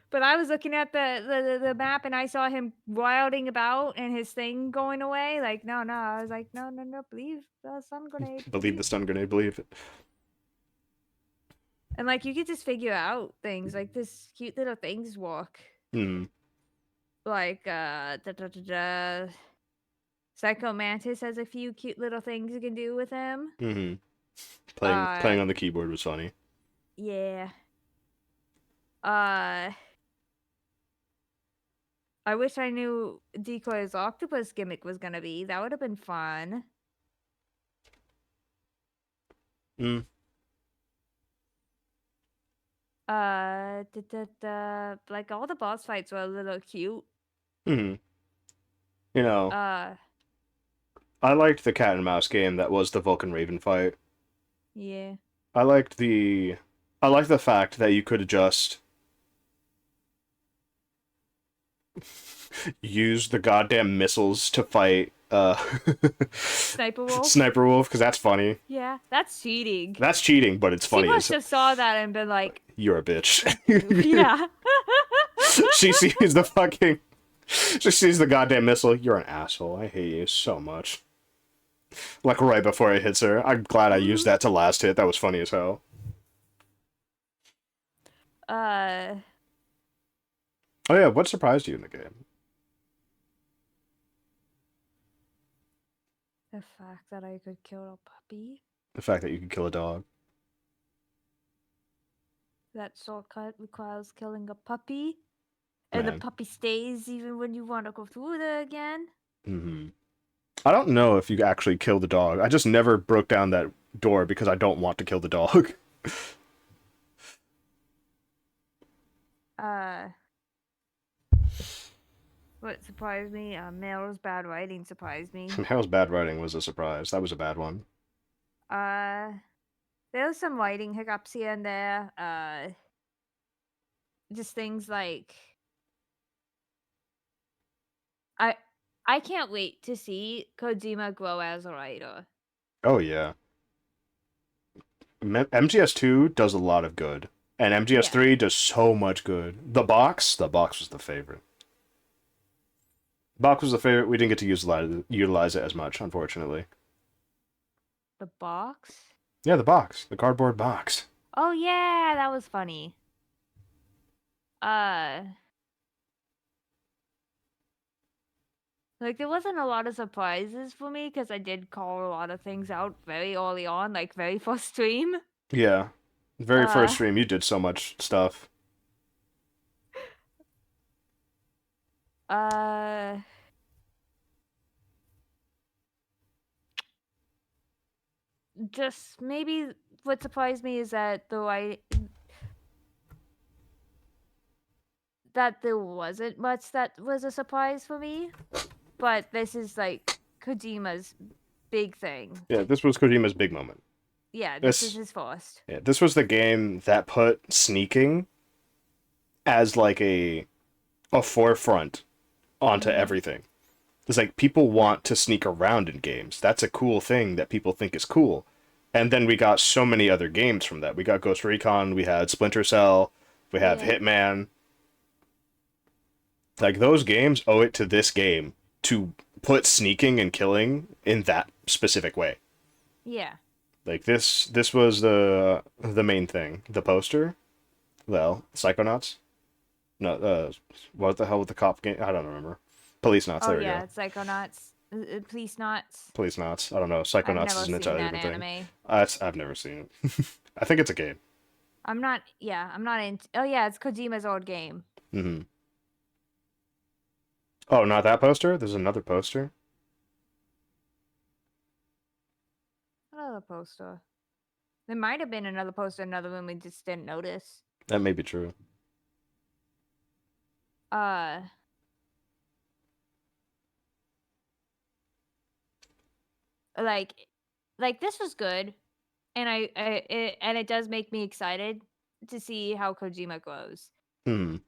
But I was looking at the map and I saw him wilding about and his thing going away. Like, no. I was like, no, believe the stun grenade. Believe the stun grenade, believe it. And like you could just figure out things like this cute little things work. Hmm. Like Psycho Mantis has a few cute little things you can do with him. Mm-hmm. Playing on the keyboard was funny. Yeah. I wish I knew Decoy's octopus gimmick was gonna be. That would have been fun. Hmm. Like all the boss fights were a little cute. Mm-hmm. You know, I liked the cat and mouse game that was the Vulcan Raven fight. Yeah. I liked the fact that you could just use the goddamn missiles to fight Sniper Wolf? Sniper Wolf, because that's funny. Yeah, that's cheating. That's cheating, but it's funny. She must have saw that and been like, you're a bitch. yeah. She sees the goddamn missile. You're an asshole. I hate you so much. Like right before it hits her. I'm glad I used that to last hit. That was funny as hell. Oh yeah, what surprised you in the game? The fact that I could kill a puppy. The fact that you could kill a dog. That shortcut requires killing a puppy. And the puppy stays even when you want to go through it again. Mm-hmm. I don't know if you actually kill the dog. I just never broke down that door because I don't want to kill the dog. What surprised me? Mel's bad writing surprised me. Mel's bad writing was a surprise. That was a bad one. There was some writing hiccups here and there. Just things like I can't wait to see Kojima grow as a writer. Oh yeah. MGS2 does a lot of good, and MGS3 does so much good. The box was the favorite. Box was the favorite. We didn't get to utilize it as much, unfortunately. The box? Yeah, the box. The cardboard box. Oh yeah, that was funny. Like, there wasn't a lot of surprises for me, because I did call a lot of things out very early on, like, very first stream. Yeah. Very first stream, you did so much stuff. Just maybe what surprised me is that that there wasn't much that was a surprise for me, but this is like Kojima's big thing. Yeah, this was Kojima's big moment. Yeah, this is his first. Yeah, this was the game that put sneaking as like a forefront onto everything. It's like people want to sneak around in games. That's a cool thing that people think is cool. And then we got so many other games from that. We got Ghost Recon, we had Splinter Cell, we have Yeah. Hitman. Like, those games owe it to this game to put sneaking and killing in that specific way. Yeah. Like, this was the main thing. The poster? Well, Psychonauts? No, what the hell with the cop game? I don't remember. Police Knots, Oh there we yeah, go. it's Psychonauts. Police Knots. Police Knots. I don't know. I've Psychonauts never is an seen entirely that different thing. anime. I've never seen it. I think it's a game. I'm not in. Oh yeah, it's Kojima's old game. Mm-hmm. Oh, not that poster? There's another poster? Another poster. There might have been another poster in another room we just didn't notice. That may be true. Like this was good, and it does make me excited to see how Kojima grows. Kojima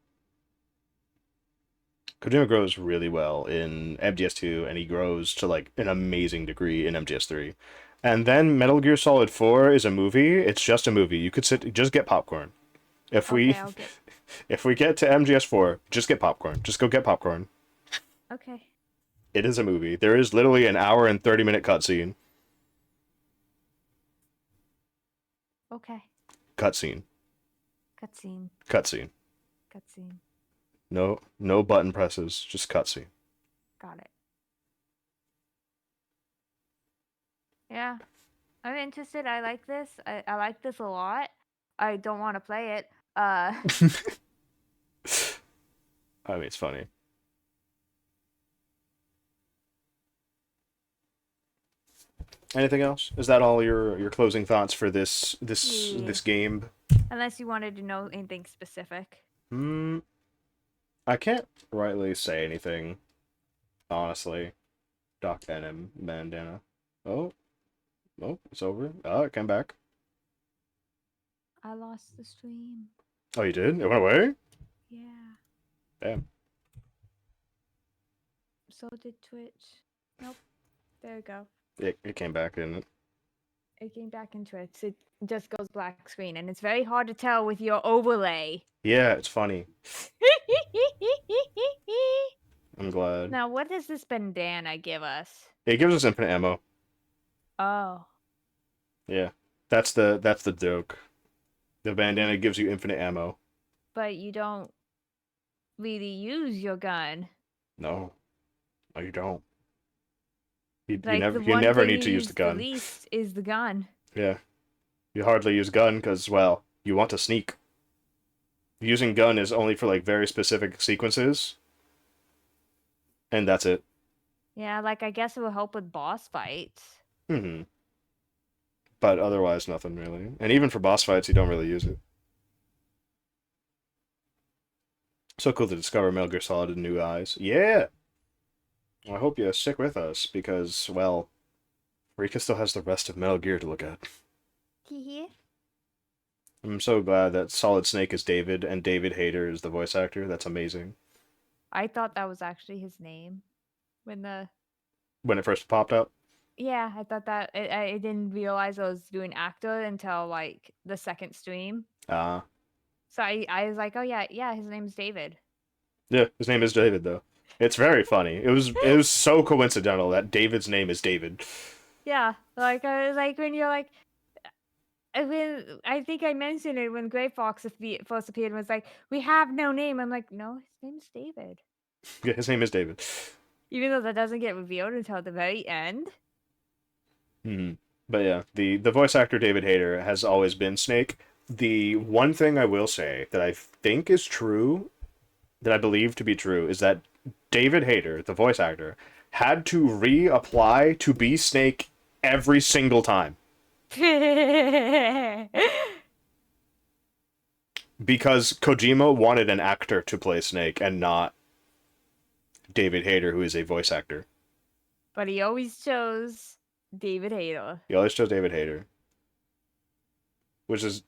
grows really well in MGS2, and he grows to like an amazing degree in MGS3. And then Metal Gear Solid 4 is a movie. It's just a movie. You could just get popcorn. If we Okay, I'll get. if we get to MGS4, just get popcorn. Just go get popcorn. Okay. It is a movie. There is literally an hour and 30-minute cutscene. Okay. Cutscene. Cutscene. Cutscene. Cutscene. No button presses. Just cutscene. Got it. Yeah. I'm interested. I like this. I like this a lot. I don't want to play it. I mean, it's funny. Anything else? Is that all your closing thoughts for this Yeah. game? Unless you wanted to know anything specific. I can't rightly say anything, honestly. Doc Venom bandana. Oh, it's over. Oh, it came back. I lost the stream. Oh, you did? It went away? Yeah. Damn. So did Twitch. Nope. There we go. It came back, didn't it? It came back into it. It just goes black screen, and it's very hard to tell with your overlay. Yeah, it's funny. I'm glad. Now, what does this bandana give us? It gives us infinite ammo. Oh. Yeah, that's the joke. The bandana gives you infinite ammo. But you don't really use your gun. No, you don't. You Like, never the you one never thing need to you use the gun. The least is the gun. Yeah, you hardly use gun because, well, you want to sneak. Using gun is only for like very specific sequences, and that's it. Yeah, like I guess it will help with boss fights. But otherwise, nothing really. And even for boss fights, you don't really use it. So cool to discover Metal Gear Solid in new eyes. Yeah! Well, I hope you stick with us, because, well, Rika still has the rest of Metal Gear to look at. I'm so glad that Solid Snake is David, and David Hayter is the voice actor. That's amazing. I thought that was actually his name when When it first popped up? Yeah, I thought that I didn't realize I was doing actor until like the second stream. Ah. So I was like, oh yeah, his name's David. Yeah, his name is David, though. It's very funny. It was so coincidental that David's name is David. Yeah, like I was like when you're like, when I think I mentioned it when Gray Fox first appeared and was like, we have no name. I'm like, no, his name's David. Yeah, his name is David. Even though that doesn't get revealed until the very end. But yeah, the voice actor David Hayter has always been Snake. The one thing I will say that I think is true, that I believe to be true, is that David Hayter, the voice actor, had to reapply to be Snake every single time. Because Kojima wanted an actor to play Snake and not David Hayter, who is a voice actor. But he always chose David Hayter. He always chose David Hayter. Which is,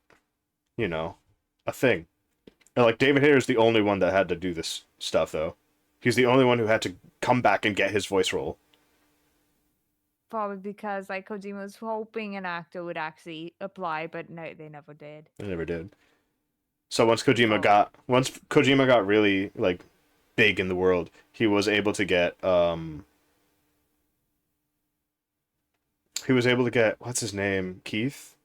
a thing. And, like, David Hayter is the only one that had to do this stuff, though. He's the only one who had to come back and get his voice role. Probably because like Kojima was hoping an actor would actually apply, but no, they never did. They never did. So once Kojima got really like big in the world, he was able to get what's his name? Keith?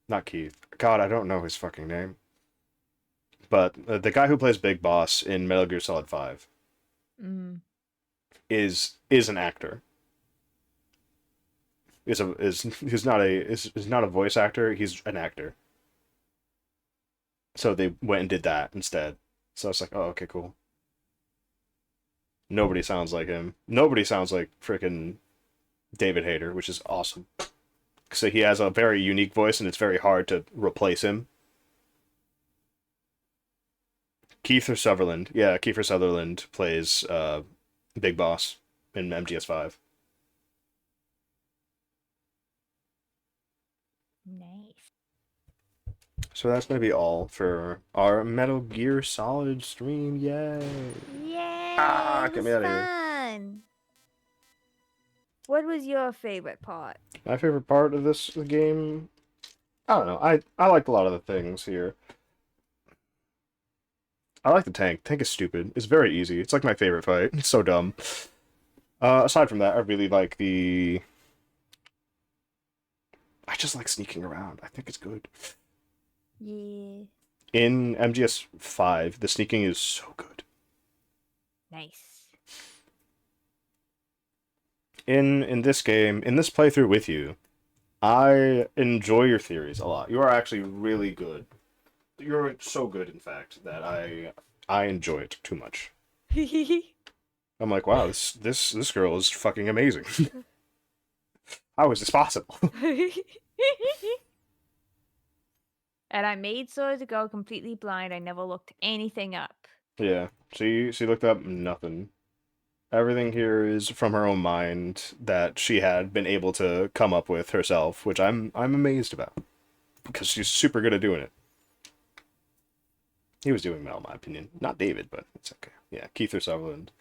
Not Keith. God, I don't know his fucking name. But the guy who plays Big Boss in Metal Gear Solid 5 is an actor. He's not a voice actor, he's an actor. So they went and did that instead. So I was like, oh, okay, cool. Nobody sounds like him. Nobody sounds like freaking David Hayter, which is awesome. So he has a very unique voice, and it's very hard to replace him. Kiefer Sutherland. Yeah, Kiefer Sutherland plays Big Boss in MGS5. Nice. So that's going to be all for our Metal Gear Solid stream. Yay! Yay! Get me out of here. Fun. What was your favorite part? My favorite part of this game, I don't know. I liked a lot of the things here. I like the tank. Tank is stupid. It's very easy. It's like my favorite fight. It's so dumb. Aside from that, I really like I just like sneaking around. I think it's good. Yeah. In MGS5, the sneaking is so good. Nice. In this game, in this playthrough with you, I enjoy your theories a lot. You are actually really good. You're so good, in fact, that I enjoy it too much. I'm like, wow, this girl is fucking amazing. How is this possible? And I made sure to go completely blind. I never looked anything up. Yeah, she looked up nothing. Everything here is from her own mind that she had been able to come up with herself, which I'm amazed about. Because she's super good at doing it. He was doing well, in my opinion. Not David, but it's okay. Yeah, Kiefer Sutherland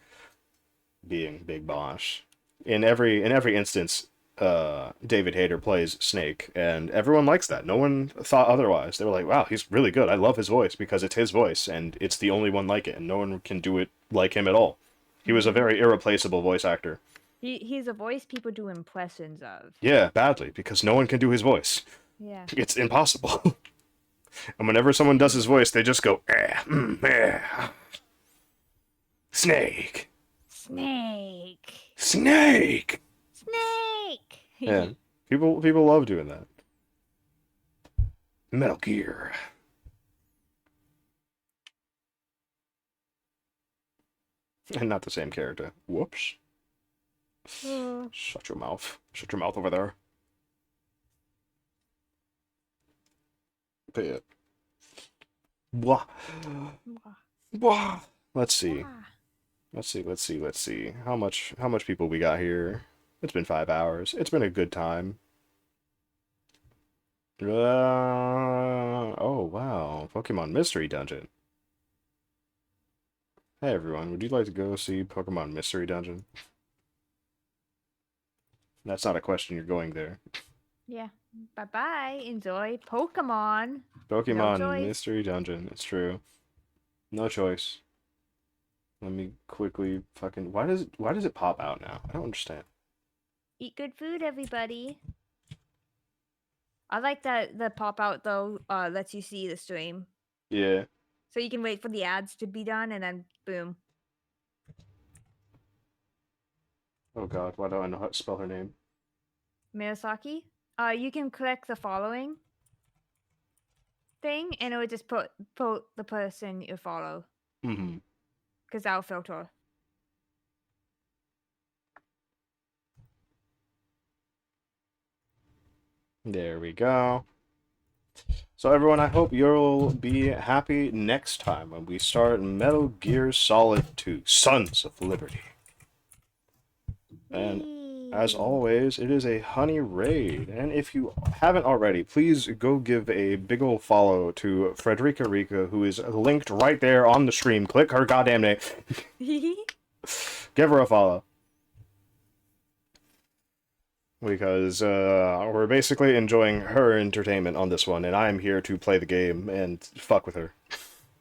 being Big Boss. In every instance, David Hayter plays Snake, and everyone likes that. No one thought otherwise. They were like, wow, he's really good. I love his voice because it's his voice, and it's the only one like it, and no one can do it like him at all. He was a very irreplaceable voice actor. He's a voice people do impressions of. Yeah, badly, because no one can do his voice. Yeah. It's impossible. And whenever someone does his voice, they just go, Snake. Snake. Snake. Snake. Yeah, people love doing that. Metal Gear. And not the same character. Whoops. Shut your mouth. Shut your mouth over there. But yeah. Blah. Blah. Let's see. Let's see. How much people we got here? It's been 5 hours. It's been a good time. Oh wow. Pokemon Mystery Dungeon. Hey everyone, would you like to go see Pokemon Mystery Dungeon? That's not a question, you're going there. Yeah. Bye-bye. Enjoy Pokemon. Pokemon No choice. Mystery Dungeon. It's true. No choice. Let me quickly fucking... Why does it pop out now? I don't understand. Eat good food, everybody. I like that the pop-out, though, lets you see the stream. Yeah. So you can wait for the ads to be done, and then boom. Oh god, why don't I know how to spell her name? Murasaki. You can click the following thing, and it would just put the person you follow. Mm-hmm. Because that'll filter. There we go. So everyone, I hope you'll be happy next time when we start Metal Gear Solid 2, Sons of Liberty. And as always, it is a honey raid. And if you haven't already, please go give a big ol' follow to Frederica Rica, who is linked right there on the stream. Click her goddamn name. Give her a follow. Because we're basically enjoying her entertainment on this one, and I'm here to play the game and fuck with her.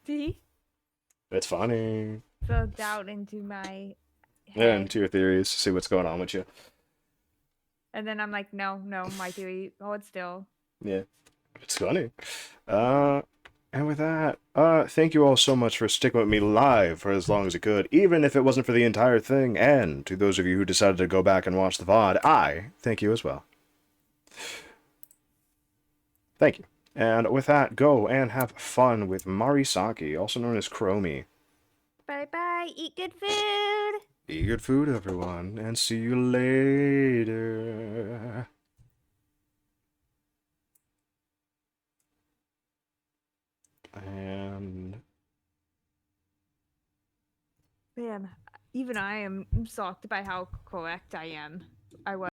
It's funny. Throw doubt into my head. Yeah, into your theories, see what's going on with you. And then I'm like, no, my theory, hold still. Yeah, it's funny. And with that, thank you all so much for sticking with me live for as long as you could, even if it wasn't for the entire thing, and to those of you who decided to go back and watch the VOD, I thank you as well. Thank you. And with that, go and have fun with Marisaki, also known as Chromie. Bye-bye, eat good food! Eat good food, everyone, and see you later. And... Man, even I am shocked by how correct I am. I was.